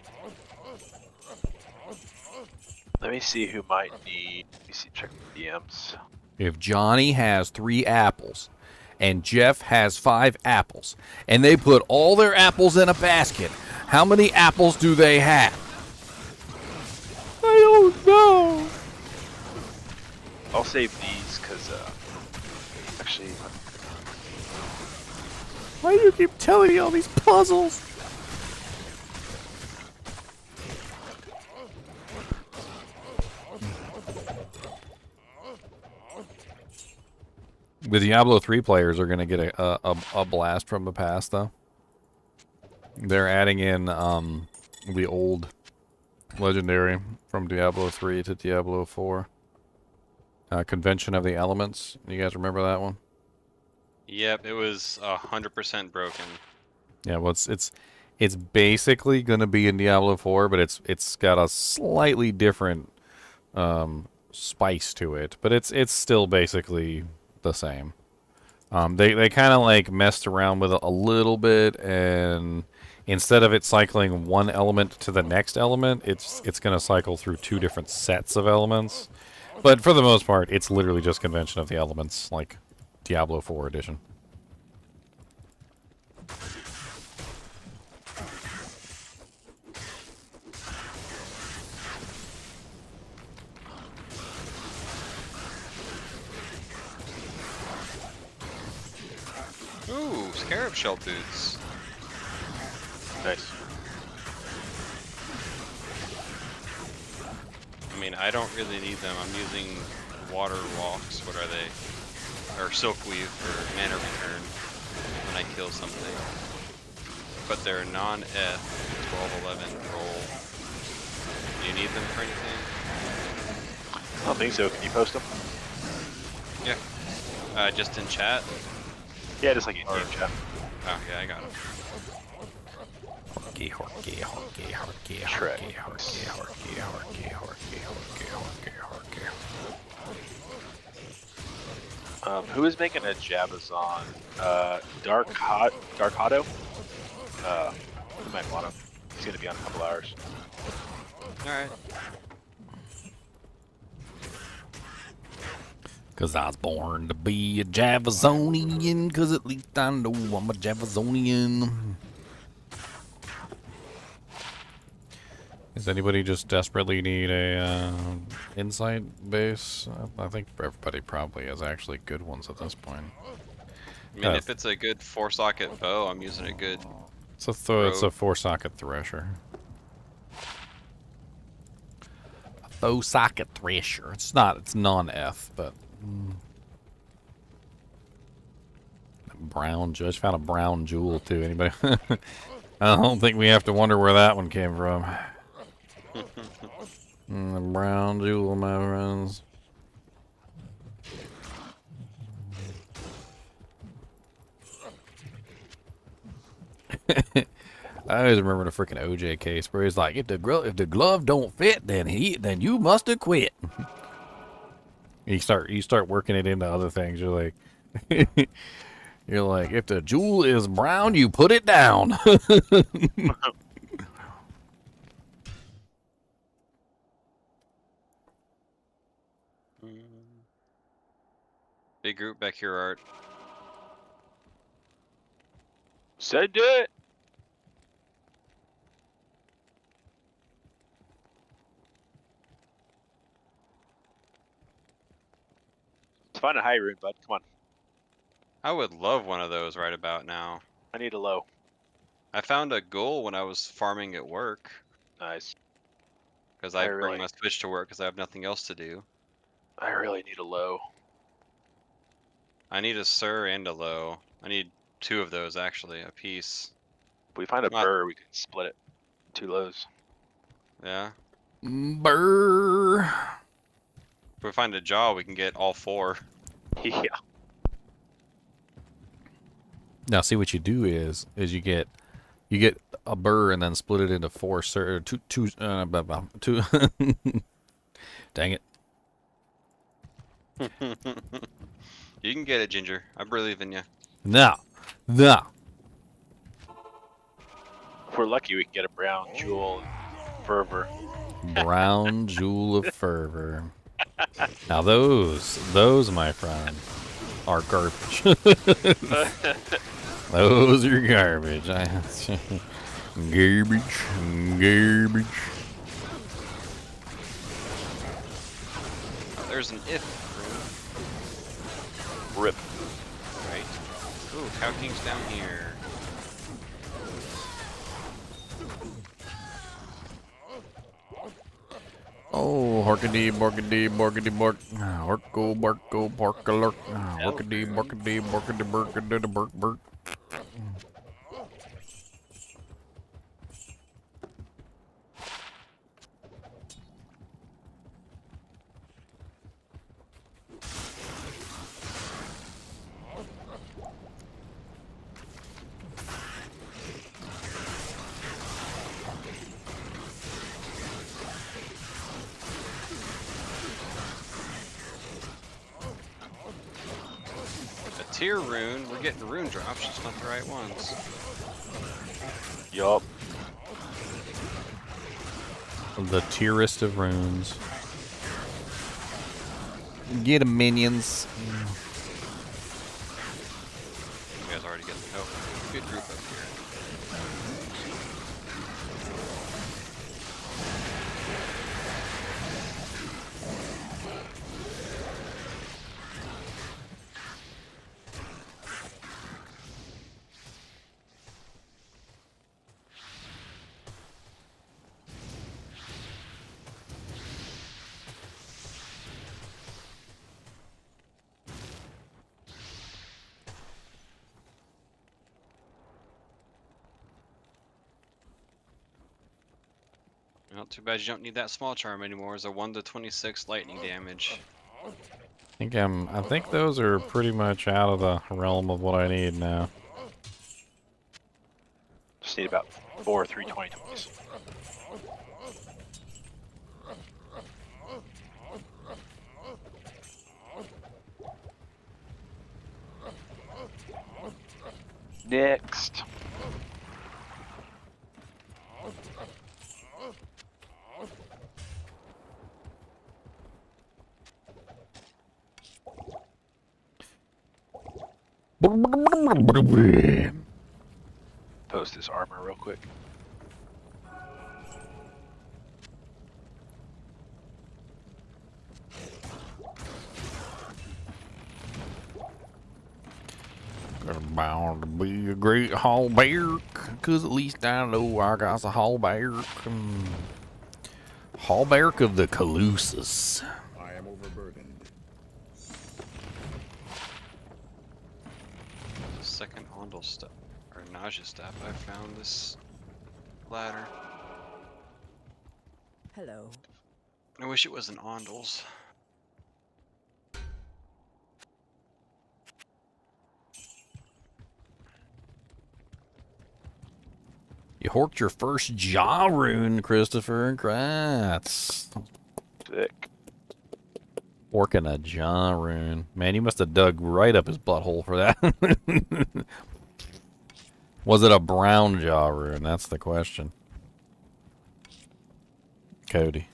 Let me see who might need. Let me see. Check the DMs. If Johnny has 3 apples, and Jeff has 5 apples, and they put all their apples in a basket, how many apples do they have? I don't know. I'll save these because actually. Why do you keep telling me all these puzzles? The Diablo 3 players are going to get a blast from the past, though. They're adding in the old legendary from Diablo 3 to Diablo 4. Convention of the Elements. You guys remember that one? Yep, it was 100% broken. Yeah, well, it's basically going to be in Diablo 4, but it's got a slightly different spice to it, but it's still basically the same. They kind of like messed around with it a little bit, and instead of it cycling one element to the next element, it's going to cycle through 2 different sets of elements. But for the most part, it's literally just Convention of the Elements, like Diablo 4 edition. Ooh, scarab shell boots. Nice. I mean, I don't really need them. I'm using water walks. What are they? Or silkweave for mana return when I kill something. But they're non-F 12-11 roll. Do you need them for anything? I don't think so. Can you post them? Yeah. Just in chat? Yeah, just like in game chat. Oh, yeah, I got them. Horky, horky, horky, horky, Trek. horky, horky, horky, horky, horky, horky, horky, horky. Who is making a Jabazon? Dark Hotto? You might want him. He's gonna be on a couple hours. Alright. Cause I was born to be a Javazonian, cause at least I know I'm a Javazonian. Does anybody just desperately need a insight base? I think everybody probably has actually good ones at this point. I mean, if it's a good 4-socket bow, I'm using a good... It's a 4-socket thresher. A 4-socket thresher. It's non-F, but... Brown judge found a brown jewel too. Anybody? I don't think we have to wonder where that one came from. The brown jewel, my friends. I always remember the freaking OJ case where he's like, if the glove don't fit, then you must have quit. You start working it into other things. You're like, if the jewel is brown, you put it down. Big group back here, Art. Said do it. Let's find a high rune, bud. Come on. I would love one of those right about now. I need a low. I found a goal when I was farming at work. Nice. Because I I bring really- my Switch to work because I have nothing else to do. I really need a low. I need a Sir and a Low. I need 2 of those actually, a piece. If we find a Not- burr, we can split it. 2 lows. Yeah. Brr. If we find a jaw, we can get all 4. Yeah. Now, see what you do is you get a burr and then split it into 4 two. Dang it. You can get it, Ginger. I believe in you. No. If we're lucky, we can get a brown jewel and fervor. Brown jewel of fervor. Now those, my friend, are garbage. Those are garbage. Garbage. Oh, there's an if Rip. right. Ooh, Cow King's down here. Oh, Horkity, Borkity, Horko, Barko, Barkalurk, Horkity, Borkity, Burk. Tier rune, we're getting rune drops, just not the right ones. Yup. The tierest of runes. Get 'em, minions. You guys already get the help. Good group up here. Well, too bad you don't need that small charm anymore. It's a 1 to 26 lightning damage. I think those are pretty much out of the realm of what I need now. Just need about 4 320s. Next. Post this armor real quick. Bound to be a great hallberg, 'cause at least I know I got a hallberg. Hallberg of the caduceus. I am overburdened. The second Ondel step, or nausea step, I found this ladder. Hello. I wish it was an Ondel's. You horked your first jaw rune, Christopher. Congrats. Sick. Horking a jaw rune. Man, you must have dug right up his butthole for that. Was it a brown jaw rune? That's the question. Cody.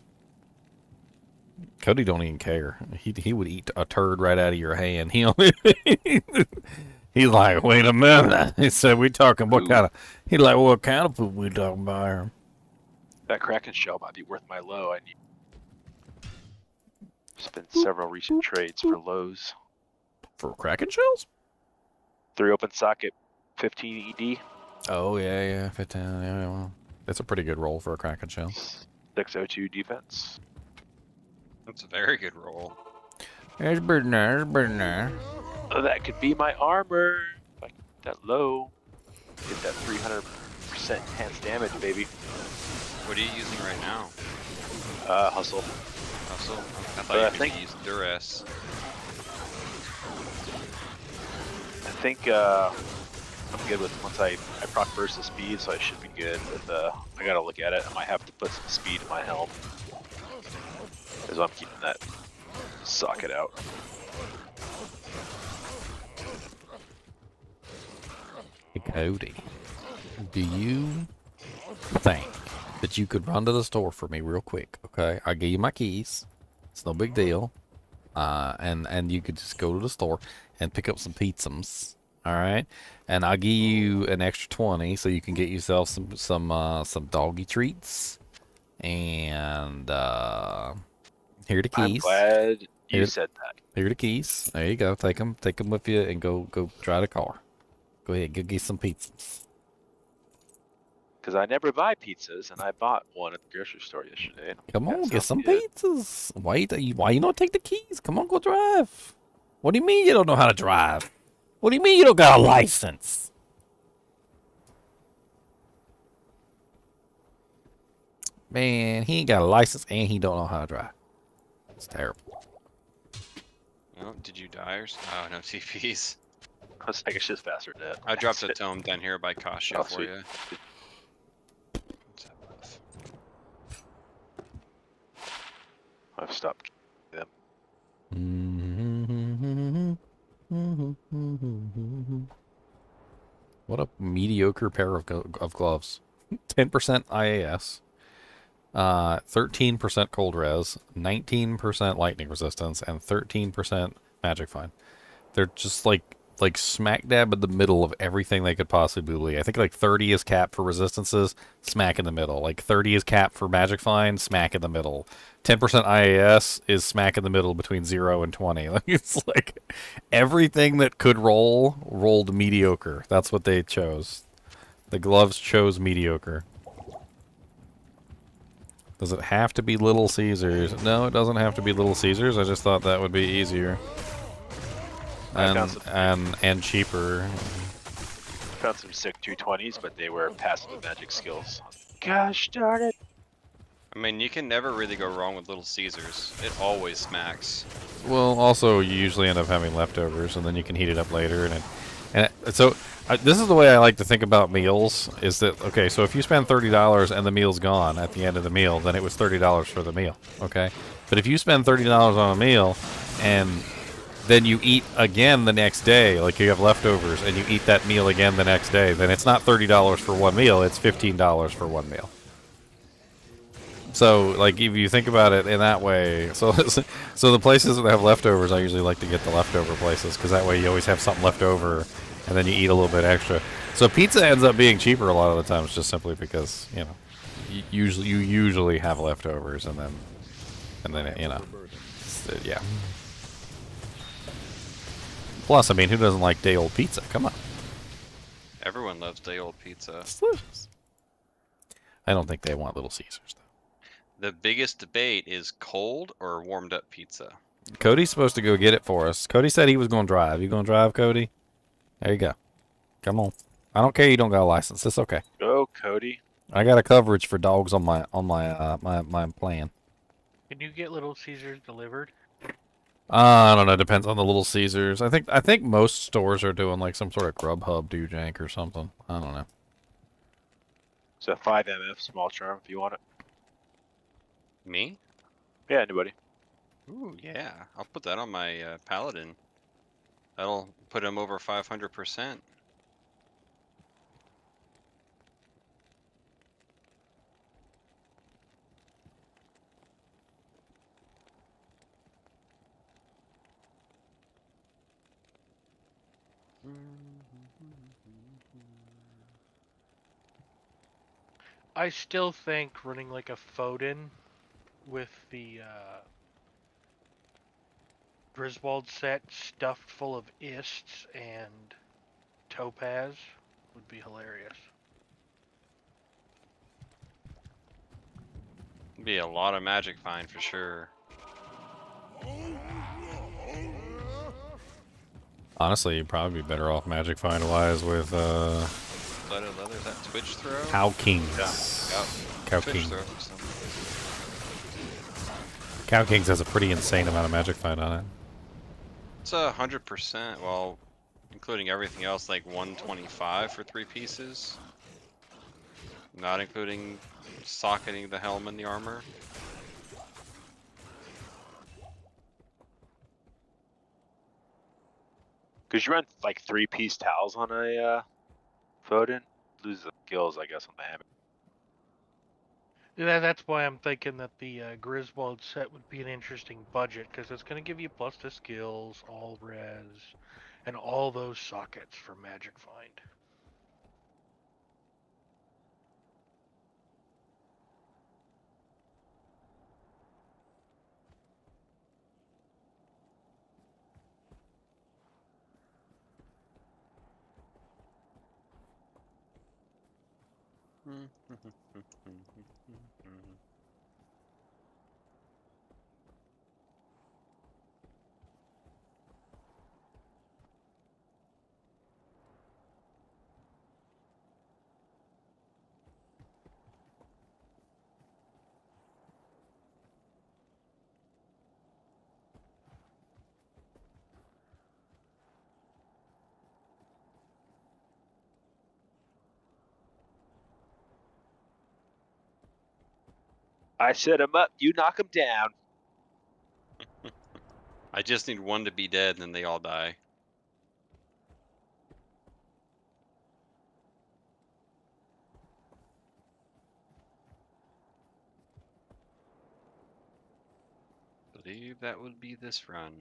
Cody don't even care. He would eat a turd right out of your hand. He only he's like, wait a minute. He said, we talking what kind of? He's like, what kind of food we talking about here? That Kraken shell might be worth my low. I need. Spent several recent trades for lows. For Kraken shells? 3 open socket, 15 ED. Oh yeah, 15. Yeah, well, that's a pretty good roll for a Kraken shell. 602 defense. That's a very good roll. There's better than that. There's better than that. Oh, that could be my armor. If I get that low, get that 300% enhanced damage, baby. What are you using right now? Hustle. Hustle? I thought you were going to use duress. I think I'm good with once I proc burst the speed, so I should be good with I gotta look at it. I might have to put some speed in my helm. Because I'm keeping that socket out. Hey, Cody, do you think that you could run to the store for me real quick? Okay, I'll give you my keys. It's no big deal. And you could just go to the store and pick up some pizzas. All right, and I'll give you an extra 20 so you can get yourself some doggy treats. And here are the keys. I'm glad you said that. Here are the keys. There you go. Take them with you, and go drive the car. Go ahead, go get some pizzas. Because I never buy pizzas, and I bought one at the grocery store yesterday. Come on, get some pizzas. Why you not take the keys? Come on, go drive. What do you mean you don't know how to drive? What do you mean you don't got a license? Man, he ain't got a license and he don't know how to drive. It's terrible. Oh, did you die or oh, no TPs. I guess just faster than that. I dropped a tome down here by Kasha Oh, for sweet. you. I've stopped them. What a mediocre pair of gloves. 10% IAS, 13% cold res, 19% lightning resistance, and 13% magic find. They're just like smack dab in the middle of everything they could possibly be. I think like 30 is cap for resistances, smack in the middle. Like 30 is cap for magic find, smack in the middle. 10% IAS is smack in the middle between 0 and 20. Like it's like everything that could rolled mediocre. That's what they chose. The gloves chose mediocre. Does it have to be Little Caesars? No, it doesn't have to be Little Caesars. I just thought that would be easier. And cheaper. Found some sick 220s, but they were passive magic skills. Gosh darn it. I mean, you can never really go wrong with Little Caesars. It always smacks. Well, also you usually end up having leftovers, and then you can heat it up later. So this is the way I like to think about meals. Is that okay? So if you spend $30 and the meal's gone at the end of the meal, then it was $30 for the meal. Okay, but if you spend $30 on a meal and then you eat again the next day, like you have leftovers, and you eat that meal again the next day, then it's not $30 for one meal, it's $15 for one meal. So, like, if you think about it in that way, so the places that have leftovers, I usually like to get the leftover places, because that way you always have something left over, and then you eat a little bit extra. So pizza ends up being cheaper a lot of the times, just simply because, you know, you usually have leftovers, and then you know, yeah. Plus, I mean, who doesn't like day old pizza? Come on. Everyone loves day old pizza. It's delicious. I don't think they want Little Caesars, though. The biggest debate is cold or warmed up pizza. Cody's supposed to go get it for us. Cody said he was going to drive. You going to drive, Cody? There you go. Come on. I don't care you don't got a license. It's okay. Go, Cody. I got a coverage for dogs on my plan. Can you get Little Caesars delivered? I don't know. Depends on the Little Caesars. I think most stores are doing like some sort of Grubhub do jank or something. I don't know. It's a 5 MF small charm if you want it. Me? Yeah, anybody. Ooh, yeah. I'll put that on my paladin. That'll put him over 500%. I still think running like a Foden with the Griswald set stuffed full of ists and topaz would be hilarious. Be a lot of magic find for sure. Honestly, you'd probably be better off magic find wise with Leather, is that Twitch throw? Cow Kings. Yep. Cow Twitch King. throw. Cow Kings has a pretty insane amount of magic find on it. It's 100%. Well, including everything else, like 125 for 3 pieces. Not including socketing the helm and the armor. Because you run like 3-piece towels on a Foden, lose the skills, I guess, on the hammer. That's why I'm thinking that the Griswold set would be an interesting budget, because it's going to give you plus the skills, all res, and all those sockets for magic find. I set him up, you knock him down. I just need one to be dead and then they all die. Believe that would be this run.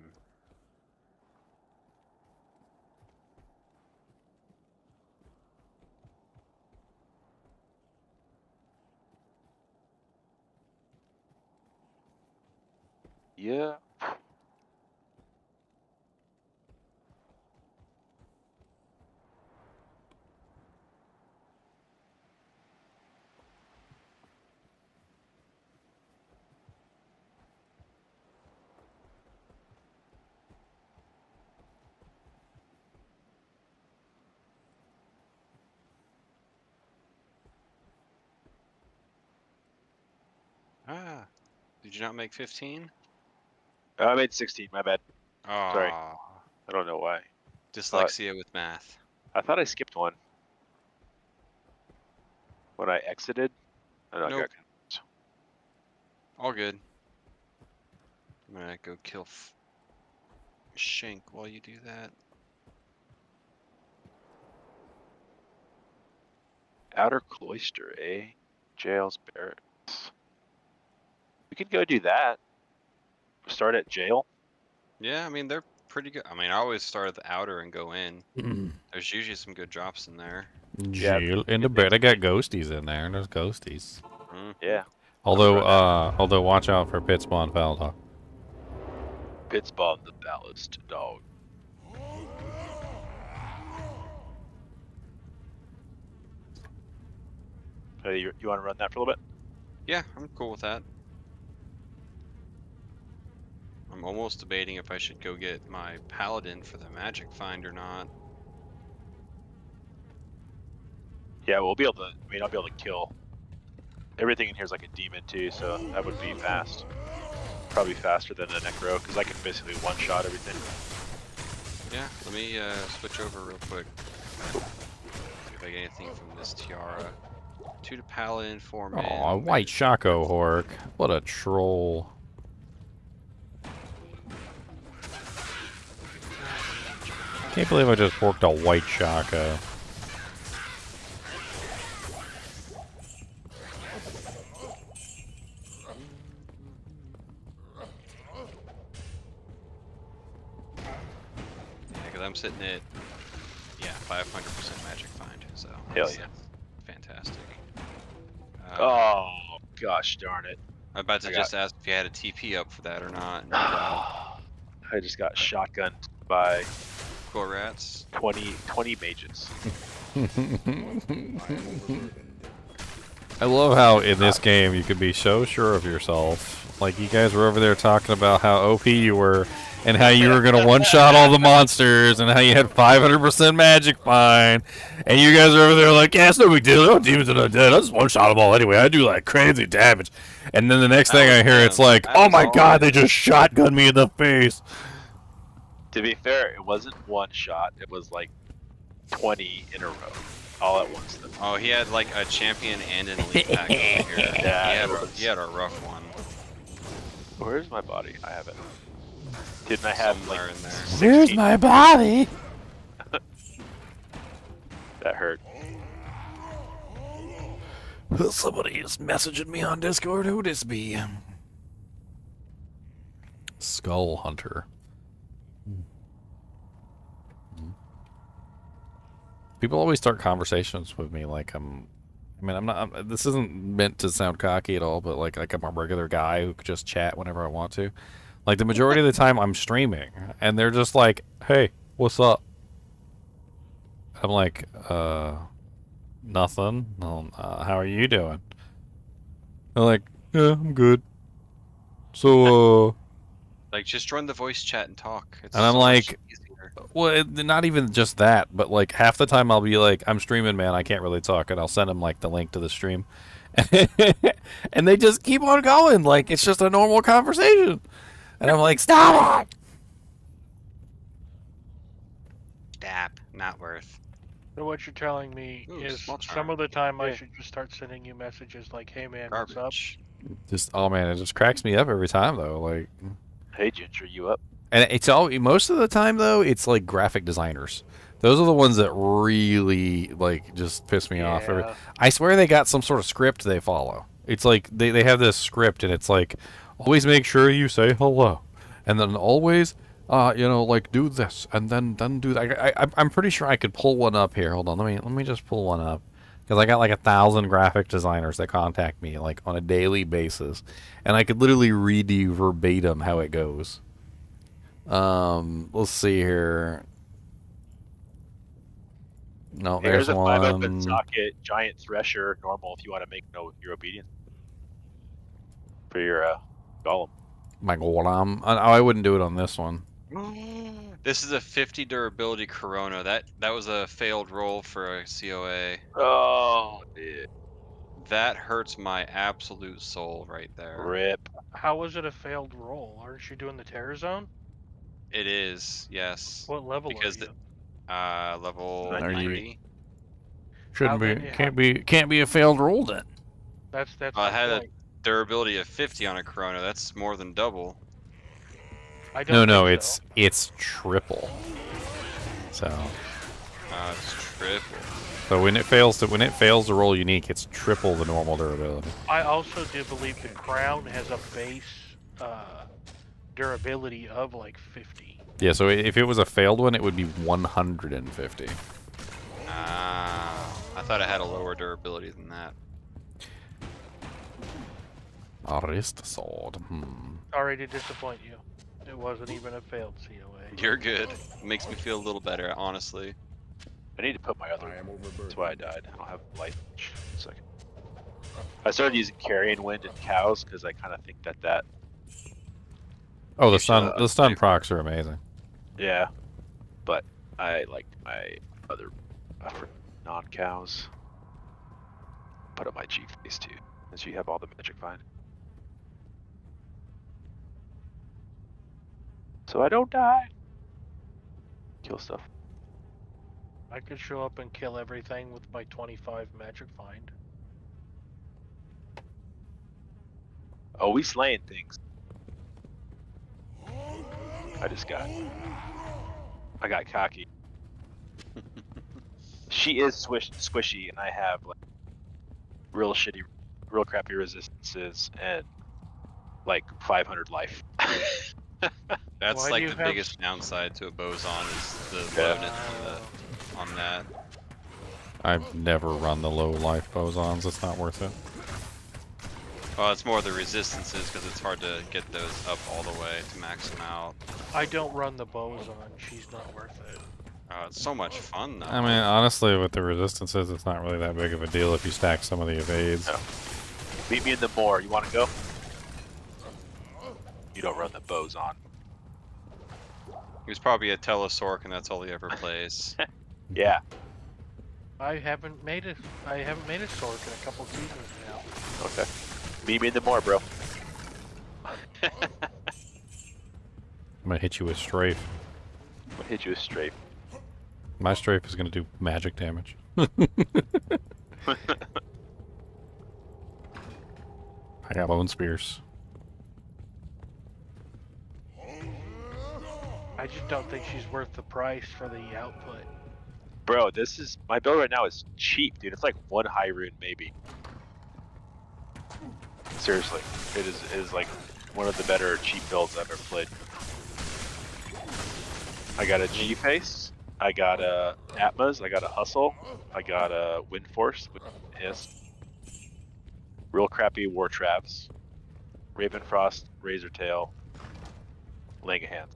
Yeah. Ah, did you not make 15? I made 16, my bad. Oh, Sorry. I don't know why. dyslexia with math. I thought I skipped one. When I exited? I don't know, I got confused. All good. I'm gonna go kill Shank while you do that. Outer Cloister, eh? Jails, barracks. We could go do that. Start at jail. Yeah, I mean, they're pretty good. I mean, I always start at the outer and go in. There's usually some good drops in there. Jail in the bed. I got ghosties in there. There's ghosties. Yeah. Although watch out for pit spawn foul dog. Pit spawn the ballast dog. You want to run that for a little bit? Yeah, I'm cool with that. I'm almost debating if I should go get my paladin for the magic find or not. Yeah, we'll be able to. I mean, I'll be able to kill. Everything in here is like a demon too, so that would be fast. Probably faster than a necro, because I can basically one-shot everything. Yeah, let me switch over real quick. See if I get anything from this tiara. 2 to Paladin, 4 men. Aw, white Shaco Hork. What a troll. Can't believe I just porked a white Shaco. Yeah, because I'm sitting at, 500% magic find, so. Hell that's yeah. Fantastic. Oh, gosh darn it. I'm about to I just ask if you had a TP up for that or not. And, I just got shotgunned by cool rats. 20 mages. I love how in this game you can be so sure of yourself. Like, you guys were over there talking about how OP you were and how you were going to one-shot all the monsters and how you had 500% magic find. And you guys are over there like, yeah, it's no big deal. No demons are not dead. I just one-shot them all anyway. I do, like, crazy damage. And then the next thing I hear, it's like, oh my god, they just shotgunned me in the face. To be fair, it wasn't one shot. It was like 20 in a row, all at once. Though. Oh, he had like a champion and an elite pack over here. Yeah, he had a rough one. Where's my body? I have it. Didn't I have Somewhere like in there. 16? Where's my body? That hurt. Somebody is messaging me on Discord. Who this be? Skull Hunter. People always start conversations with me like I'm not. This isn't meant to sound cocky at all, but like I'm a regular guy who could just chat whenever I want to. Like the majority of the time, I'm streaming, and they're just like, "Hey, what's up?" I'm like, nothing. How are you doing?" They're like, "Yeah, I'm good." So, Like, just join the voice chat and talk. It's and I'm so much like, easier. well, not even just that, but like half the time I'll be like, I'm streaming, man, I can't really talk, and I'll send them like the link to the stream, and they just keep on going, like it's just a normal conversation, and I'm like, stop it! Dap, not worth. So what you're telling me Ooh, is small some charm. of the time I Yeah. should just start sending you messages like, "Hey man, what's up?" Garbage. Just oh man, it just cracks me up every time though, like. Hey, Ginger, you up? And it's all most of the time though, it's like graphic designers. Those are the ones that really like just piss me off. Yeah. I swear they got some sort of script they follow. It's like they have this script and it's like always make sure you say hello, and then always like do this and then do that. I'm pretty sure I could pull one up here. Hold on, let me just pull one up because I got like 1,000 graphic designers that contact me like on a daily basis, and I could literally read you verbatim how it goes. Let's see here. No, There's there's a 5 open one. socket, giant thresher, normal if you want to make your obedient for your golem. My golem. I wouldn't do it on this one. This is a 50 durability Corona. That was a failed roll for a COA. Oh, dude. That hurts my absolute soul right there. Rip. How was it a failed roll? Aren't you doing the terror zone? It is, yes. What level Because are you? level Are you- 90. Shouldn't How be. many- Can't be a failed roll then. That's I my had a point. durability of 50 on a Corona. That's more than double. I don't No, think so. it's triple. So It's triple. when it fails to roll unique, it's triple the normal durability. I also do believe the crown has a base durability of like 50. Yeah, so if it was a failed one, it would be 150. I thought it had a lower durability than that. A wrist sword. Sorry to disappoint you. It wasn't even a failed COA. You're good. Makes me feel a little better, honestly. I need to put my other. I am overburdened. That's why I died. I don't have life. Second. I started using carrion wind and cows because I kind of think that. Oh, the You stun procs are amazing. Yeah, but I like my other non-cows. Put up my cheek face too, since you have all the magic find. So I don't die. Kill stuff. I could show up and kill everything with my 25 magic find. Oh, we slaying things. I got cocky. She is squishy, and I have like real crappy resistances and like 500 life. That's Why do like you the have- biggest downside to a boson is the lowness on that. I've never run the low life bosons. It's not worth it. Well, it's more the resistances because it's hard to get those up all the way to max them out. I don't run the boson. She's not worth it. Oh, it's so much fun though. I mean, honestly, with the resistances, it's not really that big of a deal if you stack some of the evades. No. Meet me in the moor. You want to go? You don't run the boson. He was probably a Telesork and that's all he ever plays. Yeah. I haven't made a Sork in a couple seasons now. Okay. Meet me in the moor, bro. I'm gonna hit you with strafe. I'm gonna hit you with strafe. My strafe is gonna do magic damage. I got bone spears. I just don't think she's worth the price for the output. Bro, this is my build right now is cheap, dude. It's like one high rune maybe. Seriously, it is like one of the better cheap builds I've ever played. I got a G face, I got a Atmas, I got a Hustle, I got a Wind Force with Hiss, real crappy War Traps, Ravenfrost, Razortail, Laying a Hand.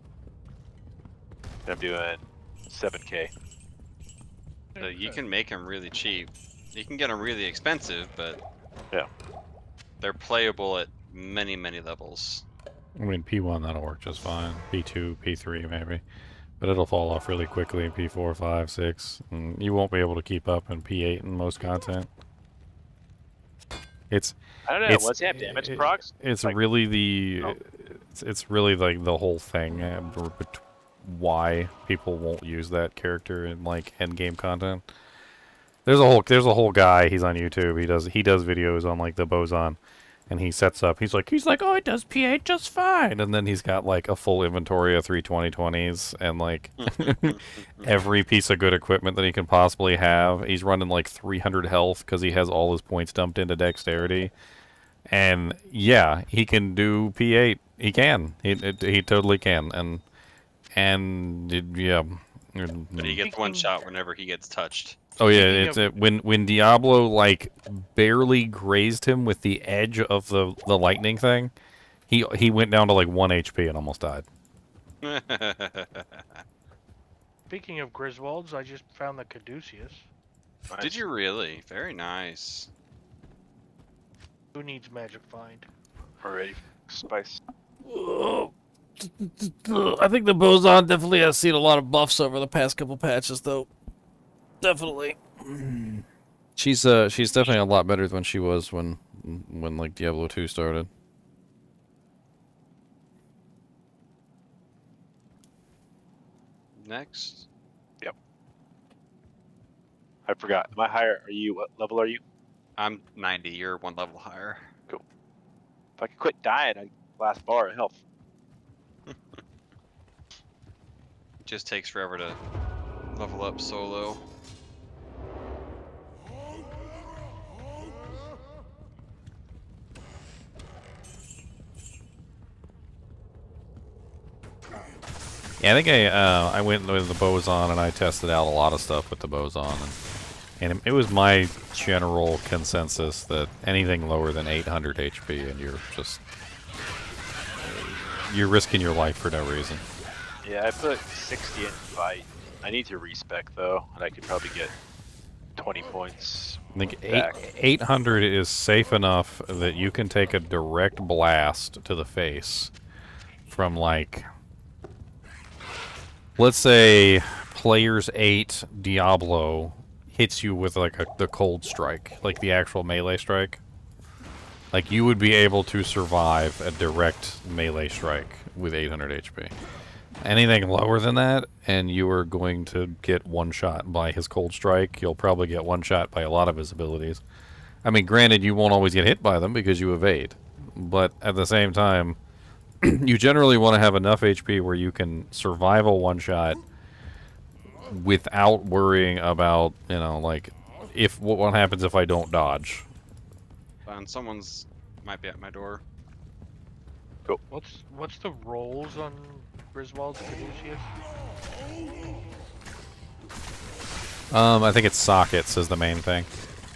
And I'm doing 7k. So you can make them really cheap. You can get them really expensive, but yeah, They're playable at many, many levels. I mean, P1 that'll work just fine. P2, P3 maybe. But it'll fall off really quickly in P4, 5, 6. And you won't be able to keep up in P8 in most content. It's I don't know. What's that damage procs? It's like, really the it's really like the whole thing why people won't use that character in like end game content. There's a whole guy, he's on YouTube. He does videos on like the boson, and he sets up. He's like, oh, it does P8 just fine, and then he's got like a full inventory of 320/20s and like every piece of good equipment that he can possibly have. He's running like 300 health because he has all his points dumped into dexterity. And yeah, he can do P8. He can. He totally can. Yeah. But he gets one shot whenever he gets touched. Oh yeah, when Diablo like barely grazed him with the edge of the lightning thing, he went down to like 1 HP and almost died. Speaking of Griswolds, I just found the caduceus. nice. Did you really? Very nice. Who needs magic find? Already spice. I think the boson definitely has seen a lot of buffs over the past couple patches, though. Definitely. She's definitely a lot better than she was when like Diablo 2 started. Next. Yep. I forgot. Am I higher? Are you? What level are you? I'm 90. You're one level higher. Cool. If I could quit dying, I'd last bar of health. It just takes forever to level up solo. Yeah, I think I went with the boson and I tested out a lot of stuff with the boson, and it was my general consensus that anything lower than 800 HP and you're risking your life for no reason. Yeah, I put 60 in fight. I need to respec though, and I could probably get 20 points. I think back. 800 is safe enough that you can take a direct blast to the face from like, let's say players 8 Diablo hits you with like the cold strike, like the actual melee strike. Like you would be able to survive a direct melee strike with 800 HP. Anything lower than that, and you are going to get one shot by his cold strike. You'll probably get one shot by a lot of his abilities. I mean, granted, you won't always get hit by them because you evade, but at the same time, you generally want to have enough HP where you can survive a one-shot without worrying about, you know, like, if what happens if I don't dodge. And someone's might be at my door. What's the rolls on Griswold's caduceus? I think it's sockets is the main thing.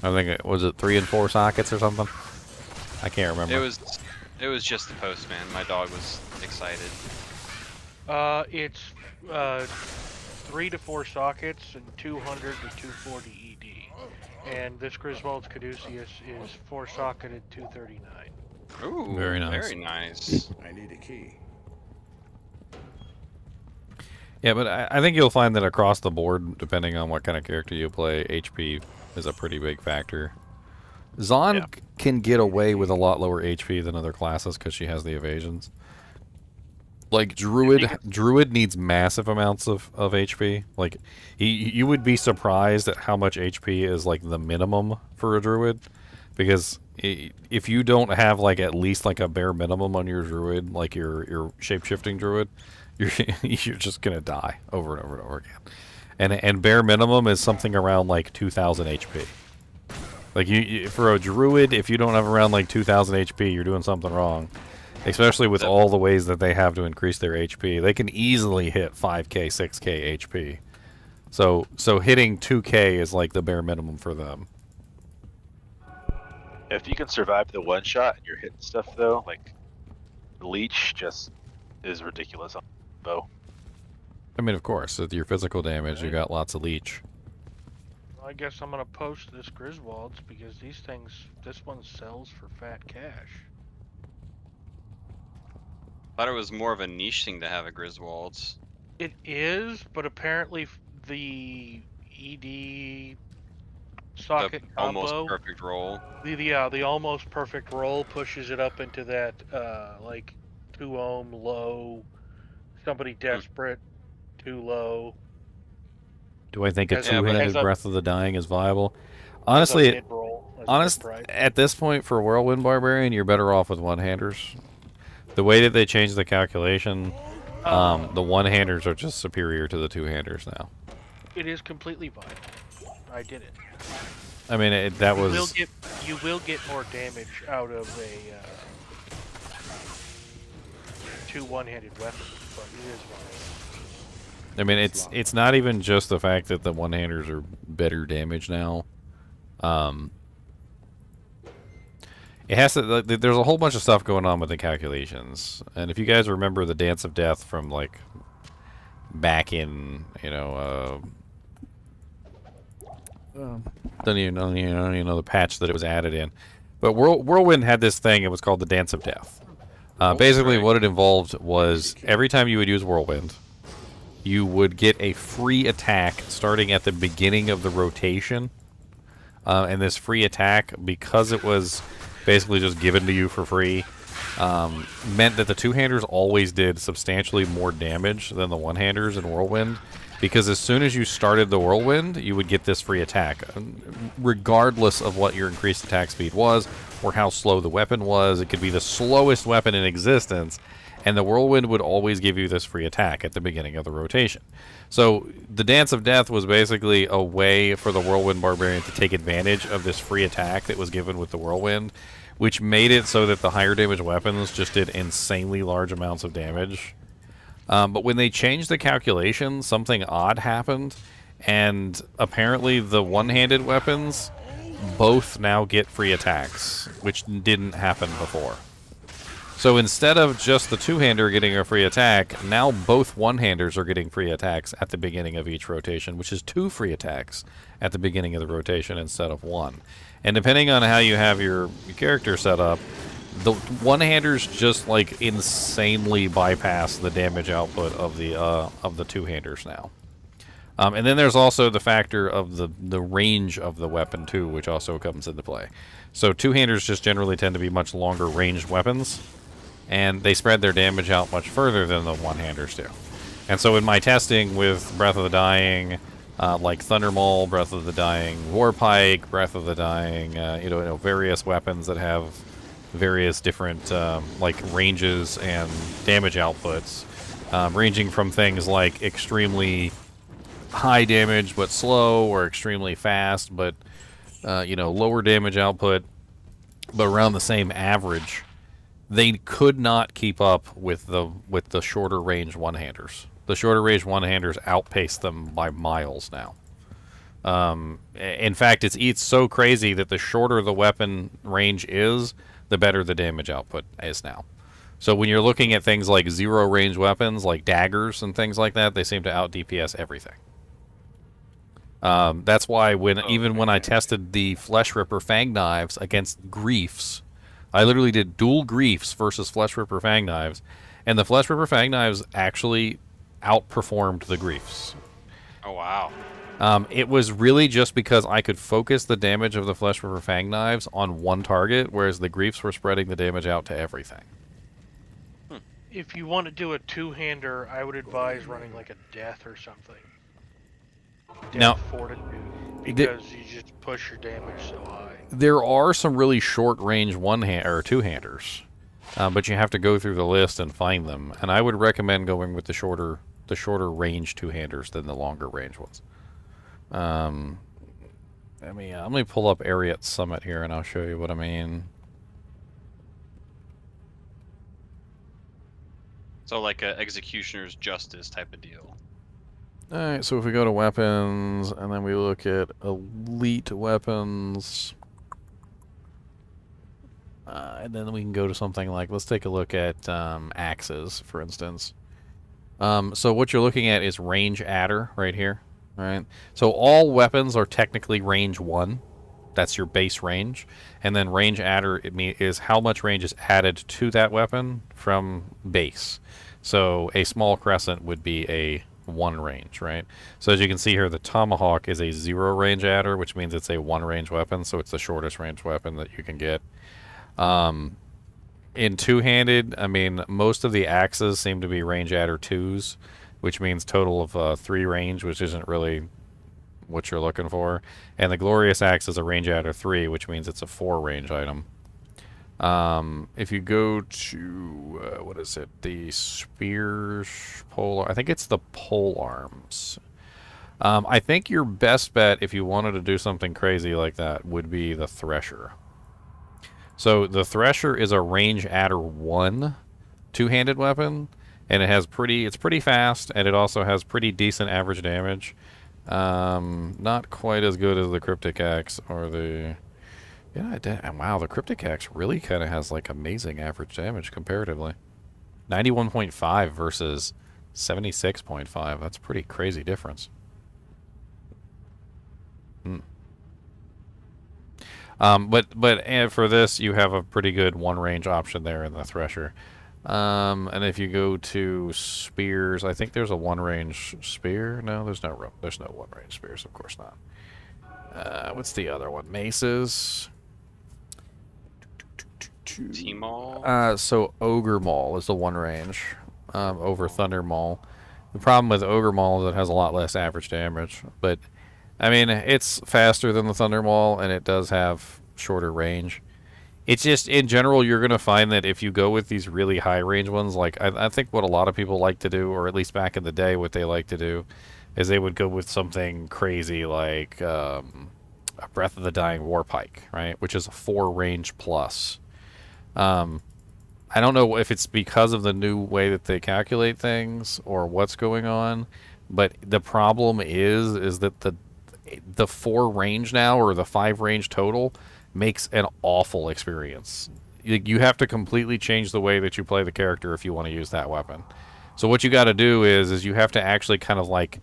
I think was it 3 and 4 sockets or something. I can't remember. It was just the postman. My dog was excited. It's 3 to 4 sockets and 200 to 240 ED. And this Griswold's caduceus is 4 socketed 239. Ooh, very nice. Very nice. I need a key. Yeah, but I think you'll find that across the board, depending on what kind of character you play, HP is a pretty big factor. Zon can get away with a lot lower HP than other classes because she has the evasions. Like Druid needs massive amounts of HP. Like you would be surprised at how much HP is like the minimum for a Druid, because if you don't have like at least like a bare minimum on your Druid, like your shape-shifting Druid, you're just gonna die over and over and over again. And bare minimum is something around like 2,000 HP. Like you for a Druid, if you don't have around like 2,000 HP, you're doing something wrong. Especially with all the ways that they have to increase their HP, they can easily hit 5k, 6k HP. So hitting 2k is like the bare minimum for them. If you can survive the one shot and you're hitting stuff though, like the leech just is ridiculous on the bow. I mean, of course, with your physical damage, you got lots of leech. I guess I'm gonna post this Griswold's because this one sells for fat cash. Thought it was more of a niche thing to have a Griswold's. It is, but apparently the ED socket The almost combo, perfect roll. the almost perfect roll pushes it up into that like 2 ohm low, somebody desperate, too low. Do I think a As a- two-handed as a- Breath of the Dying is viable? As a Honestly, mid-roll, as a mid-price. at this point for Whirlwind Barbarian, you're better off with one-handers. The way that they changed the calculation, the one-handers are just superior to the two-handers now. It is completely viable. I did it. I mean, You will get more damage out of a 2 one-handed weapons, but it is viable. I mean, it's not even just the fact that the one-handers are better damage now. It has to. There's a whole bunch of stuff going on with the calculations, and if you guys remember the Dance of Death from like back in, you know, don't even know the patch that it was added in, but Whirlwind had this thing. It was called the Dance of Death. Basically, what it involved was every time you would use Whirlwind, you would get a free attack starting at the beginning of the rotation, and this free attack, because it was basically just given to you for free, meant that the two-handers always did substantially more damage than the one-handers in Whirlwind, because as soon as you started the Whirlwind, you would get this free attack, regardless of what your increased attack speed was or how slow the weapon was. It could be the slowest weapon in existence, and the Whirlwind would always give you this free attack at the beginning of the rotation. So the Dance of Death was basically a way for the Whirlwind Barbarian to take advantage of this free attack that was given with the Whirlwind, which made it so that the higher damage weapons just did insanely large amounts of damage. But when they changed the calculation, something odd happened, and apparently the one-handed weapons both now get free attacks, which didn't happen before. So instead of just the two-hander getting a free attack, now both one-handers are getting free attacks at the beginning of each rotation, which is 2 free attacks at the beginning of the rotation instead of 1. And depending on how you have your character set up, the one-handers just like insanely bypass the damage output of the two-handers now. And then there's also the factor of the range of the weapon too, which also comes into play. So two-handers just generally tend to be much longer ranged weapons, and they spread their damage out much further than the one-handers do. And so in my testing with Breath of the Dying, like Thunder Maul, Breath of the Dying Warpike, Breath of the Dying, various weapons that have various different like ranges and damage outputs, ranging from things like extremely high damage but slow, or extremely fast but you know, lower damage output, but around the same average. They could not keep up with the shorter range one-handers. The shorter range one-handers outpace them by miles now. In fact, it's so crazy that the shorter the weapon range is, the better the damage output is now. So when you're looking at things like zero range weapons, like daggers and things like that, they seem to out DPS everything. That's why even when I tested the Flesh Ripper Fang Knives against Griefs, I literally did dual Griefs versus Flesh Ripper Fang Knives, and the Flesh Ripper Fang Knives actually outperformed the Griefs. Oh, wow. It was really just because I could focus the damage of the Flesh Ripper Fang Knives on one target, whereas the Griefs were spreading the damage out to everything. If you want to do a two-hander, I would advise running like a Death or something. Now, Fortitude, because you just push your damage so high. There are some really short-range or two-handers, but you have to go through the list and find them. And I would recommend going with the shorter range two-handers than the longer range ones. Let me pull up Ariat Summit here, and I'll show you what I mean. So like a Executioner's Justice type of deal. Alright, so if we go to weapons, and then we look at elite weapons, and then we can go to something like, let's take a look at axes, for instance. So what you're looking at is range adder right here, right? So all weapons are technically range 1. That's your base range. And then range adder is how much range is added to that weapon from base. So a small crescent would be a 1 range, right? So as you can see here, the tomahawk is a 0 range adder, which means it's a 1 range weapon, so it's the shortest range weapon that you can get. In two-handed, I mean, most of the axes seem to be range adder 2s, which means total of 3 range, which isn't really what you're looking for. And the glorious axe is a range adder 3, which means it's a 4 range item. If you go to, what is it? The spears, polar, I think it's the pole arms. I think your best bet, if you wanted to do something crazy like that, would be the Thresher. So the Thresher is a range adder 1 two-handed weapon, and it's pretty fast, and it also has pretty decent average damage. Not quite as good as the Cryptic Axe or the... Yeah, wow, the Cryptic Axe really kind of has like amazing average damage comparatively. 91.5 versus 76.5. That's a pretty crazy difference. But for this, you have a pretty good 1 range option there in the Thresher. And if you go to spears, I think there's a 1 range spear. No, there's no 1 range spears, of course not. What's the other one? Maces. T-Maul? So Ogre Maul is the 1 range over Thunder Maul. The problem with Ogre Maul is it has a lot less average damage, but I mean, it's faster than the Thunder Maul, and it does have shorter range. It's just, in general, you're going to find that if you go with these really high-range ones, like, I think what a lot of people like to do, or at least back in the day, what they like to do, is they would go with something crazy like a Breath of the Dying Warpike, right? Which is a 4 range plus. I don't know if it's because of the new way that they calculate things, or what's going on, but the problem is that the 4 range now, or the 5 range total, makes an awful experience. You have to completely change the way that you play the character if you want to use that weapon. So what you got to do is you have to actually kind of like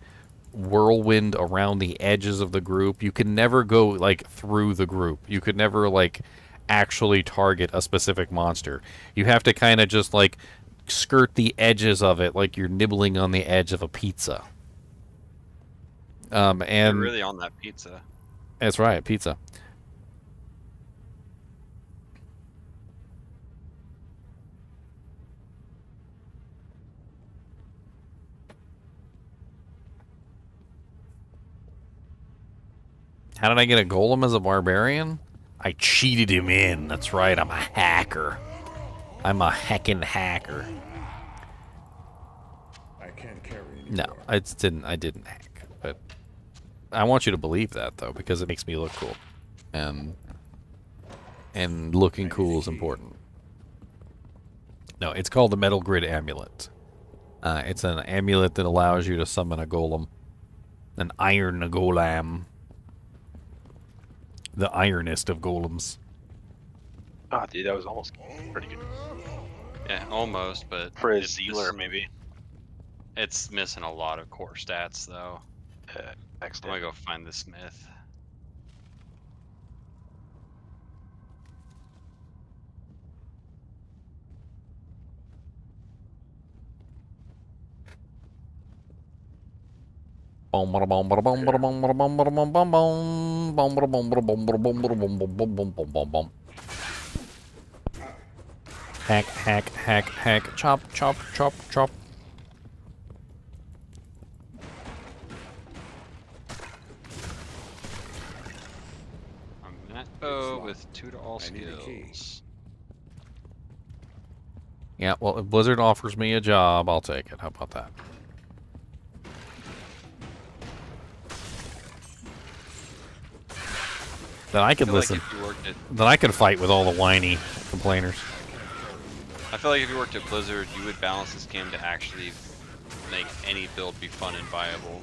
whirlwind around the edges of the group. You can never go like through the group. You could never like actually target a specific monster. You have to kind of just like skirt the edges of it, like you're nibbling on the edge of a pizza. And you're really on that pizza. That's right, pizza. How did I get a golem as a barbarian? I cheated him in. That's right, I'm a hacker. I'm a heckin' hacker. I can't carry anymore. No, I didn't hack. But I want you to believe that, though, because it makes me look cool. And looking cool is important. No, it's called the Metal Grid Amulet. It's an amulet that allows you to summon a golem. An iron golem. The ironest of golems. Ah, dude, that was almost pretty good. Yeah, almost, but For a it's Zealer, maybe. It's missing a lot of core stats, though. Next I'm gonna go find the smith. Hack, hack, hack, hack, chop, chop, chop, chop. I'm at O with 2 to all skills. Yeah, well, if Blizzard offers me a job, I'll take it. How about that? Then I could listen. Then I could fight with all the whiny complainers. I feel like if you worked at Blizzard, you would balance this game to actually make any build be fun and viable.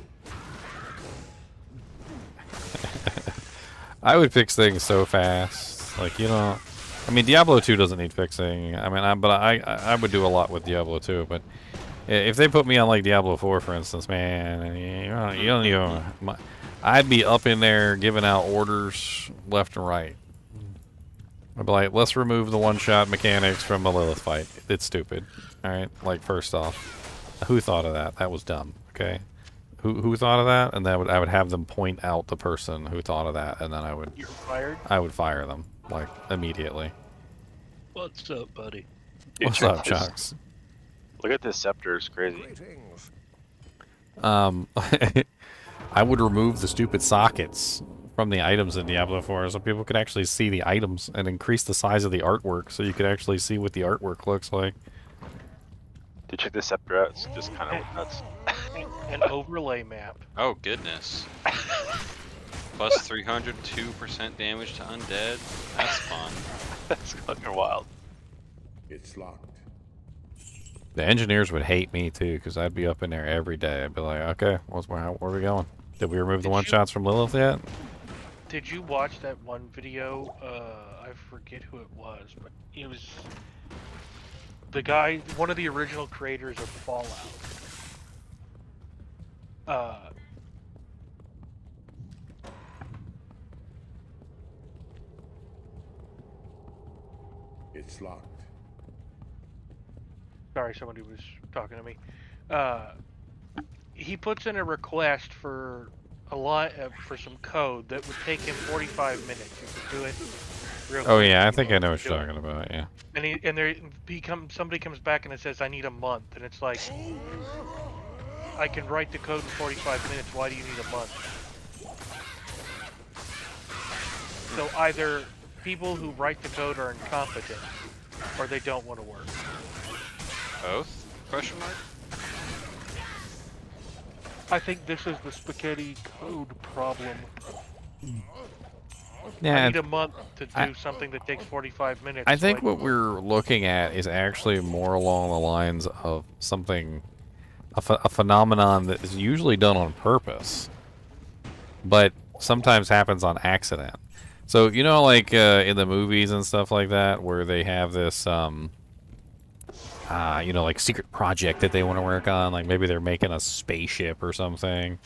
I would fix things so fast. Like, you know, I mean, Diablo 2 doesn't need fixing. I mean, I would do a lot with Diablo 2, but if they put me on like Diablo 4, for instance, man, you don't even. I'd be up in there giving out orders left and right. I'd be like, let's remove the one-shot mechanics from a Lilith fight. It's stupid. Alright? Like, first off, who thought of that? That was dumb, okay? Who thought of that? And I would have them point out the person who thought of that, and then You're fired? I would fire them, like, immediately. What's up, buddy? Dude, What's check up, this. Chucks? Look at this scepter, it's crazy. I would remove the stupid sockets from the items in Diablo 4 so people could actually see the items and increase the size of the artwork so you could actually see what the artwork looks like. Dude, check this scepter out. It's just kind of nuts. An overlay map. Oh, goodness. Plus 300, 2% damage to undead. That's fun. That's fucking wild. It's locked. The engineers would hate me too because I'd be up in there every day. I'd be like, okay, where are we going? Did we remove the one-shots from Lilith yet? Did you watch that one video? I forget who it was, but it was the guy, one of the original creators of Fallout. It's locked. Sorry, somebody was talking to me. He puts in a request for a lot for some code that would take him 45 minutes. He could do it real Oh quick. yeah, I think I know what you're talking about. Yeah. And somebody comes back and it says, "I need a month," and it's like, I can write the code in 45 minutes. Why do you need a month? So either people who write the code are incompetent, or they don't want to work. Both? Question mark? I think this is the spaghetti code problem. Yeah. I need a month to do something that takes 45 minutes. I think like, what we're looking at is actually more along the lines of something, a phenomenon that is usually done on purpose, but sometimes happens on accident. So, you know, like in the movies and stuff like that, where they have this, you know, like secret project that they want to work on, like maybe they're making a spaceship or something.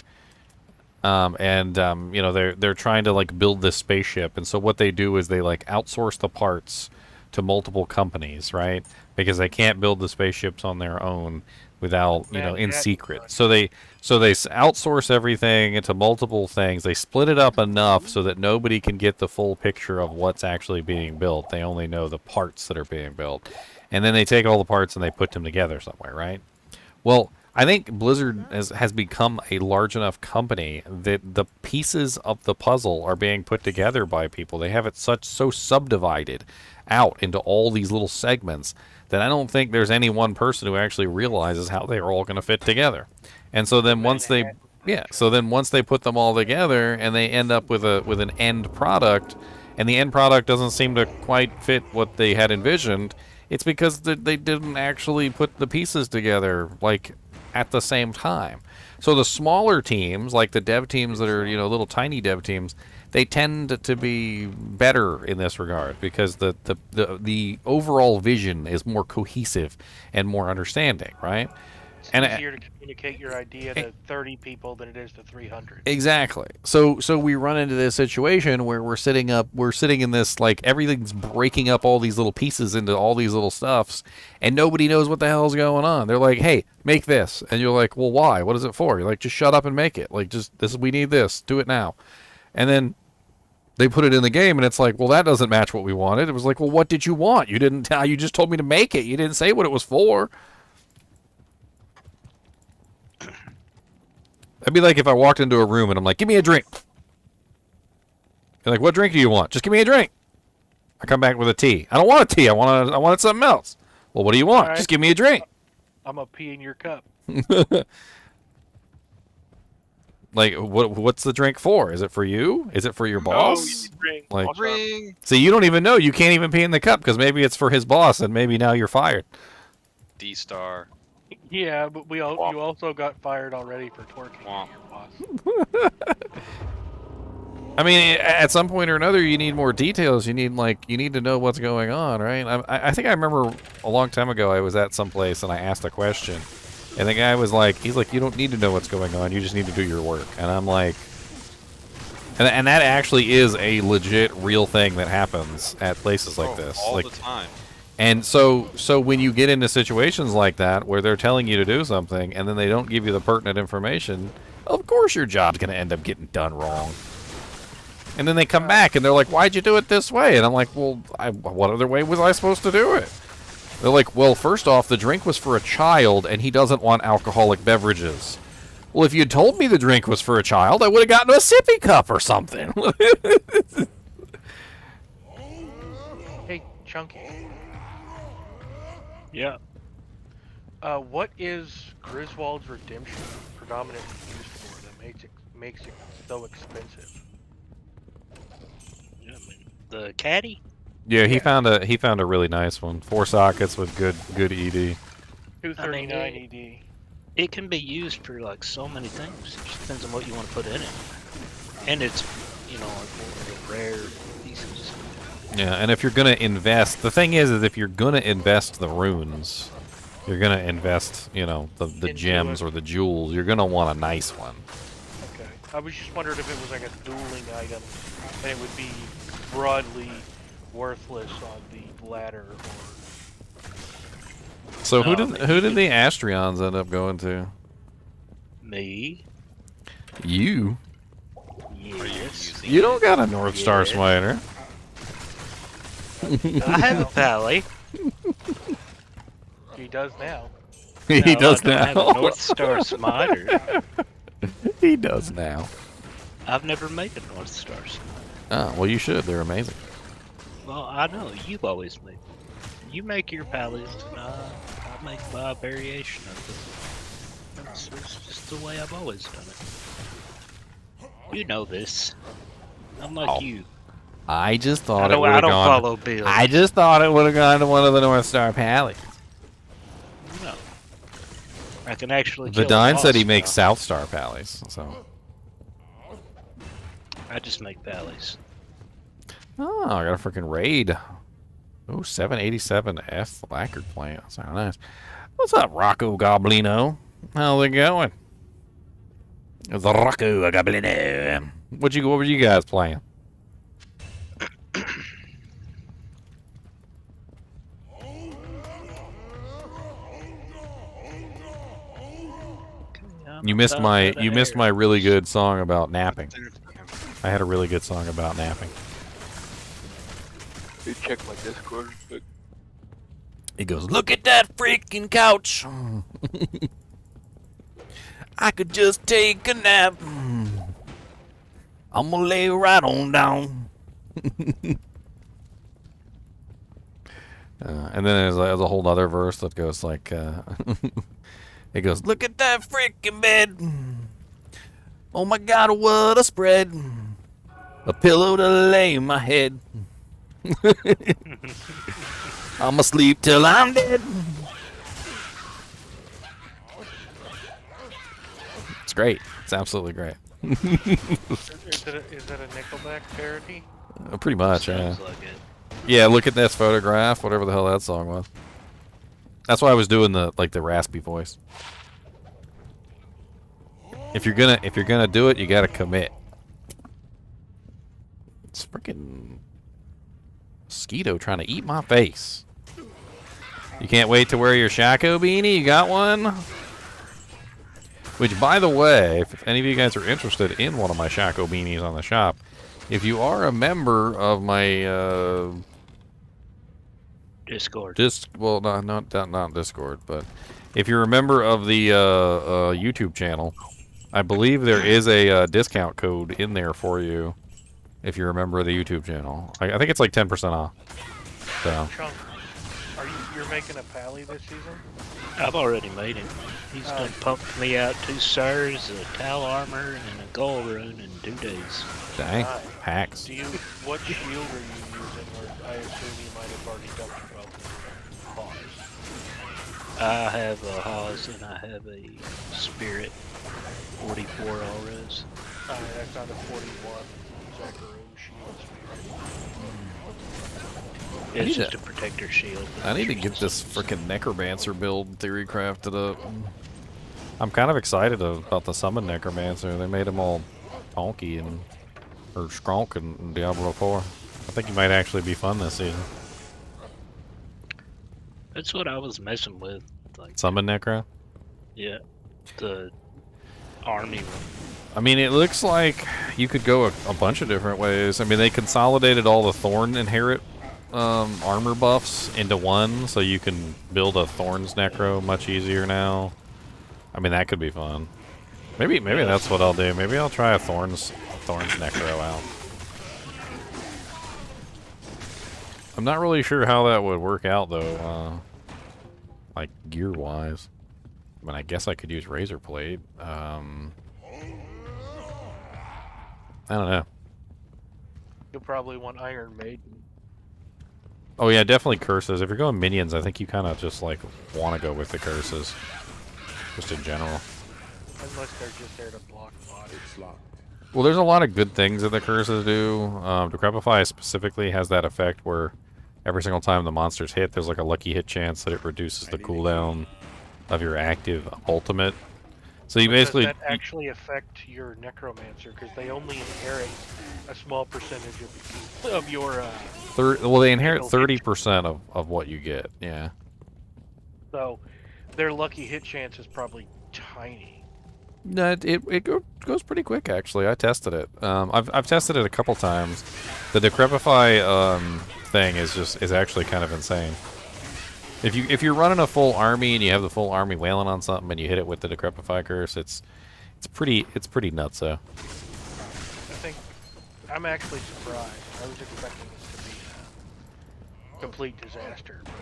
You know, they're trying to like build this spaceship, and so what they do is they like outsource the parts to multiple companies, right? Because they can't build the spaceships on their own without, you know, in secret. So they outsource everything into multiple things. They split it up enough so that nobody can get the full picture of what's actually being built. They only know the parts that are being built. And then they take all the parts and they put them together somewhere, right? Well, I think Blizzard has become a large enough company that the pieces of the puzzle are being put together by people. They have it so subdivided out into all these little segments that I don't think there's any one person who actually realizes how they are all going to fit together. And so then once they put them all together and they end up with an end product, and the end product doesn't seem to quite fit what they had envisioned, it's because they didn't actually put the pieces together like at the same time. So the smaller teams, like the dev teams that are, little tiny dev teams, they tend to be better in this regard because the overall vision is more cohesive and more understanding, right? It's And easier to communicate your idea to 30 people than it is to 300. Exactly. So we run into this situation where we're sitting in this, like, everything's breaking up all these little pieces into all these little stuffs, and nobody knows what the hell's going on. They're like, hey, make this. And you're like, well, why? What is it for? You're like, just shut up and make it. Like, we need this. Do it now. And then they put it in the game, and it's like, well, that doesn't match what we wanted. It was like, well, what did you want? You didn't tell. You just told me to make it. You didn't say what it was for. That'd be like if I walked into a room and I'm like, give me a drink. You're like, what drink do you want? Just give me a drink. I come back with a tea. I don't want a tea. I wanted something else. Well, what do you want? Right. Just give me a drink. I'm going to pee in your cup. Like, what's the drink for? Is it for you? Is it for your boss? Like, Ring. see, you don't even know. You can't even pee in the cup because maybe it's for his boss, and maybe now you're fired. D-Star. Yeah, but you also got fired already for twerking on your boss. I mean, at some point or another, you need more details. You need to know what's going on, right? I think I remember a long time ago I was at some place and I asked a question, and the guy was like, he's like, you don't need to know what's going on. You just need to do your work. And I'm like, and that actually is a legit real thing that happens at places like this. All like, the time. And so when you get into situations like that where they're telling you to do something and then they don't give you the pertinent information, of course your job's going to end up getting done wrong. And then they come back and they're like, why'd you do it this way? And I'm like, well, what other way was I supposed to do it? They're like, well, first off, the drink was for a child and he doesn't want alcoholic beverages. Well, if you'd told me the drink was for a child, I would have gotten a sippy cup or something. Hey, Chunky. Yeah. What is Griswold's redemption predominantly used for that makes it so expensive? The caddy? Yeah, he found a really nice one. 4 sockets with good ED. 239 ED. It can be used for like so many things. It just depends on what you want to put in it. And it's, like one of the rare pieces. Yeah, and if you're gonna invest, the thing is if you're gonna invest the runes, you're gonna invest, the gems or the jewels. You're gonna want a nice one. Okay. I was just wondering if it was like a dueling item, and it would be broadly worthless on the ladder. So who did the Astrions end up going to? Me. You? Yes. You don't got a North Star Smiter. I have a pally. He does now. He does I don't now. have a North Star Smiter. He does now. I've never made a North Star Smiter. Oh, well, you should. They're amazing. Well, I know. You've always made. You make your pallies, and I make my variation of it. It's just the way I've always done it. You know this. I'm like you. I just thought I don't follow Bill. I just thought it would have gone to one of the North Star Pallies. No. I can actually kill Vidine the said he boss makes now. South Star Pallies, so. I just make pallies. Oh, I got a freaking raid. Oh, 787F lacquered plant. That's not nice. What's up, Rocco Goblino? How's it going? It's Rocco Goblino. What were you guys playing? You missed my really good song about napping. I had a really good song about napping. You check my Discord. It goes, look at that freaking couch. I could just take a nap. I'm gonna lay right on down. And then there's a whole other verse that goes like, it goes, look at that freaking bed. Oh my God, what a spread. A pillow to lay my head. I'ma sleep till I'm dead. It's great. It's absolutely great. Is that a Nickelback parody? Pretty much, yeah. Sounds like it. Yeah, look at this photograph, whatever the hell that song was. That's why I was doing the raspy voice. If you're gonna do it, you gotta commit. It's freaking mosquito trying to eat my face. You can't wait to wear your Shaco beanie? You got one? Which, by the way, if any of you guys are interested in one of my Shaco beanies on the shop, if you are a member of my Discord. well, not Discord, but if you're a member of the YouTube channel, I believe there is a discount code in there for you if you're a member of the YouTube channel. I think it's like 10% off. So. Chunk, you're making a pally this season? I've already made him. He's done pumped me out 2 stars, a towel armor, and a gold rune in 2 days. Dang, Nice. hacks. What shield are you using? Or I assume you might have already dumped your belt in Hawes. I have a Hawes and I have a Spirit 44 all res. That's not a 41 Suguru shield Spirit. It's just a protector shield. I need to get this frickin' Necromancer build theory crafted up. I'm kind of excited about the Summon Necromancer. They made him all honky or skronk in Diablo 4. I think he might actually be fun this season. That's what I was messing with. Like, Summon Necro? yeah, the army one. I mean, it looks like you could go a bunch of different ways. I mean, they consolidated all the Thorn inherit armor buffs into one, so you can build a Thorns Necro much easier now. I mean, that could be fun. Maybe that's what I'll do. Maybe I'll try a Thorns Necro out. I'm not really sure how that would work out though, like gear wise. I mean, I guess I could use Razor Blade. I don't know. You'll probably want Iron Maiden. Oh yeah, definitely curses. If you're going minions, I think you kind of just like want to go with the curses, just in general. Unless they're just there to block bodies. It's locked. Well, there's a lot of good things that the curses do. Decrepify specifically has that effect where every single time the monster's hit, there's like a lucky hit chance that it reduces the cooldown of your active ultimate. So you basically... Does that actually affect your Necromancer? Because they only inherit a small percentage of your... well, they inherit 30% of what you get, yeah. So their lucky hit chance is probably tiny. No, it goes pretty quick, actually. I tested it. I've tested it a couple times. The Decrepify thing is actually kind of insane. If you're running a full army and you have the full army wailing on something and you hit it with the Decrepify curse, it's pretty nutso. I think I'm actually surprised. I was expecting this to be a complete disaster, but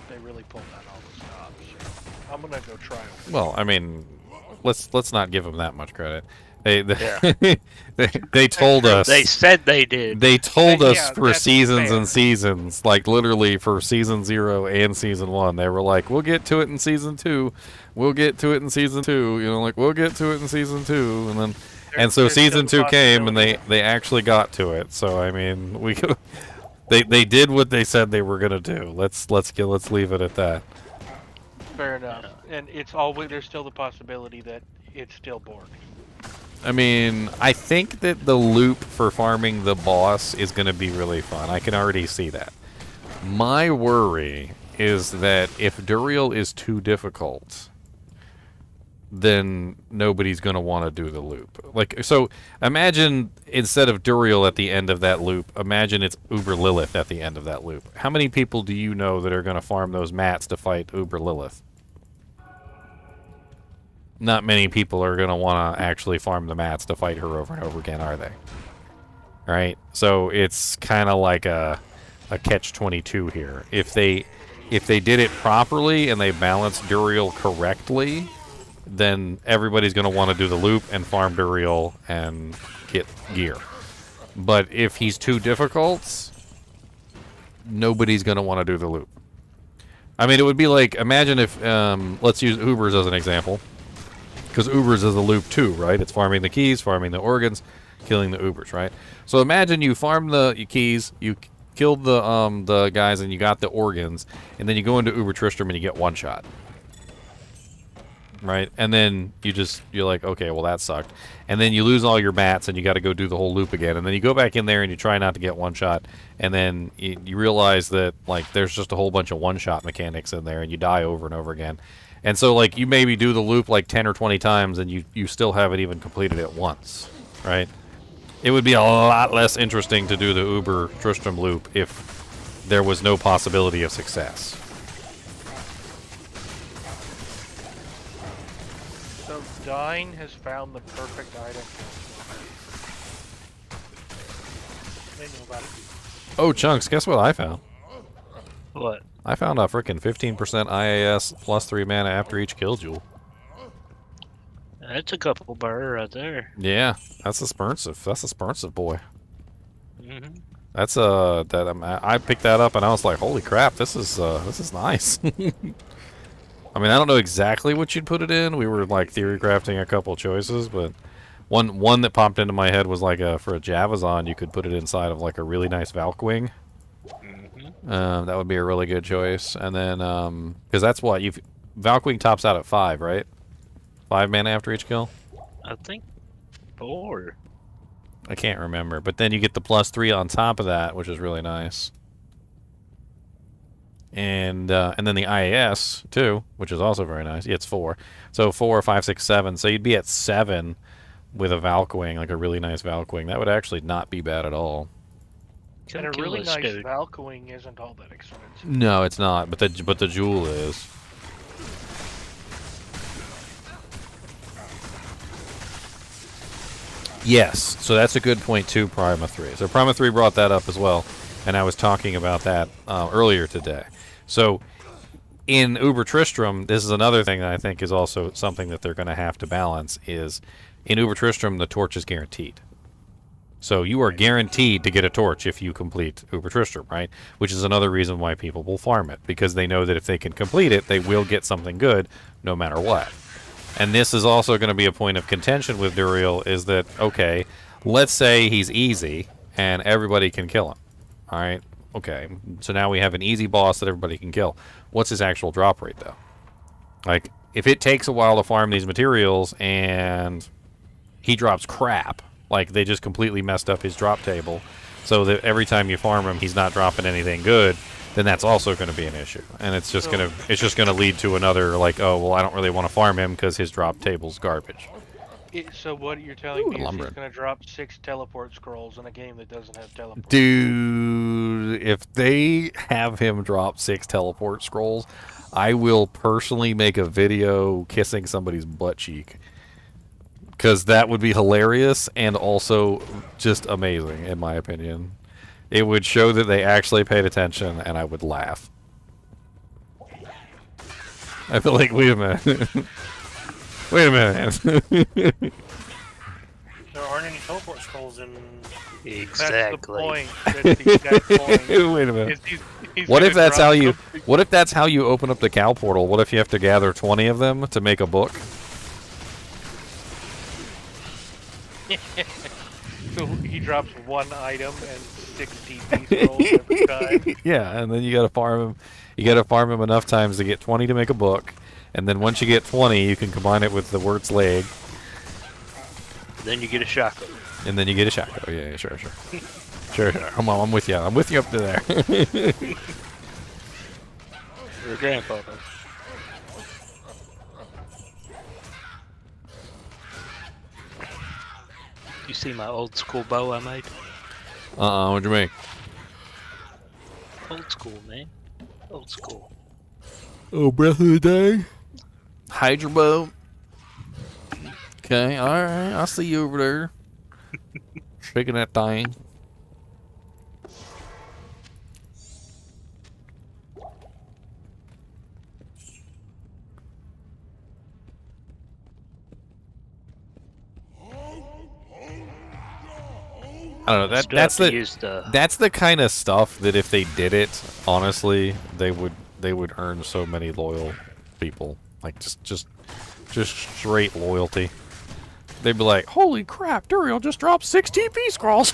they really pulled out all the stops. So I'm gonna go try them. Well, I mean, let's not give them that much credit. They told us. They said they did. They told us Yeah, for that's seasons fair. and seasons, like literally for season 0 and season 1. They were like, "We'll get to it in season 2. We'll get to it in season 2." You know, like we'll get to it in season 2, and then so There's season still 2 came and possibility. they actually got to it. So I mean, they did what they said they were gonna do. Let's leave it at that. Fair enough. And it's always there's still the possibility that it's still Borg. I mean, I think that the loop for farming the boss is going to be really fun. I can already see that. My worry is that if Duriel is too difficult, then nobody's going to want to do the loop. Like, so imagine instead of Duriel at the end of that loop, imagine it's Uber Lilith at the end of that loop. How many people do you know that are going to farm those mats to fight Uber Lilith? not many people are going to want to actually farm the mats to fight her over and over again, are they? Right? So it's kind of like a catch-22 here. If they did it properly and they balanced Duriel correctly, then everybody's going to want to do the loop and farm Duriel and get gear. But if he's too difficult, nobody's going to want to do the loop. I mean, it would be like, imagine if, let's use Ubers as an example. Because Ubers is a loop too, right? It's farming the keys, farming the organs, killing the Ubers, right? So imagine you farm the keys, you killed the guys, and you got the organs, and then you go into Uber Tristram and you get one shot. Right? And then you're like, okay, well that sucked. And then you lose all your bats and you got to go do the whole loop again. And then you go back in there and you try not to get one shot. And then you realize that, like, there's just a whole bunch of one-shot mechanics in there and you die over and over again. And so, like, you maybe do the loop like 10 or 20 times and you still haven't even completed it once. Right? It would be a lot less interesting to do the Uber Tristram loop if there was no possibility of success. So Dine has found the perfect item. They know about it. Oh, Chunks, guess what I found? What? I found a frickin' 15% IAS plus 3 mana after each kill jewel. That's a couple bar right there. Yeah, that's a spurnsive. That's a spurnsive boy. Mm-hmm. That's I picked that up and I was like, holy crap, this is nice. I mean, I don't know exactly what you'd put it in. We were like theory crafting a couple choices, but one that popped into my head was like for a Javazon, you could put it inside of like a really nice Valkwing. Mm-hmm. That would be a really good choice. And then because that's what Valkwing tops out at 5, right? 5 mana after each kill? I think 4. I can't remember. But then you get the +3 on top of that, which is really nice. And then the IAS, too, which is also very nice. Yeah, it's 4. So 4, 5, 6, 7. So you'd be at 7 with a Valkwing, like a really nice Valkwing. That would actually not be bad at all. And a really nice Valkwing isn't all that expensive. No, it's not. But the jewel is. Yes, so that's a good point too, Prima 3. So Prima 3 brought that up as well, and I was talking about that earlier today. So in Uber Tristram, this is another thing that I think is also something that they're going to have to balance is in Uber Tristram, the torch is guaranteed. So you are guaranteed to get a torch if you complete Uber Tristram, right? Which is another reason why people will farm it, because they know that if they can complete it, they will get something good no matter what. And this is also going to be a point of contention with Duriel, is that, okay, let's say he's easy and everybody can kill him. All right, okay, so now we have an easy boss that everybody can kill. What's his actual drop rate, though? Like, if it takes a while to farm these materials and he drops crap, like they just completely messed up his drop table, so that every time you farm him, he's not dropping anything good, then that's also going to be an issue, and it's just gonna lead to another, like, oh well, I don't really want to farm him because his drop table's garbage. So what you're telling me is he's going to drop 6 teleport scrolls in a game that doesn't have teleport. Dude, if they have him drop 6 teleport scrolls, I will personally make a video kissing somebody's butt cheek, because that would be hilarious and also just amazing, in my opinion. It would show that they actually paid attention, and I would laugh. I feel like, wait a minute. Wait a minute. There aren't any teleport scrolls in... Exactly. That's the point. That's these guys' point. Wait a minute. He's What if that's how you... something. What if that's how you open up the cow portal? What if you have to gather 20 of them to make a book? So he drops 1 item and 6 TP scrolls every time. Yeah, and then you gotta farm him. You gotta farm him enough times to get 20 to make a book, and then once you get 20, you can combine it with the Wurt's leg. Then you get a shotgun. And then you get a shotgun. Yeah, sure. Sure. Come on, I'm with you. I'm with you up to there. Your grandfather. You see my old school bow I made? What'd you make? Old school, man. Old school. Oh, Breath of the Day? Hydra bow? Okay, alright. I see you over there. Shaking that thing. I don't know. Still have to use the That's the kind of stuff that if they did it, honestly, they would earn so many loyal people. Like just straight loyalty. They'd be like, "Holy crap, Duriel just dropped 6 TP scrolls."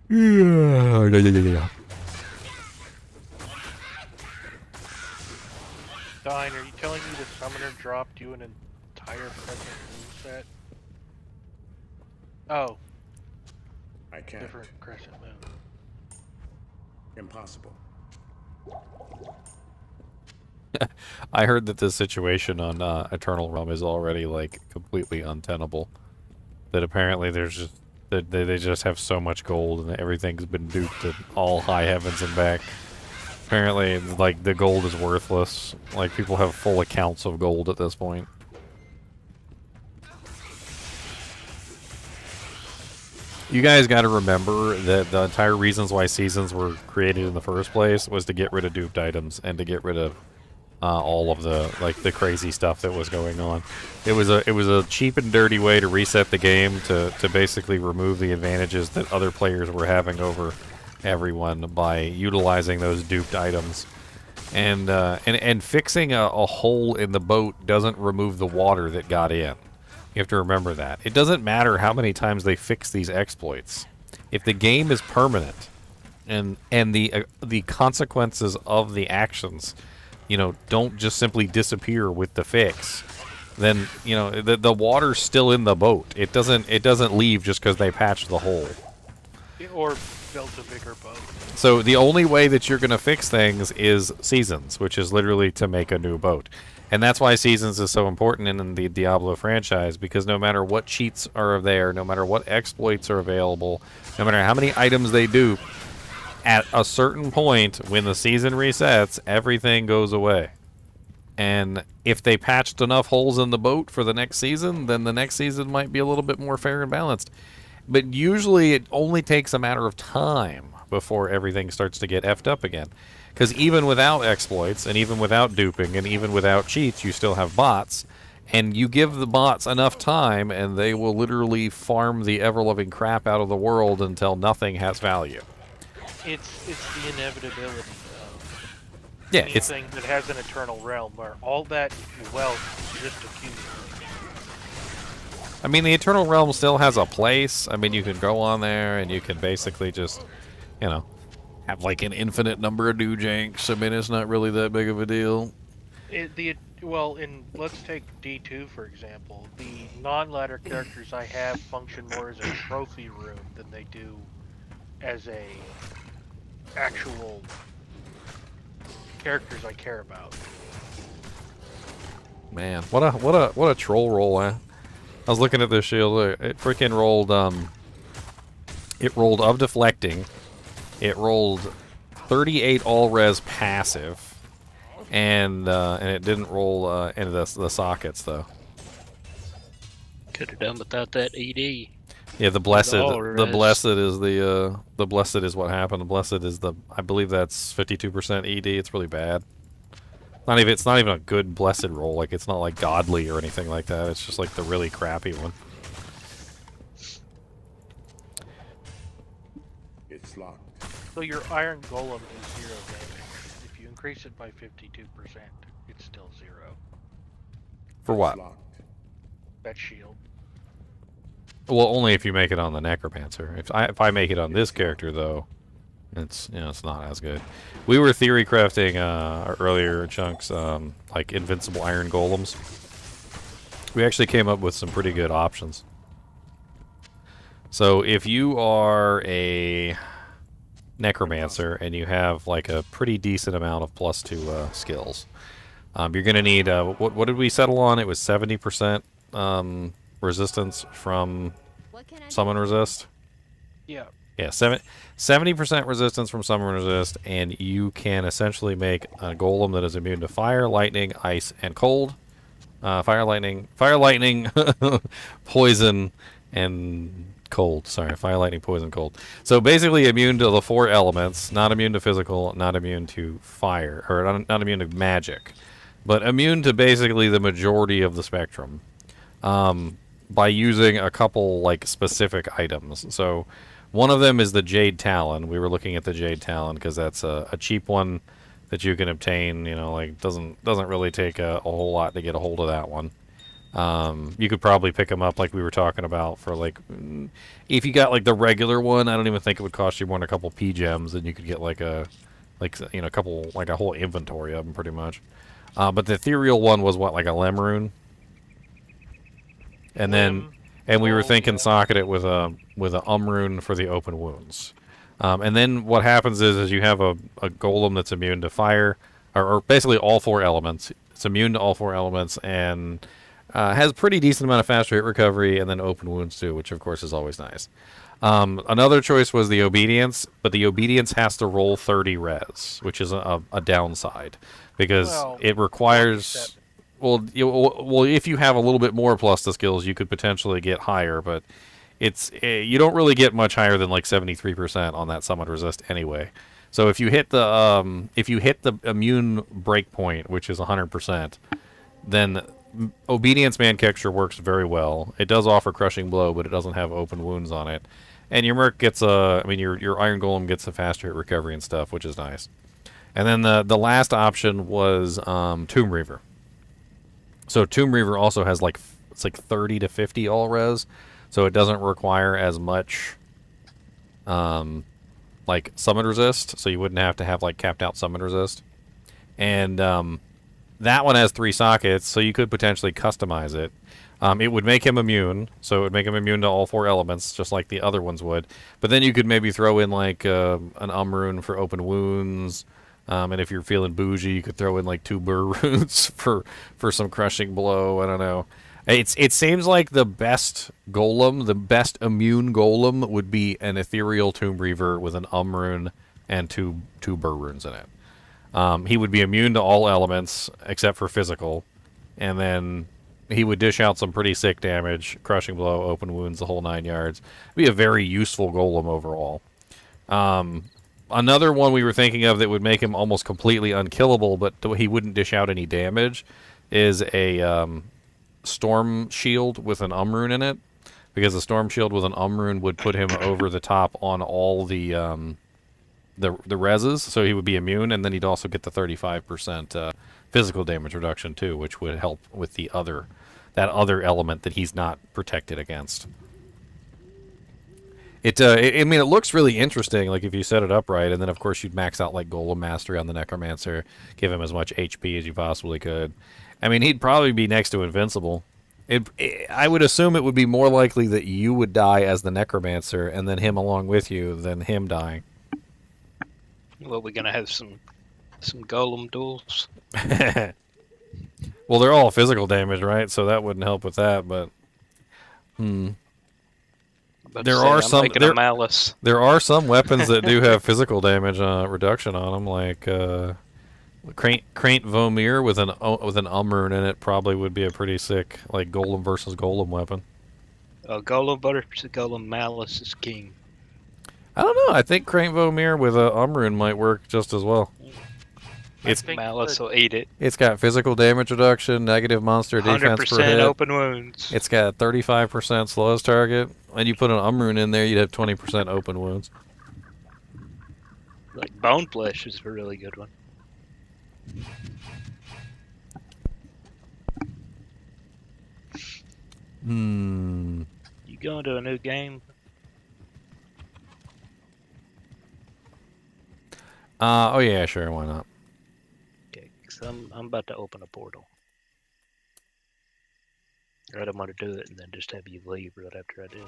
Yeah. Dine, are you telling me the summoner dropped you an entire present moon set? Oh, I can't. different crescent moon. Impossible. I heard that this situation on Eternal Realm is already like completely untenable. That apparently there's just they just have so much gold and everything's been duped to all high heavens and back. Apparently, like the gold is worthless. Like people have full accounts of gold at this point. You guys got to remember that the entire reasons why seasons were created in the first place was to get rid of duped items and to get rid of all of the crazy stuff that was going on. It was a cheap and dirty way to reset the game to basically remove the advantages that other players were having over everyone by utilizing those duped items. And fixing a hole in the boat doesn't remove the water that got in. You have to remember that. It doesn't matter how many times they fix these exploits. If the game is permanent and the consequences of the actions, you know, don't just simply disappear with the fix, then, you know, the water's still in the boat. It doesn't leave just because they patched the hole. Or built a bigger boat. So the only way that you're going to fix things is seasons, which is literally to make a new boat. And that's why seasons is so important in the Diablo franchise, because no matter what cheats are there, no matter what exploits are available, no matter how many items they do, at a certain point, when the season resets, everything goes away. And if they patched enough holes in the boat for the next season, then the next season might be a little bit more fair and balanced. But usually it only takes a matter of time before everything starts to get effed up again. Because even without exploits, and even without duping, and even without cheats, you still have bots. And you give the bots enough time, and they will literally farm the ever-loving crap out of the world until nothing has value. It's the inevitability of Yeah, anything that has an eternal realm where all that wealth just accumulates. I mean, the Eternal Realm still has a place. I mean, you can go on there, and you can basically just, you know, have like an infinite number of new janks. I mean, it's not really that big of a deal. Let's take D2 for example. The non-ladder characters I have function more as a trophy room than they do as a actual characters I care about. Man, what a troll roll, eh? I was looking at this shield. It freaking rolled. It rolled of deflecting. It rolled 38 all res passive, and it didn't roll into the sockets though. could have done without that ED. Yeah, the blessed is what happened. The blessed is I believe that's 52% ED. It's really bad. It's not even a good blessed roll. Like, it's not like godly or anything like that. It's just like the really crappy one. It's locked. So your Iron Golem is 0 damage. If you increase it by 52%, it's still 0. For what? It's locked. That shield. Well, only if you make it on the Necromancer. If I make it on this character, though, it's not as good. We were theory crafting earlier chunks, like invincible iron golems. We actually came up with some pretty good options. So if you are a Necromancer and you have like a pretty decent amount of +2 skills, you're gonna need what did we settle on? It was 70% resistance from summon resist. Yeah. Yeah, 70% resistance from summon resist, and you can essentially make a golem that is immune to fire, lightning, ice, and cold. Fire, lightning, poison, and cold. Sorry, fire, lightning, poison, cold. So basically immune to the 4 elements, not immune to physical, not immune to fire, or not immune to magic, but immune to basically the majority of the spectrum by using a couple like specific items. So one of them is the Jade Talon. We were looking at the Jade Talon because that's a cheap one that you can obtain. You know, like doesn't really take a whole lot to get a hold of that one. You could probably pick them up like we were talking about for like, if you got like the regular one, I don't even think it would cost you more than a couple P gems, and you could get like a couple, like a whole inventory of them pretty much. But the ethereal one was what, like a Lemrune, and then we were thinking socket it with a Umrune for the open wounds. And then what happens is you have a golem that's immune to fire, or basically all 4 elements. It's immune to all 4 elements and has pretty decent amount of fast rate recovery, and then open wounds too, which of course is always nice. Another choice was the obedience, but the obedience has to roll 30 res, which is a downside because it requires. Well, if you have a little bit more plus the skills, you could potentially get higher, but you don't really get much higher than like 73% on that summon resist anyway. So if you hit the immune breakpoint, which is 100%, then obedience Manchexture works very well. It does offer crushing blow, but it doesn't have open wounds on it. And your merc gets your Iron Golem gets a faster hit recovery and stuff, which is nice. And then the last option was Tomb Reaver. So Tomb Reaver also has it's like 30 to 50 all res, so it doesn't require as much like summon resist, so you wouldn't have to have like capped out summon resist. And that one has 3 sockets, so you could potentially customize it. It would make him immune, so it would make him immune to all 4 elements, just like the other ones would. But then you could maybe throw in like an Umrune for open wounds. And if you're feeling bougie, you could throw in like 2 burr runes for some crushing blow. I don't know. It seems like the best golem, the best immune golem, would be an ethereal Tomb Reaver with an Umrune and two burr runes in it. He would be immune to all elements except for physical, and then he would dish out some pretty sick damage, crushing blow, open wounds, the whole 9 yards. Be a very useful golem overall. Another one we were thinking of that would make him almost completely unkillable, but he wouldn't dish out any damage, is a Storm Shield with an Umrune in it, because the Storm Shield with an Umrune would put him over the top on all the reses, so he would be immune, and then he'd also get the 35% physical damage reduction too, which would help with that other element that he's not protected against. I mean, it looks really interesting, like if you set it up right, and then of course you'd max out like Golem Mastery on the Necromancer, give him as much HP as you possibly could. I mean, he'd probably be next to invincible. I would assume it would be more likely that you would die as the Necromancer, and then him along with you, than him dying. Well, we're gonna have some Golem duels. Well, they're all physical damage, right? So that wouldn't help with that, but... There are some weapons that do have physical damage reduction on them, like Craint Vomir with an Umrune in it probably would be a pretty sick like Golem versus Golem weapon. Golem versus Golem Malice is king. I don't know. I think Craint Vomir with a Umrune might work just as well. It's Malice will eat it. It's got physical damage reduction, negative monster defense per hit. 100% open wounds. It's got 35% slowest target. And you put an Umrune in there, you'd have 20% open wounds. Like Bone Flesh is a really good one. You going to a new game? Oh yeah, sure, why not? Okay, cause I'm about to open a portal. I don't want to do it and then just have you leave right after I did.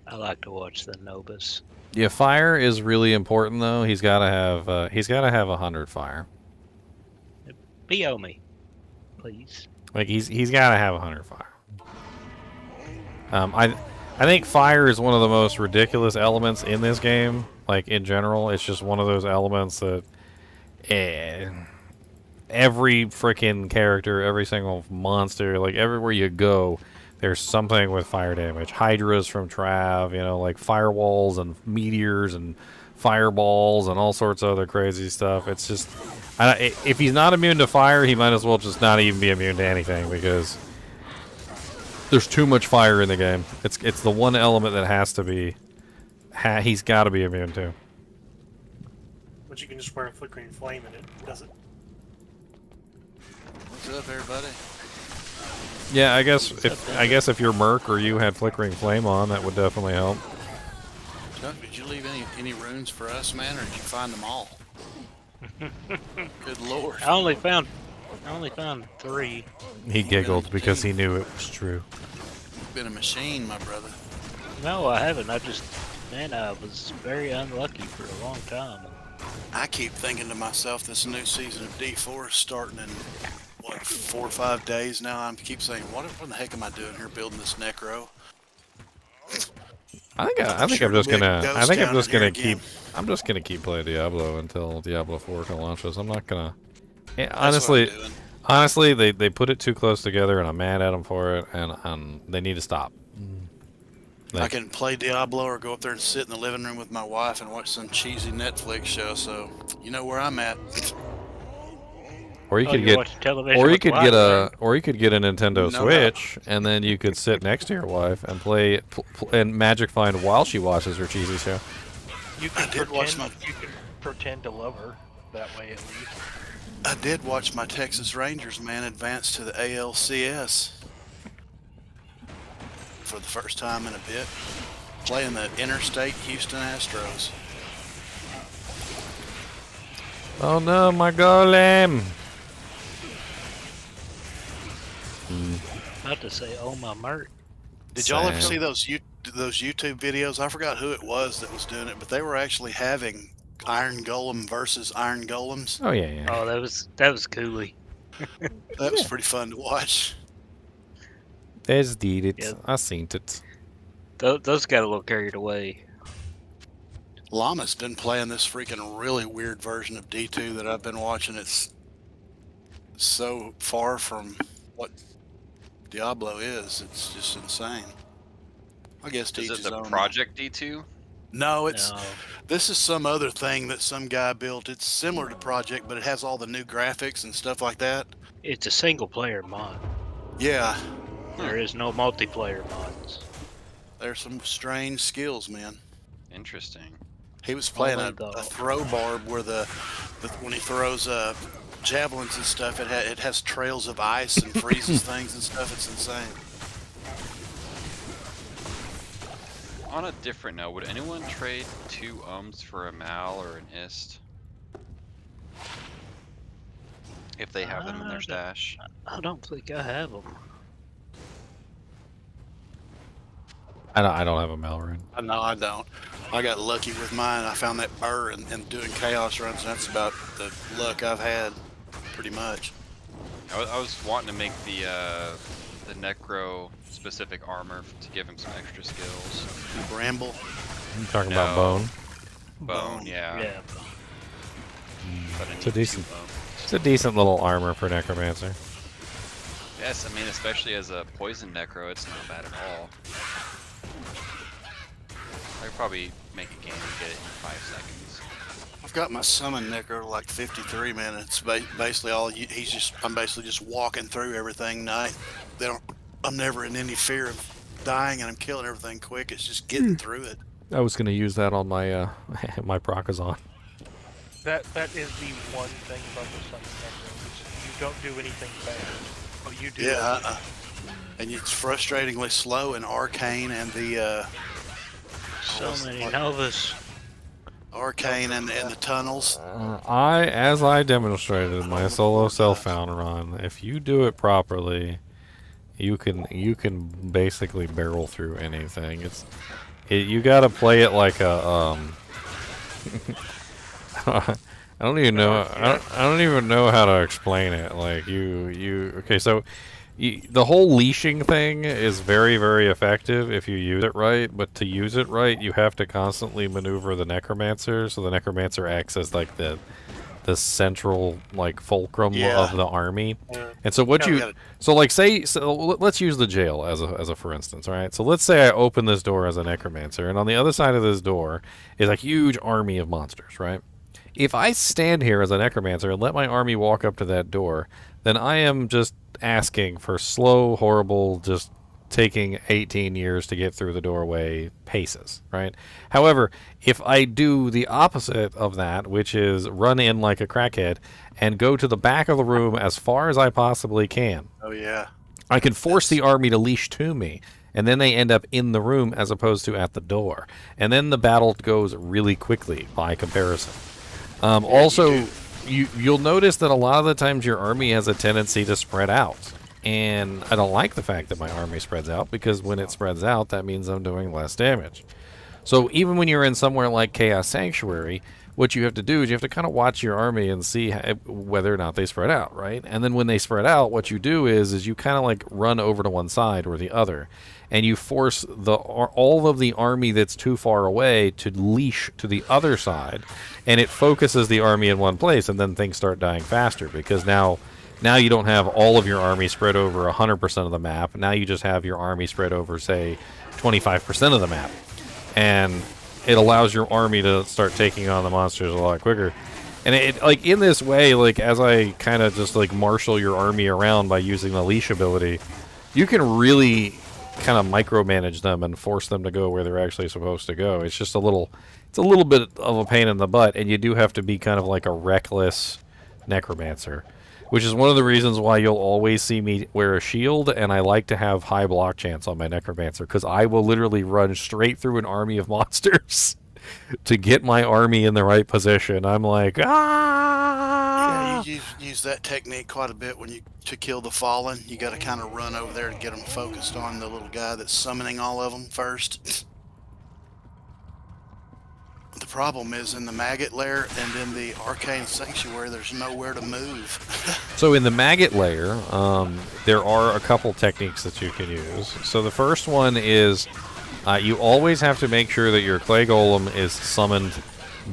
I like to watch the Novus. Yeah, fire is really important though. He's got to have 100 fire. PO me. please. Like he's got to have 100 fire. I think fire is one of the most ridiculous elements in this game. Like in general, it's just one of those elements that every freaking character, every single monster, like everywhere you go, there's something with fire damage. Hydras from Trav, you know, like firewalls and meteors and fireballs and all sorts of other crazy stuff. It's just, if he's not immune to fire, he might as well just not even be immune to anything because there's too much fire in the game. It's the one element that has to be, he's got to be immune to. But you can just wear a flickering flame and it does it. What's up, everybody? Yeah, I guess if your merc or you had flickering flame on, that would definitely help. Chuck, did you leave any runes for us, man, or did you find them all? Good lord. I only found 3. He giggled because he knew it was true. You've been a machine, my brother. No, I haven't. I was very unlucky for a long time. I keep thinking to myself, this new season of D4 is starting in, what, 4 or 5 days now. I keep saying, what the heck am I doing here building this necro? I think I'm just gonna keep playing Diablo until Diablo 4 launches. I'm not gonna. Yeah, honestly, they put it too close together, and I'm mad at them for it, and they need to stop. I can play Diablo or go up there and sit in the living room with my wife and watch some cheesy Netflix show. So you know where I'm at. Or you could get, or you could get a Nintendo Switch, and then you could sit next to your wife and play and Magic Find while she watches her cheesy show. You can pretend to love her that way at least. I did watch my Texas Rangers, man, advance to the ALCS for the first time in a bit, playing the interstate Houston Astros. Oh no, my golem! About to say, oh my merc. Did y'all ever see those YouTube videos? I forgot who it was that was doing it, but they were actually having Iron Golem versus Iron Golems. Oh yeah. Oh, that was coolie. That was pretty fun to watch. There's did it. Yeah. I seen it. Those got a little carried away. Llama's been playing this freaking really weird version of D2 that I've been watching. It's so far from what Diablo is. It's just insane. I guess Is it the Project D2? No, this is some other thing that some guy built. It's similar to Project, but it has all the new graphics and stuff like that. It's a single player mod. Yeah. There is no multiplayer mods. There's some strange skills, man. Interesting. He was playing a throw barb where when he throws javelins and stuff, it has trails of ice and freezes things and stuff. It's insane. On a different note, would anyone trade 2 ums for a mal or an ist? If they have them in their stash. I don't think I have them. I don't have a Malrune. No, I don't. I got lucky with mine. I found that burr and doing chaos runs, and that's about the luck I've had, pretty much. I was wanting to make the necro specific armor to give him some extra skills. Bramble. You talking about bone? Bone, yeah. Yeah. But It's a decent little armor for necromancer. Yes, I mean especially as a poison necro, it's not bad at all. I could probably make a game and get it in 5 seconds. I've got my summon necro to like 53 minutes. Basically, I'm basically just walking through everything. I'm never in any fear of dying, and I'm killing everything quick. It's just getting through it. I was gonna use that on my my Procazon. That is the one thing about the summon necro. You don't do anything bad. Oh, you do. Yeah, and it's frustratingly slow in arcane and the. So many novas. Arcane and the tunnels. As I demonstrated in my solo self-found run, if you do it properly, you can basically barrel through anything. You gotta play it like a I don't even know. I don't even know how to explain it. Like okay, so the whole leashing thing is very, very effective if you use it right. But to use it right, you have to constantly maneuver the necromancer. So the necromancer acts as like the central like fulcrum of the army. And so what let's use the jail as a for instance, all right? So let's say I open this door as a necromancer, and on the other side of this door is a huge army of monsters, right? If I stand here as a necromancer and let my army walk up to that door, then I am just asking for slow, horrible, just taking 18 years to get through the doorway paces, right? However, if I do the opposite of that, which is run in like a crackhead and go to the back of the room as far as I possibly can, Oh yeah. I can force the army to leash to me, and then they end up in the room as opposed to at the door. And then the battle goes really quickly by comparison. Also, you'll notice that a lot of the times your army has a tendency to spread out. And I don't like the fact that my army spreads out, because when it spreads out, that means I'm doing less damage. So even when you're in somewhere like Chaos Sanctuary, what you have to do is you have to kind of watch your army and see whether or not they spread out, right? And then when they spread out, what you do is you kind of like run over to one side or the other, and you force all of the army that's too far away to leash to the other side, and it focuses the army in one place, and then things start dying faster, because now you don't have all of your army spread over 100% of the map. Now you just have your army spread over, say, 25% of the map. And it allows your army to start taking on the monsters a lot quicker. And it like in this way, like as I kind of just like marshal your army around by using the leash ability, you can really kind of micromanage them and force them to go where they're actually supposed to go. It's just a little bit of a pain in the butt, and you do have to be kind of like a reckless necromancer, which is one of the reasons why you'll always see me wear a shield, and I like to have high block chance on my necromancer, because I will literally run straight through an army of monsters to get my army in the right position. I'm like, Yeah, you use that technique quite a bit to kill the fallen. You got to kind of run over there to get them focused on the little guy that's summoning all of them first. The problem is in the maggot lair and in the arcane sanctuary, there's nowhere to move. So in the maggot layer, there are a couple techniques that you can use. So the first one is you always have to make sure that your clay golem is summoned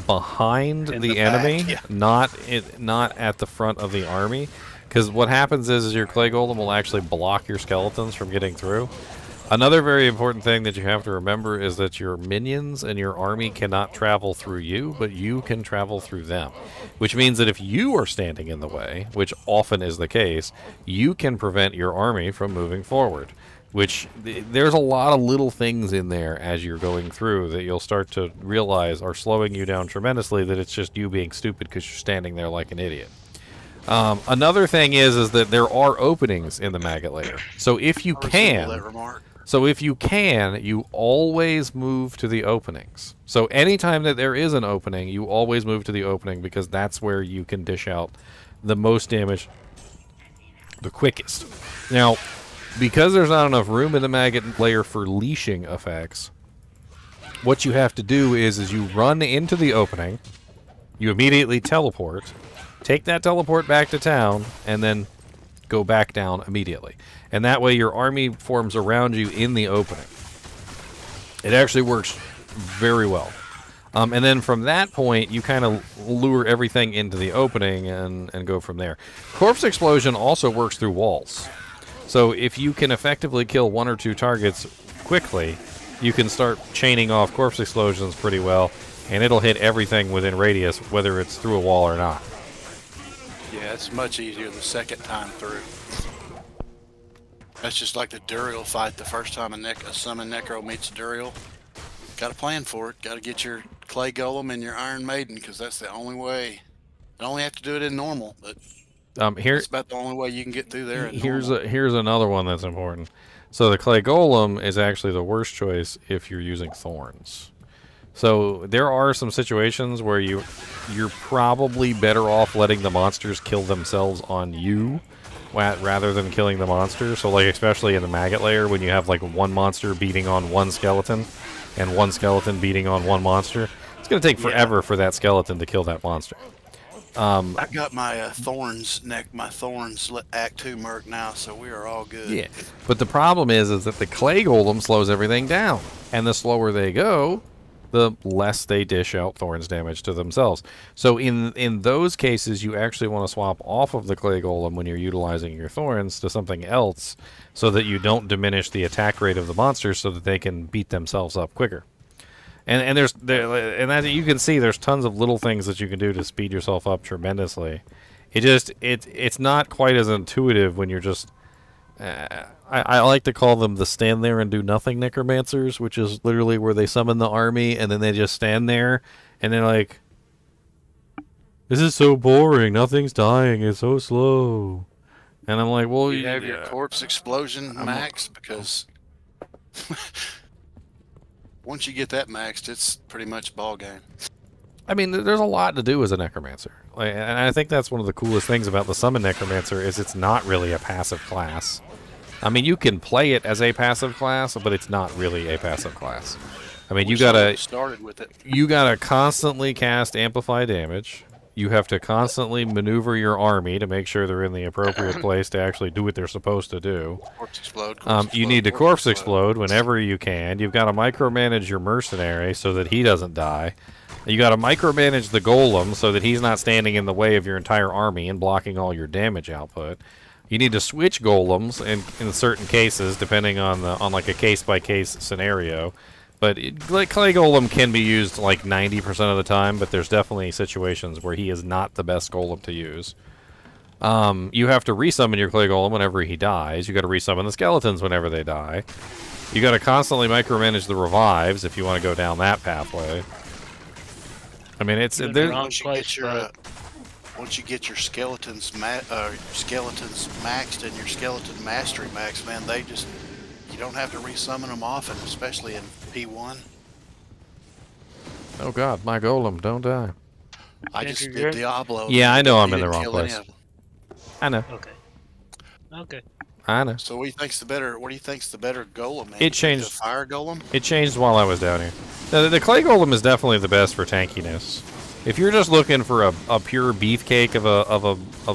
behind the enemy, not at the front of the army. Because what happens is your clay golem will actually block your skeletons from getting through. Another very important thing that you have to remember is that your minions and your army cannot travel through you, but you can travel through them. Which means that if you are standing in the way, which often is the case, you can prevent your army from moving forward. Which, there's a lot of little things in there as you're going through that you'll start to realize are slowing you down tremendously, that it's just you being stupid because you're standing there like an idiot. Another thing is that there are openings in the maggot layer. So if you can, you always move to the openings. So anytime that there is an opening, you always move to the opening, because that's where you can dish out the most damage the quickest. Now, because there's not enough room in the maggot layer for leashing effects, what you have to do is you run into the opening, you immediately teleport, take that teleport back to town, and then go back down immediately. And that way your army forms around you in the opening. It actually works very well. And then from that point, you kind of lure everything into the opening and go from there. Corpse Explosion also works through walls. So if you can effectively kill one or two targets quickly, you can start chaining off Corpse Explosions pretty well, and it'll hit everything within radius, whether it's through a wall or not. Yeah, it's much easier the second time through. That's just like the Duriel fight. The first time a summon necro meets a Duriel, got a plan for it. Got to get your clay golem and your Iron Maiden, because that's the only way. You only have to do it in normal, but it's about the only way you can get through there. Here's another one that's important. So the clay golem is actually the worst choice if you're using thorns. So there are some situations where you're probably better off letting the monsters kill themselves on you rather than killing the monster. So like especially in the maggot layer, when you have like one monster beating on one skeleton and one skeleton beating on one monster, it's going to take forever for that skeleton to kill that monster. I got my thorns Act 2 merc now, so we are all good. Yeah, but the problem is that the clay golem slows everything down, and the slower they go, the less they dish out thorns damage to themselves. So in those cases, you actually want to swap off of the clay golem when you're utilizing your thorns to something else, so that you don't diminish the attack rate of the monsters, so that they can beat themselves up quicker. And as you can see, there's tons of little things that you can do to speed yourself up tremendously. It's not quite as intuitive when you're just. I like to call them the stand there and do nothing necromancers, which is literally where they summon the army and then they just stand there and they're like, "This is so boring. Nothing's dying. It's so slow." And I'm like, "Well, you have your corpse explosion maxed because." Once you get that maxed, it's pretty much ball game. I mean, there's a lot to do as a necromancer, and I think that's one of the coolest things about the summon necromancer is it's not really a passive class. I mean, you can play it as a passive class, but it's not really a passive class. I mean, you gotta constantly cast amplify damage. You have to constantly maneuver your army to make sure they're in the appropriate place to actually do what they're supposed to do. Corpse explode. You need to corpse explode whenever you can. You've got to micromanage your mercenary so that he doesn't die. You got to micromanage the golem so that he's not standing in the way of your entire army and blocking all your damage output. You need to switch golems in certain cases, depending on like a case-by-case scenario. But clay golem can be used like 90% of the time, but there's definitely situations where he is not the best golem to use. You have to resummon your clay golem whenever he dies. You got to resummon the skeletons whenever they die. You got to constantly micromanage the revives if you want to go down that pathway. I mean, once you get your skeletons maxed and your skeleton mastery max, man, you don't have to resummon them often, especially in P1. Oh God, my golem, don't die. I just did Diablo. Yeah, I know I'm in the wrong place. I know. Okay. I know. So what do you think's the better golem, man? It changed. The fire golem? It changed while I was down here. The clay golem is definitely the best for tankiness. If you're just looking for a pure beefcake of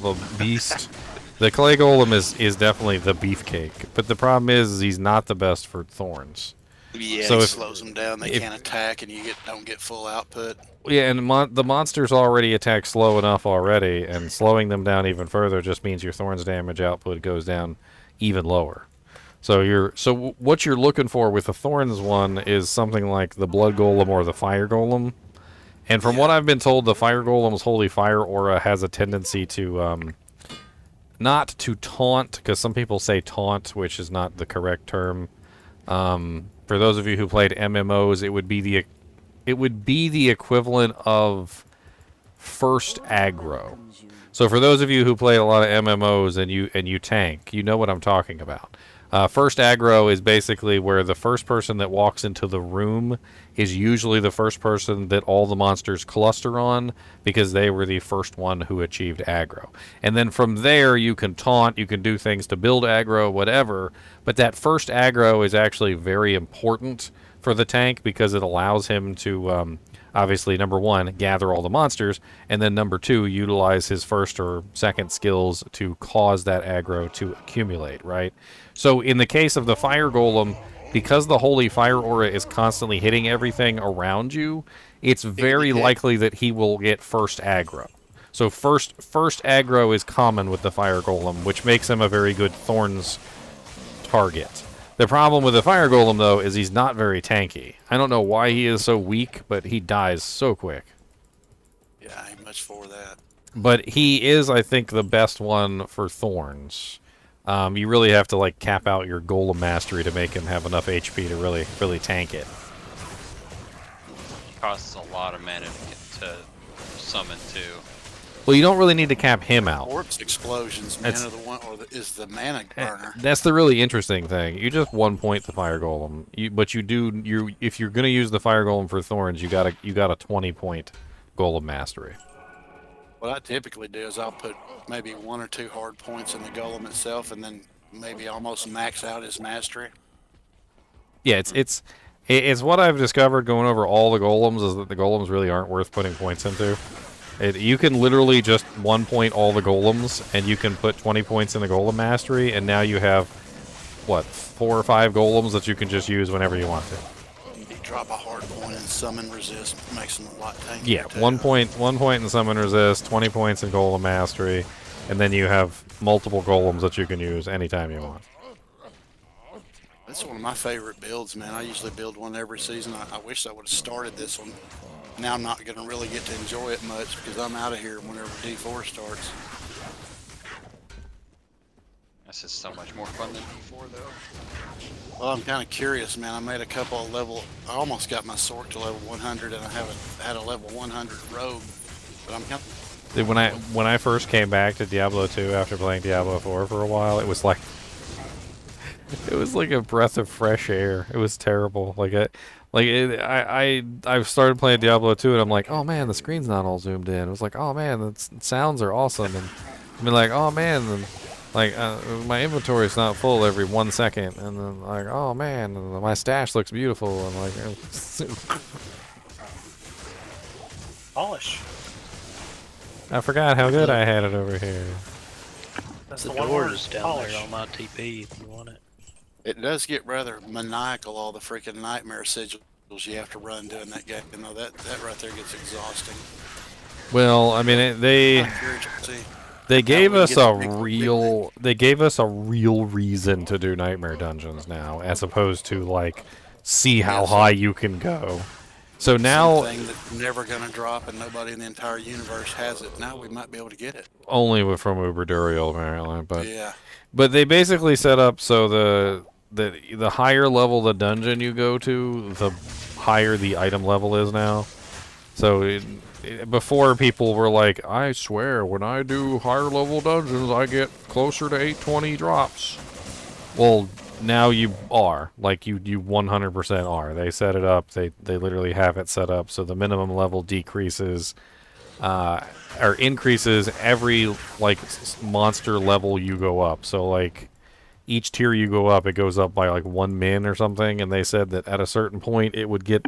a beast, the clay golem is definitely the beefcake. But the problem is he's not the best for thorns. Yeah, so it slows them down. They can't attack, and you don't get full output. Yeah, and the monsters already attack slow enough already, and slowing them down even further just means your thorns damage output goes down even lower. So what you're looking for with the thorns one is something like the blood golem or the fire golem. And from what I've been told, the fire golem's holy fire aura has a tendency to not to taunt, because some people say taunt, which is not the correct term. For those of you who played MMOs, it would be the equivalent of first aggro. So for those of you who play a lot of MMOs and you tank, you know what I'm talking about. First aggro is basically where the first person that walks into the room is usually the first person that all the monsters cluster on, because they were the first one who achieved aggro. And then from there you can taunt, you can do things to build aggro, whatever, but that first aggro is actually very important for the tank because it allows him to obviously, number one, gather all the monsters, and then number two, utilize his first or second skills to cause that aggro to accumulate, right? So in the case of the fire golem, because the holy fire aura is constantly hitting everything around you, it's very likely that he will get first aggro. So first aggro is common with the fire golem, which makes him a very good thorns target. The problem with the fire golem, though, is he's not very tanky. I don't know why he is so weak, but he dies so quick. Yeah, I ain't much for that. But he is, I think, the best one for thorns. You really have to like cap out your golem mastery to make him have enough HP to really tank it. Costs a lot of mana to summon too. Well, you don't really need to cap him out. Corpse explosions, mana is the mana burner. That's the really interesting thing. You just 1 point the fire golem, but if you're gonna use the fire golem for thorns, you got a 20-point golem mastery. What I typically do is I'll put maybe 1 or 2 hard points in the golem itself, and then maybe almost max out his mastery. Yeah, it's what I've discovered going over all the golems is that the golems really aren't worth putting points into. You can literally just 1 point all the golems, and you can put 20 points in the golem mastery, and now you have, what, 4 or 5 golems that you can just use whenever you want to. You drop a hard point and summon resist, makes them a lot tankier. Yeah, too. 1 point in summon resist, 20 points in golem mastery, and then you have multiple golems that you can use anytime you want. That's one of my favorite builds, man. I usually build one every season. I wish I would have started this one. Now I'm not going to really get to enjoy it much because I'm out of here whenever D4 starts. This is so much more fun than D4, though. Well, I'm kind of curious, man. I made a couple of I almost got my sword to level 100, and I haven't had a level 100 rogue. But I'm kind of... Dude, when I first came back to Diablo 2 after playing Diablo 4 for a while, it was like a breath of fresh air. It was terrible. I started playing Diablo 2 and I'm like, oh man, the screen's not all zoomed in. It was like, oh man, the sounds are awesome, and I mean, like, oh man, and my inventory's not full every 1 second, and then like, oh man, my stash looks beautiful, and like, Polish. I forgot how good I had it over here. That's The the one door word, is down polish. there on my TP if you want it. It does get rather maniacal, all the freaking nightmare sigils you have to run doing that game. You know, that right there gets exhausting. Well, I mean, they gave us a real reason to do nightmare dungeons now, as opposed to like see how high you can go. So now, something that's never gonna drop and nobody in the entire universe has it. Now we might be able to get it. only from Uber Duriel apparently, but Yeah. but they basically set up so the higher level the dungeon you go to, the higher the item level is now. So before, people were like, I swear, when I do higher level dungeons, I get closer to 820 drops. Well, now you are. Like, you 100% are. They set it up. They literally have it set up so the minimum level decreases, or increases every, like, monster level you go up. So, like, each tier you go up, it goes up by, like, 1 min or something, and they said that at a certain point, it would get...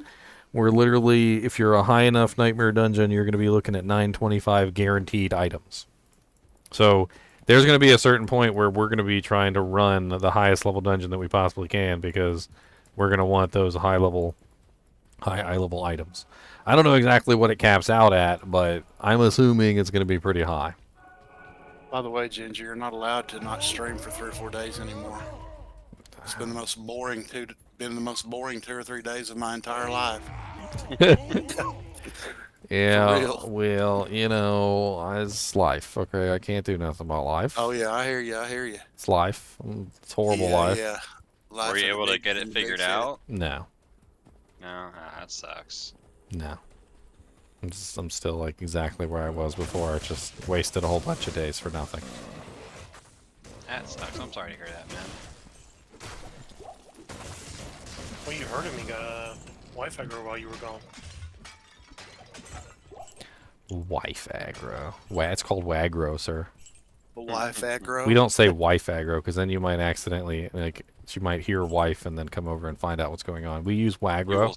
where literally, if you're a high enough nightmare dungeon, you're going to be looking at 925 guaranteed items. So there's going to be a certain point where we're going to be trying to run the highest level dungeon that we possibly can, because we're going to want those high level items. I don't know exactly what it caps out at, but I'm assuming it's going to be pretty high. By the way, Ginger, you're not allowed to not stream for 3 or 4 days anymore. It's been the most boring 2 or 3 days of my entire life. Yeah, well, you know, it's life, okay? I can't do nothing about life. Oh yeah, I hear you. It's life. It's horrible life. Yeah. Life Were you in a able to big- get it big figured city. out? No. No, that sucks. No. I'm still like exactly where I was before. I just wasted a whole bunch of days for nothing. That sucks. I'm sorry to hear that, man. Well, you heard him. He got a Wi-Fi girl while you were gone. Wife aggro. It's called Wagro, sir. Wife aggro. We don't say wife aggro because then you might accidentally, like, you might hear wife and then come over and find out what's going on. We use Wagro.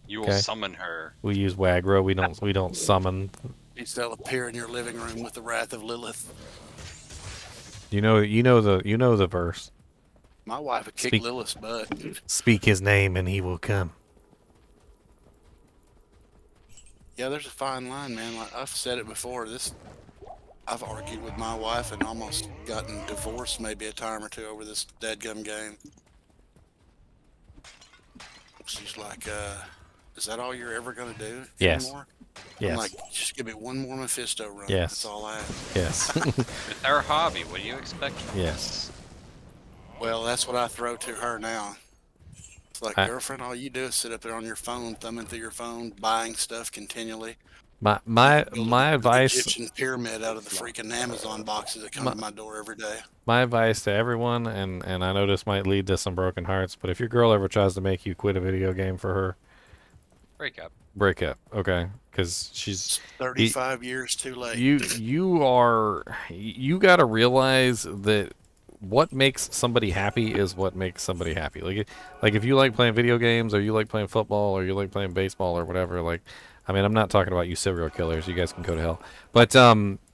You will Okay. summon her. We use Wagro. We don't summon. He'll appear in your living room with the wrath of Lilith. You know the verse. My wife would kick Speak- Lilith's butt. Speak his name and he will come. Yeah, there's a fine line, man. Like I've said it before. I've argued with my wife and almost gotten divorced maybe a time or two over this dadgum game. She's like, is that all you're ever gonna do Yes. anymore? Yes. I'm like, just give me one more Mephisto run. Yes. That's all I ask. Yes. It's our hobby. What do you expect from Yes. us? Well, that's what I throw to her now. It's like, I- girlfriend, all you do is sit up there on your phone, thumbing through your phone, buying stuff continually. My Build my an advice Egyptian pyramid out of the freaking Amazon boxes that come to my door every day. my advice to everyone, and I know this might lead to some broken hearts, but if your girl ever tries to make you quit a video game for her, Break up. break up, okay? Because she's 35 years too late. you got to realize that what makes somebody happy is what makes somebody happy. Like if you like playing video games, or you like playing football, or you like playing baseball, or whatever. Like, I mean, I'm not talking about you serial killers. You guys can go to hell. But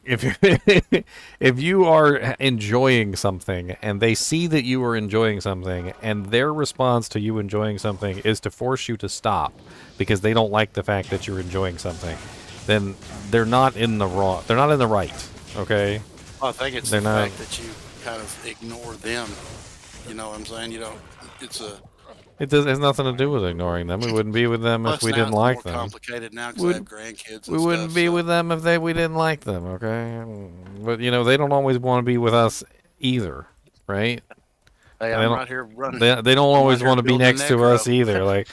if you if you are enjoying something, and they see that you are enjoying something, and their response to you enjoying something is to force you to stop because they don't like the fact that you're enjoying something, then they're not in the wrong. They're not in the right. Okay. Well, I think it's They're the not. fact that you kind of ignore them. You know what I'm saying? You don't. It's a. It has nothing to do with ignoring them. We wouldn't be with them if Plus we now didn't it's like more them. complicated now because I have grandkids. And We wouldn't stuff, be so. with them if we didn't like them, okay? But you know, they don't always want to be with us either, right? Hey, They I'm don't- right here running. They don't I'm always right here want to be building next to necro. us either. Like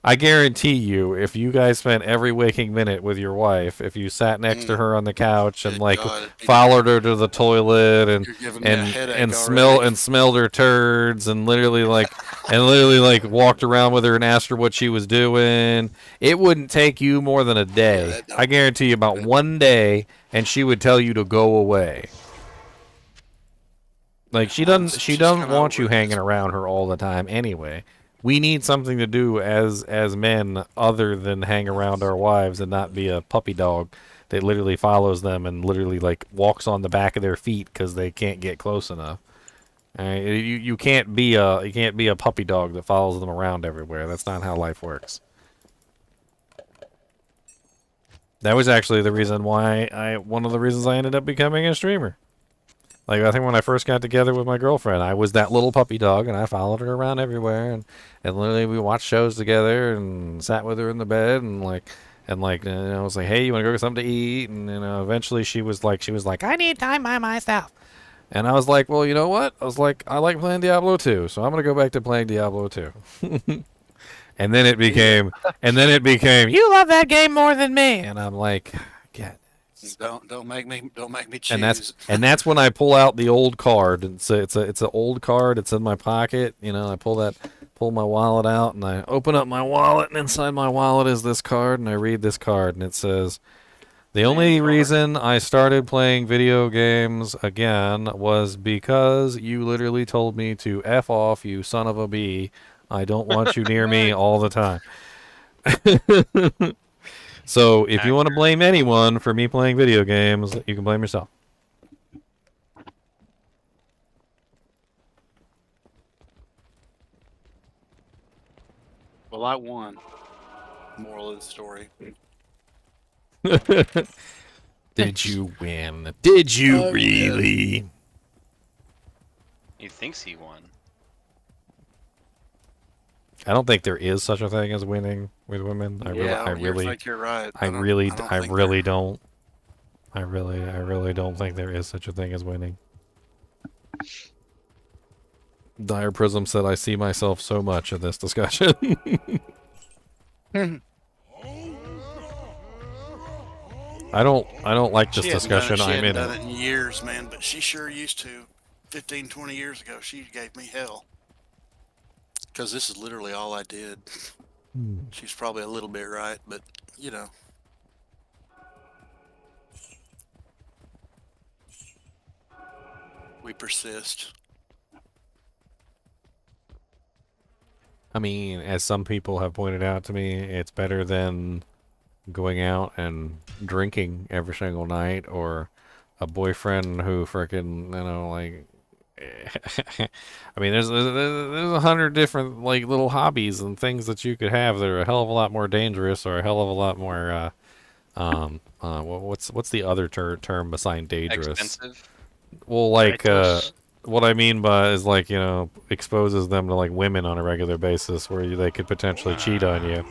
I guarantee you, if you guys spent every waking minute with your wife, if you sat next to her on the couch and Good like God, it'd be- followed her to the toilet and You're giving me a headache already. smelled her turds and literally like walked around with her and asked her what she was doing, it wouldn't take you more than a day. that don't- I guarantee you, about one day, and she would tell you to go away. Like she doesn't kinda want you over it. hanging around her all the time anyway. We need something to do as men other than hang around our wives and not be a puppy dog that literally follows them and literally like walks on the back of their feet because they can't get close enough. You can't be a puppy dog that follows them around everywhere. That's not how life works. That was actually the reason why one of the reasons I ended up becoming a streamer. Like, I think when I first got together with my girlfriend, I was that little puppy dog, and I followed her around everywhere, and literally we watched shows together, and sat with her in the bed, and you know, I was like, hey, you want to go get something to eat? And you know, eventually she was like, I need time by myself. And I was like, well, you know what? I was like, I like playing Diablo 2, so I'm gonna go back to playing Diablo 2. And then it became, you love that game more than me, and I'm like, God. Don't make me choose. And that's when I pull out the old card. It's an old card. It's in my pocket. You know, I pull my wallet out, and I open up my wallet, and inside my wallet is this card, and I read this card, and it says, the only reason I started playing video games again was because you literally told me to F off, you son of a bee. I don't want you near me all the time. So if you want to blame anyone for me playing video games, you can blame yourself. Well, I won. Moral of the story. Did you win? Did you really? He thinks he won. I don't think there is such a thing as winning with women. I really think you're right. I really don't. I really don't think there is such a thing as winning. Dire Prism said, I see myself so much in this discussion. I don't like this discussion. She I'm hadn't in done it. it in years, man, but she sure used to. 15, 20 years ago, she gave me hell. Because this is literally all I did. She's probably a little bit right, but, you know. We persist. I mean, as some people have pointed out to me, it's better than going out and drinking every single night, or a boyfriend who frickin', you know, like, I mean, there's 100 different like little hobbies and things that you could have that are a hell of a lot more dangerous, or a hell of a lot more what's the other term beside dangerous? Expensive. Well, like Reckless. what I mean by is, like, you know, exposes them to like women on a regular basis where they could potentially cheat on you.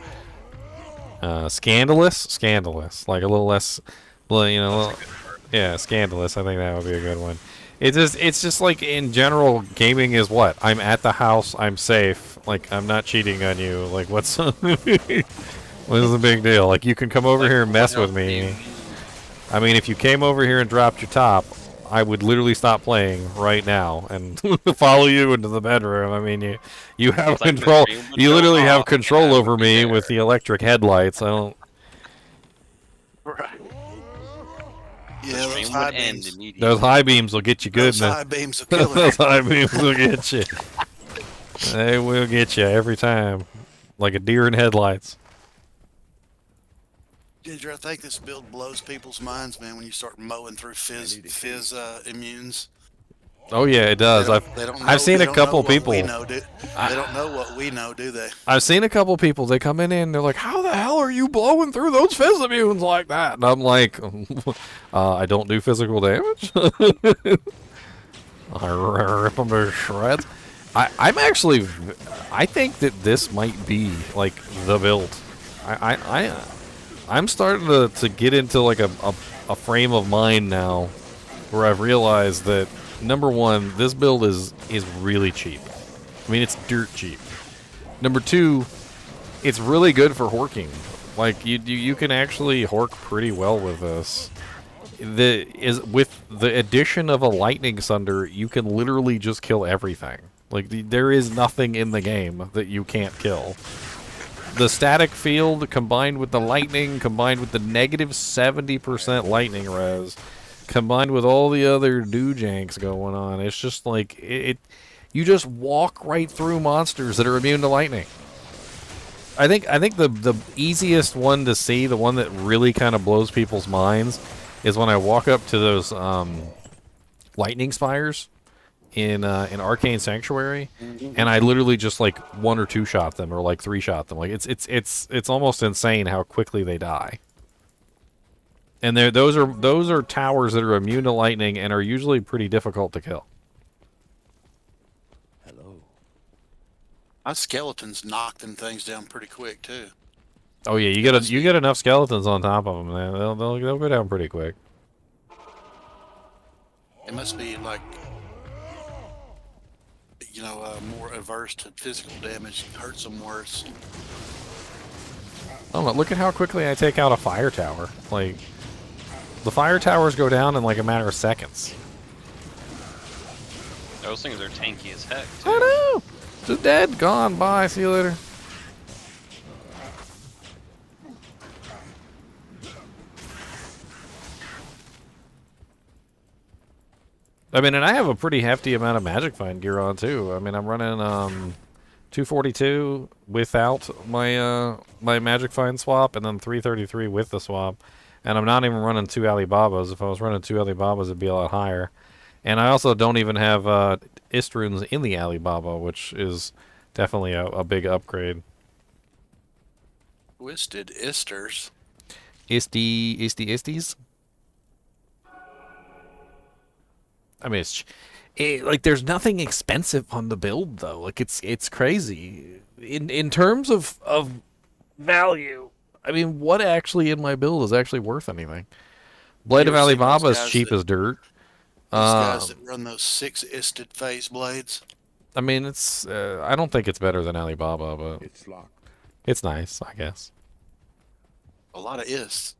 Scandalous, like a little less, well, you know, yeah, scandalous. I think that would be a good one. It's just like, in general, gaming is what? I'm at the house, I'm safe, like, I'm not cheating on you, like, what's what is the big deal? Like, you can come over here and mess with me. I mean, if you came over here and dropped your top, I would literally stop playing right now and follow you into the bedroom. I mean, you have control. You literally have control over me with the electric headlights. I don't. Right. Yeah, the those stream high would end beams. immediately. Those high beams will get you good. Those man. high beams will kill Those her. high beams will get you. They will get you every time, like a deer in headlights. Ginger, I think this build blows people's minds, man, when you start mowing through fizz immunes. Oh yeah, it does. I've seen a couple people. They don't know what we know, do they? I've seen a couple people. They come in and they're like, "How the hell are you blowing through those fizz immunes like that?" And I'm like, "I don't do physical damage. I rip them to shreds." I think that this might be like the build. I'm starting to get into like a frame of mind now, where I've realized that. Number one, this build is really cheap. I mean, it's dirt cheap. Number two, it's really good for horking. Like you can actually hork pretty well with this. With the addition of a lightning sunder, you can literally just kill everything. Like there is nothing in the game that you can't kill. The static field combined with the lightning, combined with the negative 70% lightning res. Combined with all the other doojanks going on, it's just like you just walk right through monsters that are immune to lightning. I think the easiest one to see, the one that really kind of blows people's minds, is when I walk up to those lightning spires in Arcane Sanctuary, and I literally just like 1 or 2 shot them, or like 3 shot them. Like it's almost insane how quickly they die. And those are towers that are immune to lightning and are usually pretty difficult to kill. Hello. My skeletons knock them things down pretty quick too. Oh yeah, you get enough skeletons on top of them, man. They'll go down pretty quick. It must be like, more averse to physical damage. Hurts them worse. Oh, look at how quickly I take out a fire tower. Like. The fire towers go down in like a matter of seconds. Those things are tanky as heck, too. I know! Just dead, gone, bye, see you later. I mean, and I have a pretty hefty amount of Magic Find gear on, too. I mean, I'm running 242 without my my Magic Find swap, and then 333 with the swap. And I'm not even running 2 Alibabas. If I was running 2 Alibabas, it'd be a lot higher. And I also don't even have Istruns in the Alibaba, which is definitely a big upgrade. Twisted Isters. Isties? I mean, like there's nothing expensive on the build though. Like it's crazy in terms of value. I mean, what actually in my build is actually worth anything? Blade of Alibaba is cheap as dirt. Those guys that run those 6-isted phase blades. I mean, it's. I don't think it's better than Alibaba, but It's locked. it's nice, I guess. A lot of ists.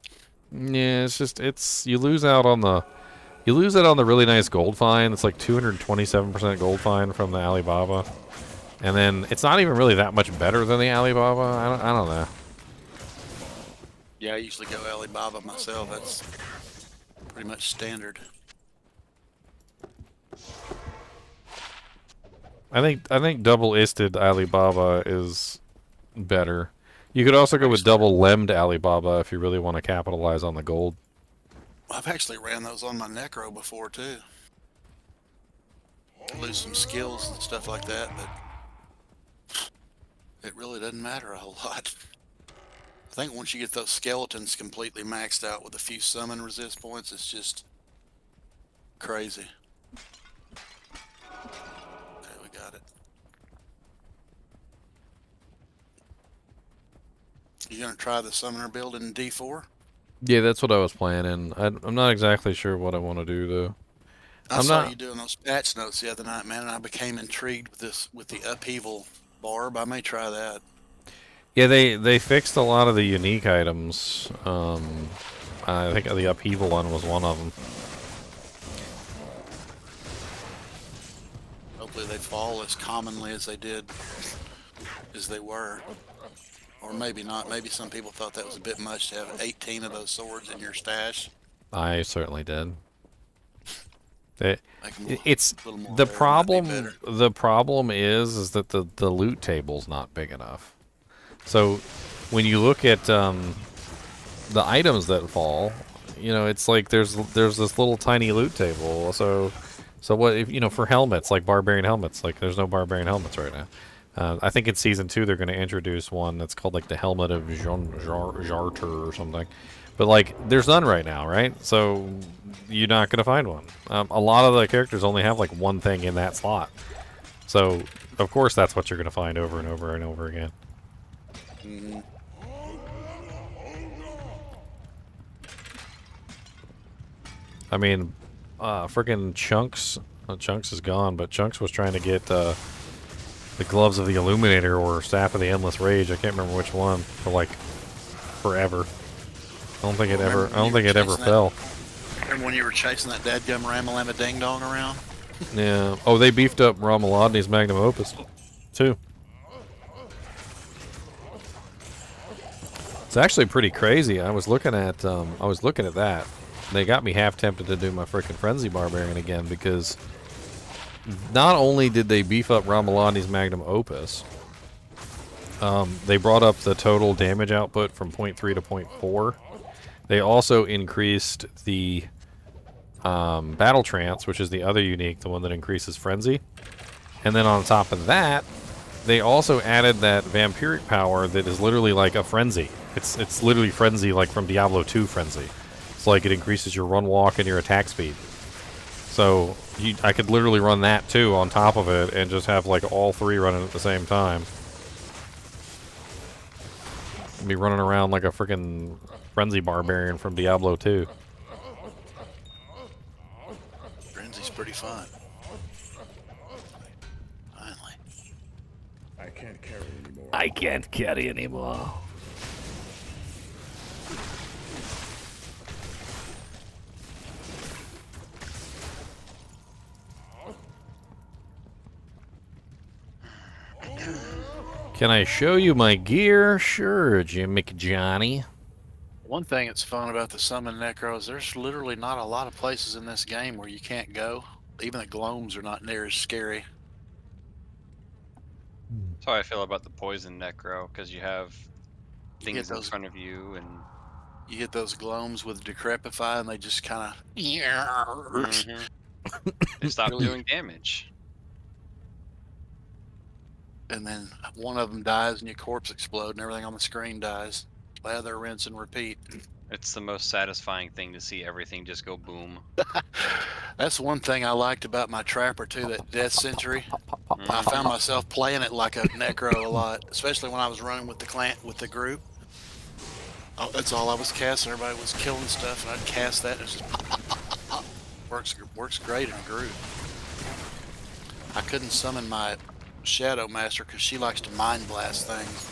Yeah, it's you lose out on the really nice gold find. It's like 227% gold find from the Alibaba, and then it's not even really that much better than the Alibaba. I don't know. Yeah, I usually go Alibaba myself. That's pretty much standard. I think double-isted Alibaba is better. You could also go with double-lemmed Alibaba if you really want to capitalize on the gold. I've actually ran those on my necro before too. Lose some skills and stuff like that, but it really doesn't matter a whole lot. I think once you get those skeletons completely maxed out with a few summon resist points, it's just crazy. Okay, we got it. You gonna try the summoner build in D4? Yeah, that's what I was planning. I'm not exactly sure what I want to do though. I saw you doing those patch notes the other night, man, and I became intrigued with the upheaval barb. I may try that. Yeah, they fixed a lot of the unique items. I think the upheaval one was one of them. Hopefully they fall as commonly as they did, as they were. Or maybe not. Maybe some people thought that was a bit much to have 18 of those swords in your stash. I certainly did. It, Make 'em it's a little more the rare, might be problem. better. The problem is that the loot table's not big enough. So when you look at the items that fall, you know, it's like there's this little tiny loot table. So what if, you know, for helmets, like barbarian helmets, like there's no barbarian helmets right now. I think in season 2 they're going to introduce one that's called like the helmet of Jarter or something. But like there's none right now, right? So you're not going to find one. A lot of the characters only have like one thing in that slot. So of course that's what you're going to find over and over and over again. Mm-hmm. I mean, freaking Chunks. Chunks is gone, but Chunks was trying to get the gloves of the Illuminator or Staff of the Endless Rage. I can't remember which one for like forever. I don't think it ever. I don't think it ever fell. Remember when you were chasing that dadgum Ramalama Ding Dong around? Yeah. Oh, they beefed up Ramalodni's Magnum Opus too. It's actually pretty crazy. I was looking at that. They got me half tempted to do my freaking Frenzy Barbarian again because not only did they beef up Ramalani's Magnum Opus, they brought up the total damage output from 0.3 to 0.4. They also increased the Battle Trance, which is the other unique, the one that increases Frenzy. And then on top of that, they also added that vampiric power that is literally like a Frenzy. It's literally Frenzy like from Diablo 2 Frenzy. It's like it increases your run, walk, and your attack speed. So I could literally run that too on top of it and just have like all three running at the same time. Be running around like a freaking Frenzy Barbarian from Diablo 2. Frenzy's pretty fun. Finally. I can't carry anymore. I can't carry anymore. Can I show you my gear? Sure, Jim McJohnny. One thing that's fun about the summon necros, there's literally not a lot of places in this game where you can't go. Even the Golems are not near as scary. That's how I feel about the poison necro, because you have things in those- front of you, and You get those Golems with Decrepify and they just kind of... they stop Really? doing damage. And then one of them dies and your corpse explodes and everything on the screen dies. Lather, rinse, and repeat. It's the most satisfying thing to see everything just go boom. That's one thing I liked about my Trapper too, that Death Century. I found myself playing it like a necro a lot, especially when I was running with the group. Oh, that's all I was casting. Everybody was killing stuff, and I'd cast that, and it's just pop, pop, pop, pop, pop. Works great in a group. I couldn't summon my Shadow Master because she likes to mind blast things.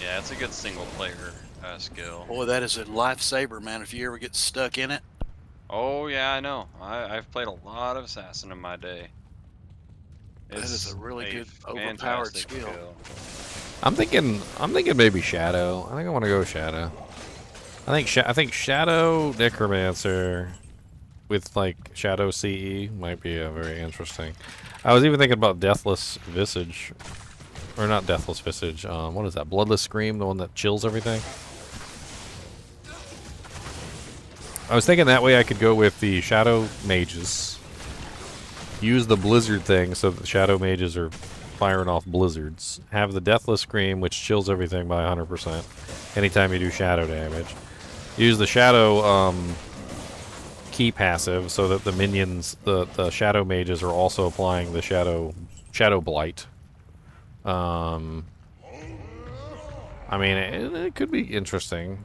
Yeah, it's a good single player skill. Boy, that is a lifesaver, man. If you ever get stuck in it. Oh yeah, I know. I've played a lot of Assassin in my day. That is It's a really good overpowered fantastic skill. I'm thinking maybe Shadow. I think I want to go Shadow. I think Shadow Necromancer with like Shadow CE might be very interesting. I was even thinking about Deathless Visage, or not Deathless Visage. What is that? Bloodless Scream, the one that chills everything. I was thinking that way I could go with the Shadow Mages. Use the Blizzard thing so that the Shadow Mages are firing off blizzards. Have the Deathless Scream, which chills everything by 100% anytime you do shadow damage. Use the Shadow key passive so that the minions, the Shadow Mages, are also applying the Shadow Blight. I mean, it could be interesting.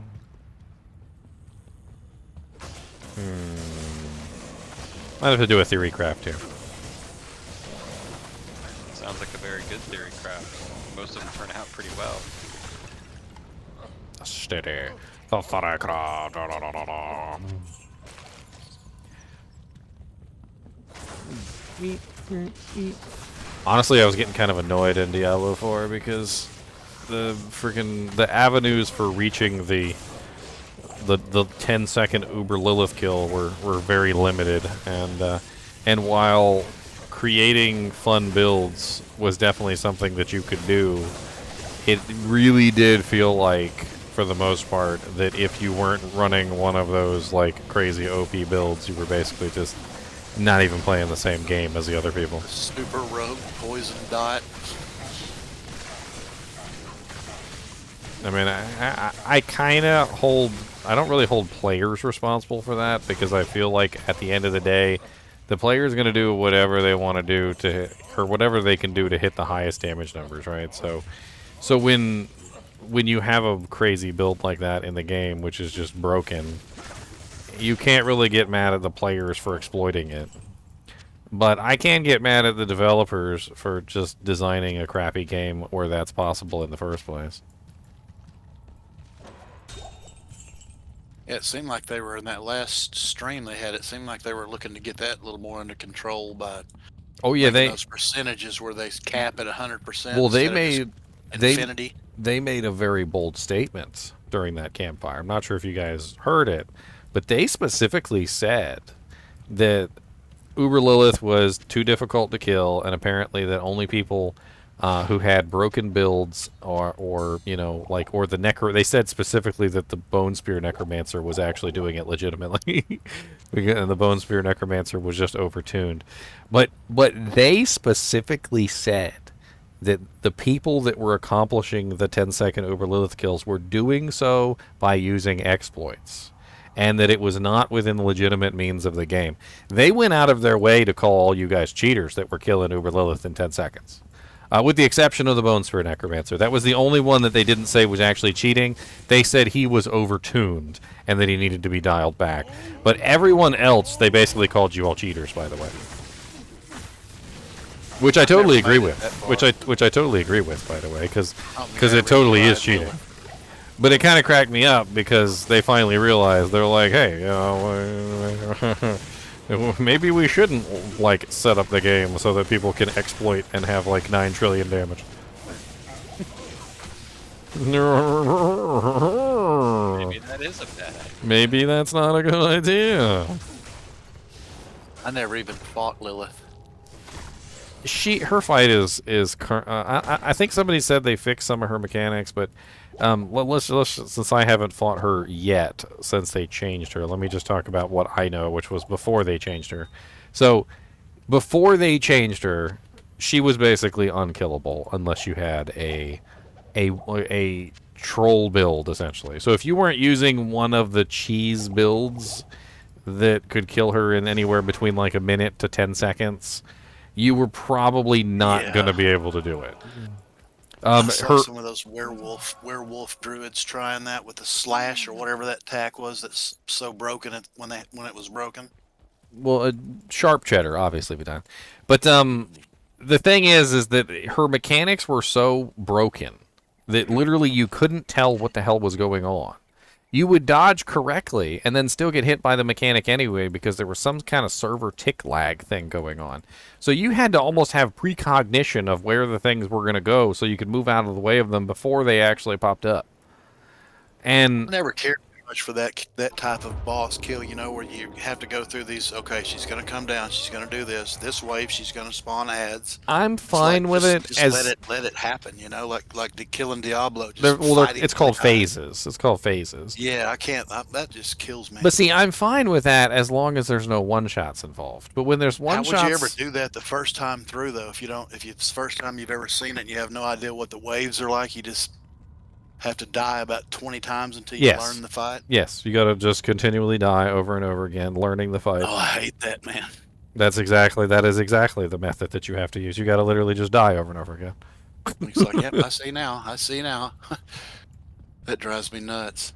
Might have to do a theory craft here. Sounds like a very good theory craft. Most of them turn out pretty well. Steady. The theory craft. Honestly, I was getting kind of annoyed in Diablo 4 because the avenues for reaching the the 10-second Uber Lilith kill were very limited, and while creating fun builds was definitely something that you could do, it really did feel like, for the most part, that if you weren't running one of those like crazy OP builds, you were basically just not even playing the same game as the other people. Super rogue poison dot. I mean, I kind of hold... I don't really hold players responsible for that, because I feel like at the end of the day, the player's going to do whatever they want to do to... or whatever they can do to hit the highest damage numbers, right? So when you have a crazy build like that in the game, which is just broken, you can't really get mad at the players for exploiting it. But I can get mad at the developers for just designing a crappy game where that's possible in the first place. Yeah, it seemed like they were in that last stream they had. It seemed like they were looking to get that a little more under control by. Oh yeah, those percentages where they cap at 100%. Well, they made infinity. They made a very bold statement during that campfire. I'm not sure if you guys heard it, but they specifically said that Uber Lilith was too difficult to kill, and apparently that only people who had broken builds or you know, like, or the necro... They said specifically that the Bone Spear Necromancer was actually doing it legitimately. And the Bone Spear Necromancer was just overtuned. But they specifically said that the people that were accomplishing the 10-second Uber Lilith kills were doing so by using exploits, and that it was not within the legitimate means of the game. They went out of their way to call all you guys cheaters that were killing Uber Lilith in 10 seconds. With the exception of the Bone Spear Necromancer. That was the only one that they didn't say was actually cheating. They said he was overtuned and that he needed to be dialed back. But everyone else, they basically called you all cheaters, by the way. Which I totally agree with. Which I totally agree with, by the way, because it totally is cheating. But it kind of cracked me up because they finally realized, they're like, hey, you know, maybe we shouldn't like set up the game so that people can exploit and have like 9 trillion damage. Maybe that is a bad idea. Maybe that's not a good idea. I never even fought Lilith. Her fight is I think somebody said they fixed some of her mechanics, but let's since I haven't fought her yet since they changed her, let me just talk about what I know, which was before they changed her. So before they changed her, she was basically unkillable unless you had a troll build, essentially. So if you weren't using one of the cheese builds that could kill her in anywhere between like a minute to 10 seconds, you were probably not going to be able to do it. I saw some of those werewolf druids trying that with the slash or whatever that attack was that's so broken when it was broken. Well, sharp cheddar, obviously, we done. But the thing is that her mechanics were so broken that literally you couldn't tell what the hell was going on. You would dodge correctly and then still get hit by the mechanic anyway because there was some kind of server tick lag thing going on. So you had to almost have precognition of where the things were going to go so you could move out of the way of them before they actually popped up. And I never cared much for that type of boss kill, you know, where you have to go through these, okay, she's going to come down, she's going to do this wave, she's going to spawn ads. I'm fine with it. Just let it happen, you know, like the killing Diablo. It's called phases. It's called phases. Yeah, I can't. That just kills me. But see, I'm fine with that as long as there's no one-shots involved. But when there's one-shots... How would you ever do that the first time through, though? If it's the first time you've ever seen it and you have no idea what the waves are like, you just have to die about 20 times until you learn the fight? Yes, you got to just continually die over and over again, learning the fight. Oh, I hate that, man. That is exactly the method that you have to use. You got to literally just die over and over again. It's like, yep, I see now. That drives me nuts.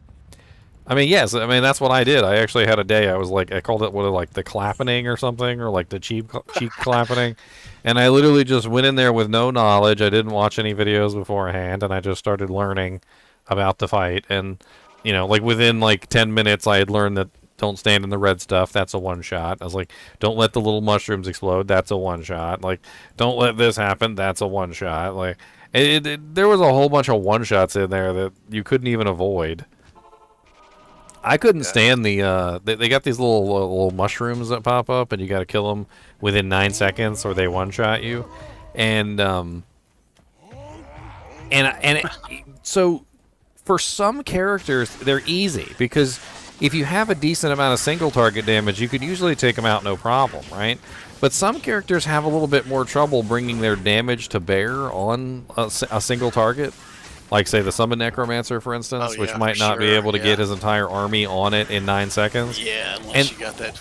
I mean, yes, I mean, that's what I did. I actually had a day, I was like, I called it like the clappening or something, or like the cheek clappening. And I literally just went in there with no knowledge. I didn't watch any videos beforehand, and I just started learning about the fight. And, you know, like within like 10 minutes, I had learned that don't stand in the red stuff. That's a one-shot. I was like, don't let the little mushrooms explode. That's a one-shot. Like, don't let this happen. That's a one-shot. Like, there was a whole bunch of one-shots in there that you couldn't even avoid. I couldn't stand the they got these little mushrooms that pop up, and you got to kill them within 9 seconds, or they one shot you, and so for some characters they're easy because if you have a decent amount of single target damage, you could usually take them out no problem, right? But some characters have a little bit more trouble bringing their damage to bear on a single target. Like, say, the Summon Necromancer, for instance, which might not be able to get his entire army on it in 9 seconds. Yeah, unless you got that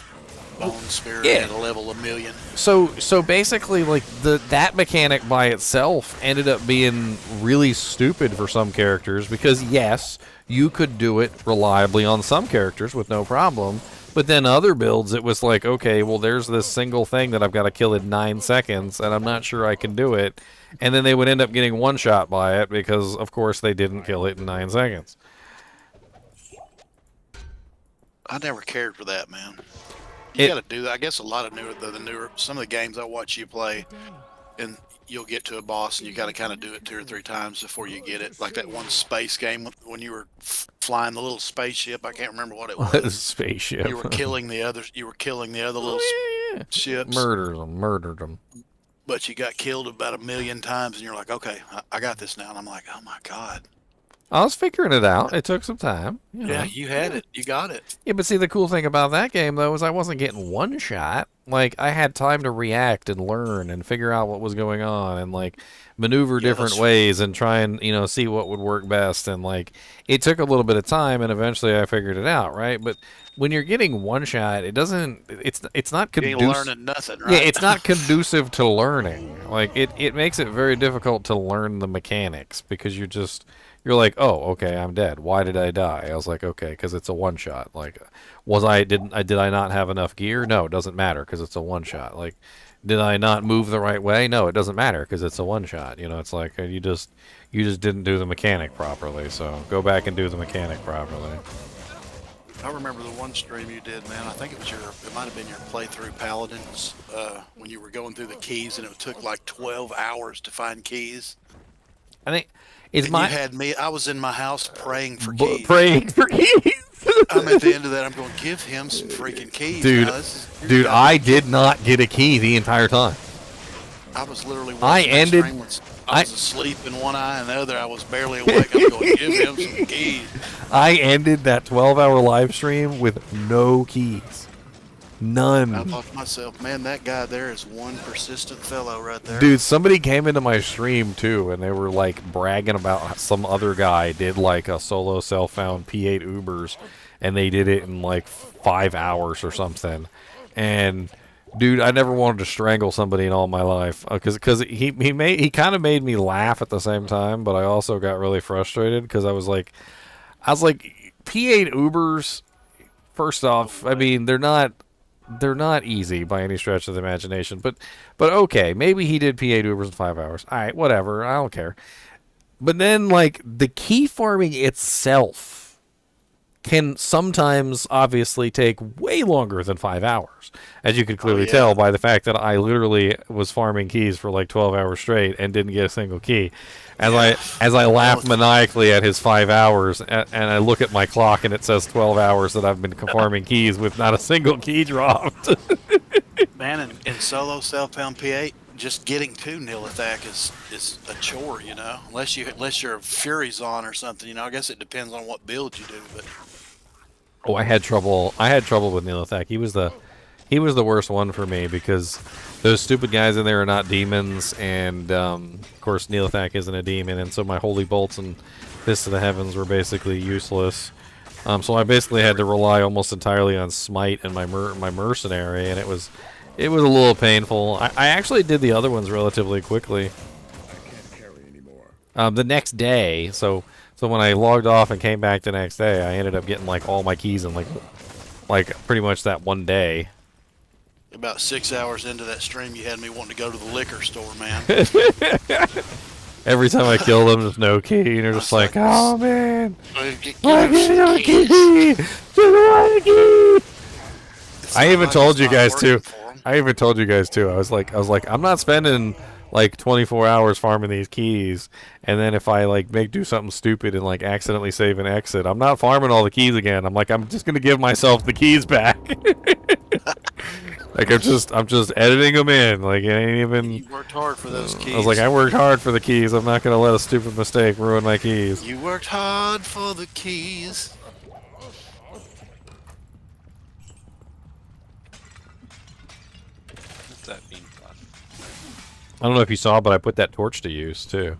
bone spirit at a level 1,000,000. So basically, like, that mechanic by itself ended up being really stupid for some characters because, yes, you could do it reliably on some characters with no problem, but then other builds, it was like, okay, well, there's this single thing that I've got to kill in 9 seconds, and I'm not sure I can do it. And then they would end up getting one shot by it because, of course, they didn't kill it in 9 seconds. I never cared for that, man. You got to do that. I guess a lot of newer, some of the games I watch you play, and you'll get to a boss and you got to kind of do it 2 or 3 times before you get it. Like that one space game when you were flying the little spaceship. I can't remember what it was. Spaceship. You were killing the other little ships. Murdered them. But you got killed about 1,000,000 times, and you're like, okay, I got this now. And I'm like, oh my god. I was figuring it out. It took some time. You know. Yeah, you had it. You got it. Yeah, but see, the cool thing about that game, though, is I wasn't getting one shot. Like, I had time to react and learn and figure out what was going on and, like, maneuver different ways and try and, see what would work best. And, like, it took a little bit of time, and eventually I figured it out, right? But when you're getting one shot, it's not conducive. You ain't learning nothing, right? Yeah, it's not conducive to learning. Like, it makes it very difficult to learn the mechanics because you're like, oh, okay, I'm dead. Why did I die? I was like, okay, because it's a one shot. Like, did I not have enough gear? No, it doesn't matter because it's a one shot. Like, did I not move the right way? No, it doesn't matter because it's a one shot. It's like you just didn't do the mechanic properly. So go back and do the mechanic properly. I remember the one stream you did, man. I think it might have been your playthrough Paladins when you were going through the keys, and it took like 12 hours to find keys. I think you had me. I was in my house praying for keys. Praying for keys. I'm at the end of that. I'm going to give him some freaking keys. Dude, I did not get a key the entire time. I was literally. I was asleep in one eye and the other. I was barely awake. I'm going to give him some keys. I ended that 12-hour live stream with no keys. None. I thought to myself, man, that guy there is one persistent fellow right there. Dude, somebody came into my stream too, and they were like bragging about some other guy did like a solo self-found P8 Ubers, and they did it in like 5 hours or something. And dude, I never wanted to strangle somebody in all my life because he kind of made me laugh at the same time, but I also got really frustrated because I was like P8 Ubers. First off, I mean they're not easy by any stretch of the imagination, but okay, maybe he did P8 Ubers in 5 hours. All right, whatever, I don't care. But then like the key farming itself can sometimes obviously take way longer than 5 hours, as you could clearly tell by the fact that I literally was farming keys for like 12 hours straight and didn't get a single key. As I laugh maniacally at his 5 hours, and I look at my clock and it says 12 hours that I've been farming keys with not a single key dropped. Man, in solo self-found P8, just getting to Nilithak is a chore, unless you're Fury's on or something. I guess it depends on what build you do, but. Oh, I had trouble with Nilithak. He was the worst one for me because those stupid guys in there are not demons, and of course Nilithak isn't a demon, and so my holy bolts and fists of the heavens were basically useless. So I basically had to rely almost entirely on smite and my mercenary, and it was a little painful. I actually did the other ones relatively quickly. I can't carry anymore. The next day, so when I logged off and came back the next day, I ended up getting like all my keys in like pretty much that one day. About 6 hours into that stream, you had me wanting to go to the liquor store, man. Every time I kill them, there's no key, and they're just like, oh man, I even told you guys too. I was like, I'm not spending like 24 hours farming these keys, and then if I like do something stupid and like accidentally save an exit, I'm not farming all the keys again. I'm like, I'm just gonna give myself the keys back. Like I'm just editing them in. Like it ain't even. You worked hard for those keys. I was like, I worked hard for the keys. I'm not gonna let a stupid mistake ruin my keys. You worked hard for the keys. What's that mean? I don't know if you saw, but I put that torch to use too.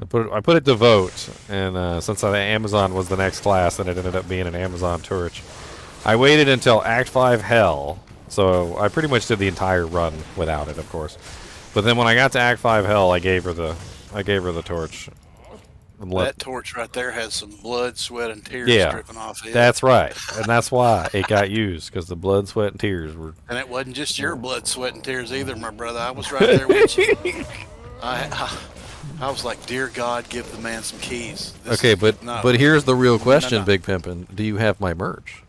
I put it to vote, and since Amazon was the next class, and it ended up being an Amazon torch, I waited until Act 5 Hell, so I pretty much did the entire run without it, of course. But then when I got to Act 5 Hell, I gave her the torch. That torch right there has some blood, sweat, and tears dripping off it. That's right, and that's why it got used, because the blood, sweat, and tears were. And it wasn't just your blood, sweat, and tears either, my brother. I was right there with you. I was like, dear God, give the man some keys. Okay, but here's the real question, Big Pimpin'. Do you have my merch?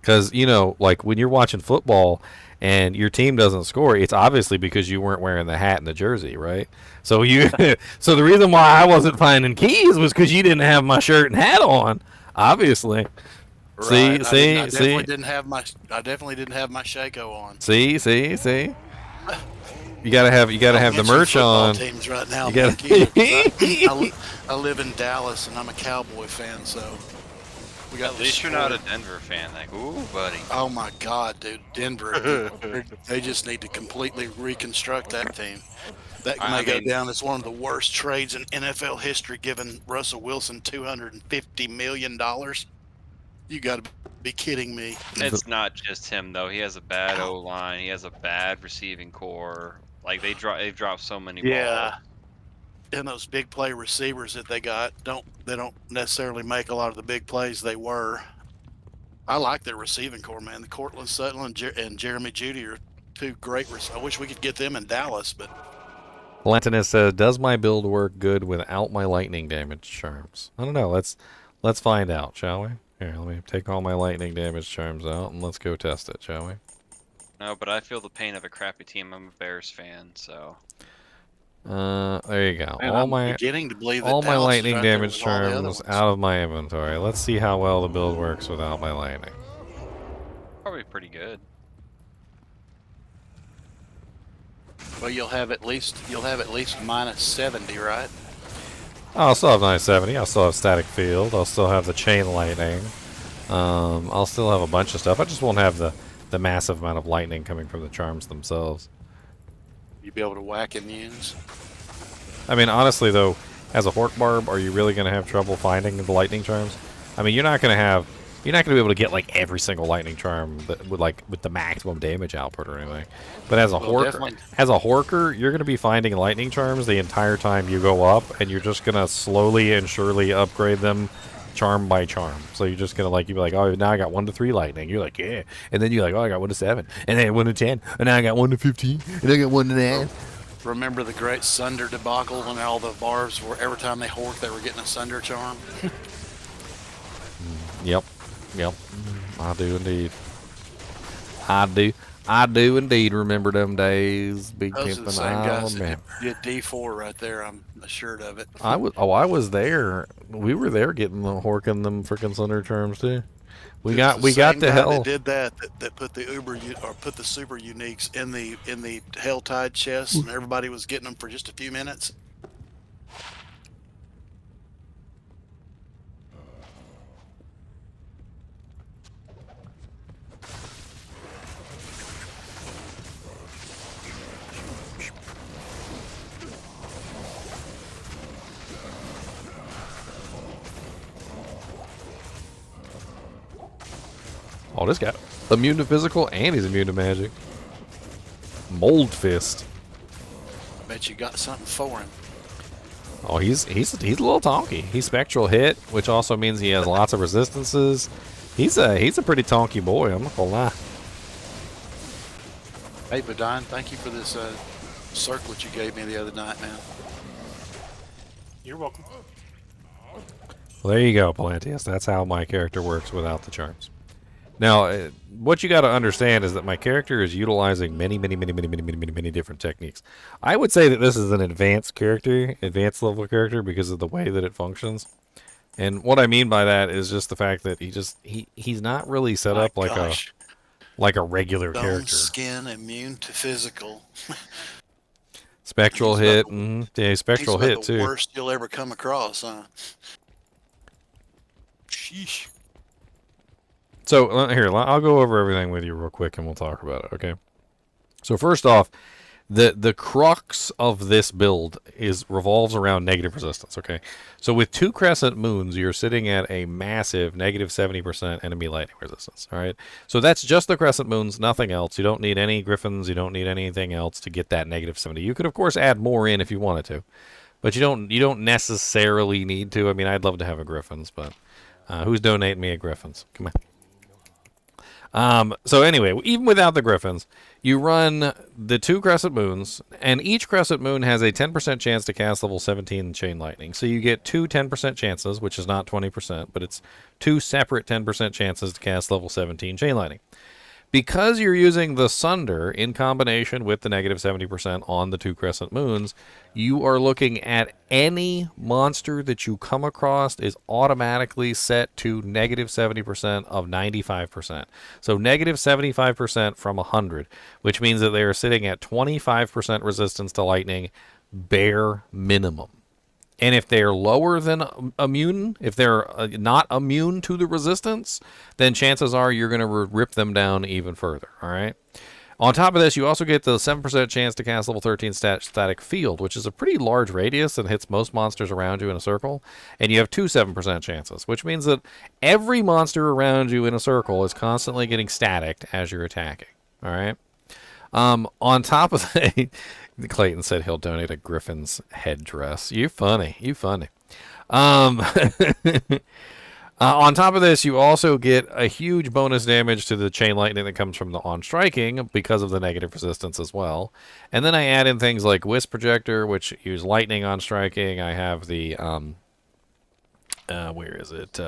Because, you know, like when you're watching football and your team doesn't score, it's obviously because you weren't wearing the hat and the jersey, right? So so the reason why I wasn't finding keys was because you didn't have my shirt and hat on, obviously. Right. See. I definitely didn't have my Shaco on. See. You gotta have the merch on. Teams right now, I live in Dallas and I'm a Cowboy fan, so we got. At least you're not a Denver fan. Like, ooh, buddy. Oh my God, dude, Denver. They just need to completely reconstruct that team. That may go down as one of the worst trades in NFL history, giving Russell Wilson $250 million. You got to be kidding me. It's not just him though. He has a bad O line. He has a bad receiving core. Like they've dropped so many balls. And those big play receivers that they got don't necessarily make a lot of the big plays they were. I like their receiving core, man. The Cortland Sutton and Jeremy Jeudy are two great. I wish we could get them in Dallas, but. Lantinus says, "Does my build work good without my lightning damage charms?" I don't know. Let's find out, shall we? Here, let me take all my lightning damage charms out and let's go test it, shall we? No, but I feel the pain of a crappy team. I'm a Bears fan, so. There you go. Man, all I'm my beginning to believe that all my Dallas is lightning right there damage with all the other charms ones. out of my inventory. Let's see how well the build works without my lightning. Probably pretty good. Well, you'll have at least minus 70, right? I'll still have 970. I'll still have static field. I'll still have the chain lightning. I'll still have a bunch of stuff. I just won't have the massive amount of lightning coming from the charms themselves. You'll be able to whack immunes. I mean, honestly, though, as a Hork Barb, are you really going to have trouble finding the lightning charms? I mean, you're not going to be able to get like every single lightning charm that with the maximum damage output or anything. But as a Horker, you're going to be finding lightning charms the entire time you go up, and you're just going to slowly and surely upgrade them charm by charm. So you're just going to you'll be like, oh, now I got 1 to 3 lightning. You're like, yeah. And then you're like, oh, I got 1 to 7. And then 1 to 10. And now I got 1 to 15. And I got 1 to 9. Remember the great Sunder debacle when all the barbs were, every time they Hork, they were getting a Sunder charm? Yep. I do indeed. I do indeed remember them days. Big Those are the pimpin', same I guys that remember. did D4 right there, I'm assured of it. I was there. We were there getting the Horkin them freaking Sunder terms too. We got to hell. That did that put the put the super uniques in the Helltide chest, and everybody was getting them for just a few minutes. Oh, this guy immune to physical and he's immune to magic. Mold Fist. I bet you got something for him. Oh, he's a little tonky. He's spectral hit, which also means he has lots of resistances. He's a pretty tonky boy. I'm not gonna lie. Hey, Badine, thank you for this circlet you gave me the other night, man. You're welcome. Well, there you go, Palantius. That's how my character works without the charms. Now, what you got to understand is that my character is utilizing many different techniques. I would say that this is an advanced level character because of the way that it functions. And what I mean by that is just the fact that he's not really set up like a regular Bone, character. Skin, immune to physical. Spectral hit, yeah, spectral hit the too. Worst you'll ever come across, huh? Sheesh. So here, I'll go over everything with you real quick, and we'll talk about it. Okay. So first off, the crux of this build revolves around negative resistance. Okay. So with 2 crescent moons, you're sitting at a massive negative 70% enemy lightning resistance. All right. So that's just the crescent moons, nothing else. You don't need any griffins. You don't need anything else to get that negative 70. You could of course add more in if you wanted to, but you don't necessarily need to. I mean, I'd love to have a griffins, but who's donating me a griffins? Come on. So anyway, even without the griffins, you run the 2 crescent moons, and each crescent moon has a 10% chance to cast level 17 chain lightning. So you get 2 10% chances, which is not 20%, but it's 2 separate 10% chances to cast level 17 chain lightning. Because you're using the Sunder in combination with the negative 70% on the 2 crescent moons, you are looking at any monster that you come across is automatically set to negative 70% of 95%. So negative 75% from 100, which means that they are sitting at 25% resistance to lightning, bare minimum. And if they're lower than immune, if they're not immune to the resistance, then chances are you're going to rip them down even further, all right? On top of this, you also get the 7% chance to cast level 13 static field, which is a pretty large radius and hits most monsters around you in a circle. And you have 2 7% chances, which means that every monster around you in a circle is constantly getting staticked as you're attacking, all right? On top of that... Clayton said he'll donate a Griffin's headdress. You funny. On top of this, you also get a huge bonus damage to the chain lightning that comes from the on striking because of the negative resistance as well. And then I add in things like Wisp Projector, which use lightning on striking. I have the where is it?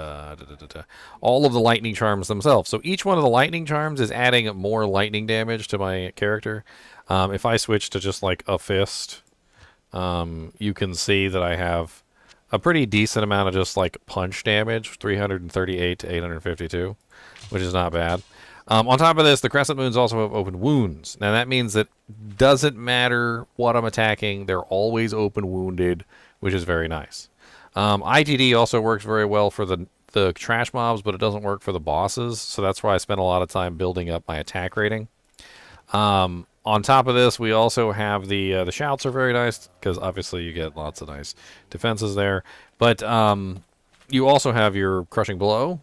All of the lightning charms themselves. So each one of the lightning charms is adding more lightning damage to my character. If I switch to just like a fist, you can see that I have a pretty decent amount of just like punch damage, 338 to 852, which is not bad. On top of this, the Crescent Moons also have open wounds. Now that means that doesn't matter what I'm attacking, they're always open wounded, which is very nice. ITD also works very well for the trash mobs, but it doesn't work for the bosses, so that's why I spent a lot of time building up my attack rating. On top of this, we also have the shouts are very nice, because obviously you get lots of nice defenses there. But you also have your Crushing Blow,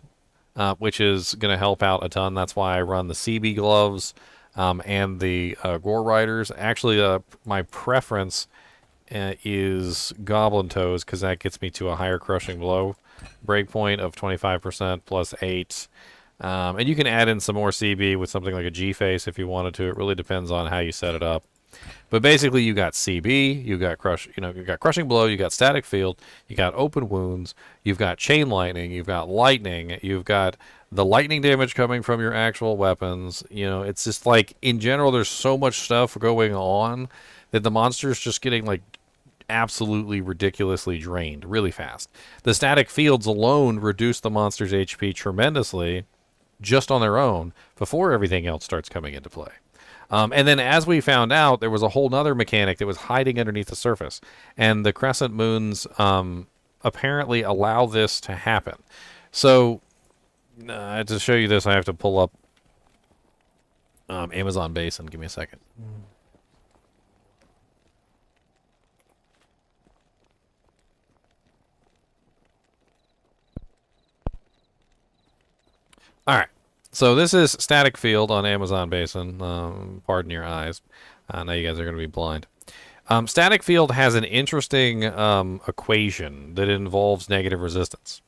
which is going to help out a ton. That's why I run the CB gloves and the Gore Riders. Actually, my preference is Goblin Toes, because that gets me to a higher Crushing Blow breakpoint of 25% plus 8. And you can add in some more CB with something like a G-Face if you wanted to. It really depends on how you set it up. But basically, you got CB, you got Crushing Blow, you got Static Field, you got Open Wounds, you've got Chain Lightning, you've got Lightning, you've got the lightning damage coming from your actual weapons. You know, it's just like, in general, there's so much stuff going on that the monster's just getting, like, absolutely ridiculously drained really fast. The Static Fields alone reduce the monster's HP tremendously, just on their own, before everything else starts coming into play. And then as we found out, there was a whole nother mechanic that was hiding underneath the surface. And the Crescent Moons apparently allow this to happen. So, to show you this, I have to pull up Amazon Basin. Give me a second. All right, so this is Static Field on Amazon Basin. Pardon your eyes. Now you guys are going to be blind. Static Field has an interesting equation that involves negative resistance.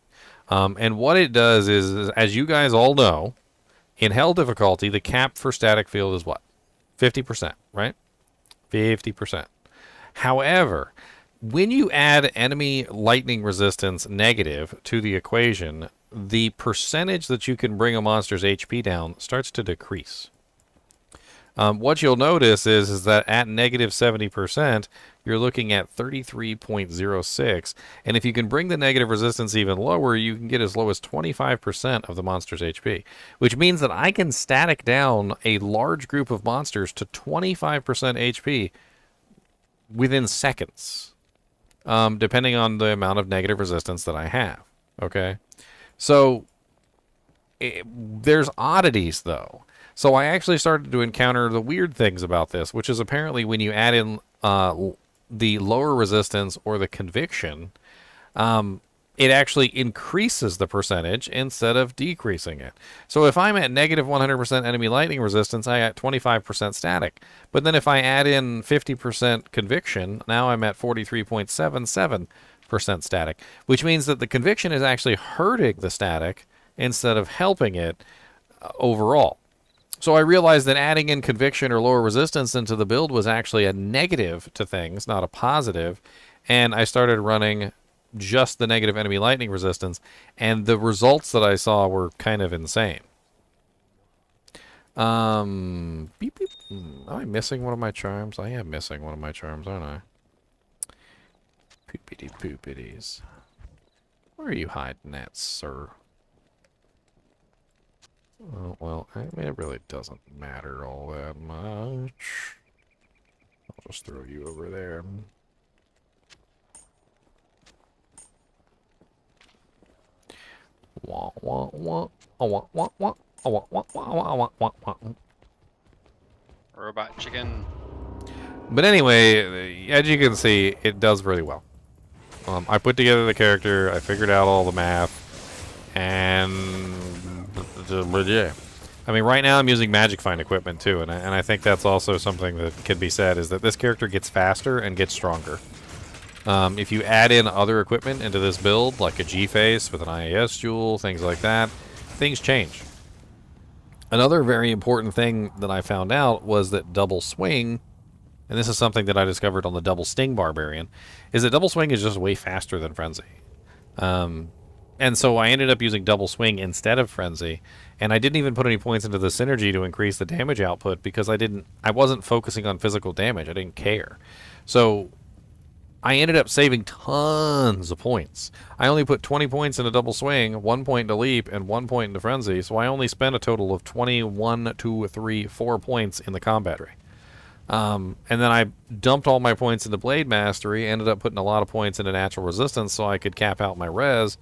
And what it does is, as you guys all know, in Hell difficulty, the cap for Static Field is what? 50%, right? 50%. However, when you add enemy lightning resistance negative to the equation, the percentage that you can bring a monster's HP down starts to decrease. What you'll notice is that at negative 70%, you're looking at 33.06. And if you can bring the negative resistance even lower, you can get as low as 25% of the monster's HP, which means that I can static down a large group of monsters to 25% HP within seconds, depending on the amount of negative resistance that I have. Okay? So there's oddities, though. So I actually started to encounter the weird things about this, which is apparently when you add in the lower resistance or the conviction, it actually increases the percentage instead of decreasing it. So if I'm at negative 100% enemy lightning resistance, I at 25% static. But then if I add in 50% conviction, now I'm at 43.77% static, which means that the conviction is actually hurting the static instead of helping it overall. So I realized that adding in conviction or lower resistance into the build was actually a negative to things, not a positive. And I started running just the negative enemy lightning resistance, and the results that I saw were kind of insane. Beep, beep. Am I missing one of my charms? I am missing one of my charms, aren't I? Poopity poopities. Where are you hiding at, sir? Oh, well, I mean, it really doesn't matter all that much. I'll just throw you over there. Wah, wah, wah. Oh, wah, wah, wah. Oh, wah, wah, wah, wah, wah, wah, wah. Robot chicken. But anyway, as you can see, it does really well. I put together the character, I figured out all the math, and yeah. I mean, right now I'm using Magic Find equipment too, and I think that's also something that can be said, is that this character gets faster and gets stronger. If you add in other equipment into this build, like a G-Face with an IAS jewel, things like that, things change. Another very important thing that I found out was that double swing, and this is something that I discovered on the double sting Barbarian, is that double swing is just way faster than Frenzy. And so I ended up using double swing instead of Frenzy, and I didn't even put any points into the synergy to increase the damage output because I wasn't focusing on physical damage. I didn't care. So I ended up saving tons of points. I only put 20 points into double swing, 1 point into leap, and 1 point into frenzy, so I only spent a total of 21, 2, 3, 4 points in the combat ray. And then I dumped all my points into blade mastery, ended up putting a lot of points into natural resistance so I could cap out my res,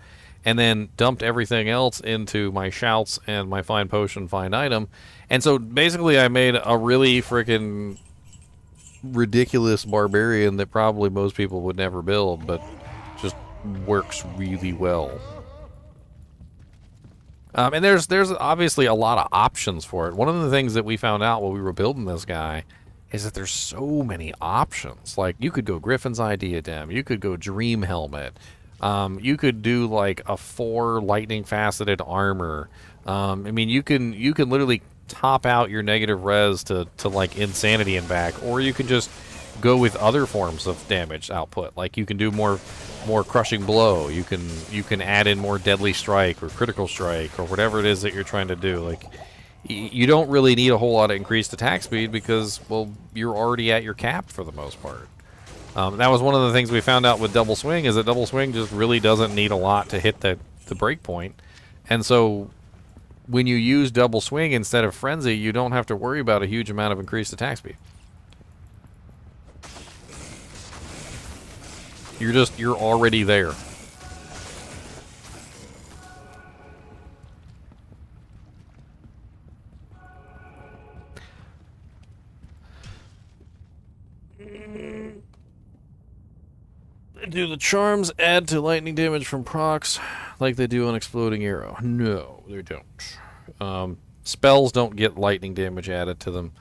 and then dumped everything else into my shouts and my find potion, find item. And so basically I made a really freaking ridiculous barbarian that probably most people would never build, but just works really well. And there's obviously a lot of options for it. One of the things that we found out while we were building this guy is that there's so many options. Like, you could go Griffin's Eye Diadem, you could go Dream Helmet, you could do like a 4 lightning faceted armor. I mean, you can literally top out your negative res to like insanity and back, or you can just go with other forms of damage output. Like, you can do more crushing blow. You can add in more deadly strike or critical strike or whatever it is that you're trying to do. Like, you don't really need a whole lot of increased attack speed because, well, you're already at your cap for the most part. That was one of the things we found out with double swing, is that double swing just really doesn't need a lot to hit the break point. And so when you use double swing instead of frenzy, you don't have to worry about a huge amount of increased attack speed. You're already there. Do the charms add to lightning damage from procs like they do on Exploding Arrow? No, they don't. Spells don't get lightning damage added to them.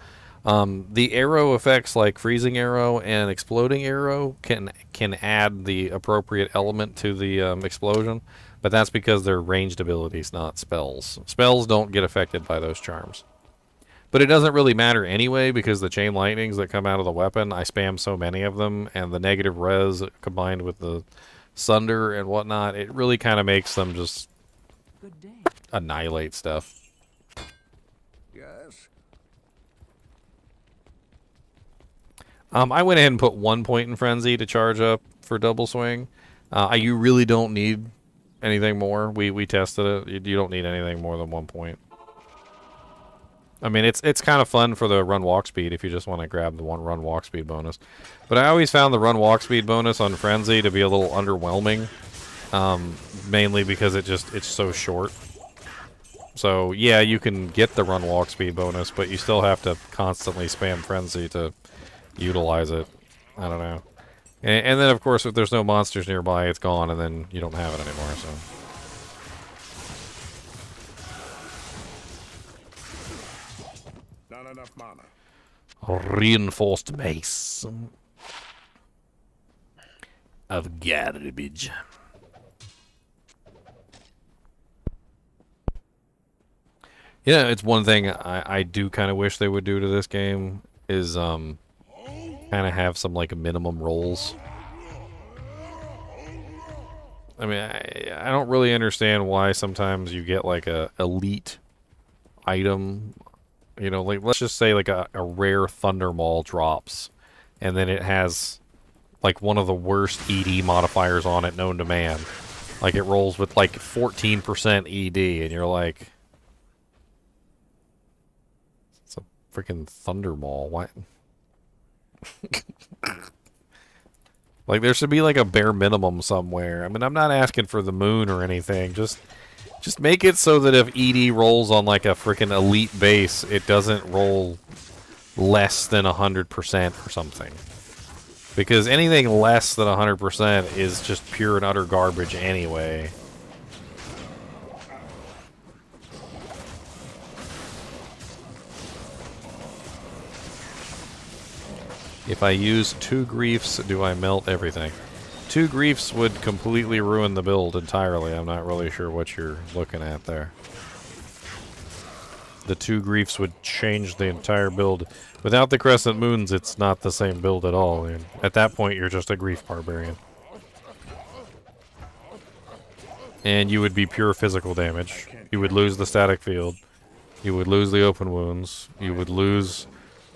The arrow effects like Freezing Arrow and Exploding Arrow can add the appropriate element to the explosion, but that's because they're ranged abilities, not spells. Spells don't get affected by those charms. But it doesn't really matter anyway, because the chain lightnings that come out of the weapon, I spam so many of them, and the negative res combined with the sunder and whatnot, it really kind of makes them just Good day. annihilate stuff. Yes. I went ahead and put 1 point in Frenzy to charge up for double swing. You really don't need anything more. We tested it. You don't need anything more than 1 point. I mean, it's kind of fun for the run walk speed if you just want to grab the one run walk speed bonus. But I always found the run walk speed bonus on Frenzy to be a little underwhelming, mainly because it's so short. So yeah, you can get the run walk speed bonus, but you still have to constantly spam Frenzy to utilize it. I don't know. And then of course, if there's no monsters nearby, it's gone, and then you don't have it anymore. So. Not enough mana. Reinforced base of garbage. Yeah, it's one thing I do kind of wish they would do to this game is kind of have some like minimum rolls. I mean, I don't really understand why sometimes you get like a elite item. You know, like let's just say like a rare Thunder Maul drops, and then it has like one of the worst ED modifiers on it known to man. Like it rolls with like 14% ED, and you're like, it's a freaking Thunder Maul. What? Like there should be like a bare minimum somewhere. I mean, I'm not asking for the moon or anything. Just make it so that if ED rolls on like a freaking elite base, it doesn't roll less than 100% or something. Because anything less than 100% is just pure and utter garbage anyway. If I use 2 griefs, do I melt everything? 2 griefs would completely ruin the build entirely. I'm not really sure what you're looking at there. The 2 griefs would change the entire build. Without the crescent moons, it's not the same build at all. And at that point, you're just a grief barbarian. And you would be pure physical damage. You would lose the static field. You would lose the open wounds. You would lose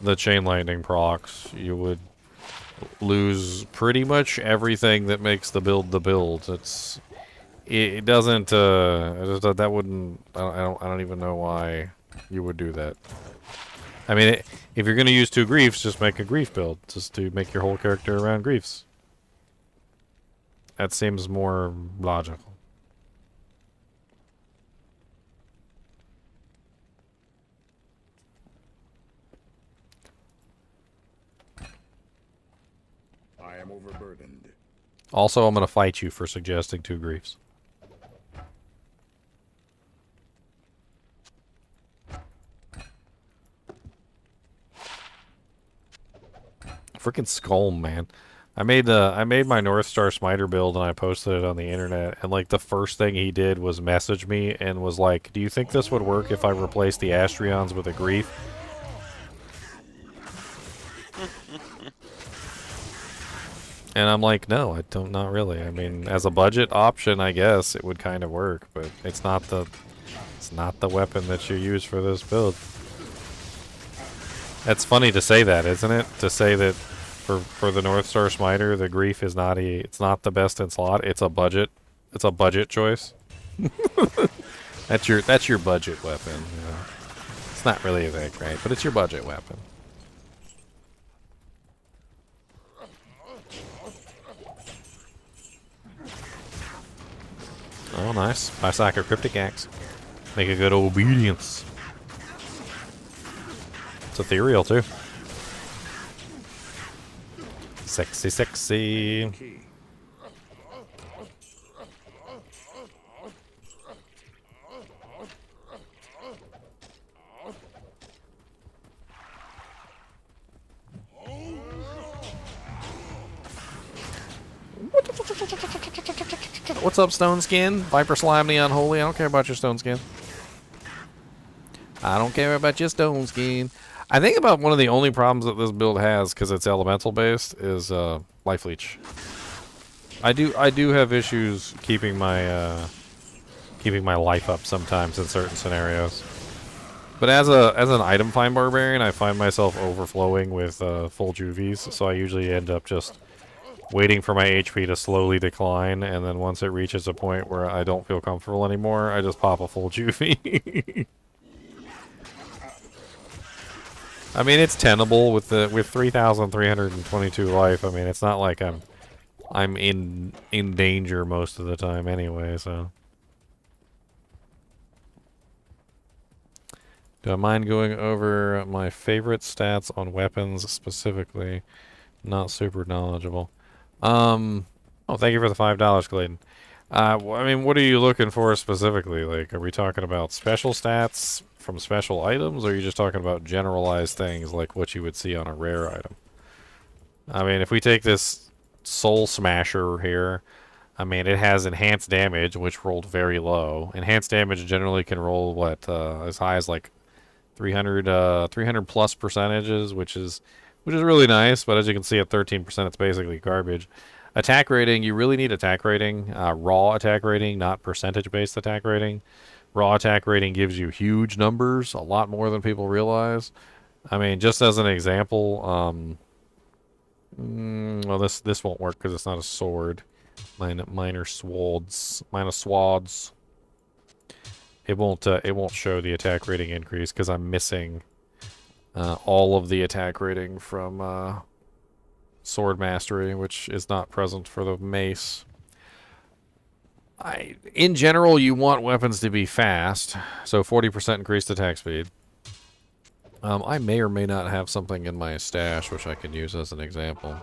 the chain lightning procs. You would lose pretty much everything that makes the build the build. It doesn't that wouldn't I don't even know why you would do that. I mean, if you're going to use 2 griefs, just make a grief build just to make your whole character around griefs. That seems more logical. I am overburdened. Also, I'm going to fight you for suggesting 2 griefs. Freaking skull, man. I made my North Star Smiter build and I posted it on the internet, and like the first thing he did was message me and was like, "Do you think this would work if I replaced the Astrions with a grief?" And I'm like, no, I don't, not really. I mean, as a budget option, I guess it would kind of work, but it's not the weapon that you use for this build. That's funny to say that, isn't it? To say that for the North Star Smiter, the grief is not it's not the best in slot. It's a budget choice. That's your budget weapon. You know? It's not really a thing, right? But it's your budget weapon. Oh, nice. Bisacre Cryptic Axe. Make a good obedience. It's ethereal, too. Sexy, sexy. What's up, Stone Skin? Viper Slime Neon Holy. I don't care about your Stone Skin. I don't care about your Stone Skin. I think about one of the only problems that this build has, because it's elemental based, is life leech. I do have issues keeping my keeping my life up sometimes in certain scenarios. But as an item find barbarian, I find myself overflowing with full juvies, so I usually end up just waiting for my HP to slowly decline, and then once it reaches a point where I don't feel comfortable anymore, I just pop a full juvie. I mean, it's tenable with 3,322 life. I mean, it's not like I'm in danger most of the time anyway, so. Do I mind going over my favorite stats on weapons specifically? Not super knowledgeable. Oh, thank you for the $5, Clayton. I mean, what are you looking for specifically? Like, are we talking about special stats from special items, or are you just talking about generalized things like what you would see on a rare item? I mean, if we take this Soul Smasher here, I mean, it has enhanced damage, which rolled very low. Enhanced damage generally can roll, what, as high as like 300 plus percentages, which is really nice, but as you can see at 13%, it's basically garbage. Attack rating, you really need attack rating, raw attack rating, not percentage-based attack rating. Raw attack rating gives you huge numbers, a lot more than people realize. I mean, just as an example, well, this won't work because it's not a sword. Minor swads. It won't show the attack rating increase because I'm missing all of the attack rating from Sword Mastery, which is not present for the mace. In general, you want weapons to be fast, so 40% increased attack speed. I may or may not have something in my stash which I can use as an example.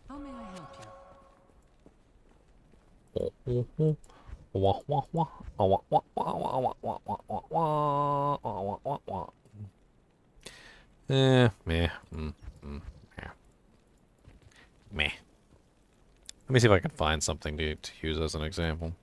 How may I help you? Meh. Let me see if I can find something to use as an example.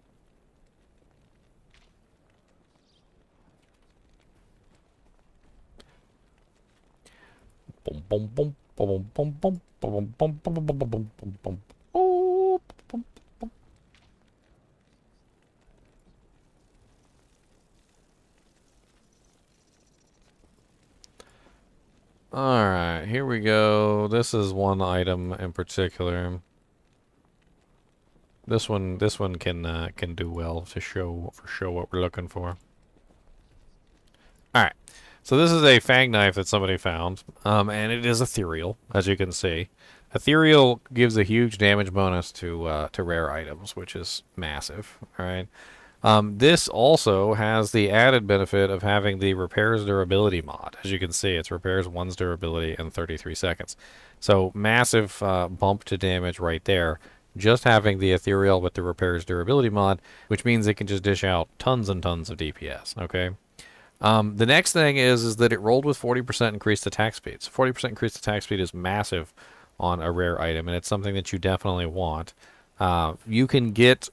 Alright, here we go. This is one item in particular. This one can do well to show what we're looking for. Alright. So this is a fang knife that somebody found, and it is ethereal, as you can see. Ethereal gives a huge damage bonus to rare items, which is massive. Alright. This also has the added benefit of having the repairs durability mod. As you can see, it repairs 1's durability in 33 seconds. So massive bump to damage right there. Just having the ethereal with the repairs durability mod, which means it can just dish out tons and tons of DPS. Okay. The next thing is that it rolled with 40% increased attack speed. So 40% increased attack speed is massive on a rare item, and it's something that you definitely want. You can get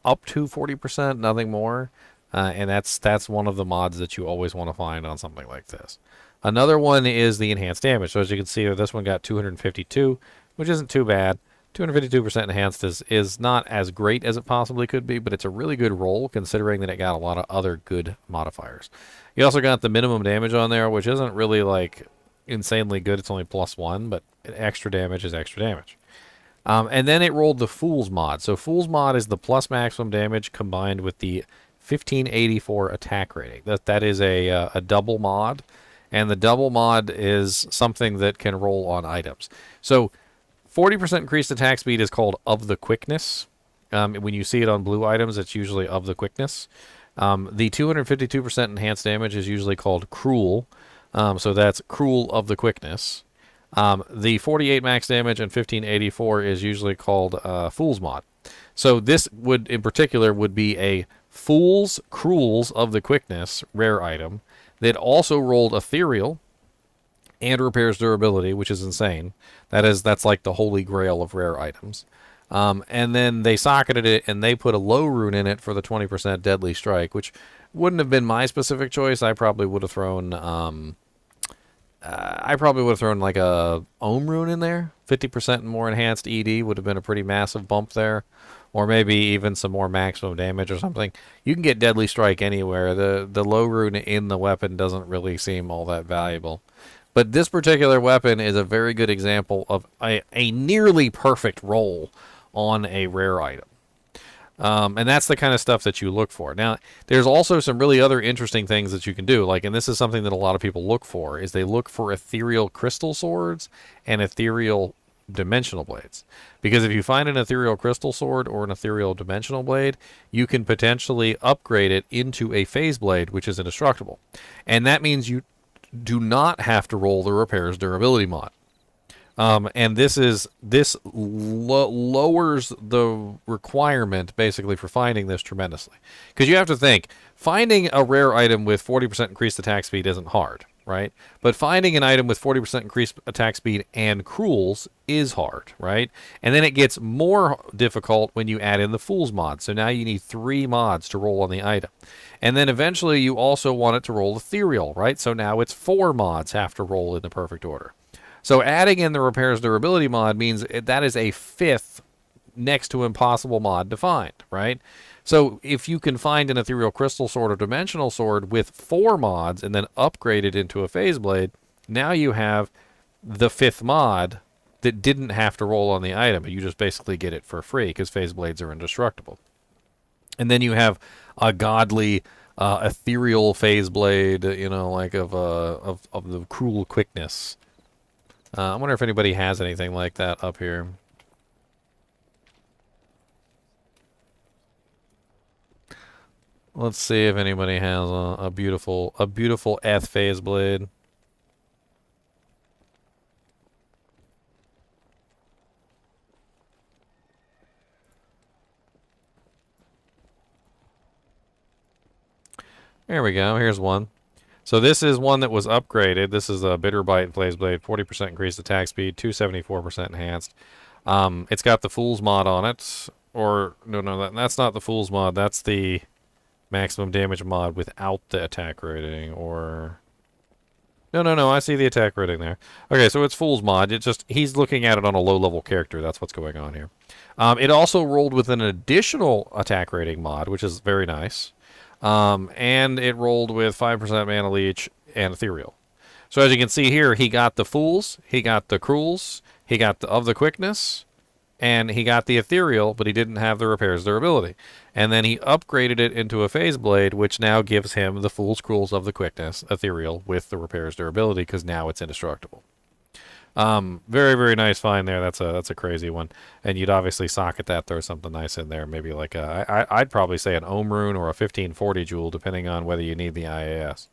up to 40%, nothing more, and that's one of the mods that you always want to find on something like this. Another one is the enhanced damage. So as you can see, this one got 252, which isn't too bad. 252% enhanced is not as great as it possibly could be, but it's a really good roll considering that it got a lot of other good modifiers. You also got the minimum damage on there, which isn't really like insanely good. It's only +1, but extra damage is extra damage. And then it rolled the Fool's mod. So Fool's mod is the plus maximum damage combined with the 1584 attack rating. That is a double mod, and the double mod is something that can roll on items. So 40% increased attack speed is called of the quickness. When you see it on blue items, it's usually of the quickness. The 252% enhanced damage is usually called cruel. So that's cruel of the quickness. The 48 max damage and 1584 is usually called Fool's mod. So this would, in particular, would be a Fool's Cruels of the Quickness rare item that also rolled Ethereal and repairs durability, which is insane. That's like the holy grail of rare items. And then they socketed it and they put a low rune in it for the 20% deadly strike, which wouldn't have been my specific choice. I probably would have thrown like a Ohm rune in there. 50% more enhanced ED would have been a pretty massive bump there. or maybe even some more maximum damage or something, you can get Deadly Strike anywhere. The low rune in the weapon doesn't really seem all that valuable. But this particular weapon is a very good example of a nearly perfect roll on a rare item. And that's the kind of stuff that you look for. Now, there's also some really other interesting things that you can do. Like, and this is something that a lot of people look for, is they look for ethereal crystal swords and ethereal dimensional blades. Because if you find an ethereal crystal sword or an ethereal dimensional blade, you can potentially upgrade it into a phase blade, which is indestructible. And that means you do not have to roll the repairs durability mod. And this lowers the requirement basically for finding this tremendously. Because you have to think, finding a rare item with 40% increased attack speed isn't hard, right? But finding an item with 40% increased attack speed and cruels is hard, right? And then it gets more difficult when you add in the Fool's mod. So now you need 3 mods to roll on the item. And then eventually you also want it to roll ethereal, right? So now it's 4 mods have to roll in the perfect order. So adding in the repairs durability mod means that is a 5th next to impossible mod to find, right? So if you can find an ethereal crystal sword or dimensional sword with 4 mods and then upgrade it into a phase blade, now you have the 5th mod that didn't have to roll on the item. You just basically get it for free because phase blades are indestructible. And then you have a godly ethereal phase blade, you know, like of the cruel quickness. I wonder if anybody has anything like that up here. Let's see if anybody has a beautiful Eth phase blade. There we go. Here's one. So this is one that was upgraded. This is a Bitter Bite Phase Blade, 40% increased attack speed, 274% enhanced. It's got the Fool's mod on it. Or, no, that's not the Fool's mod. That's the maximum damage mod without the attack rating. Or... No, I see the attack rating there. Okay, so it's Fool's mod. It's just, he's looking at it on a low-level character. That's what's going on here. It also rolled with an additional attack rating mod, which is very nice. And it rolled with 5% mana leech and ethereal. So as you can see here, he got the Fools, he got the Cruels, he got the of the quickness, and he got the ethereal, but he didn't have the repairs durability. And then he upgraded it into a phase blade, which now gives him the Fools, Cruels, of the quickness, ethereal, with the repairs durability, because now it's indestructible. Very, very nice find there. That's a crazy one. And you'd obviously socket that, throw something nice in there. Maybe like I'd probably say an Ohm Rune or a 1540 Jewel, depending on whether you need the IAS.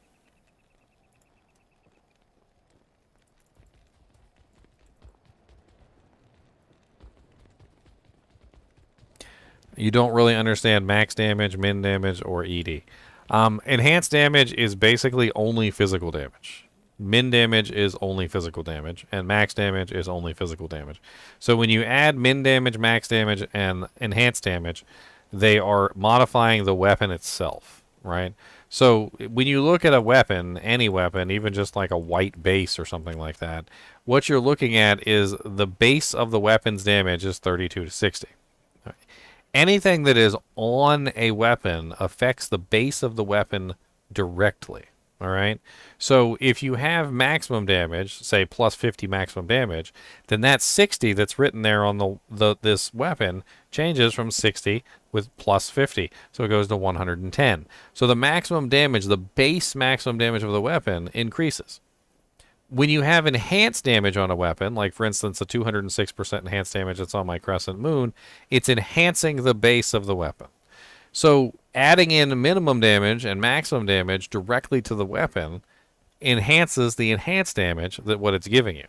You don't really understand max damage, min damage, or ED. Enhanced damage is basically only physical damage. Min damage is only physical damage, and max damage is only physical damage. So when you add min damage, max damage, and enhanced damage, they are modifying the weapon itself, right? So when you look at a weapon, any weapon, even just like a white base or something like that, what you're looking at is the base of the weapon's damage is 32 to 60. Anything that is on a weapon affects the base of the weapon directly. All right. So if you have maximum damage, say plus 50 maximum damage, then that 60 that's written there on this weapon changes from 60 with plus 50. So it goes to 110. So the maximum damage, the base maximum damage of the weapon increases. When you have enhanced damage on a weapon, like for instance, the 206% enhanced damage that's on my Crescent Moon, it's enhancing the base of the weapon. So adding in minimum damage and maximum damage directly to the weapon enhances the enhanced damage that what it's giving you.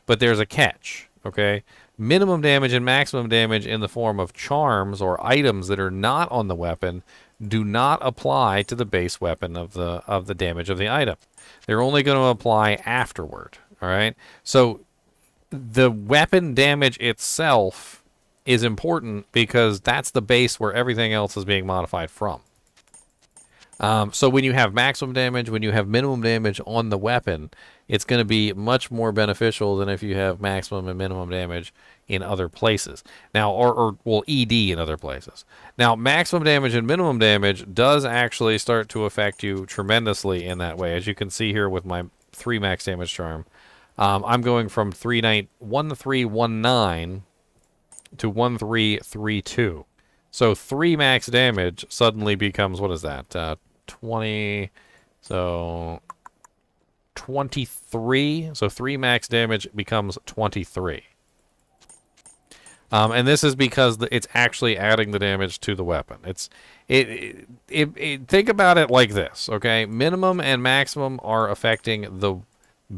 But there's a catch, okay? Minimum damage and maximum damage in the form of charms or items that are not on the weapon do not apply to the base weapon of the damage of the item. They're only going to apply afterward, all right? So the weapon damage itself is important because that's the base where everything else is being modified from. So when you have maximum damage, when you have minimum damage on the weapon, it's going to be much more beneficial than if you have maximum and minimum damage in other places. Now, or well, ED in other places. Now, maximum damage and minimum damage does actually start to affect you tremendously in that way. As you can see here with my 3 max damage charm, I'm going from 1319 to 1332. So 3 max damage suddenly becomes, what is that? 20, so 23. So 3 max damage becomes 23. And this is because it's actually adding the damage to the weapon. Think about it like this, okay? Minimum and maximum are affecting the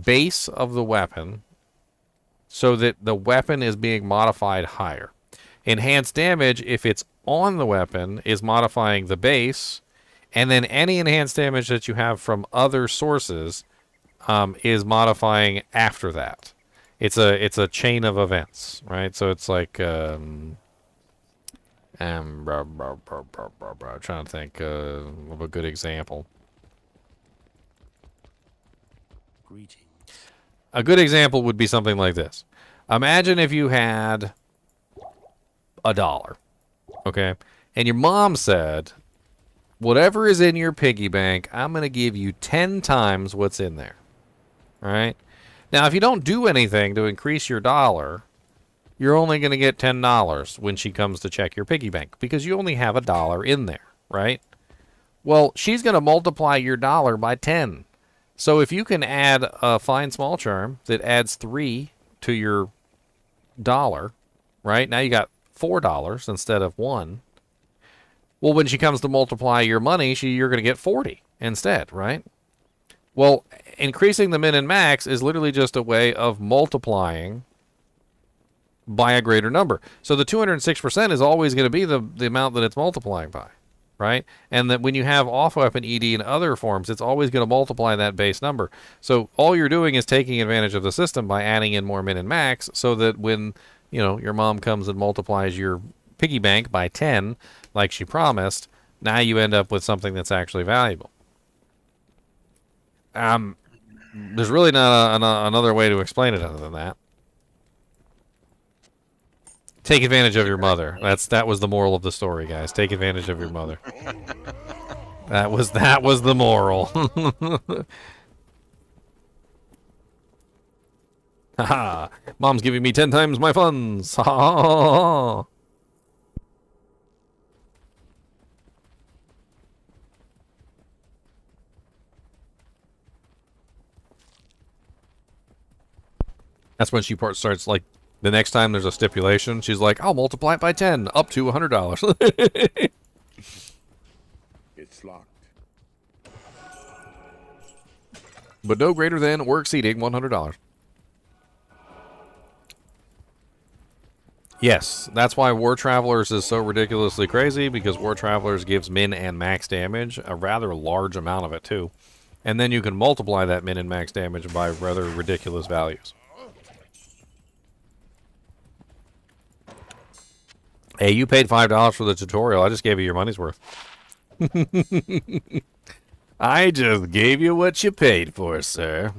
base of the weapon so that the weapon is being modified higher. Enhanced damage, if it's on the weapon, is modifying the base, and then any enhanced damage that you have from other sources is modifying after that. It's a chain of events, right? So it's like I'm trying to think of a good example. A good example would be something like this. Imagine if you had $1, okay? And your mom said, whatever is in your piggy bank, I'm going to give you 10 times what's in there. All right? Now, if you don't do anything to increase your dollar, you're only going to get $10 when she comes to check your piggy bank because you only have $1 in there, right? Well, she's going to multiply your dollar by 10. So if you can add a fine small charm that adds 3 to your dollar, right? Now you got $4 instead of 1. Well, when she comes to multiply your money, you're going to get 40 instead, right? Well, increasing the min and max is literally just a way of multiplying by a greater number. So the 206% is always going to be the amount that it's multiplying by, right? And that when you have off-weapon ED in other forms, it's always going to multiply that base number. So all you're doing is taking advantage of the system by adding in more min and max so that when, you know, your mom comes and multiplies your piggy bank by 10, like she promised, now you end up with something that's actually valuable. There's really not another way to explain it other than that. Take advantage of your mother. That was the moral of the story, guys. Take advantage of your mother. That was the moral. Haha. Mom's giving me 10 times my funds. Ha ha ha ha. That's when she starts, like, the next time there's a stipulation, she's like, I'll multiply it by 10, up to $100. It's locked. But no greater than or exceeding $100. Yes, that's why War Travelers is so ridiculously crazy, because War Travelers gives min and max damage, a rather large amount of it, too. And then you can multiply that min and max damage by rather ridiculous values. Hey, you paid $5 for the tutorial. I just gave you your money's worth. I just gave you what you paid for, sir.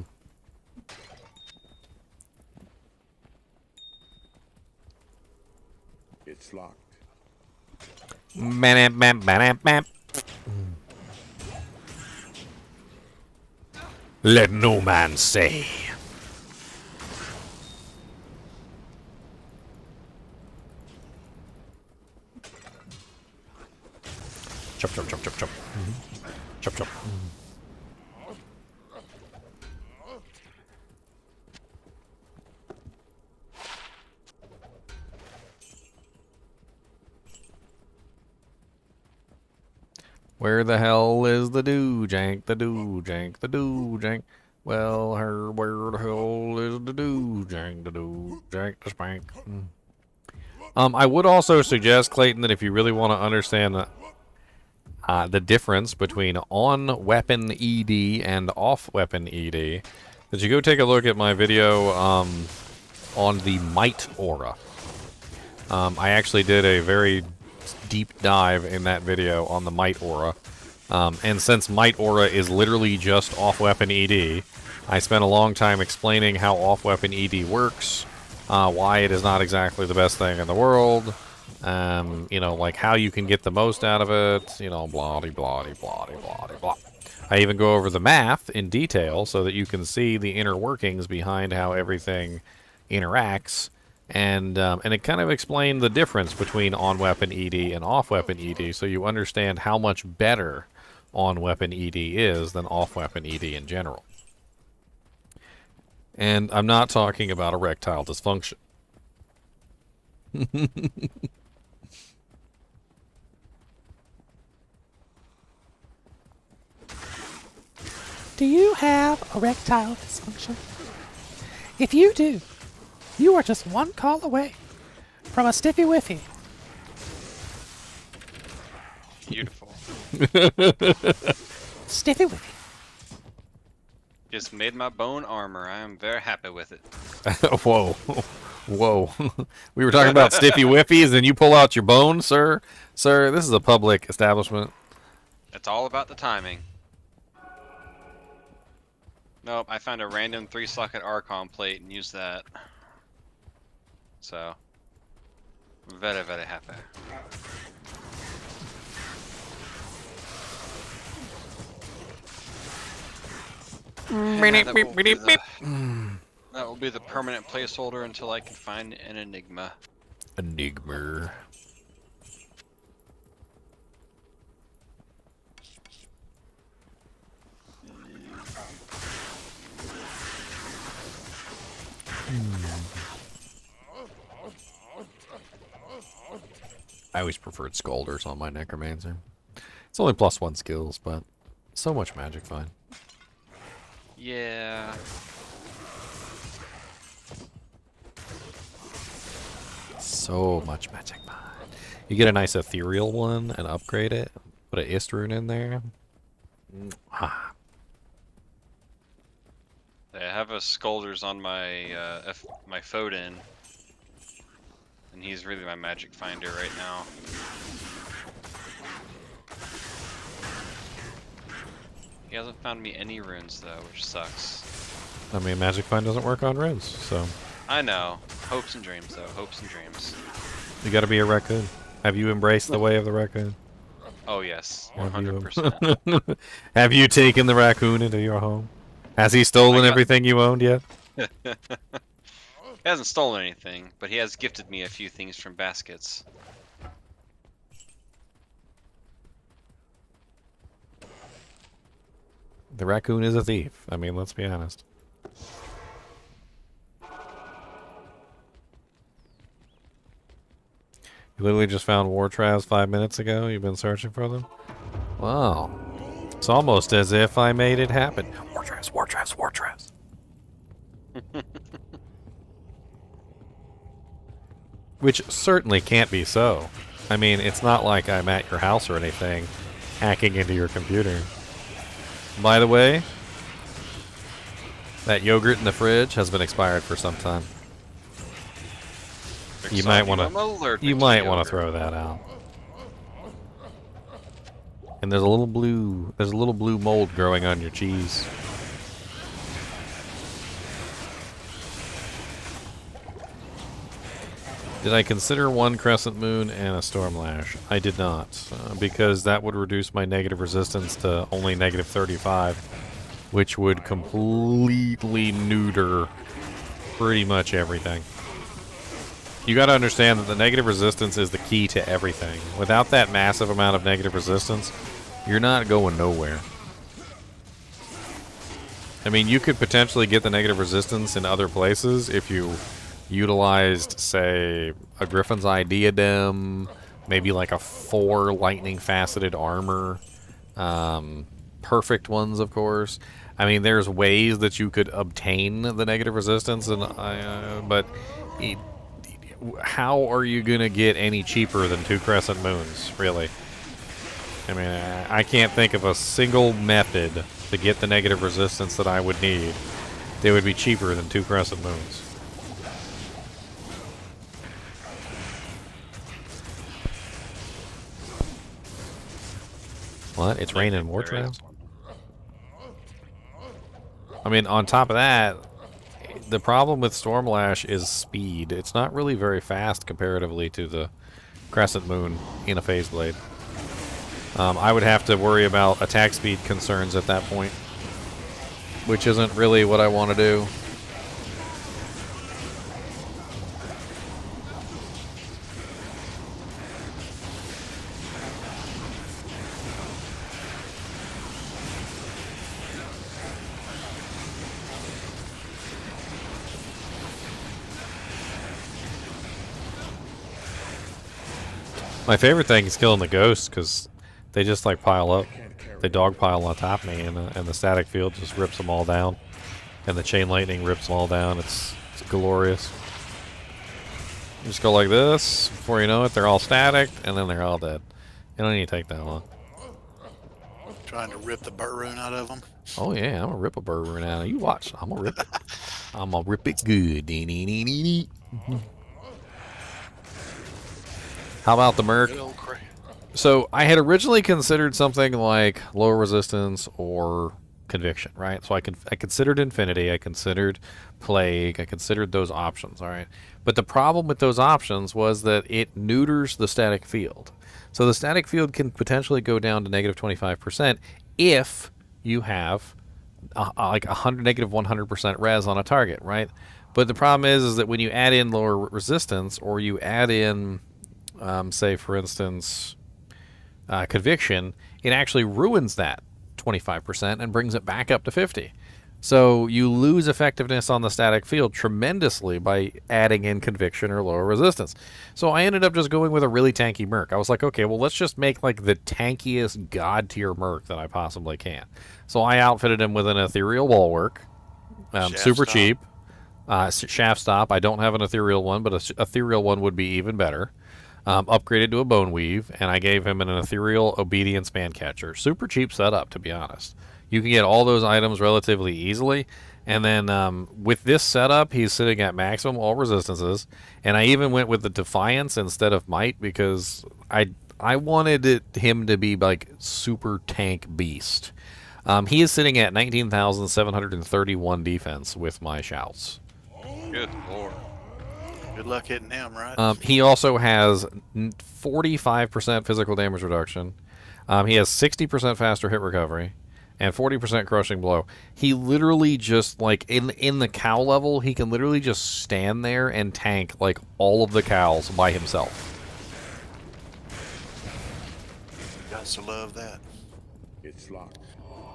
It's locked. Let no man say. Chop, chop, chop, chop, chop. Chop, chop. Where the hell is the doojank, the doojank, the doojank? Well, where the hell is the doojank, the spank? I would also suggest, Clayton, that if you really want to understand the difference between on-weapon ED and off-weapon ED, that you go take a look at my video on the Might Aura. I actually did a very deep dive in that video on the Might Aura, And since Might Aura is literally just off-weapon ED, I spent a long time explaining how off-weapon ED works, why it is not exactly the best thing in the world, you know, like how you can get the most out of it, you know, blah. I even go over the math in detail so that you can see the inner workings behind how everything interacts, and it kind of explained the difference between on-weapon ED and off-weapon ED, so you understand how much better on-weapon ED is than off-weapon ED in general. And I'm not talking about erectile dysfunction. Do you have erectile dysfunction? If you do, you are just one call away from a stiffy whiffy. Beautiful. Stiffy whiffy. Just made my bone armor. I am very happy with it. Whoa. Whoa. We were talking about stiffy whiffies and you pull out your bone, sir? Sir, this is a public establishment. It's all about the timing. Nope, I found a random 3-socket archon plate and used that. So, very, very happy. That will be the permanent placeholder until I can find an enigma. Enigma. I always preferred Scalders on my Necromancer. It's only +1 skills, but so much magic fine. Yeah. So much magic fine. You get a nice ethereal one and upgrade it. Put an Ist rune in there. Ah. I have a Skulders on my my Foden, and he's really my magic finder right now. He hasn't found me any runes though, which sucks. I mean, Magic Find doesn't work on runes, so... I know. Hopes and dreams though, hopes and dreams. You gotta be a raccoon. Have you embraced the way of the raccoon? Oh yes, Have you- 100%. Have you taken the raccoon into your home? Has he stolen everything you owned yet? He hasn't stolen anything, but he has gifted me a few things from baskets. The raccoon is a thief. I mean, let's be honest. You literally just found war traps 5 minutes ago? You've been searching for them? Wow. It's almost as if I made it happen. War traps, war traps, war traps. Which certainly can't be so. I mean, it's not like I'm at your house or anything, hacking into your computer. By the way, that yogurt in the fridge has been expired for some time. You might want to throw that out. And there's a little blue mold growing on your cheese. Did I consider one crescent moon and a storm lash? I did not, because that would reduce my negative resistance to only -35, which would completely neuter pretty much everything. You got to understand that the negative resistance is the key to everything. Without that massive amount of negative resistance, you're not going nowhere. I mean, you could potentially get the negative resistance in other places if you utilized, say, a Griffin's Eye Diadem, maybe like a 4 lightning faceted armor. Perfect ones, of course. I mean, there's ways that you could obtain the negative resistance, and but how are you going to get any cheaper than 2 crescent moons, really? I mean, I can't think of a single method to get the negative resistance that I would need that would be cheaper than 2 crescent moons. What? It's raining more There is. trails? I mean, on top of that, the problem with Stormlash is speed. It's not really very fast comparatively to the Crescent Moon in a Phase Blade. I would have to worry about attack speed concerns at that point, which isn't really what I want to do. My favorite thing is killing the ghosts, because they just like pile up. They dog pile on top of me, and the static field just rips them all down. And the chain lightning rips them all down. It's glorious. You just go like this, before you know it, they're all static, and then they're all dead. It don't need to take that long. Trying to rip the Burroon out of them. Oh yeah, I'm gonna rip a Barbarian out of you. Watch, I'm gonna rip it. I'm gonna rip it good. How about the Merc? So I had originally considered something like low resistance or conviction, right? So I considered Infinity, I considered Plague, I considered those options, all right? But the problem with those options was that it neuters the static field. So the static field can potentially go down to negative 25% if you have like negative 100% res on a target, right? But the problem is that when you add in lower resistance, or you add in say, for instance, conviction, it actually ruins that 25% and brings it back up to 50. So you lose effectiveness on the static field tremendously by adding in conviction or lower resistance. So I ended up just going with a really tanky Merc. I was like, okay, well, let's just make like the tankiest god tier Merc that I possibly can. So I outfitted him with an ethereal wallwork, super cheap, shaft stop. I don't have an ethereal one, but an ethereal one would be even better. Upgraded to a bone weave, and I gave him an ethereal obedience man catcher. Super cheap setup, to be honest. You can get all those items relatively easily, and then with this setup, he's sitting at maximum all resistances. And I even went with the Defiance instead of Might, because I wanted him to be like super tank beast. He is sitting at 19,731 defense with my shouts. Good lord. Good luck hitting him, right? He also has 45% physical damage reduction. He has 60% faster hit recovery and 40% crushing blow. He literally just, like, in the cow level, he can literally just stand there and tank, like, all of the cows by himself. Got to love that. It's locked.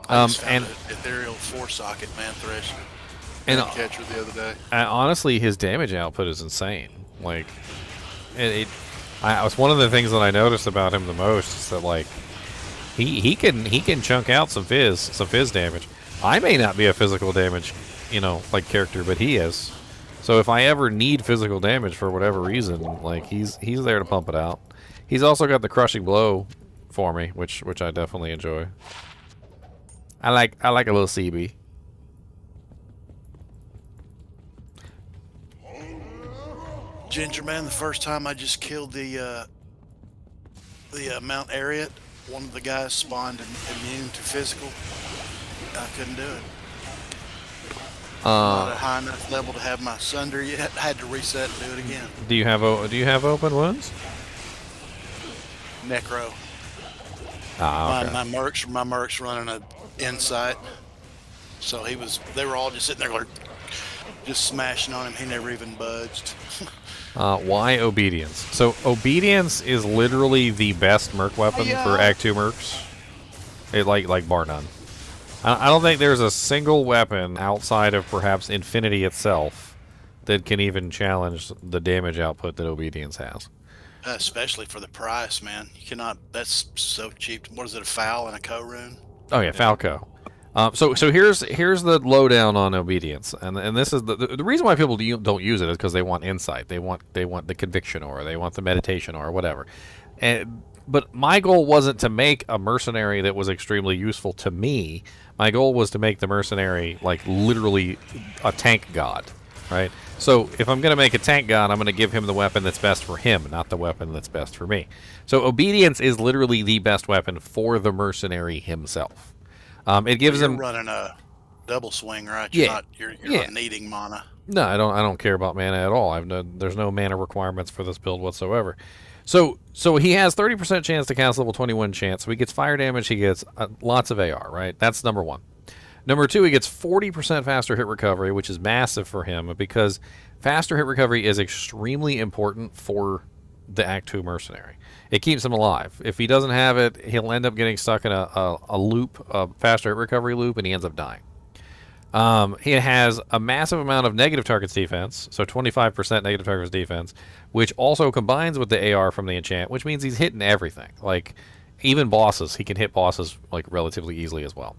And ethereal 4-socket man thresh. And catcher the other day. Honestly, his damage output is insane. Like, it was one of the things that I noticed about him the most is that, like, he can chunk out some fizz damage. I may not be a physical damage, like character, but he is. So if I ever need physical damage for whatever reason, like he's there to pump it out. He's also got the crushing blow for me, which I definitely enjoy. I like a little CB. Ginger Man, the first time I just killed the Mount Ariat, one of the guys spawned immune to physical. I couldn't do it. Not at high enough level to have my Sunder yet. I had to reset and do it again. Do you have open wounds? Necro. Ah, okay. My mercs running an insight. So they were all just sitting there like, just smashing on him. He never even budged. Why obedience? So obedience is literally the best merc weapon for Act 2 mercs. Like bar none. I don't think there's a single weapon outside of perhaps Infinity itself that can even challenge the damage output that obedience has. Especially for the price, man. You cannot. That's so cheap. What is it? A foul and a co-rune? Oh yeah, Falco. So here's the lowdown on obedience, and this is the reason why people don't use it is because they want insight, they want the conviction aura, they want the meditation aura, whatever. But my goal wasn't to make a mercenary that was extremely useful to me. My goal was to make the mercenary like literally a tank god. right? So if I'm going to make a tank god, I'm going to give him the weapon that's best for him, not the weapon that's best for me. So obedience is literally the best weapon for the mercenary himself. It gives him running a double swing, right? Yeah. You're Yeah. not needing mana. No, I don't care about mana at all. There's no mana requirements for this build whatsoever. So he has 30% chance to cast level 21 chance. So he gets fire damage. He gets lots of AR, right? That's number one. Number two, he gets 40% faster hit recovery, which is massive for him because faster hit recovery is extremely important for the Act 2 mercenary. It keeps him alive. If he doesn't have it, he'll end up getting stuck in a loop, a faster hit recovery loop, and he ends up dying. He has a massive amount of negative targets defense, so 25% negative targets defense, which also combines with the AR from the enchant, which means he's hitting everything. Like, even bosses, he can hit bosses like relatively easily as well.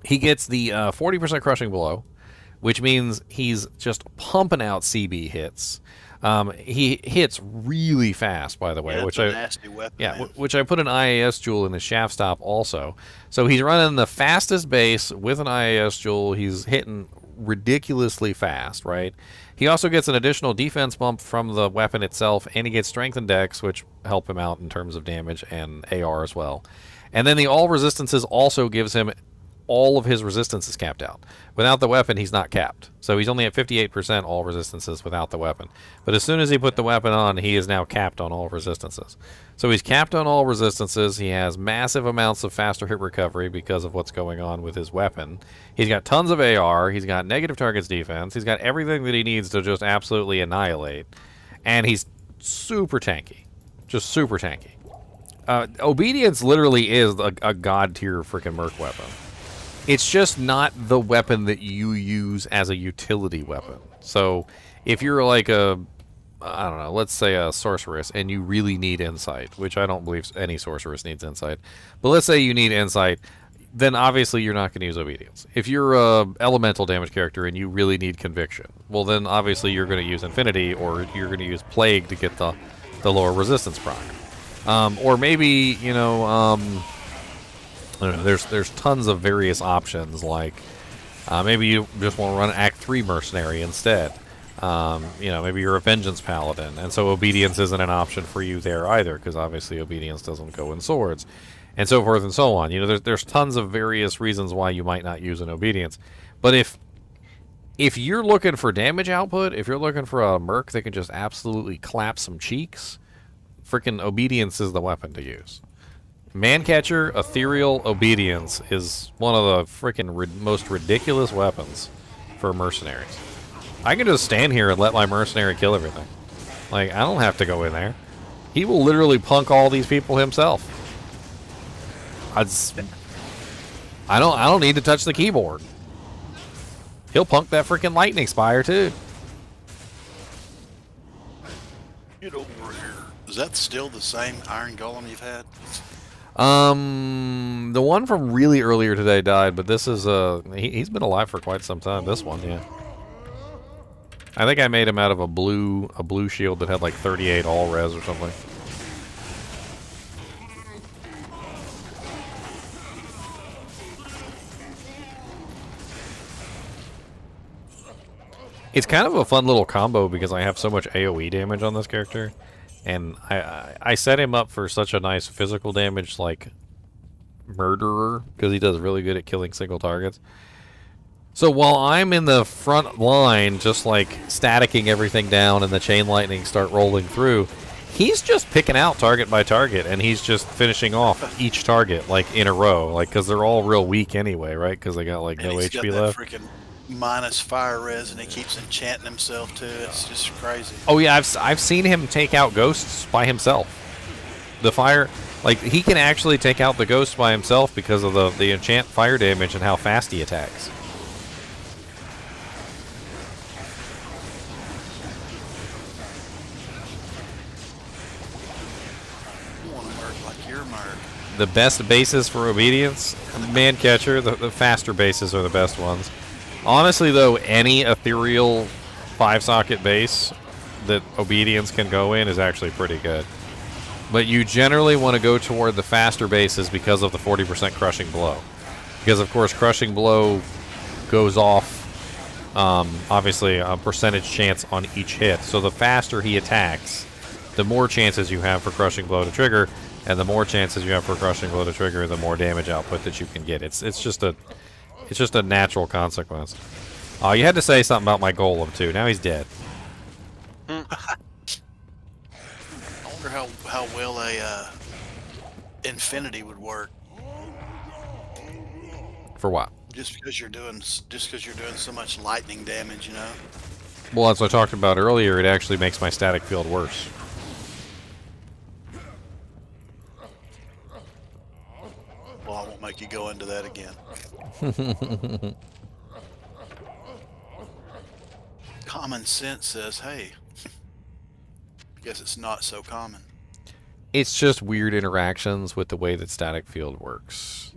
He gets the 40% crushing blow, which means he's just pumping out CB hits. He hits really fast, by the way, Yeah, which it's a nasty weapon. yeah, man. which I put an IAS jewel in his shaft stop also. So he's running the fastest base with an IAS jewel. He's hitting ridiculously fast, right? He also gets an additional defense bump from the weapon itself, and he gets strength and dex, which help him out in terms of damage and AR as well. And then the all resistances also gives him all of his resistance is capped out. Without the weapon, he's not capped. So he's only at 58% all resistances without the weapon. But as soon as he put the weapon on, he is now capped on all resistances. So he's capped on all resistances. He has massive amounts of faster hit recovery because of what's going on with his weapon. He's got tons of AR. He's got negative targets defense. He's got everything that he needs to just absolutely annihilate. And he's super tanky. Just super tanky. Obedience literally is a god tier freaking merc weapon. It's just not the weapon that you use as a utility weapon. So if you're like I don't know, let's say a sorceress and you really need insight, which I don't believe any sorceress needs insight, but let's say you need insight, then obviously you're not going to use obedience. If you're a elemental damage character and you really need conviction, well then obviously you're going to use infinity or you're going to use plague to get the lower resistance proc. Or maybe, you know, I don't know, there's tons of various options, like maybe you just want to run Act 3 mercenary instead. You know, maybe you're a vengeance paladin, and so obedience isn't an option for you there either, because obviously obedience doesn't go in swords, and so forth and so on. You know, there's tons of various reasons why you might not use an obedience. But if you're looking for damage output, if you're looking for a merc that can just absolutely clap some cheeks, freaking obedience is the weapon to use. Mancatcher, Ethereal, Obedience is one of the freaking most ridiculous weapons for mercenaries. I can just stand here and let my mercenary kill everything. Like, I don't have to go in there. He will literally punk all these people himself. I don't need to touch the keyboard. He'll punk that freaking lightning spire too. Get over here. Is that still the same Iron Golem you've had? The one from really earlier today died, but this is he's been alive for quite some time. This one, yeah. I think I made him out of a blue shield that had like 38 all res or something. It's kind of a fun little combo because I have so much AoE damage on this character. And I set him up for such a nice physical damage, like, murderer, because he does really good at killing single targets. So while I'm in the front line, just, like, staticking everything down and the chain lightning start rolling through, he's just picking out target by target, and he's just finishing off each target, like, in a row, like, because they're all real weak anyway, right? Because they got, like, no he's HP got left. that freaking minus fire res, and he keeps enchanting himself too. It's just crazy. Oh yeah, I've seen him take out ghosts by himself. The fire, like, he can actually take out the ghosts by himself because of the enchant fire damage and how fast he attacks. You want to merc like your merc. The best bases for obedience, Mancatcher. The faster bases are the best ones. Honestly, though, any ethereal 5-socket base that obedience can go in is actually pretty good. But you generally want to go toward the faster bases because of the 40% crushing blow. Because, of course, crushing blow goes off obviously a percentage chance on each hit. So the faster he attacks, the more chances you have for crushing blow to trigger, and the more chances you have for crushing blow to trigger, the more damage output that you can get. It's just a natural consequence. Oh, you had to say something about my golem too. Now he's dead. I wonder how well a infinity would work. For what? Just because you're doing so much lightning damage, you know. Well, as I talked about earlier, it actually makes my static field worse. Well, I won't make you go into that again. Common sense says, hey, I guess it's not so common. It's just weird interactions with the way that static field works.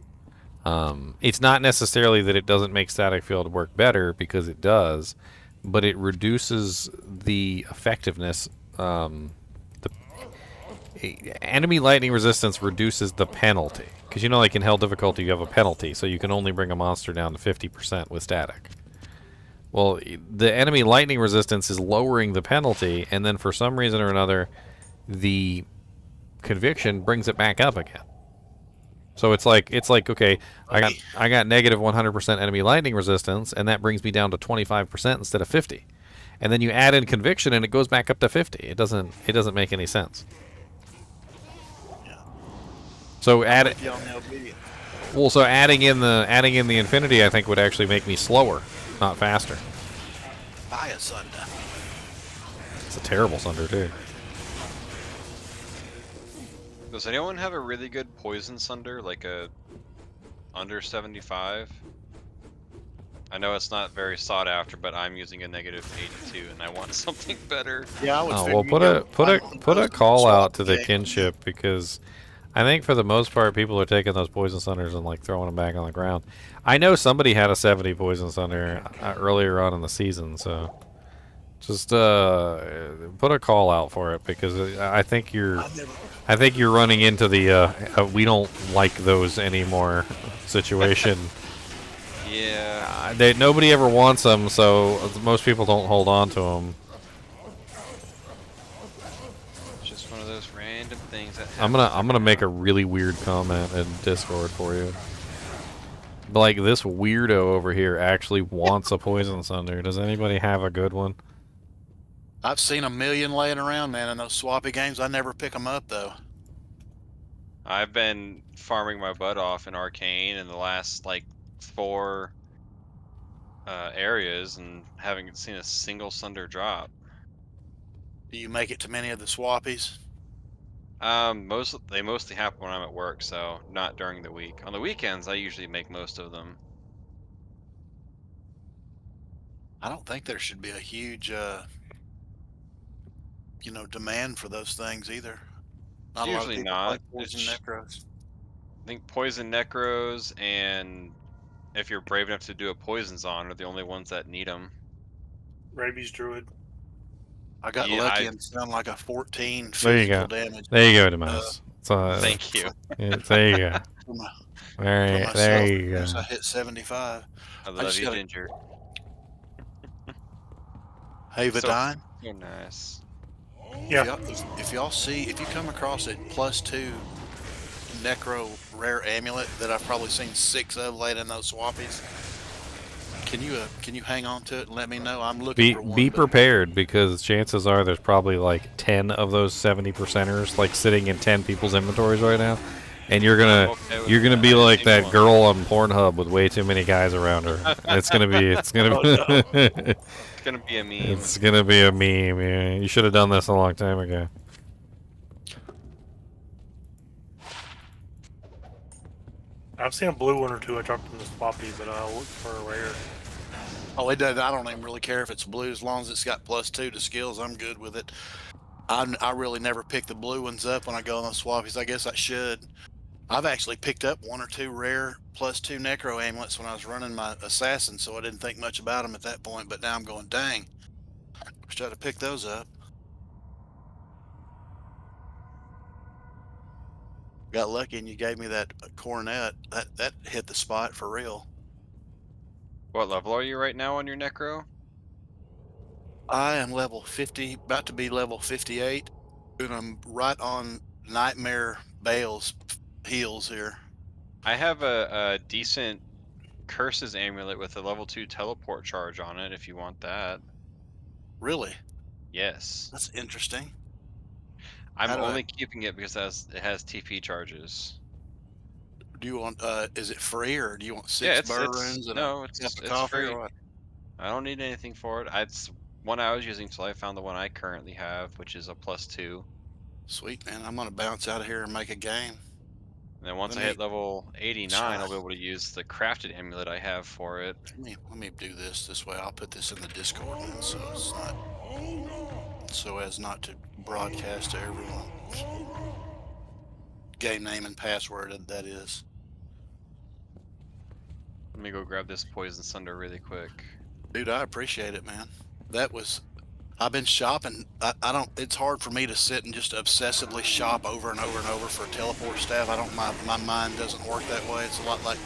It's not necessarily that it doesn't make static field work better, because it does, but it reduces the effectiveness. Enemy lightning resistance reduces the penalty, because you know, like in hell difficulty, you have a penalty, so you can only bring a monster down to 50% with static. Well, the enemy lightning resistance is lowering the penalty, and then for some reason or another, the conviction brings it back up again. So it's like okay, I got negative 100% enemy lightning resistance, and that brings me down to 25% instead of 50. And then you add in conviction, and it goes back up to 50. It doesn't make any sense. So add it. Well, so adding in the infinity, I think, would actually make me slower, not faster. Buy a Sunder. It's a terrible Sunder too. Does anyone have a really good poison sunder, like a under 75? I know it's not very sought after, but I'm using a negative 82, and I want something better. Yeah, I would. Oh, well, put a call out to the kinship, because I think for the most part, people are taking those poison sunders and like throwing them back on the ground. I know somebody had a 70 poison sunder earlier on in the season, so just put a call out for it, because I think you're running into the we don't like those anymore situation. Yeah. Nobody ever wants them, so most people don't hold on to them. Just one of those random things that I'm gonna make a really weird comment in Discord for you. Like, this weirdo over here actually wants a poison sunder. Does anybody have a good one? I've seen a million laying around, man, in those swappy games. I never pick them up though. I've been farming my butt off in arcane in the last like 4 areas and haven't seen a single sunder drop. Do you make it to many of the swappies? They mostly happen when I'm at work, so not during the week. On the weekends, I usually make most of them. I don't think there should be a huge, demand for those things either. Not Usually not. Poison necros. I think poison necros, and if you're brave enough to do a poisons on, are the only ones that need them. Rabies Druid. I got lucky and sound like a 14 There you go. damage. There you go, Demise. Thank you. Yeah, there you go. Alright, there you go. I hit 75. I love you, Ginger. Hey, Vidine. So nice. Yeah. If you come across a +2 necro rare amulet that I've probably seen 6 of laid in those swappies, can you hang on to it and let me know? I'm looking for one. Be prepared, because chances are there's probably like 10 of those 70%ers like sitting in 10 people's inventories right now, and you're gonna be like that girl on Pornhub with way too many guys around her. It's gonna be It's gonna be a meme. It's gonna be a meme. Yeah. You should have done this a long time ago. I've seen a blue one or two I dropped in the swappy, but I'll look for a rare. Oh, it does. I don't even really care if it's blue, as long as it's got +2 to skills. I'm good with it. I really never pick the blue ones up when I go on those swappies. I guess I should. I've actually picked up 1 or 2 rare +2 necro amulets when I was running my assassin, so I didn't think much about them at that point. But now I'm going, dang, wish I'd have picked those up. Got lucky and you gave me that coronet. That hit the spot for real. What level are you right now on your necro? I am level 50, about to be level 58, and I'm right on Nightmare Bale's heels here. I have a decent Curses amulet with a level 2 teleport charge on it if you want that. Really? Yes. That's interesting. I'm How do only keeping it because it has TP charges. Do you want, is it free, or do you want Yeah, 6 burr runes and no, a it's cup of coffee, free. or what? I don't need anything for it. It's one I was using till I found the one I currently have, which is a +2. Sweet, man. I'm going to bounce out of here and make a game. And then once Let I me hit level 89, try. I'll be able to use the crafted amulet I have for it. Let me do this way. I'll put this in the Discord, man, so it's not, so as not to broadcast to everyone. Game name and password, that is. Let me go grab this poison sunder really quick. Dude, I appreciate it, man. That was, I've been shopping. I don't, it's hard for me to sit and just obsessively shop over and over and over for a teleport staff. I don't, my mind doesn't work that way. It's a lot like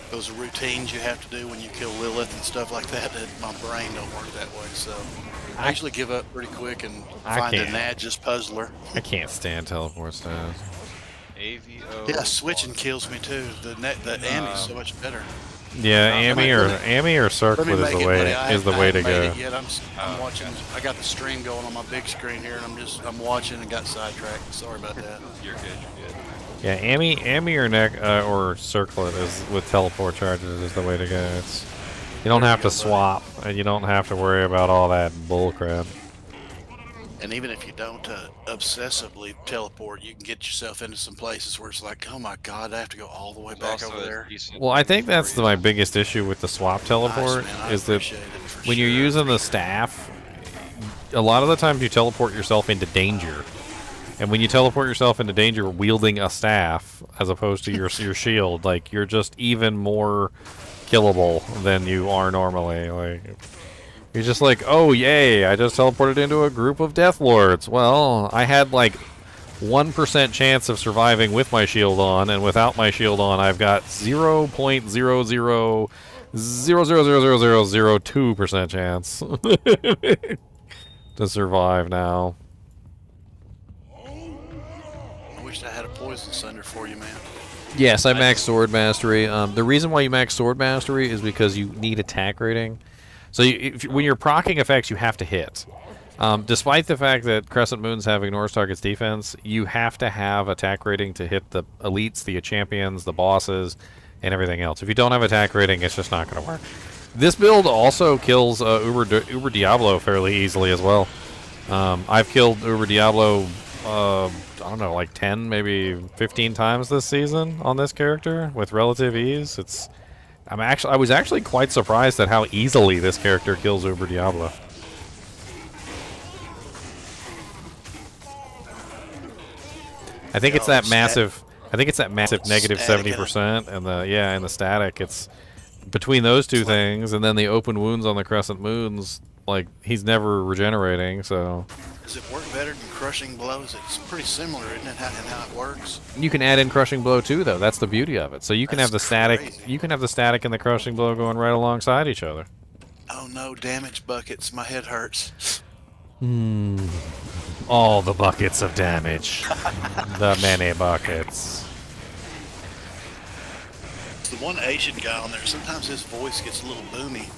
those routines you have to do when you kill Lilith and stuff like that. My brain don't work that way, so I usually give up pretty quick and find a Nadge's puzzler. I can't stand teleport staffs. AVO. Yeah, switching kills me too. The Ami's so much better. Yeah, Ami or Circlet is the way to go. Yet. I'm watching. I got the stream going on my big screen here, and I'm watching and got sidetracked. Sorry about that. You're good. You're good. Yeah, Ami or Circlet is with teleport charges is the way to go. It's you don't have to swap, and you don't have to worry about all that bullcrap. And even if you don't obsessively teleport, you can get yourself into some places where it's like, oh my god, I have to go all the way back over there. Well, I think that's my biggest issue with the swap teleport is that when you're using the staff, a lot of the times you teleport yourself into danger. And when you teleport yourself into danger wielding a staff as opposed to your shield, like you're just even more killable than you are normally. Like you're just like, oh yay, I just teleported into a group of Death Lords. Well, I had like 1% chance of surviving with my shield on, and without my shield on, I've got 0.0000002% chance to survive now. I wish I had a poison sunder for you, man. Yes, I max sword mastery. The reason why you max sword mastery is because you need attack rating. So when you're proccing effects, you have to hit. Despite the fact that Crescent Moon's have ignores target's defense, you have to have attack rating to hit the elites, the champions, the bosses, and everything else. If you don't have attack rating, it's just not going to work. This build also kills Uber Diablo fairly easily as well. I've killed Uber Diablo, I don't know, like 10, maybe 15 times this season on this character with relative ease. I was actually quite surprised at how easily this character kills Uber Diablo. I think it's that massive. I think it's that massive negative 70%, and the static. It's between those two things, and then the open wounds on the Crescent Moons. Like he's never regenerating, so. Does it work better than Crushing Blows? It's pretty similar, isn't it? How it works. You can add in Crushing Blow too, though. That's the beauty of it. So you can have the static. Crazy. You can have the static and the Crushing Blow going right alongside each other. Oh no, damage buckets! My head hurts. All the buckets of damage. The many buckets. The one Asian guy on there, sometimes his voice gets a little boomy.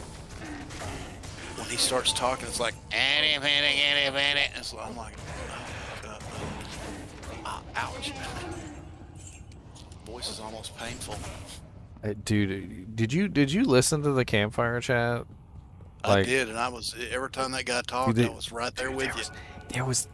When he starts talking, it's like, it's like, I'm like, ouch. Voice is almost painful. Dude, did you listen to the campfire chat? I did, and I was, every time that guy talked, I was right there with you.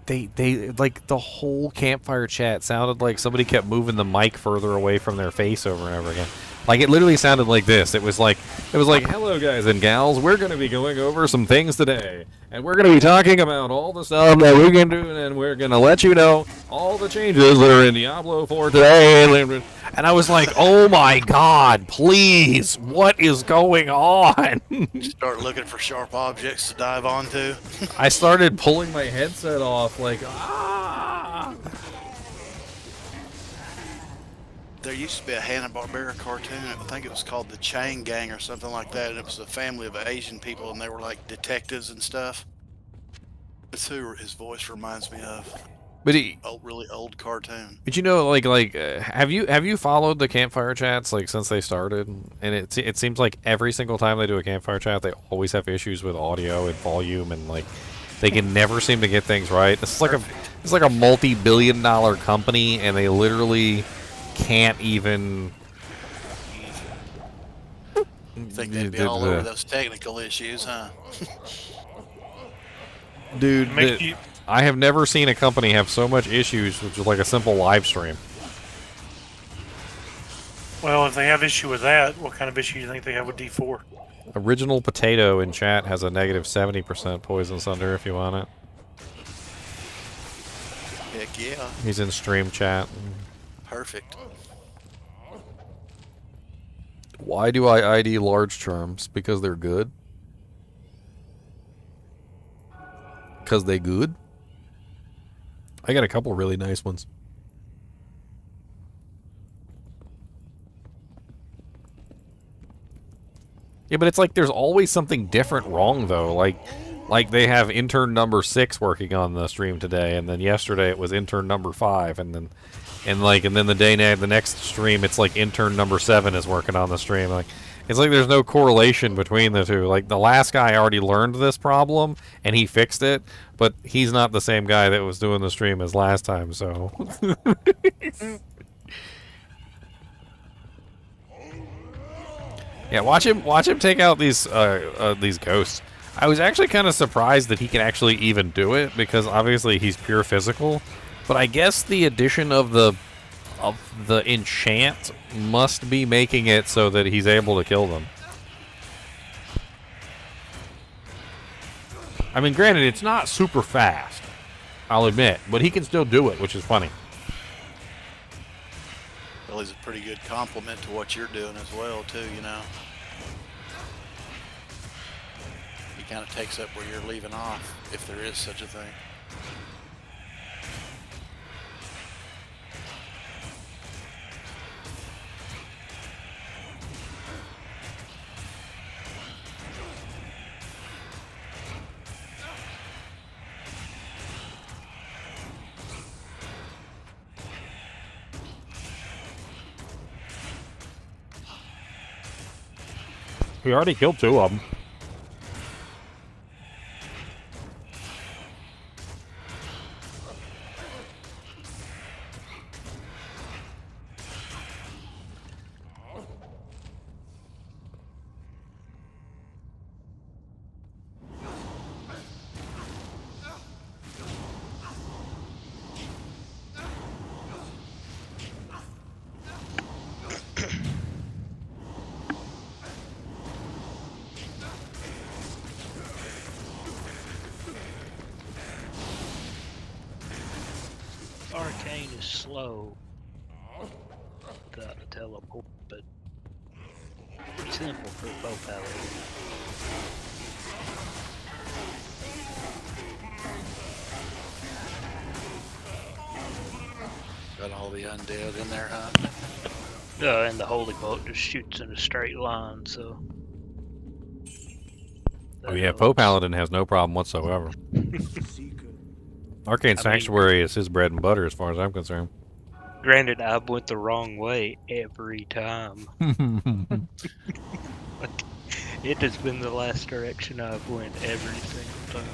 They like the whole campfire chat sounded like somebody kept moving the mic further away from their face over and over again. Like it literally sounded like this. It was like, hello guys and gals, we're going to be going over some things today, and we're going to be talking about all the stuff that we can do, and we're going to let you know all the changes that are in Diablo 4 today. And I was like, oh my god, please, what is going on? Start looking for sharp objects to dive onto. I started pulling my headset off, like, ah. There used to be a Hanna-Barbera cartoon. I think it was called The Chain Gang or something like that. And it was a family of Asian people, and they were like detectives and stuff. That's who his voice reminds me of. But Really old cartoon. But you know, have you followed the campfire chats like since they started? And it seems like every single time they do a campfire chat, they always have issues with audio and volume, and like they can never seem to get things right. It's like a multi-billion-dollar company, and they literally can't even. You think they'd be all over those technical issues, huh? Dude, I have never seen a company have so much issues with just like a simple live stream. Well, if they have issue with that, what kind of issue do you think they have with D4? Original Potato in chat has a negative 70% poison sunder if you want it. Heck yeah. He's in stream chat. Perfect. Why do I ID large charms? Because they're good? Because they good? I got a couple really nice ones. Yeah, but it's like there's always something different wrong though. Like they have intern number 6 working on the stream today, and then yesterday it was intern number 5, and then the next stream it's like intern number 7 is working on the stream. Like it's like there's no correlation between the two. Like the last guy already learned this problem and he fixed it, but he's not the same guy that was doing the stream as last time, so yeah, watch him take out these ghosts. I was actually kind of surprised that he can actually even do it, because obviously he's pure physical, but I guess the addition of the enchant must be making it so that he's able to kill them. I mean, granted, it's not super fast, I'll admit, but he can still do it, which is funny. Well, he's a pretty good compliment to what you're doing as well, too, you know. He kind of takes up where you're leaving off, if there is such a thing. We already killed 2 of them. Arcane is slow without a teleport, but simple for bow paladin. Got all the undead in there, huh? And the holy bolt just shoots in a straight line, so. Oh yeah, Poe Paladin has no problem whatsoever. Arcane Sanctuary is his bread and butter as far as I'm concerned. Granted, I went the wrong way every time. It has been the last direction I've went every single time.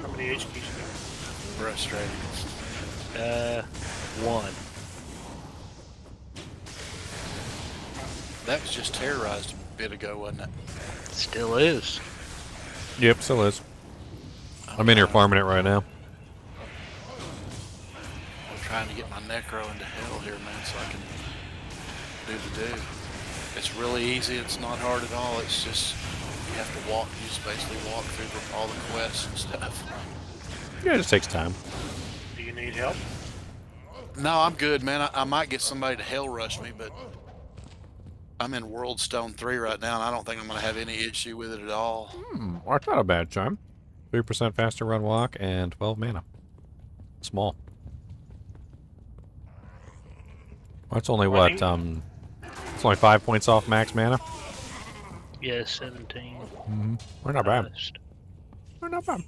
How many HPs? Frustrating. 1. That was just terrorized a bit ago, wasn't it? Still is. Yep, still is. I'm in here farming it right now. I'm trying to get my necro into hell here, man, so I can do the do. It's really easy. It's not hard at all. It's just you have to walk. You just basically walk through all the quests and stuff. Yeah, it just takes time. Do you need help? No, I'm good, man. I might get somebody to hell rush me, but I'm in World Stone 3 right now, and I don't think I'm going to have any issue with it at all. That's not a bad time. 3% faster run walk and 12 mana. Small. That's only what, it's only 5 points off max mana. Yeah, 17. We're not bad. Highest. We're not bad.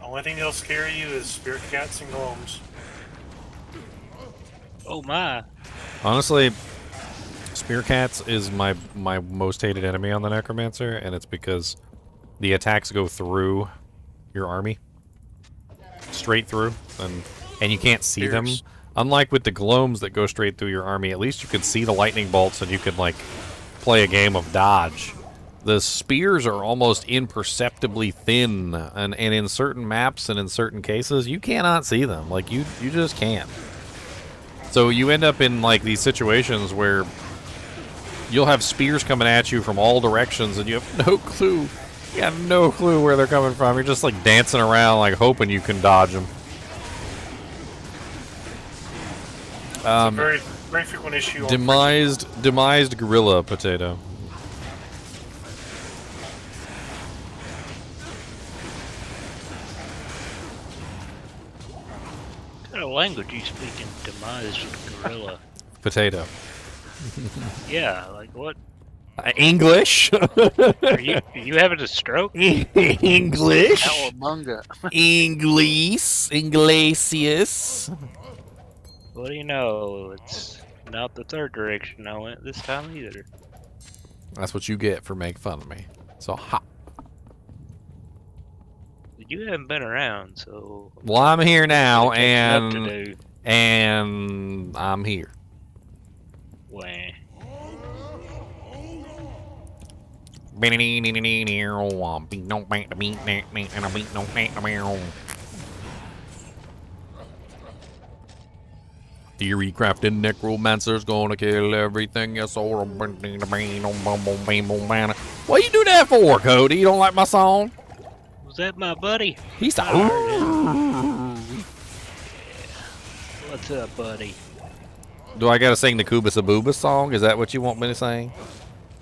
Only thing that'll scare you is spirit cats and golems. Oh my! Honestly, Spear Cats is my most hated enemy on the Necromancer, and it's because the attacks go through your army. Straight through, and you can't see them. Unlike with the Golems that go straight through your army, at least you can see the lightning bolts and you can, like, play a game of dodge. The spears are almost imperceptibly thin, and in certain maps and in certain cases, you cannot see them. Like, you just can't. So you end up in, like, these situations where you'll have spears coming at you from all directions, and you have no clue. You have no clue where they're coming from. You're just, like, dancing around, like, hoping you can dodge them. It's a very, very frequent issue. Demised gorilla potato. What kind of language you speak in demised gorilla? Potato. Yeah, like what? English? Are you having a stroke? English? Cowabunga. Inglesius. What do you know? It's not the third direction I went this time either. That's what you get for making fun of me. So ha. You haven't been around, so. Well, I'm here now, Up to do. and I'm here. Wah. Theory crafted necromancer's gonna kill everything. Yes, or what you do that for, Cody? You don't like my song? Was that my buddy? He's like, What's up, buddy? do I gotta sing the Kubus Abubus song? Is that what you want me to sing?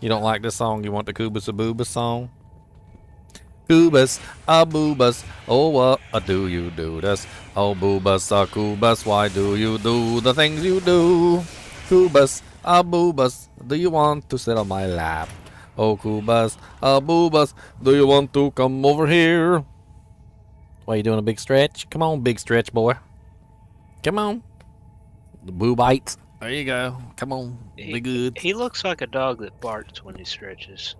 You don't like this song? You want the Kubus Abubus song? Kubus Abubus, oh what do you do this? Oh Boobus Kubus, why do you do the things you do? Kubus Abubus, do you want to sit on my lap? Oh Kubus Abubus, do you want to come over here? Why you doing a big stretch? Come on, big stretch boy. Come on. The boobites. There you go. Come on. Be good. He looks like a dog that barks when he stretches.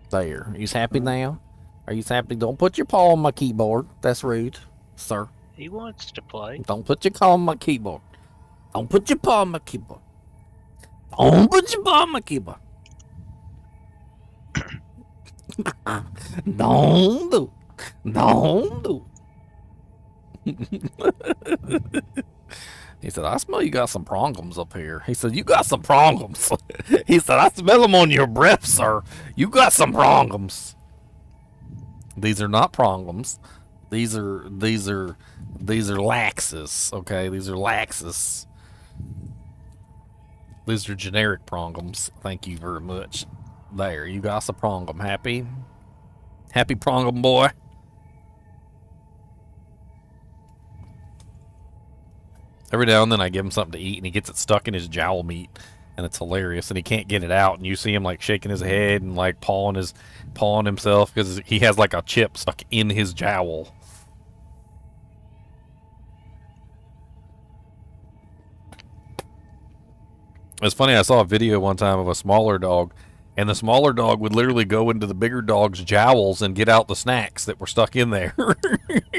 There. Are you happy now? Are you happy? Don't put your paw on my keyboard. That's rude, sir. He wants to play. Don't put your paw on my keyboard. Don't put your paw on my keyboard. Don't put your paw on my keyboard. Don't do. Don't do. He said, I smell you got some prongums up here. He said, you got some prongums. He said, I smell them on your breath, sir. You got some prongums. These are not prongums. These are laxus, okay? These are laxus. These are generic prongums. Thank you very much. There, you got some prongum. Happy? Happy prongum boy? Every now and then I give him something to eat and he gets it stuck in his jowl meat and it's hilarious and he can't get it out and you see him like shaking his head and like pawing himself because he has like a chip stuck in his jowl. It's funny, I saw a video one time of a smaller dog and the smaller dog would literally go into the bigger dog's jowls and get out the snacks that were stuck in there.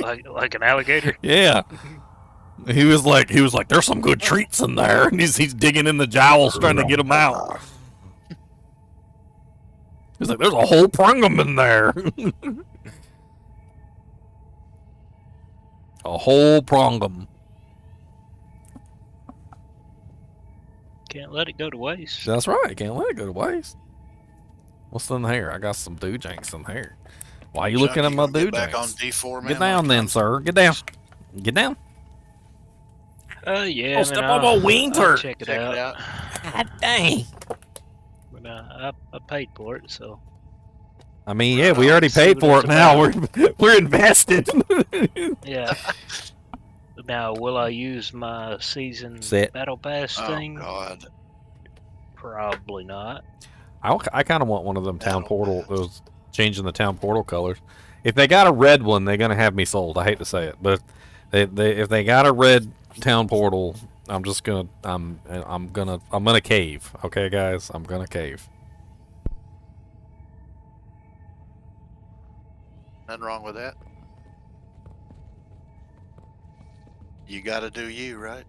like an alligator? Yeah. He was like, there's some good treats in there, and he's digging in the jowls trying to get them out. He's like, there's a whole prongum in there. A whole prongum. Can't let it go to waste. That's right, can't let it go to waste. What's in here? I got some doojanks in here. Why are you looking at my Get back on doojanks? D4, man. Get down then, sir. Get down. Get down. Yeah. Oh, step on my winter. I'll check it out. God dang. But, I paid for it, so. I mean, yeah, we already paid for it now. We're invested. Yeah. Now, will I use my season Set. battle pass Oh thing? God. Probably not. I kind of want one of them town portal, those changing the town portal colors. If they got a red one, they're gonna have me sold. I hate to say it, but if they got a red town portal, I'm gonna cave. Okay, guys, I'm gonna cave. Nothing wrong with that. You gotta do you, right?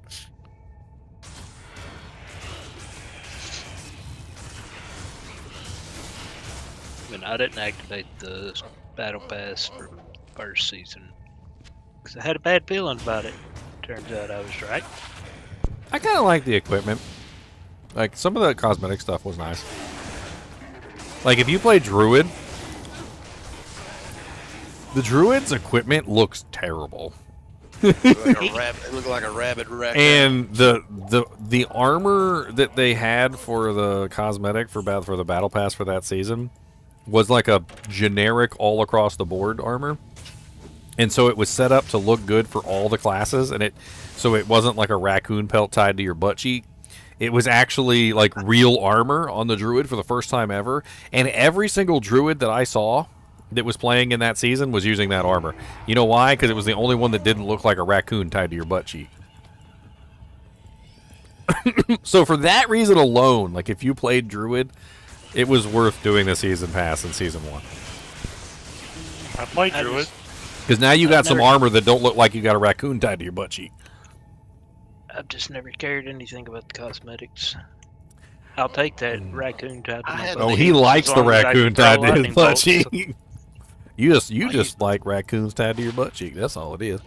I mean, I didn't activate the battle pass for first season because I had a bad feeling about it. Turns out I was right. I kind of like the equipment. Like, some of the cosmetic stuff was nice. Like, if you play Druid, the Druid's equipment looks terrible. Like a rabbit, it looked like a rabid raccoon. And the armor that they had for the cosmetic for the battle pass for that season was like a generic all across the board armor. And so it was set up to look good for all the classes, and it wasn't like a raccoon pelt tied to your butt cheek. It was actually like real armor on the Druid for the first time ever. And every single Druid that I saw that was playing in that season was using that armor. You know why? Because it was the only one that didn't look like a raccoon tied to your butt cheek. So for that reason alone, like if you played Druid, it was worth doing the season pass in season 1. I played Druid. Because now you got some armor that don't look like you got a raccoon tied to your butt cheek. I've just never cared anything about the cosmetics. I'll take that raccoon tied to my butt. Oh, he likes the raccoon tied to his butt cheek. You just like raccoons tied to your butt cheek. That's all it is.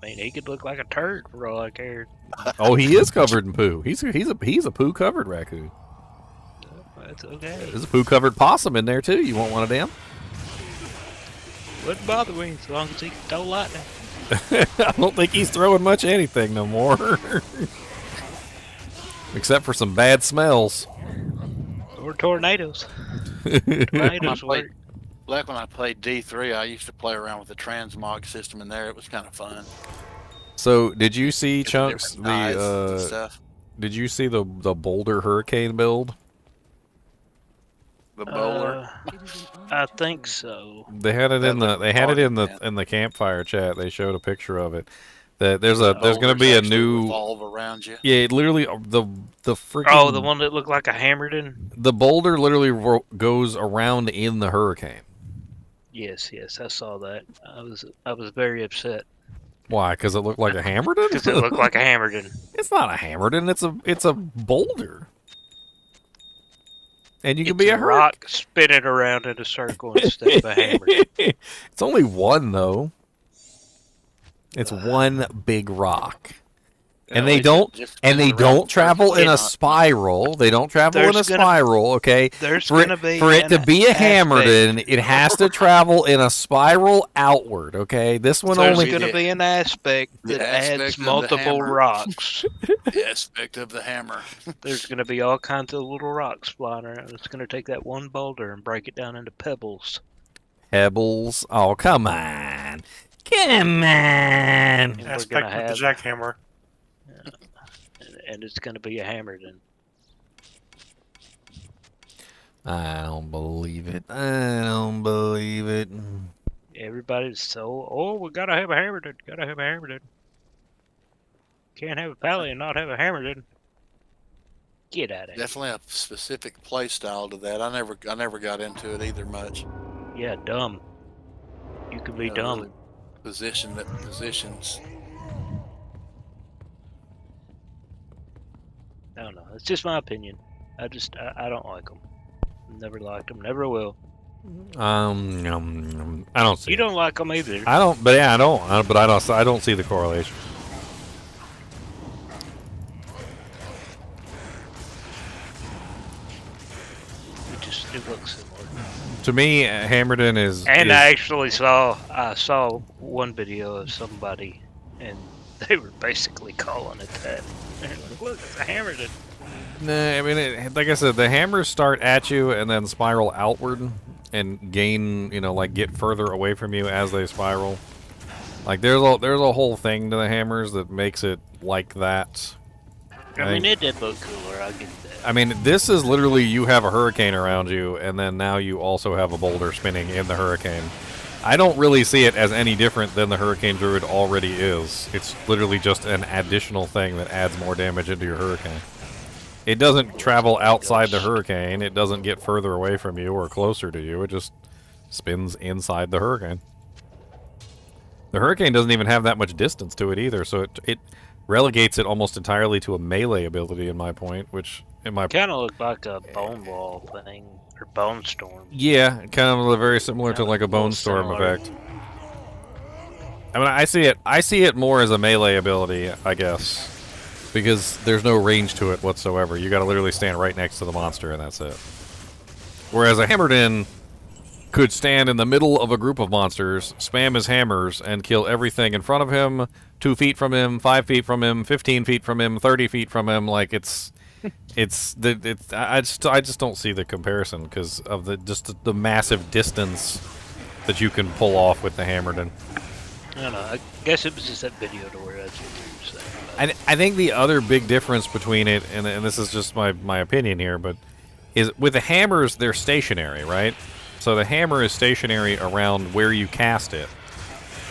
I mean, he could look like a turd for all I cared. Oh, he is covered in poo. He's a poo covered raccoon. That's okay. There's a poo covered possum in there too. You want one of them? Wouldn't bother me as long as he can throw lightning. I don't think he's throwing much anything no more. Except for some bad smells. Or tornadoes. Tornadoes work. Back when I played D3, I used to play around with the transmog system in there. It was kind of fun. So, did you see Chunks stuff. Did you see the boulder hurricane build? The bowler. I think so. They had it in the campfire chat. They showed a picture of it. That there's going to be a new revolve around you. Yeah, it literally the freaking. Oh, the one that looked like a hammerton. The boulder literally goes around in the hurricane. Yes, I saw that. I was very upset. Why? Because it looked like a hammerton. Because it looked like a hammerton. It's not a hammerton. It's a boulder. And you can be a rock spinning around in a circle instead of a hammer. It's only one though. It's one big rock. And they don't travel in a spiral. They don't travel in a spiral, okay? For it to be a hammerton, it has to travel in a spiral outward, okay? This one There's only going to be an aspect that adds multiple rocks. The aspect of the hammer. There's going to be all kinds of little rocks flying around. It's going to take that one boulder and break it down into pebbles. Pebbles? Oh, come on. Come on. Aspect of the jackhammer. And it's going to be a hammerton. I don't believe it. I don't believe it. Everybody's so, we got to have a hammerton. Got to have a hammerton. Can't have a pally and not have a hammerton. Get out of here. Definitely a specific play style to that. I never got into it either much. Yeah, dumb. You could be dumb. Really positions. I don't know. It's just my opinion. I don't like them. Never liked them. Never will. I don't see. You don't like them either. I don't. But yeah, I don't. But I don't see the correlation. It looks similar. To me, Hammerton is. And I saw one video of somebody, and they were basically calling it that. Look, it's a hammerton. Nah, I mean, like I said, the hammers start at you and then spiral outward and gain, like get further away from you as they spiral. Like there's a whole thing to the hammers that makes it like that. I mean, it did look cooler, I'll give you that. I mean, this is literally you have a hurricane around you, and then now you also have a boulder spinning in the hurricane. I don't really see it as any different than the Hurricane Druid already is. It's literally just an additional thing that adds more damage into your hurricane. It doesn't travel outside the hurricane, it doesn't get further away from you or closer to you, it just spins inside the hurricane. The hurricane doesn't even have that much distance to it either, so it relegates it almost entirely to a melee ability in my point, which in my Kind of looked like a bone wall thing, or bone storm. yeah, kind of very similar to like a bone storm effect. I mean, I see it more as a melee ability, I guess, because there's no range to it whatsoever. You got to literally stand right next to the monster, and that's it. Whereas a Hammerden could stand in the middle of a group of monsters, spam his hammers, and kill everything in front of him, 2 feet from him, 5 feet from him, 15 feet from him, 30 feet from him. Like I just don't see the comparison because of the massive distance that you can pull off with the Hammerden. I don't know, I guess it was just that video to where that's what you were saying. I think the other big difference between it, and this is just my opinion here, but is with the hammers, they're stationary, right? So the hammer is stationary around where you cast it.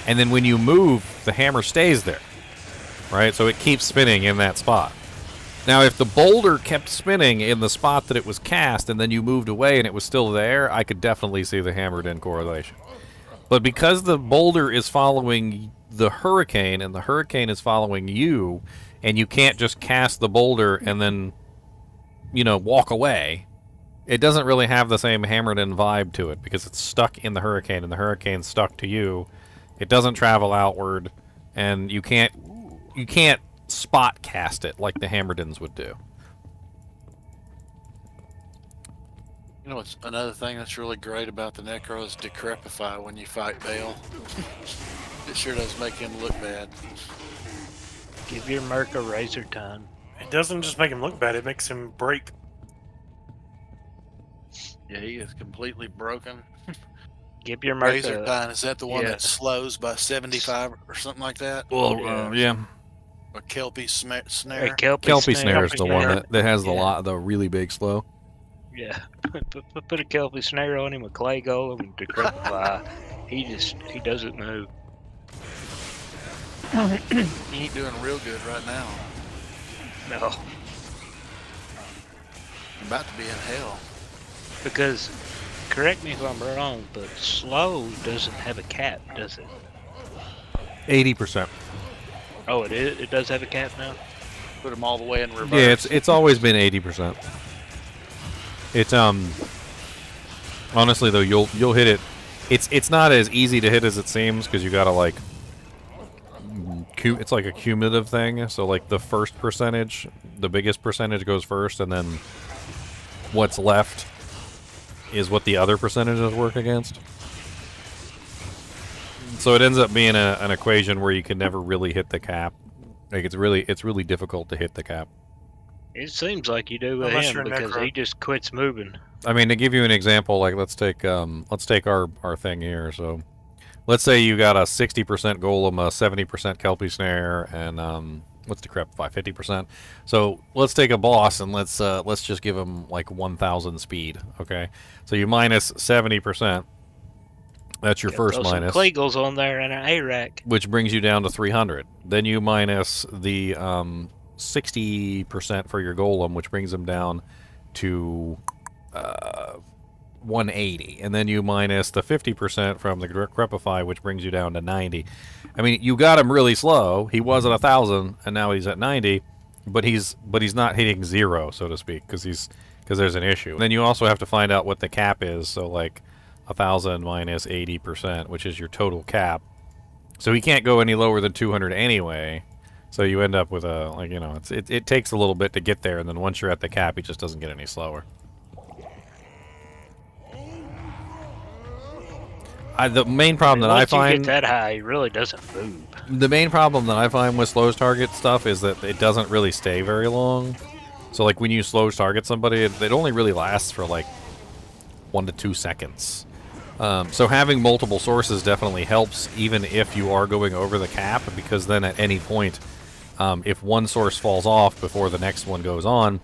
And then when you move, the hammer stays there, right? So it keeps spinning in that spot. Now, if the boulder kept spinning in the spot that it was cast and then you moved away and it was still there, I could definitely see the hammered in correlation. But because the boulder is following the hurricane and the hurricane is following you, and you can't just cast the boulder and then, walk away, it doesn't really have the same hammered in vibe to it because it's stuck in the hurricane and the hurricane's stuck to you. It doesn't travel outward, and you can't spot cast it like the Hammerdens would do. You know what's another thing that's really great about the necro is decrepify when you fight Bale. It sure does make him look bad. Give your merc a razor time. It doesn't just make him look bad, it makes him break. Yeah, he is completely broken. Give your merc Razor a... time, is that the one yeah. that slows by 75 or something like that? Well, yeah. A Kelpie snare? A Kelpie Snare is the one that has the really big slow. Yeah. Put a Kelpie snare on him, a clay golem, and decrepify. He doesn't move. He ain't doing real good right now. No. I'm about to be in hell. Because, correct me if I'm wrong, but slow doesn't have a cap, does it? 80%. Oh, it is? It does have a cap now? Put them all the way in reverse. Yeah, it's always been 80%. It's honestly though, you'll hit it. It's not as easy to hit as it seems because you gotta like. It's like a cumulative thing. So like the first percentage, the biggest percentage goes first, and then what's left is what the other percentages work against. So it ends up being an equation where you can never really hit the cap. Like it's really difficult to hit the cap. It seems like you do with Unless him you're because necro. he just quits moving. I mean, to give you an example, like let's take our thing here. So let's say you got a 60% golem, a 70% kelpie snare, and what's decrepify? 50%. So let's take a boss and let's just give him like 1,000 speed. Okay, so you minus 70%. That's your first minus. Some Kleagles on there and an A-rack. Which brings you down to 300. Then you minus the 60% for your golem, which brings him down to 180. And then you minus the 50% from the decrepify, which brings you down to 90. I mean, you got him really slow. He was at 1,000, and now he's at 90. But he's not hitting 0, so to speak, because there's an issue. And then you also have to find out what the cap is. So like 1,000 minus 80%, which is your total cap. So he can't go any lower than 200 anyway. So you end up with it takes a little bit to get there, and then once you're at the cap, he just doesn't get any slower. The main problem that I Once you find get that high, he really doesn't move. the main problem that I find with slow target stuff is that it doesn't really stay very long. So like when you slow target somebody, it only really lasts for like 1 to 2 seconds. So having multiple sources definitely helps, even if you are going over the cap, because then at any point, if one source falls off before the next one goes on,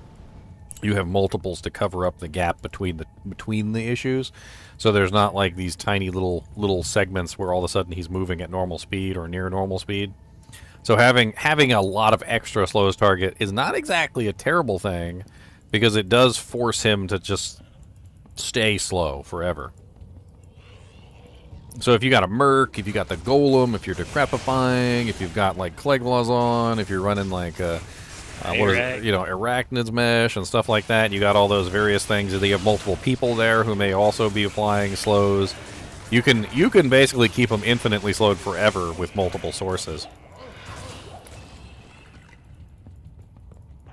you have multiples to cover up the gap between the issues. So there's not like these tiny little segments where all of a sudden he's moving at normal speed or near normal speed. So having a lot of extra slows target is not exactly a terrible thing, because it does force him to just stay slow forever. So if you got a merc, if you got the golem, if you're decrepifying, if you've got like Cleglaws on, if you're running like what is it, Arachnid's Mesh and stuff like that, you got all those various things. You have multiple people there who may also be applying slows. You can basically keep them infinitely slowed forever with multiple sources.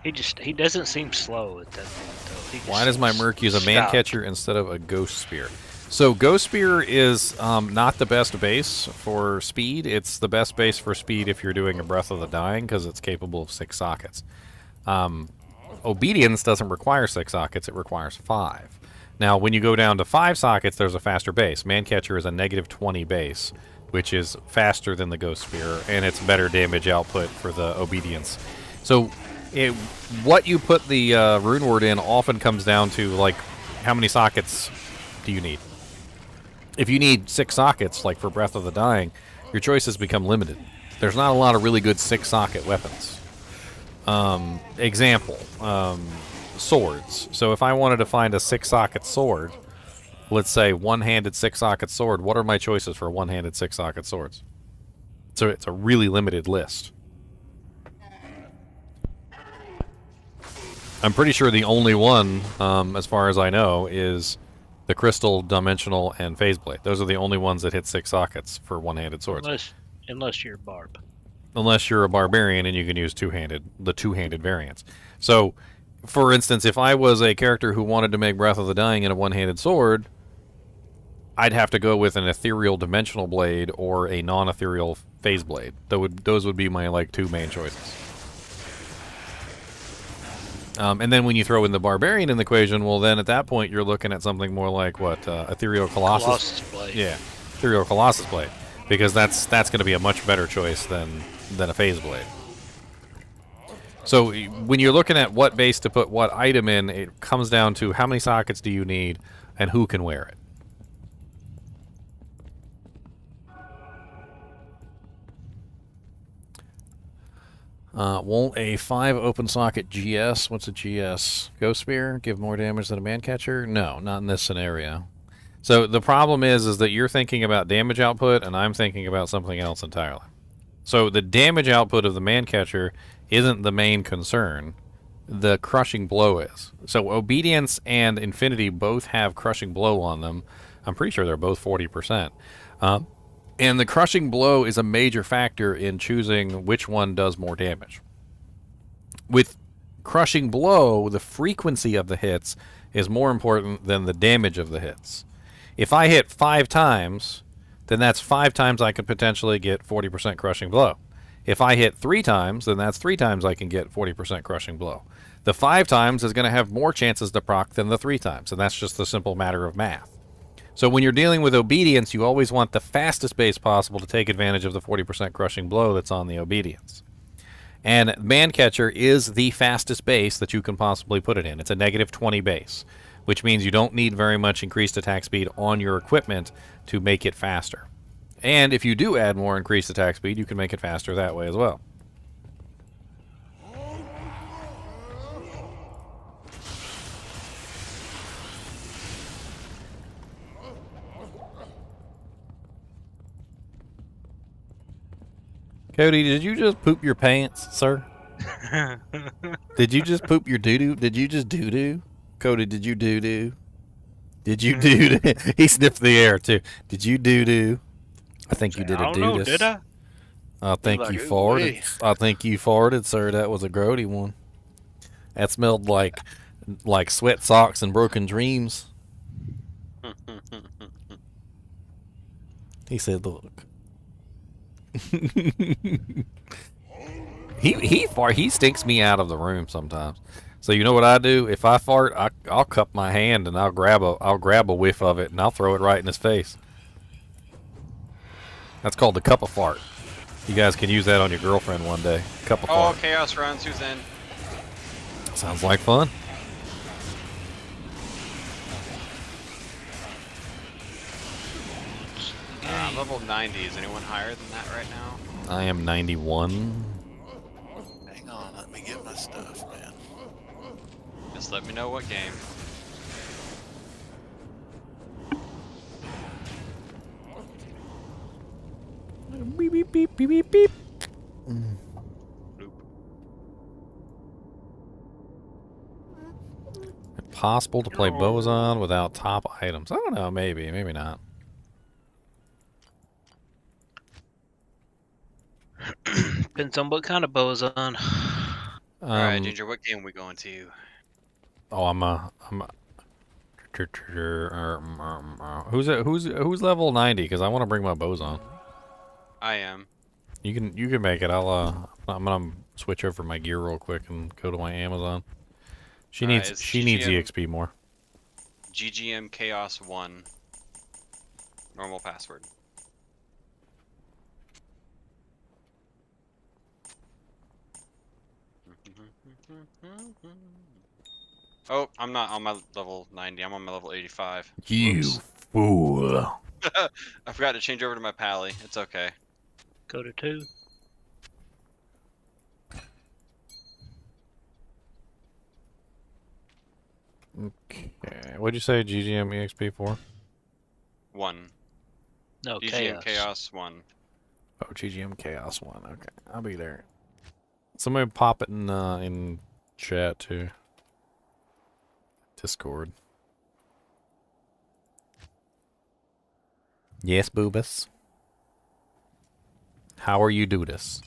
He doesn't seem slow at that point though. Why does my merc use a man catcher instead of a ghost spear? So Ghost Spear is not the best base for speed. It's the best base for speed if you're doing a Breath of the Dying, because it's capable of 6 sockets. Obedience doesn't require 6 sockets, it requires 5. Now, when you go down to 5 sockets, there's a faster base. Mancatcher is a -20 base, which is faster than the Ghost Spear, and it's better damage output for the Obedience. So what you put the Rune Word in often comes down to, like, how many sockets do you need? If you need 6 sockets, like for Breath of the Dying, your choices become limited. There's not a lot of really good 6-socket weapons. Example, swords. So if I wanted to find a 6-socket sword, let's say one-handed 6-socket sword, what are my choices for one-handed 6-socket swords? So it's a really limited list. I'm pretty sure the only one, as far as I know, is the Crystal, Dimensional, and Phase Blade. Those are the only ones that hit 6 sockets for one-handed swords. Unless you're a barb. Unless you're a barbarian and you can use the two-handed variants. So, for instance, if I was a character who wanted to make Breath of the Dying in a one-handed sword, I'd have to go with an ethereal Dimensional Blade or a non-ethereal Phase Blade. Those would be my 2 main choices. And then when you throw in the Barbarian in the equation, well, then at that point you're looking at something more like what, Ethereal Colossus Blade. Yeah, Ethereal Colossus Blade, because that's going to be a much better choice than a Phase Blade. So when you're looking at what base to put what item in, it comes down to how many sockets do you need and who can wear it. Won't a 5 open socket GS? What's a GS? Ghost Spear give more damage than a man catcher? No, not in this scenario. So the problem is that you're thinking about damage output, and I'm thinking about something else entirely. So the damage output of the man catcher isn't the main concern. The crushing blow is. So Obedience and Infinity both have crushing blow on them. I'm pretty sure they're both 40%. And the crushing blow is a major factor in choosing which one does more damage. With crushing blow, the frequency of the hits is more important than the damage of the hits. If I hit 5 times, then that's 5 times I could potentially get 40% crushing blow. If I hit 3 times, then that's 3 times I can get 40% crushing blow. The 5 times is going to have more chances to proc than the 3 times, and that's just a simple matter of math. So when you're dealing with Obedience, you always want the fastest base possible to take advantage of the 40% crushing blow that's on the Obedience. And Mancatcher is the fastest base that you can possibly put it in. It's a -20 base, which means you don't need very much increased attack speed on your equipment to make it faster. And if you do add more increased attack speed, you can make it faster that way as well. Cody, did you just poop your pants, sir? Did you just poop your doo-doo? Did you just doo-doo? Cody, did you doo-doo? Did you doo-doo? He sniffed the air, too. Did you doo-doo? I think you did a doo-doo. Did I? I think you farted. I think you farted, sir. That was a grody one. That smelled like sweat socks and broken dreams. He said, look. He stinks me out of the room sometimes. So you know what I do? If I fart, I'll cup my hand and I'll grab a whiff of it and I'll throw it right in his face. That's called the cup of fart. You guys can use that on your girlfriend one day. Cup of fart. Oh, chaos runs. Who's in? Sounds like fun. Level 90. Is anyone higher than that right now? I am 91. Hang on, let me get my stuff, man. Just let me know what game. Beep beep beep beep beep beep. Possible to play Boson without top items. I don't know, maybe not. Depends on what kind of bow is on. Alright, Ginger, what game are we going to? Oh, who's level 90? Because I want to bring my Boson. I am. You can make it. I'm gonna switch over my gear real quick and go to my Amazon. She needs EXP more. GGM Chaos 1. Normal password. Oh, I'm not on my level 90. I'm on my level 85. You Whoops. fool. I forgot to change over to my pally. It's okay. Go to 2. Okay. What'd you say GGM EXP for? 1. No, GGM chaos. Chaos 1. Oh, GGM Chaos 1. Okay, I'll be there. Somebody pop it in chat too. Discord. Yes, Boobus. How are you do this?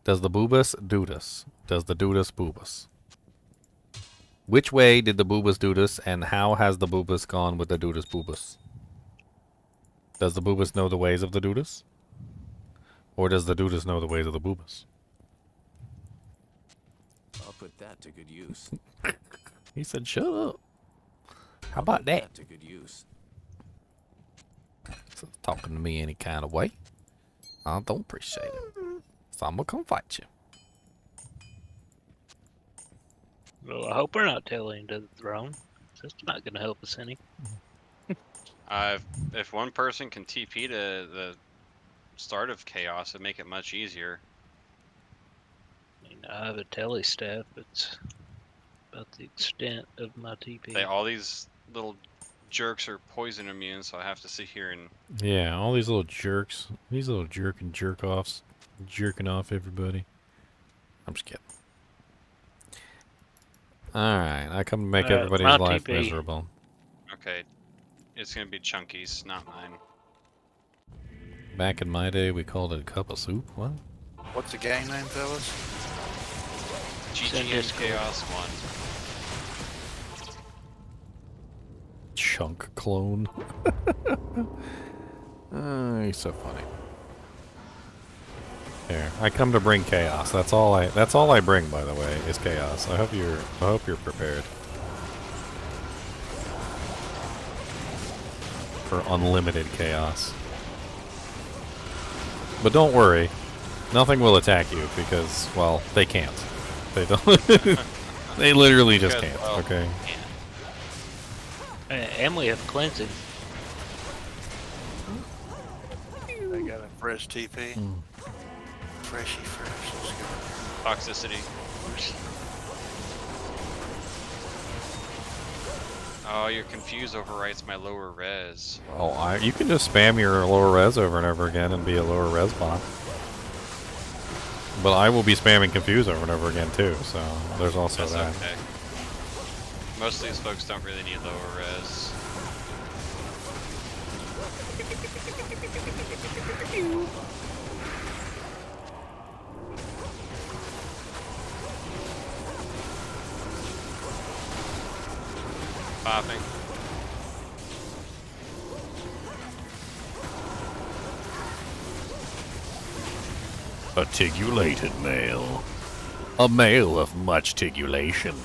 Does the Boobus do this? Does the Dudus Boobus? Which way did the Boobus do this, and how has the Boobus gone with the Dudus Boobus? Does the Boobus know the ways of the Dudus? Or does the Dudus know the ways of the Boobus? I'll put that to good use. He said, shut up. How about that? To good use. So talking to me any kind of way. I don't appreciate it. So I'm gonna come fight you. Well, I hope we're not tailing to the throne. That's not going to help us any. If one person can TP to the start of Chaos, it'd make it much easier. I mean, I have a tele staff. It's about the extent of my TP. All these little jerks are poison immune, so I have to sit here and... Yeah, all these little jerks. These little jerk-offs. Jerking off everybody. I'm just kidding. Alright, I come to make everybody's life TP. miserable. Okay, it's gonna be Chunky's, not mine. Back in my day, we called it a cup of soup. What? What's the gang name, fellas? GGM Chaos 1. Chunk clone. He's so funny. Here, I come to bring chaos. That's all I bring, by the way, is chaos. I hope you're prepared for unlimited chaos. But don't worry, nothing will attack you because, well, they can't. They don't. They literally just can't. Okay. And we have cleansing. I got a fresh TP. Freshy fresh. Let's go. Toxicity. Oh, your confuse overwrites my lower res. Oh, you can just spam your lower res over and over again and be a lower res bot. But I will be spamming confuse over and over again too, so there's also that. Okay. Most of these folks don't really need lower res. Popping. A tigulated male. A male of much tigulation.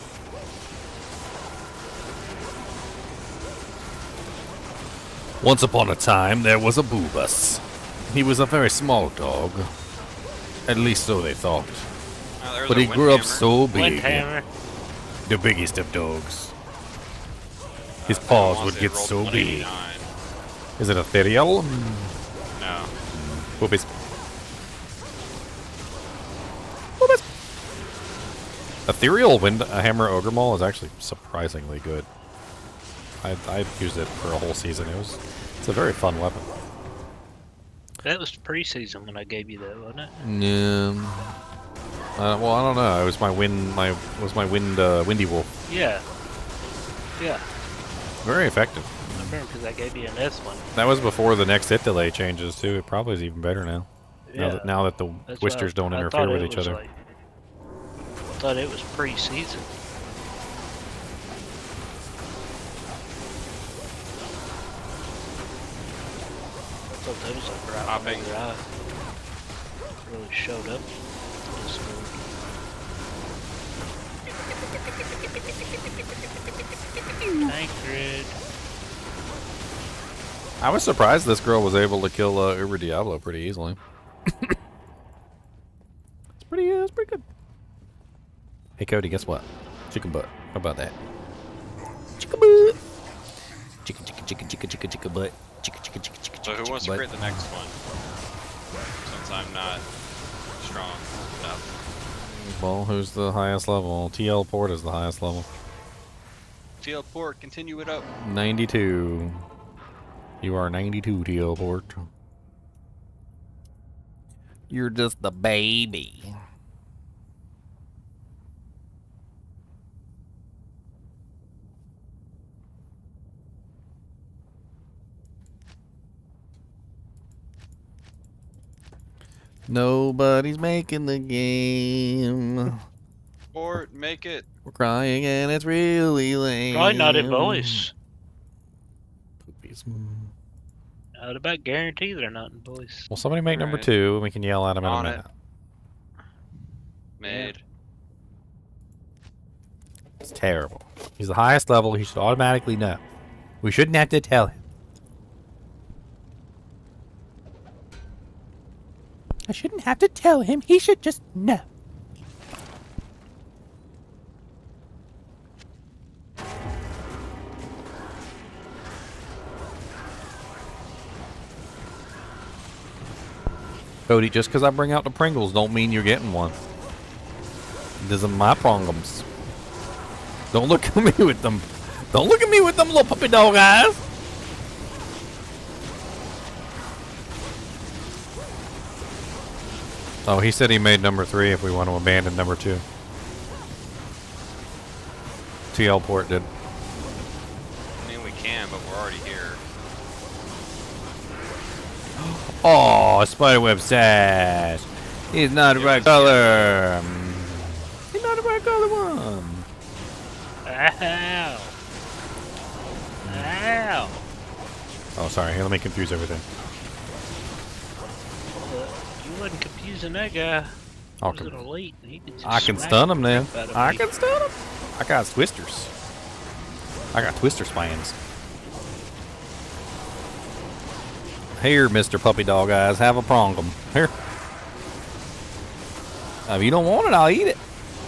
Once upon a time, there was a Boobus. He was a very small dog. At least so they thought. But he grew up so big. Windhammer. The biggest of dogs. His paws would get so big. Is it ethereal? No. Boobies. Boobies. Ethereal hammer ogre maul is actually surprisingly good. I've used it for a whole season. It's a very fun weapon. That was pre-season when I gave you that, wasn't it? Yeah. Well, I don't know. It was my windy wolf. Yeah. Yeah. Very effective. I remember because I gave you an S one. That was before the next hit delay changes too. It probably is even better now. Yeah. Now that the That's twisters why don't I interfere thought with it each was other. I thought it was pre-season. I thought that was like right Hopping. whenever I really showed up. Tancred. I was surprised this girl was able to kill Uber Diablo pretty easily. It's pretty good. Hey Cody, guess what? Chicken butt. How about that? Chicken butt. Chicken butt. So who wants to create the next one? Since I'm not strong enough. Well, who's the highest level? TL Port is the highest level. TL Port, continue it up. 92. You are 92, TL Port. You're just a baby. Nobody's making the game. Port, make it. We're crying and it's really lame. Probably not in voice. Poopies. I'd about guarantee they're not in voice. Well, somebody make number Alright. 2 and we can yell at him in a On it. minute. Made. It's terrible. He's the highest level. He should automatically know. We shouldn't have to tell him. I shouldn't have to tell him. He should just know. Cody, just because I bring out the Pringles don't mean you're getting one. These are my Prongums. Don't look at me with them. Don't look at me with them little puppy dog eyes. Oh, he said he made number 3 if we want to abandon number 2. TL Port did. I mean, we can, but we're already here. Oh, spiderweb sash. He's not the right color. He's not the right color one. Ow! Ow! Oh, sorry. Here, let me confuse everything. You wasn't confusing that guy. I'll He was an elite. He could just I can smack stun him the then. crap out of I me. can stun him. I got twisters. I got twister spans. Here, Mr. Puppy Dog Eyes, have a prongum. Here. If you don't want it, I'll eat it.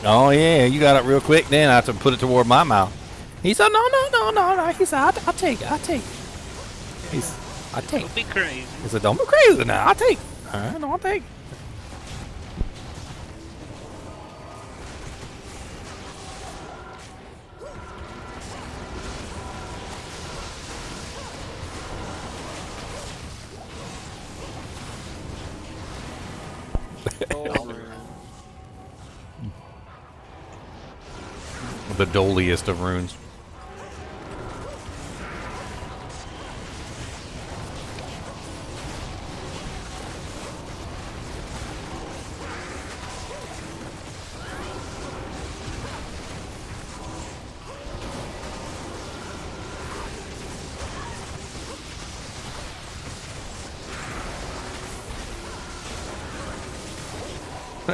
Oh yeah, you got it real quick. Then I have to put it toward my mouth. He said, no. He said, I'll take it. I take. Don't be crazy. He said, don't be crazy now. I'll take. All right, no, I'll take. The doliest of runes.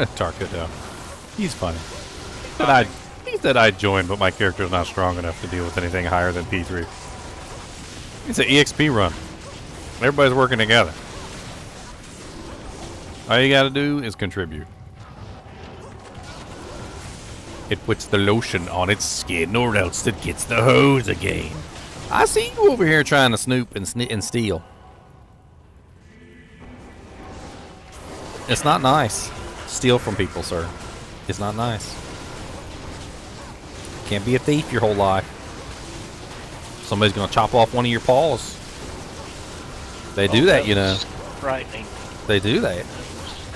Tarkado. He's funny. But he said I'd join, but my character's not strong enough to deal with anything higher than P3. It's an EXP run. Everybody's working together. All you gotta do is contribute. It puts the lotion on its skin, or else it gets the hose again. I see you over here trying to snoop and steal. It's not nice. Steal from people, sir. It's not nice. Can't be a thief your whole life. Somebody's gonna chop off one of your paws. They do that, you know. Frightening. They do that.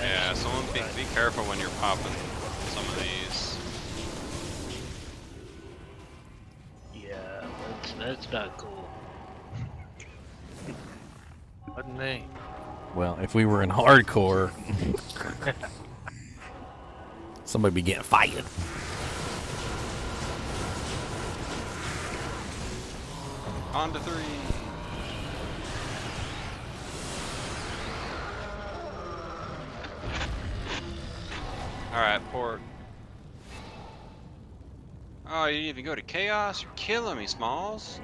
Yeah, someone be careful when you're popping some of these. Yeah, that's not cool. Wasn't they? Well, if we were in hardcore, somebody'd be getting fired. On to 3. Alright, port. Oh, you didn't even go to chaos? You're killing me, Smalls.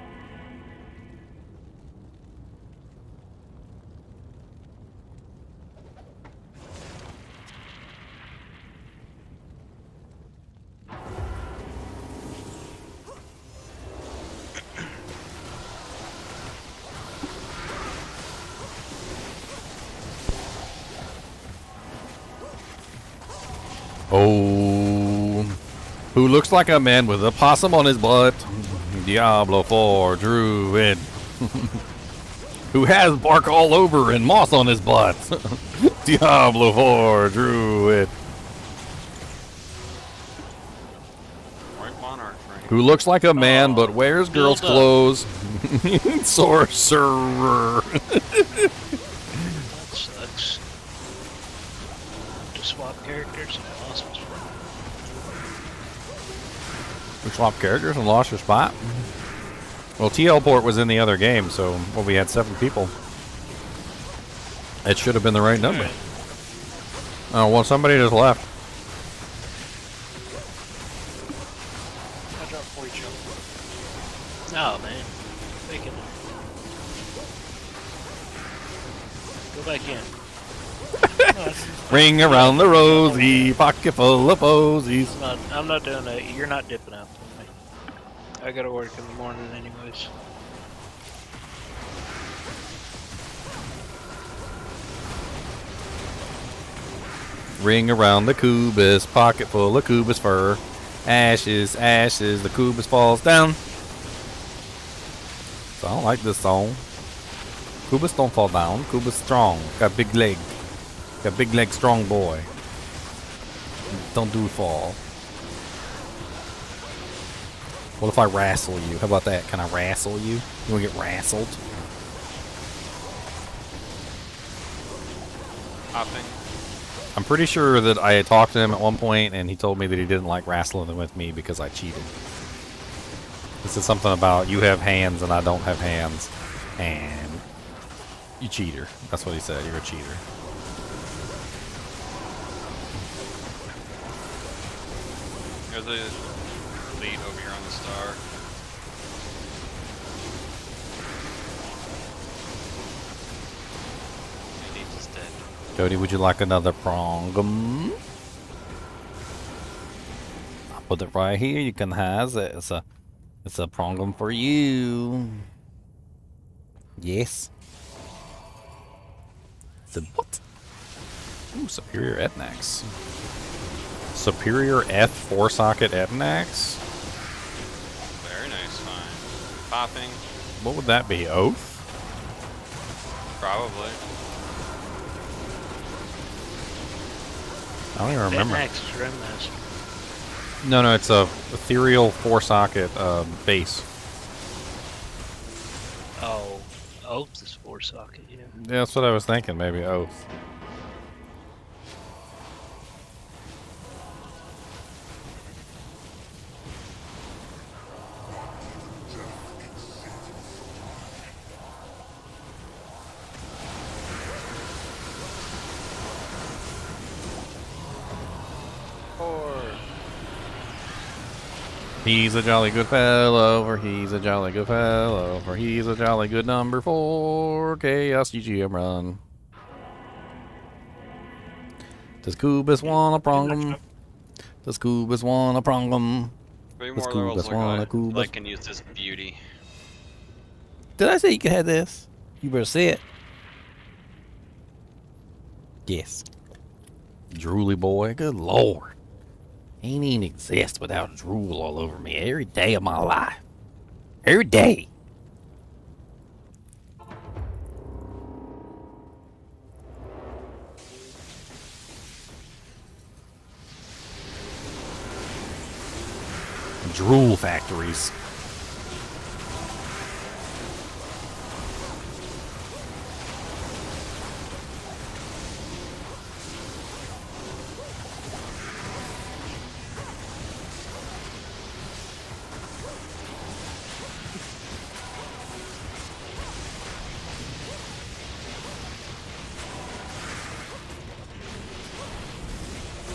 Oh, who looks like a man with a possum on his butt? Diablo 4 Druid. Who has bark all over and moss on his butt? Diablo 4 Druid. Right monarch, right? Who looks like a man but wears girls' clothes? Sorcerer. That sucks. To swap characters and I lost my spot. We swapped characters and lost your spot. Well, TL port was in the other game, so we had 7 people. It should have been the right number. Oh, well, somebody just left. I dropped 40 jump. Oh man, make it. Go back in. Ring around the rosy, pocket full of posies. I'm not doing that. You're not dipping out with me. I gotta work in the morning anyways. Ring around the Kubus, pocket full of Kubus fur. Ashes, ashes, the Kubus falls down. So I don't like this song. Kubus don't fall down. Kubus strong. Got big leg. Got big leg, strong boy. Don't do fall. What if I wrestle you? How about that? Can I wrestle you? You wanna get wrestled? Hopping. I'm pretty sure that I had talked to him at one point and he told me that he didn't like wrestling with me because I cheated. This is something about you have hands and I don't have hands. And you cheater. That's what he said. You're a cheater. There's a lead over here on the star. He's dead. Cody, would you like another prongum? I'll put it right here. You can have it. It's a prongum for you. Yes. The what? Ooh, superior Etnax. Superior F 4-socket Etnax? Very nice find. Popping. What would that be? Oath? Probably. I don't even remember. Next is Rimmaster. No, it's a ethereal 4-socket base. Oh, Oath is 4-socket, yeah. Yeah, that's what I was thinking. Maybe Oath. He's a jolly good fellow, for he's a jolly good fellow, for he's a jolly good number 4 Chaos GGM run. Does Kubus wanna prong him? Does Kubus wanna prong him? 3 Does more levels Kubus wanna ago, I Kubus? can use this beauty. Did I say you could have this? You better say it. Yes. Drooly boy, good lord. Ain't even exist without drool all over me every day of my life. Every day. Drool factories.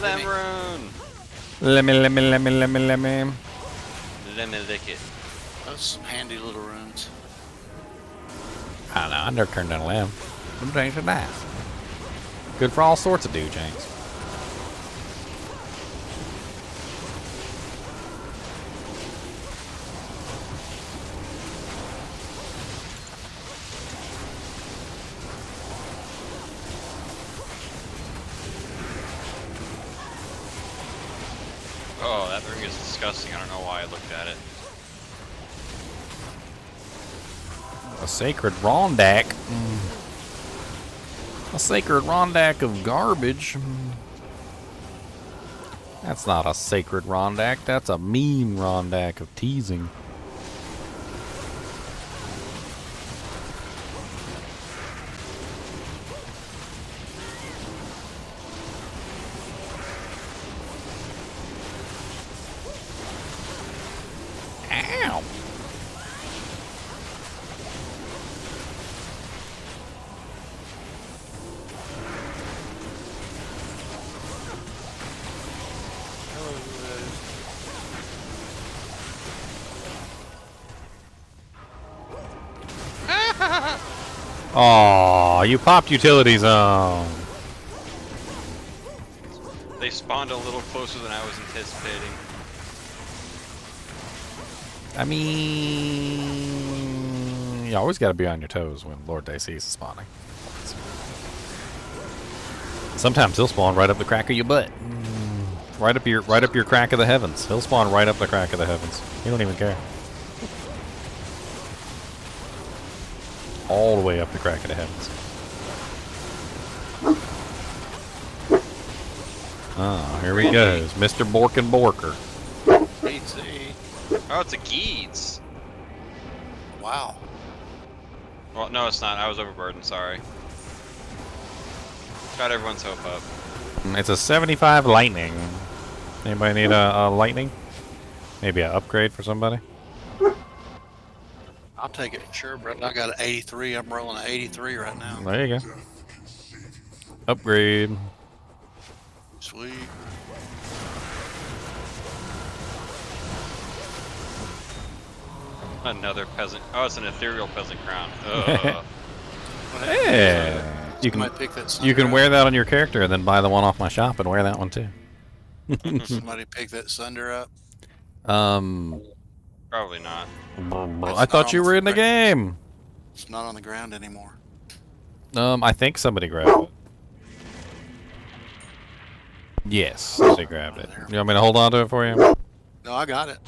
Lemon! Let me. Let me lick it. Those some handy little runes. I don't know, I never turned down a lamb. Them things are nice. Good for all sorts of dude chains. Oh, that ring is disgusting. I don't know why I looked at it. A sacred rondak. A sacred rondak of garbage. That's not a sacred rondak. That's a mean rondak of teasing. Ow. Aw, you popped utility zone. They spawned a little closer than I was anticipating. I mean, you always got to be on your toes when Lord Dacey is spawning. Sometimes he'll spawn right up the crack of your butt, right up your crack of the heavens. He'll spawn right up the crack of the heavens. He don't even care. All the way up the crack of the heavens. Oh, here he goes, Mr. Borkin Borker. PC. Oh, it's a Geeds. Wow. Well, no, it's not. I was overburdened. Sorry. Got everyone's hope up. It's a 75 lightning. Anybody need a lightning? Maybe an upgrade for somebody? I'll take it for sure, but I got an 83. I'm rolling an 83 right now. There you go. Upgrade. Sweet. Another peasant. Oh, it's an ethereal peasant crown. Ugh. Yeah. You Somebody can pick that you can sunder wear up. that on your character and then buy the one off my shop and wear that one too. Somebody pick that sunder up. Probably not. I thought you were in the game. It's not on the ground anymore. I think somebody grabbed it. Yes, they grabbed it. You want me to hold on to it for you? No, I got it.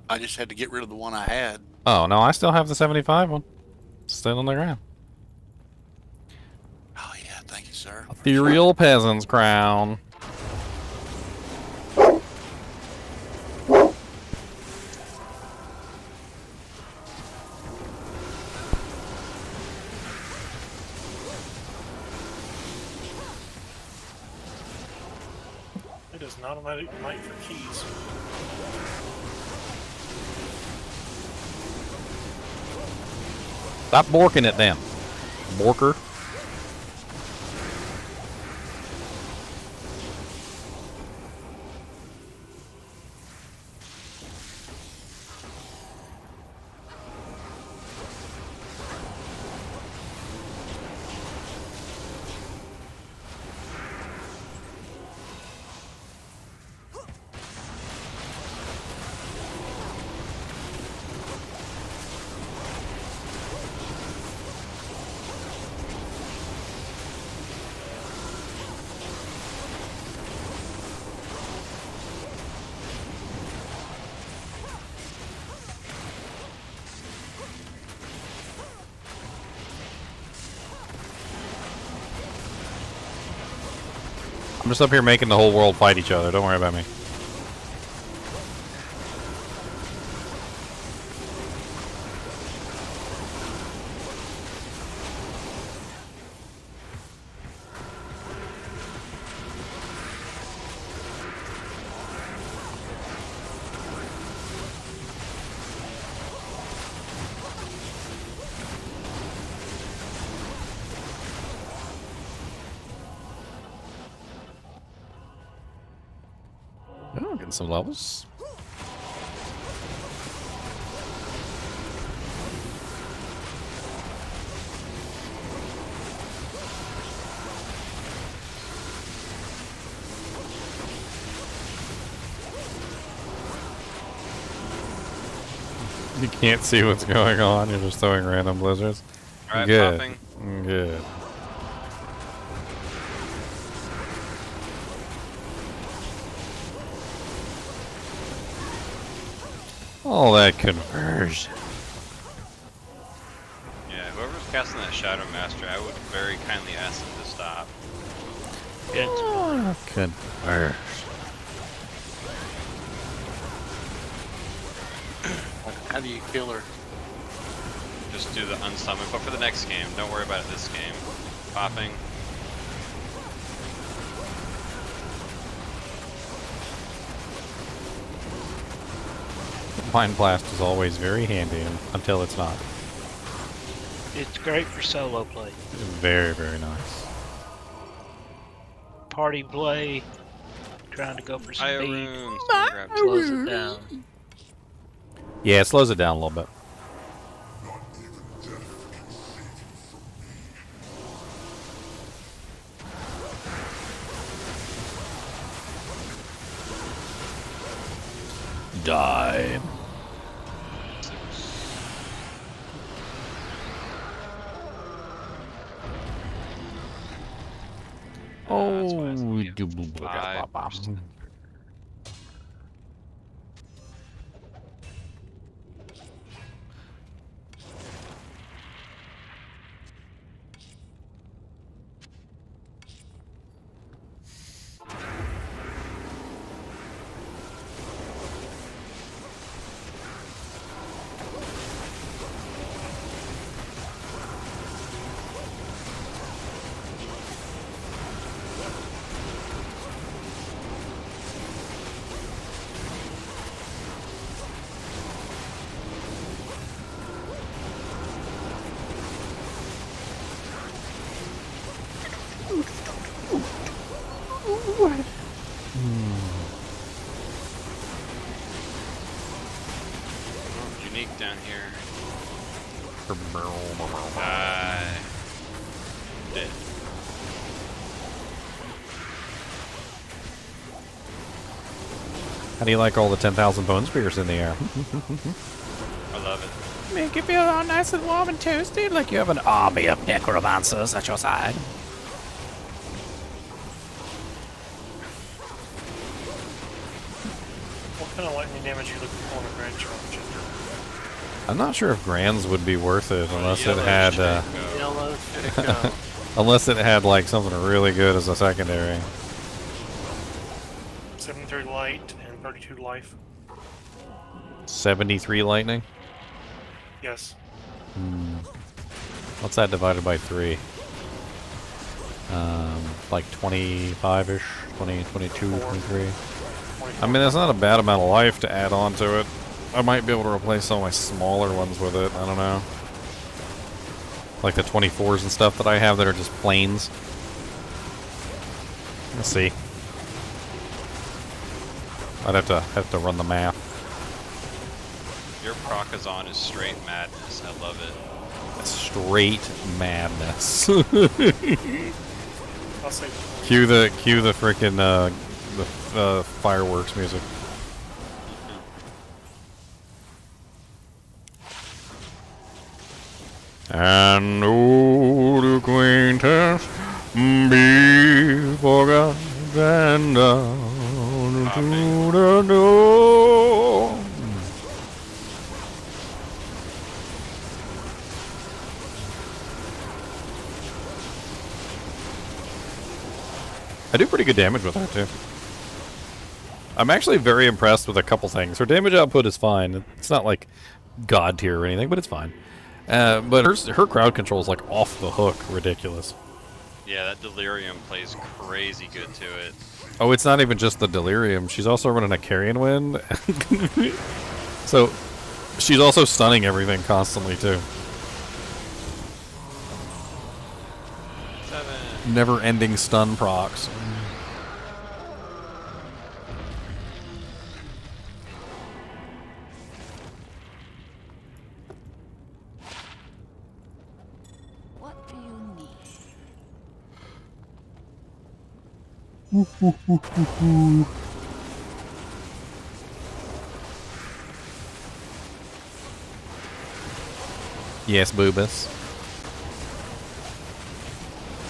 I just had to get rid of the one I had. Oh, no, I still have the 75 one. Still on the ground. Oh, yeah. Thank you, sir. Ethereal Peasant's Crown. It is not a night for keys. Stop borking it then. Borker. I'm just up here making the whole world fight each other. Don't worry about me. Oh, getting some levels. You can't see what's going on. You're just throwing random blizzards. Alright, Good. popping. Good. All that conversion. Yeah, whoever's casting that Shadow Master, I would very kindly ask them to stop. Conversion. How do you kill her? Just do the unsummon, but for the next game, don't worry about it this game. Popping. Mind Blast is always very handy until it's not. It's great for solo play. Very, very nice. Party play, trying to go for speed, Runes, slows it down. Yeah, it slows it down a little bit. Die. Oh, Unique down here. Dead. How do you like all the 10,000 bone spears in the air? I love it. Make you feel all nice and warm and toasty, like you have an army of necromancers at your side. What kind of lightning damage are you looking for on a grand challenge? I'm not sure if Grands would be worth it unless it Yellow had, Yellow should go. unless it had like something really good as a secondary. 73 light and 32 life. 73 lightning. Yes. What's that divided by 3? Like 25-ish, 20, 22, 23. I mean, that's not a bad amount of life to add on to it. I might be able to replace some of my smaller ones with it. I don't know. Like the 24s and stuff that I have that are just planes. Let's see. I'd have to run the math. Your Procazon is straight madness. I love it. Straight madness. I'll say Cue the frickin' the fireworks music. And old acquaintance be forgot and down to the door. I do pretty good damage with her, too. I'm actually very impressed with a couple things. Her damage output is fine. It's not like god tier or anything, but it's fine. But her crowd control is like off the hook ridiculous. Yeah, that delirium plays crazy good to it. Oh, it's not even just the delirium. She's also running a carrion wind. So she's also stunning everything constantly too. 7. Never-ending stun procs. What do you need? Yes, Boobus.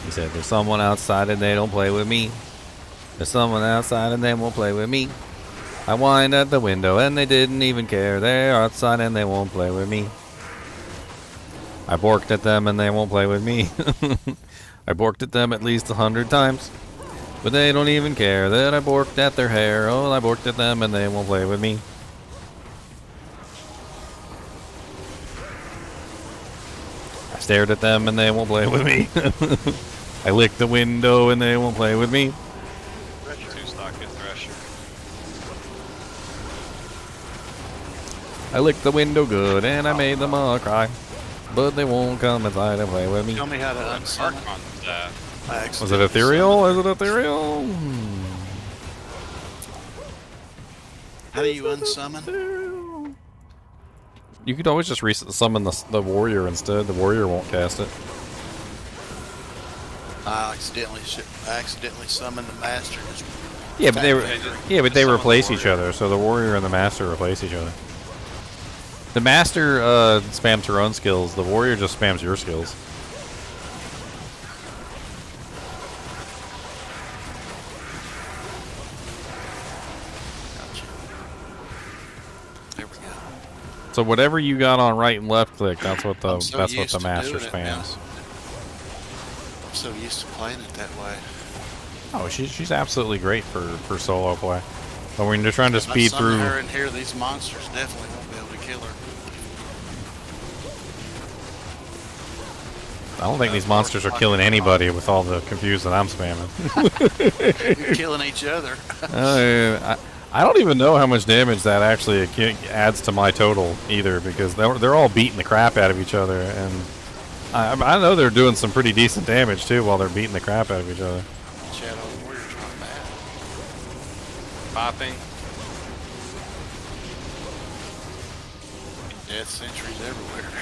He said, there's someone outside and they don't play with me. There's someone outside and they won't play with me. I whined at the window and they didn't even care. They're outside and they won't play with me. I borked at them and they won't play with me. I borked at them at least 100 times. But they don't even care that I borked at their hair. Oh, I borked at them and they won't play with me. I stared at them and they won't play with me. I licked the window and they won't play with me. 2-stock good Thresher. I licked the window good and I made them all cry. But they won't come inside and play with me. Tell me how to unsummon. Archon staff. Was it ethereal? Is it ethereal? How do you unsummon? You could always just summon the warrior instead. The warrior won't cast it. I accidentally summoned the master. Yeah, but they Summon replace the each warrior. other. So the warrior and the master replace each other. The master spams her own skills. The warrior just spams your skills. Gotcha. There we go. So whatever you got on right and left click, that's what the I'm so that's what used the to master doing it now. spams. I'm so used to playing it that way. Oh, she's absolutely great for solo play. But when you're trying to If I speed summon through, her in here, these monsters definitely won't be able to kill her. I don't think these monsters are killing anybody with all the confuse that I'm spamming. You're killing each other. I don't even know how much damage that actually adds to my total either, because they're all beating the crap out of each other, and I know they're doing some pretty decent damage too while they're beating the crap out of each other. Shadow Warrior's not bad. Popping. Death sentries everywhere.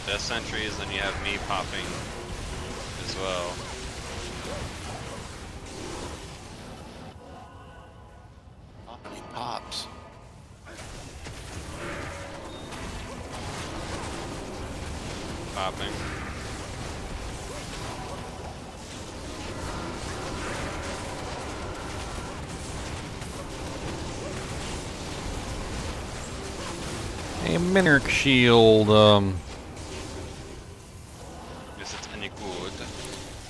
Death sentries, then you have me popping as well. He pops. Popping. A Minerk shield, Is it any good?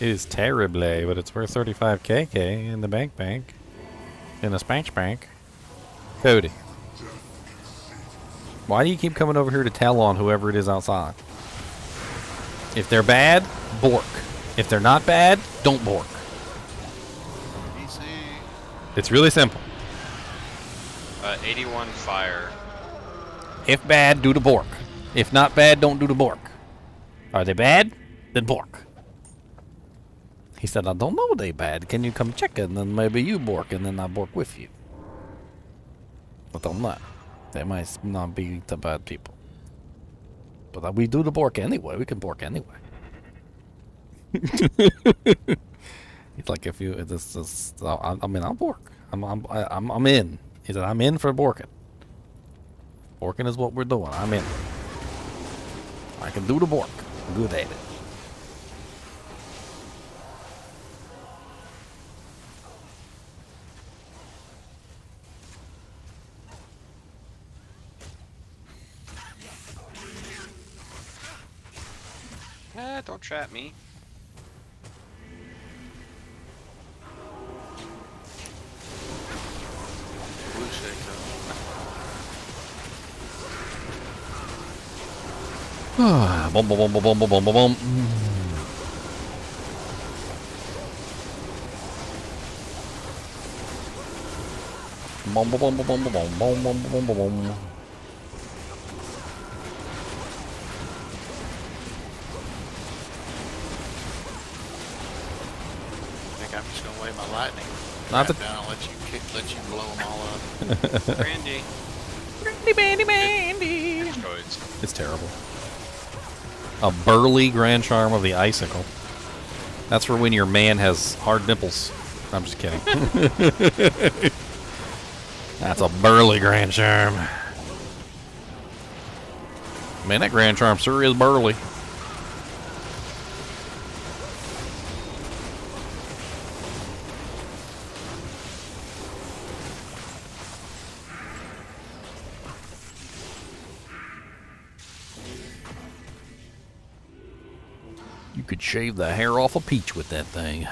is terrible, but it's worth 35k in the bank. In the spank bank. Cody. Why do you keep coming over here to tell on whoever it is outside? If they're bad, bork. If they're not bad, don't bork. Easy. It's really simple. 81 fire. If bad, do the bork. If not bad, don't do the bork. Are they bad? Then bork. He said, I don't know they bad. Can you come check it? And then maybe you bork, and then I bork with you. But I'm not. They might not be the bad people. But we do the bork anyway. We can bork anyway. He's like, if you, I mean, I'll bork. I'm in. He said, I'm in for borking. Borking is what we're doing. I'm in. I can do the bork. I'm good at it. Don't trap me. Boom, boom, boom, boom, boom, boom, boom, boom. Boom, boom, boom, boom, boom, boom, boom, boom, boom, boom, boom. I think I'm just gonna wait my lightning. Not the- down and let you blow them all up. Randy. Good choice. It's terrible. A burly Grand Charm of the Icicle. That's for when your man has hard nipples. I'm just kidding. That's a burly Grand Charm. Man, that Grand Charm sure is burly. You could shave the hair off a peach with that thing.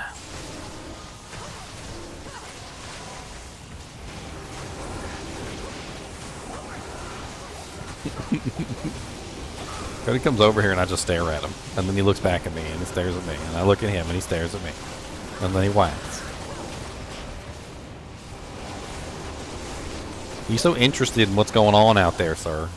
Cody comes over here and I just stare at him. And then he looks back at me and he stares at me. And I look at him and he stares at me. And then he whines. You so interested in what's going on out there, sir?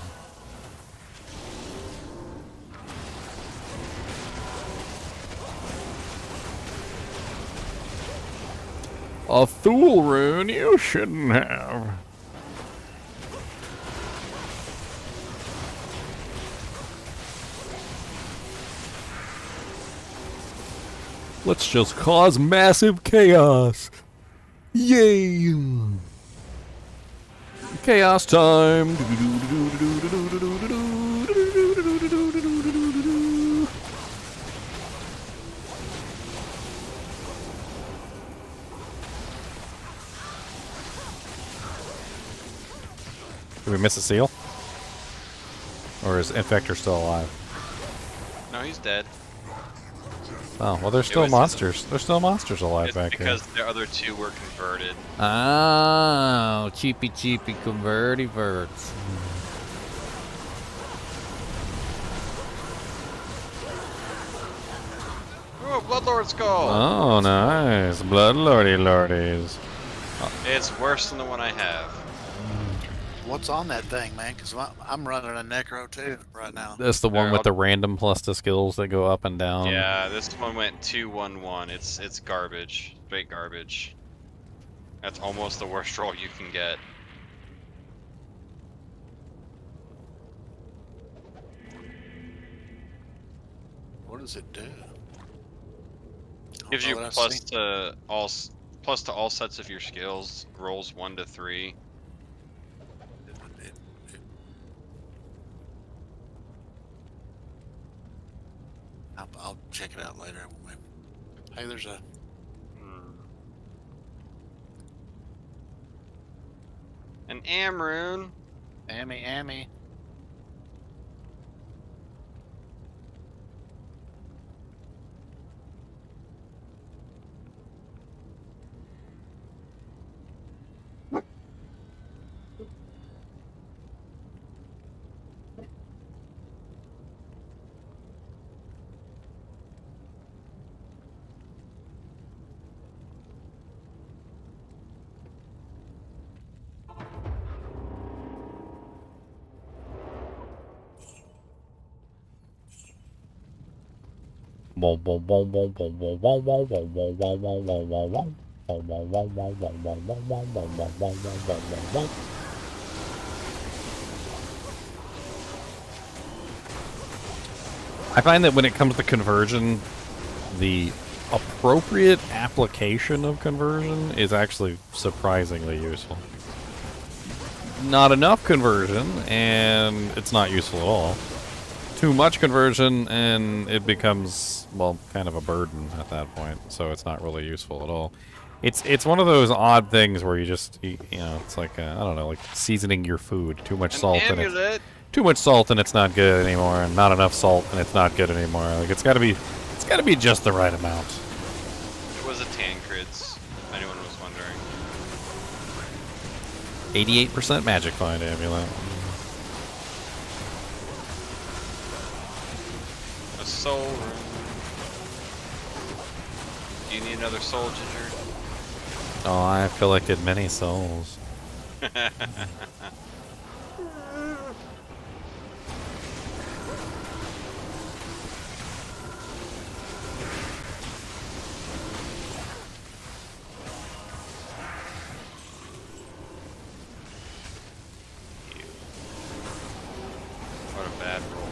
A Thule rune you shouldn't have. Let's just cause massive chaos. Yay! Chaos time. Did we miss a seal? Or is Infector still alive? No, he's dead. Oh, well, there's still monsters. There's still monsters alive It's back here. because the other two were converted. Oh, cheapy convertiverts. Oh, Bloodlord skull! Oh, nice. Bloodlordy lordies. It's worse than the one I have. What's on that thing, man? Because I'm running a necro too right now. That's the one with the random plus the skills that go up and down. Yeah, this one went 2-1-1. It's garbage. Straight garbage. That's almost the worst roll you can get. What does it do? Gives you plus to all sets of your skills. Rolls 1 to 3. I'll check it out later. Hey, there's a... An Amrune. Ammy. I find that when it comes to conversion, the appropriate application of conversion is actually surprisingly useful. Not enough conversion, and it's not useful at all. Too much conversion, and it becomes, well, kind of a burden at that point, so it's not really useful at all. It's one of those odd things where you just, you know, it's like, I don't know, like seasoning your food. Too much salt in it. Too much salt and it's not good anymore, and not enough salt and it's not good anymore. Like it's gotta be just the right amount. It was a Tancred's, if anyone was wondering. 88% magic find amulet. A soul room. Do you need another soul, Ginger? Oh, I've collected many souls. What a bad roll.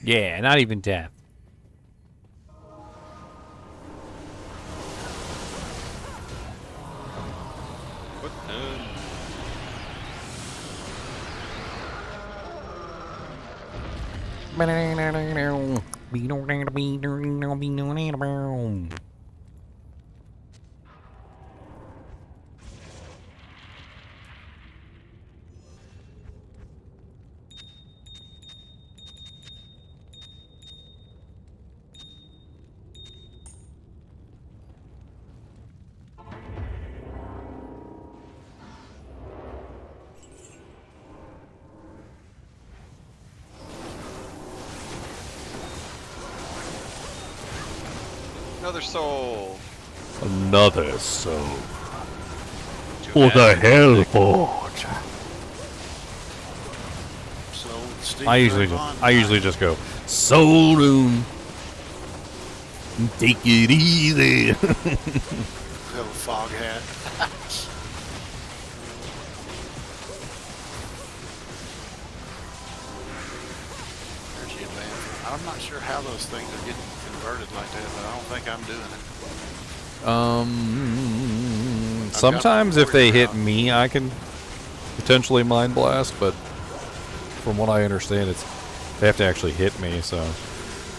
Yeah, not even death. What Another soul. Another soul. Too For the bad. Hellforge. So Steve I usually just go Soul Rune. Take it easy. have a fog hat. There's the advance. I'm not sure how those things are getting converted like that, but I don't think I'm doing it. Sometimes if they hit me, I can potentially mind blast, but from what I understand, they have to actually hit me. So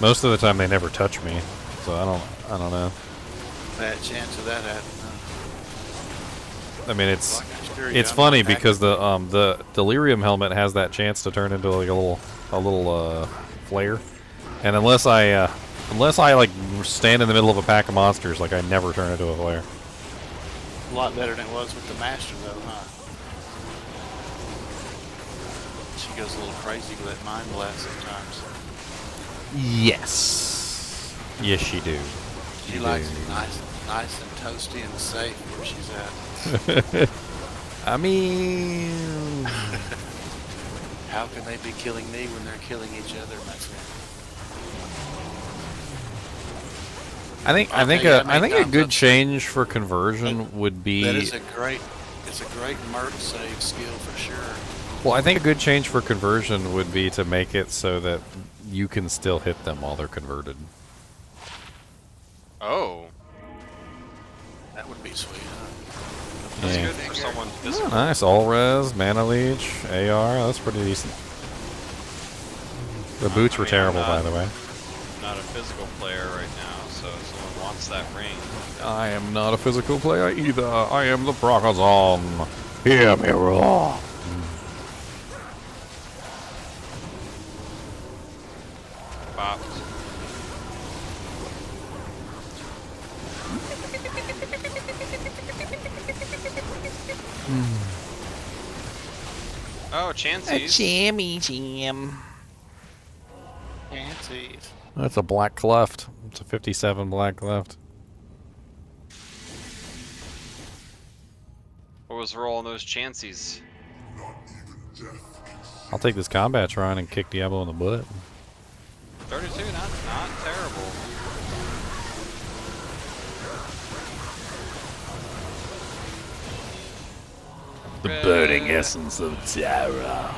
most of the time, they never touch me. So I don't know. That chance of that happening. I mean, it's funny because the delirium helmet has that chance to turn into like a little flare, and unless I like stand in the middle of a pack of monsters, like I never turn into a flare. A lot better than it was with the master, though, huh? She goes a little crazy with that mind blast sometimes. Yes, yes, she do. She likes it nice and toasty and safe where she's at. I mean, how can they be killing me when they're killing each other, my friend? I think a good change for conversion would be. That is it's a great merc save skill for sure. Well, I think a good change for conversion would be to make it so that you can still hit them while they're converted. Oh. That would be sweet, huh? That's Yeah. good for someone Oh, physical. nice, all res, mana leech, AR. That's pretty decent. The boots were terrible, by the way. I'm not a physical player right now, so if someone wants that ring, I am not a physical player either. I am the Prokazon. Hear me roar. popped. Oh, Chanseys. Jammy jam. Fancies. That's a black cleft. It's a 57 black cleft. What was the roll on those Chanseys? I'll take this combat shrine and kick Diablo in the butt. 32, not terrible. The burning essence of terror.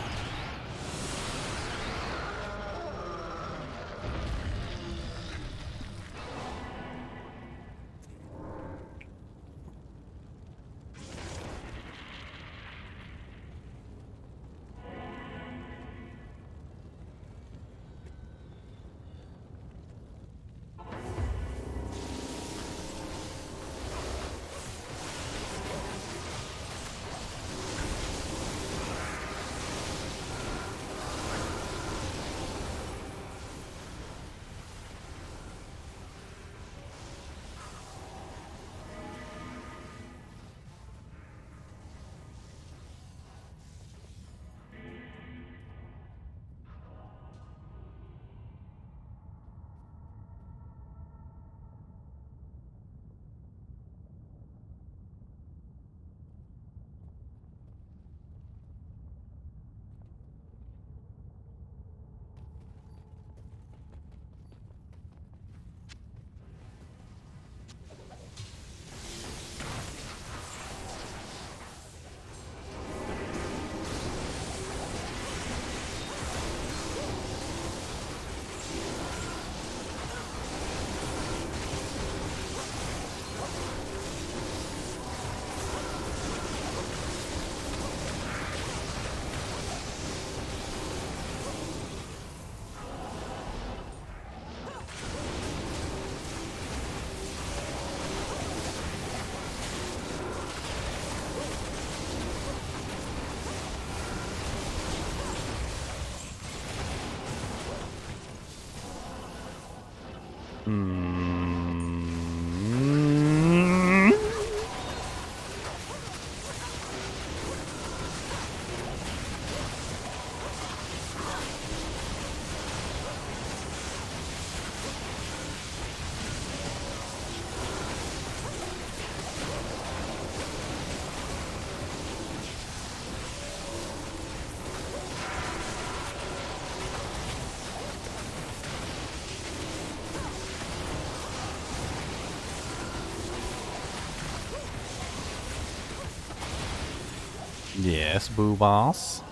Yes, Boo Boss.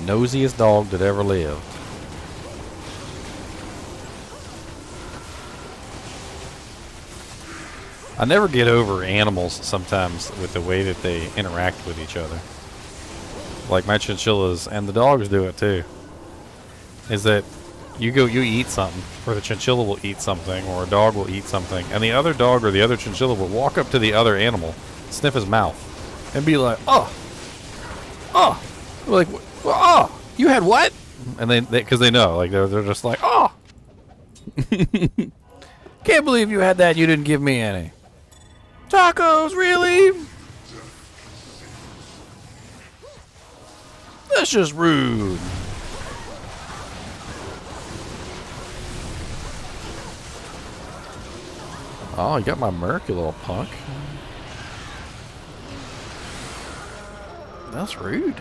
Nosiest dog that ever lived. I never get over animals sometimes with the way that they interact with each other. Like my chinchillas, and the dogs do it too. Is that you eat something, or the chinchilla will eat something, or a dog will eat something, and the other dog or the other chinchilla will walk up to the other animal, sniff his mouth, and be like, oh, like, oh, you had what? And they because they know, like they're just like, oh, can't believe you had that. You didn't give me any tacos, really? That's just rude. Oh, you got my merc, you little punk. That's rude.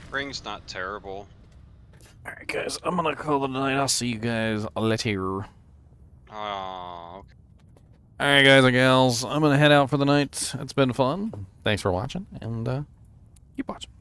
Ring's not terrible. Alright, guys, I'm gonna call it a night. I'll see you guys later. Oh, okay. Alright, guys and gals, I'm gonna head out for the night. It's been fun. Thanks for watching, and keep watching.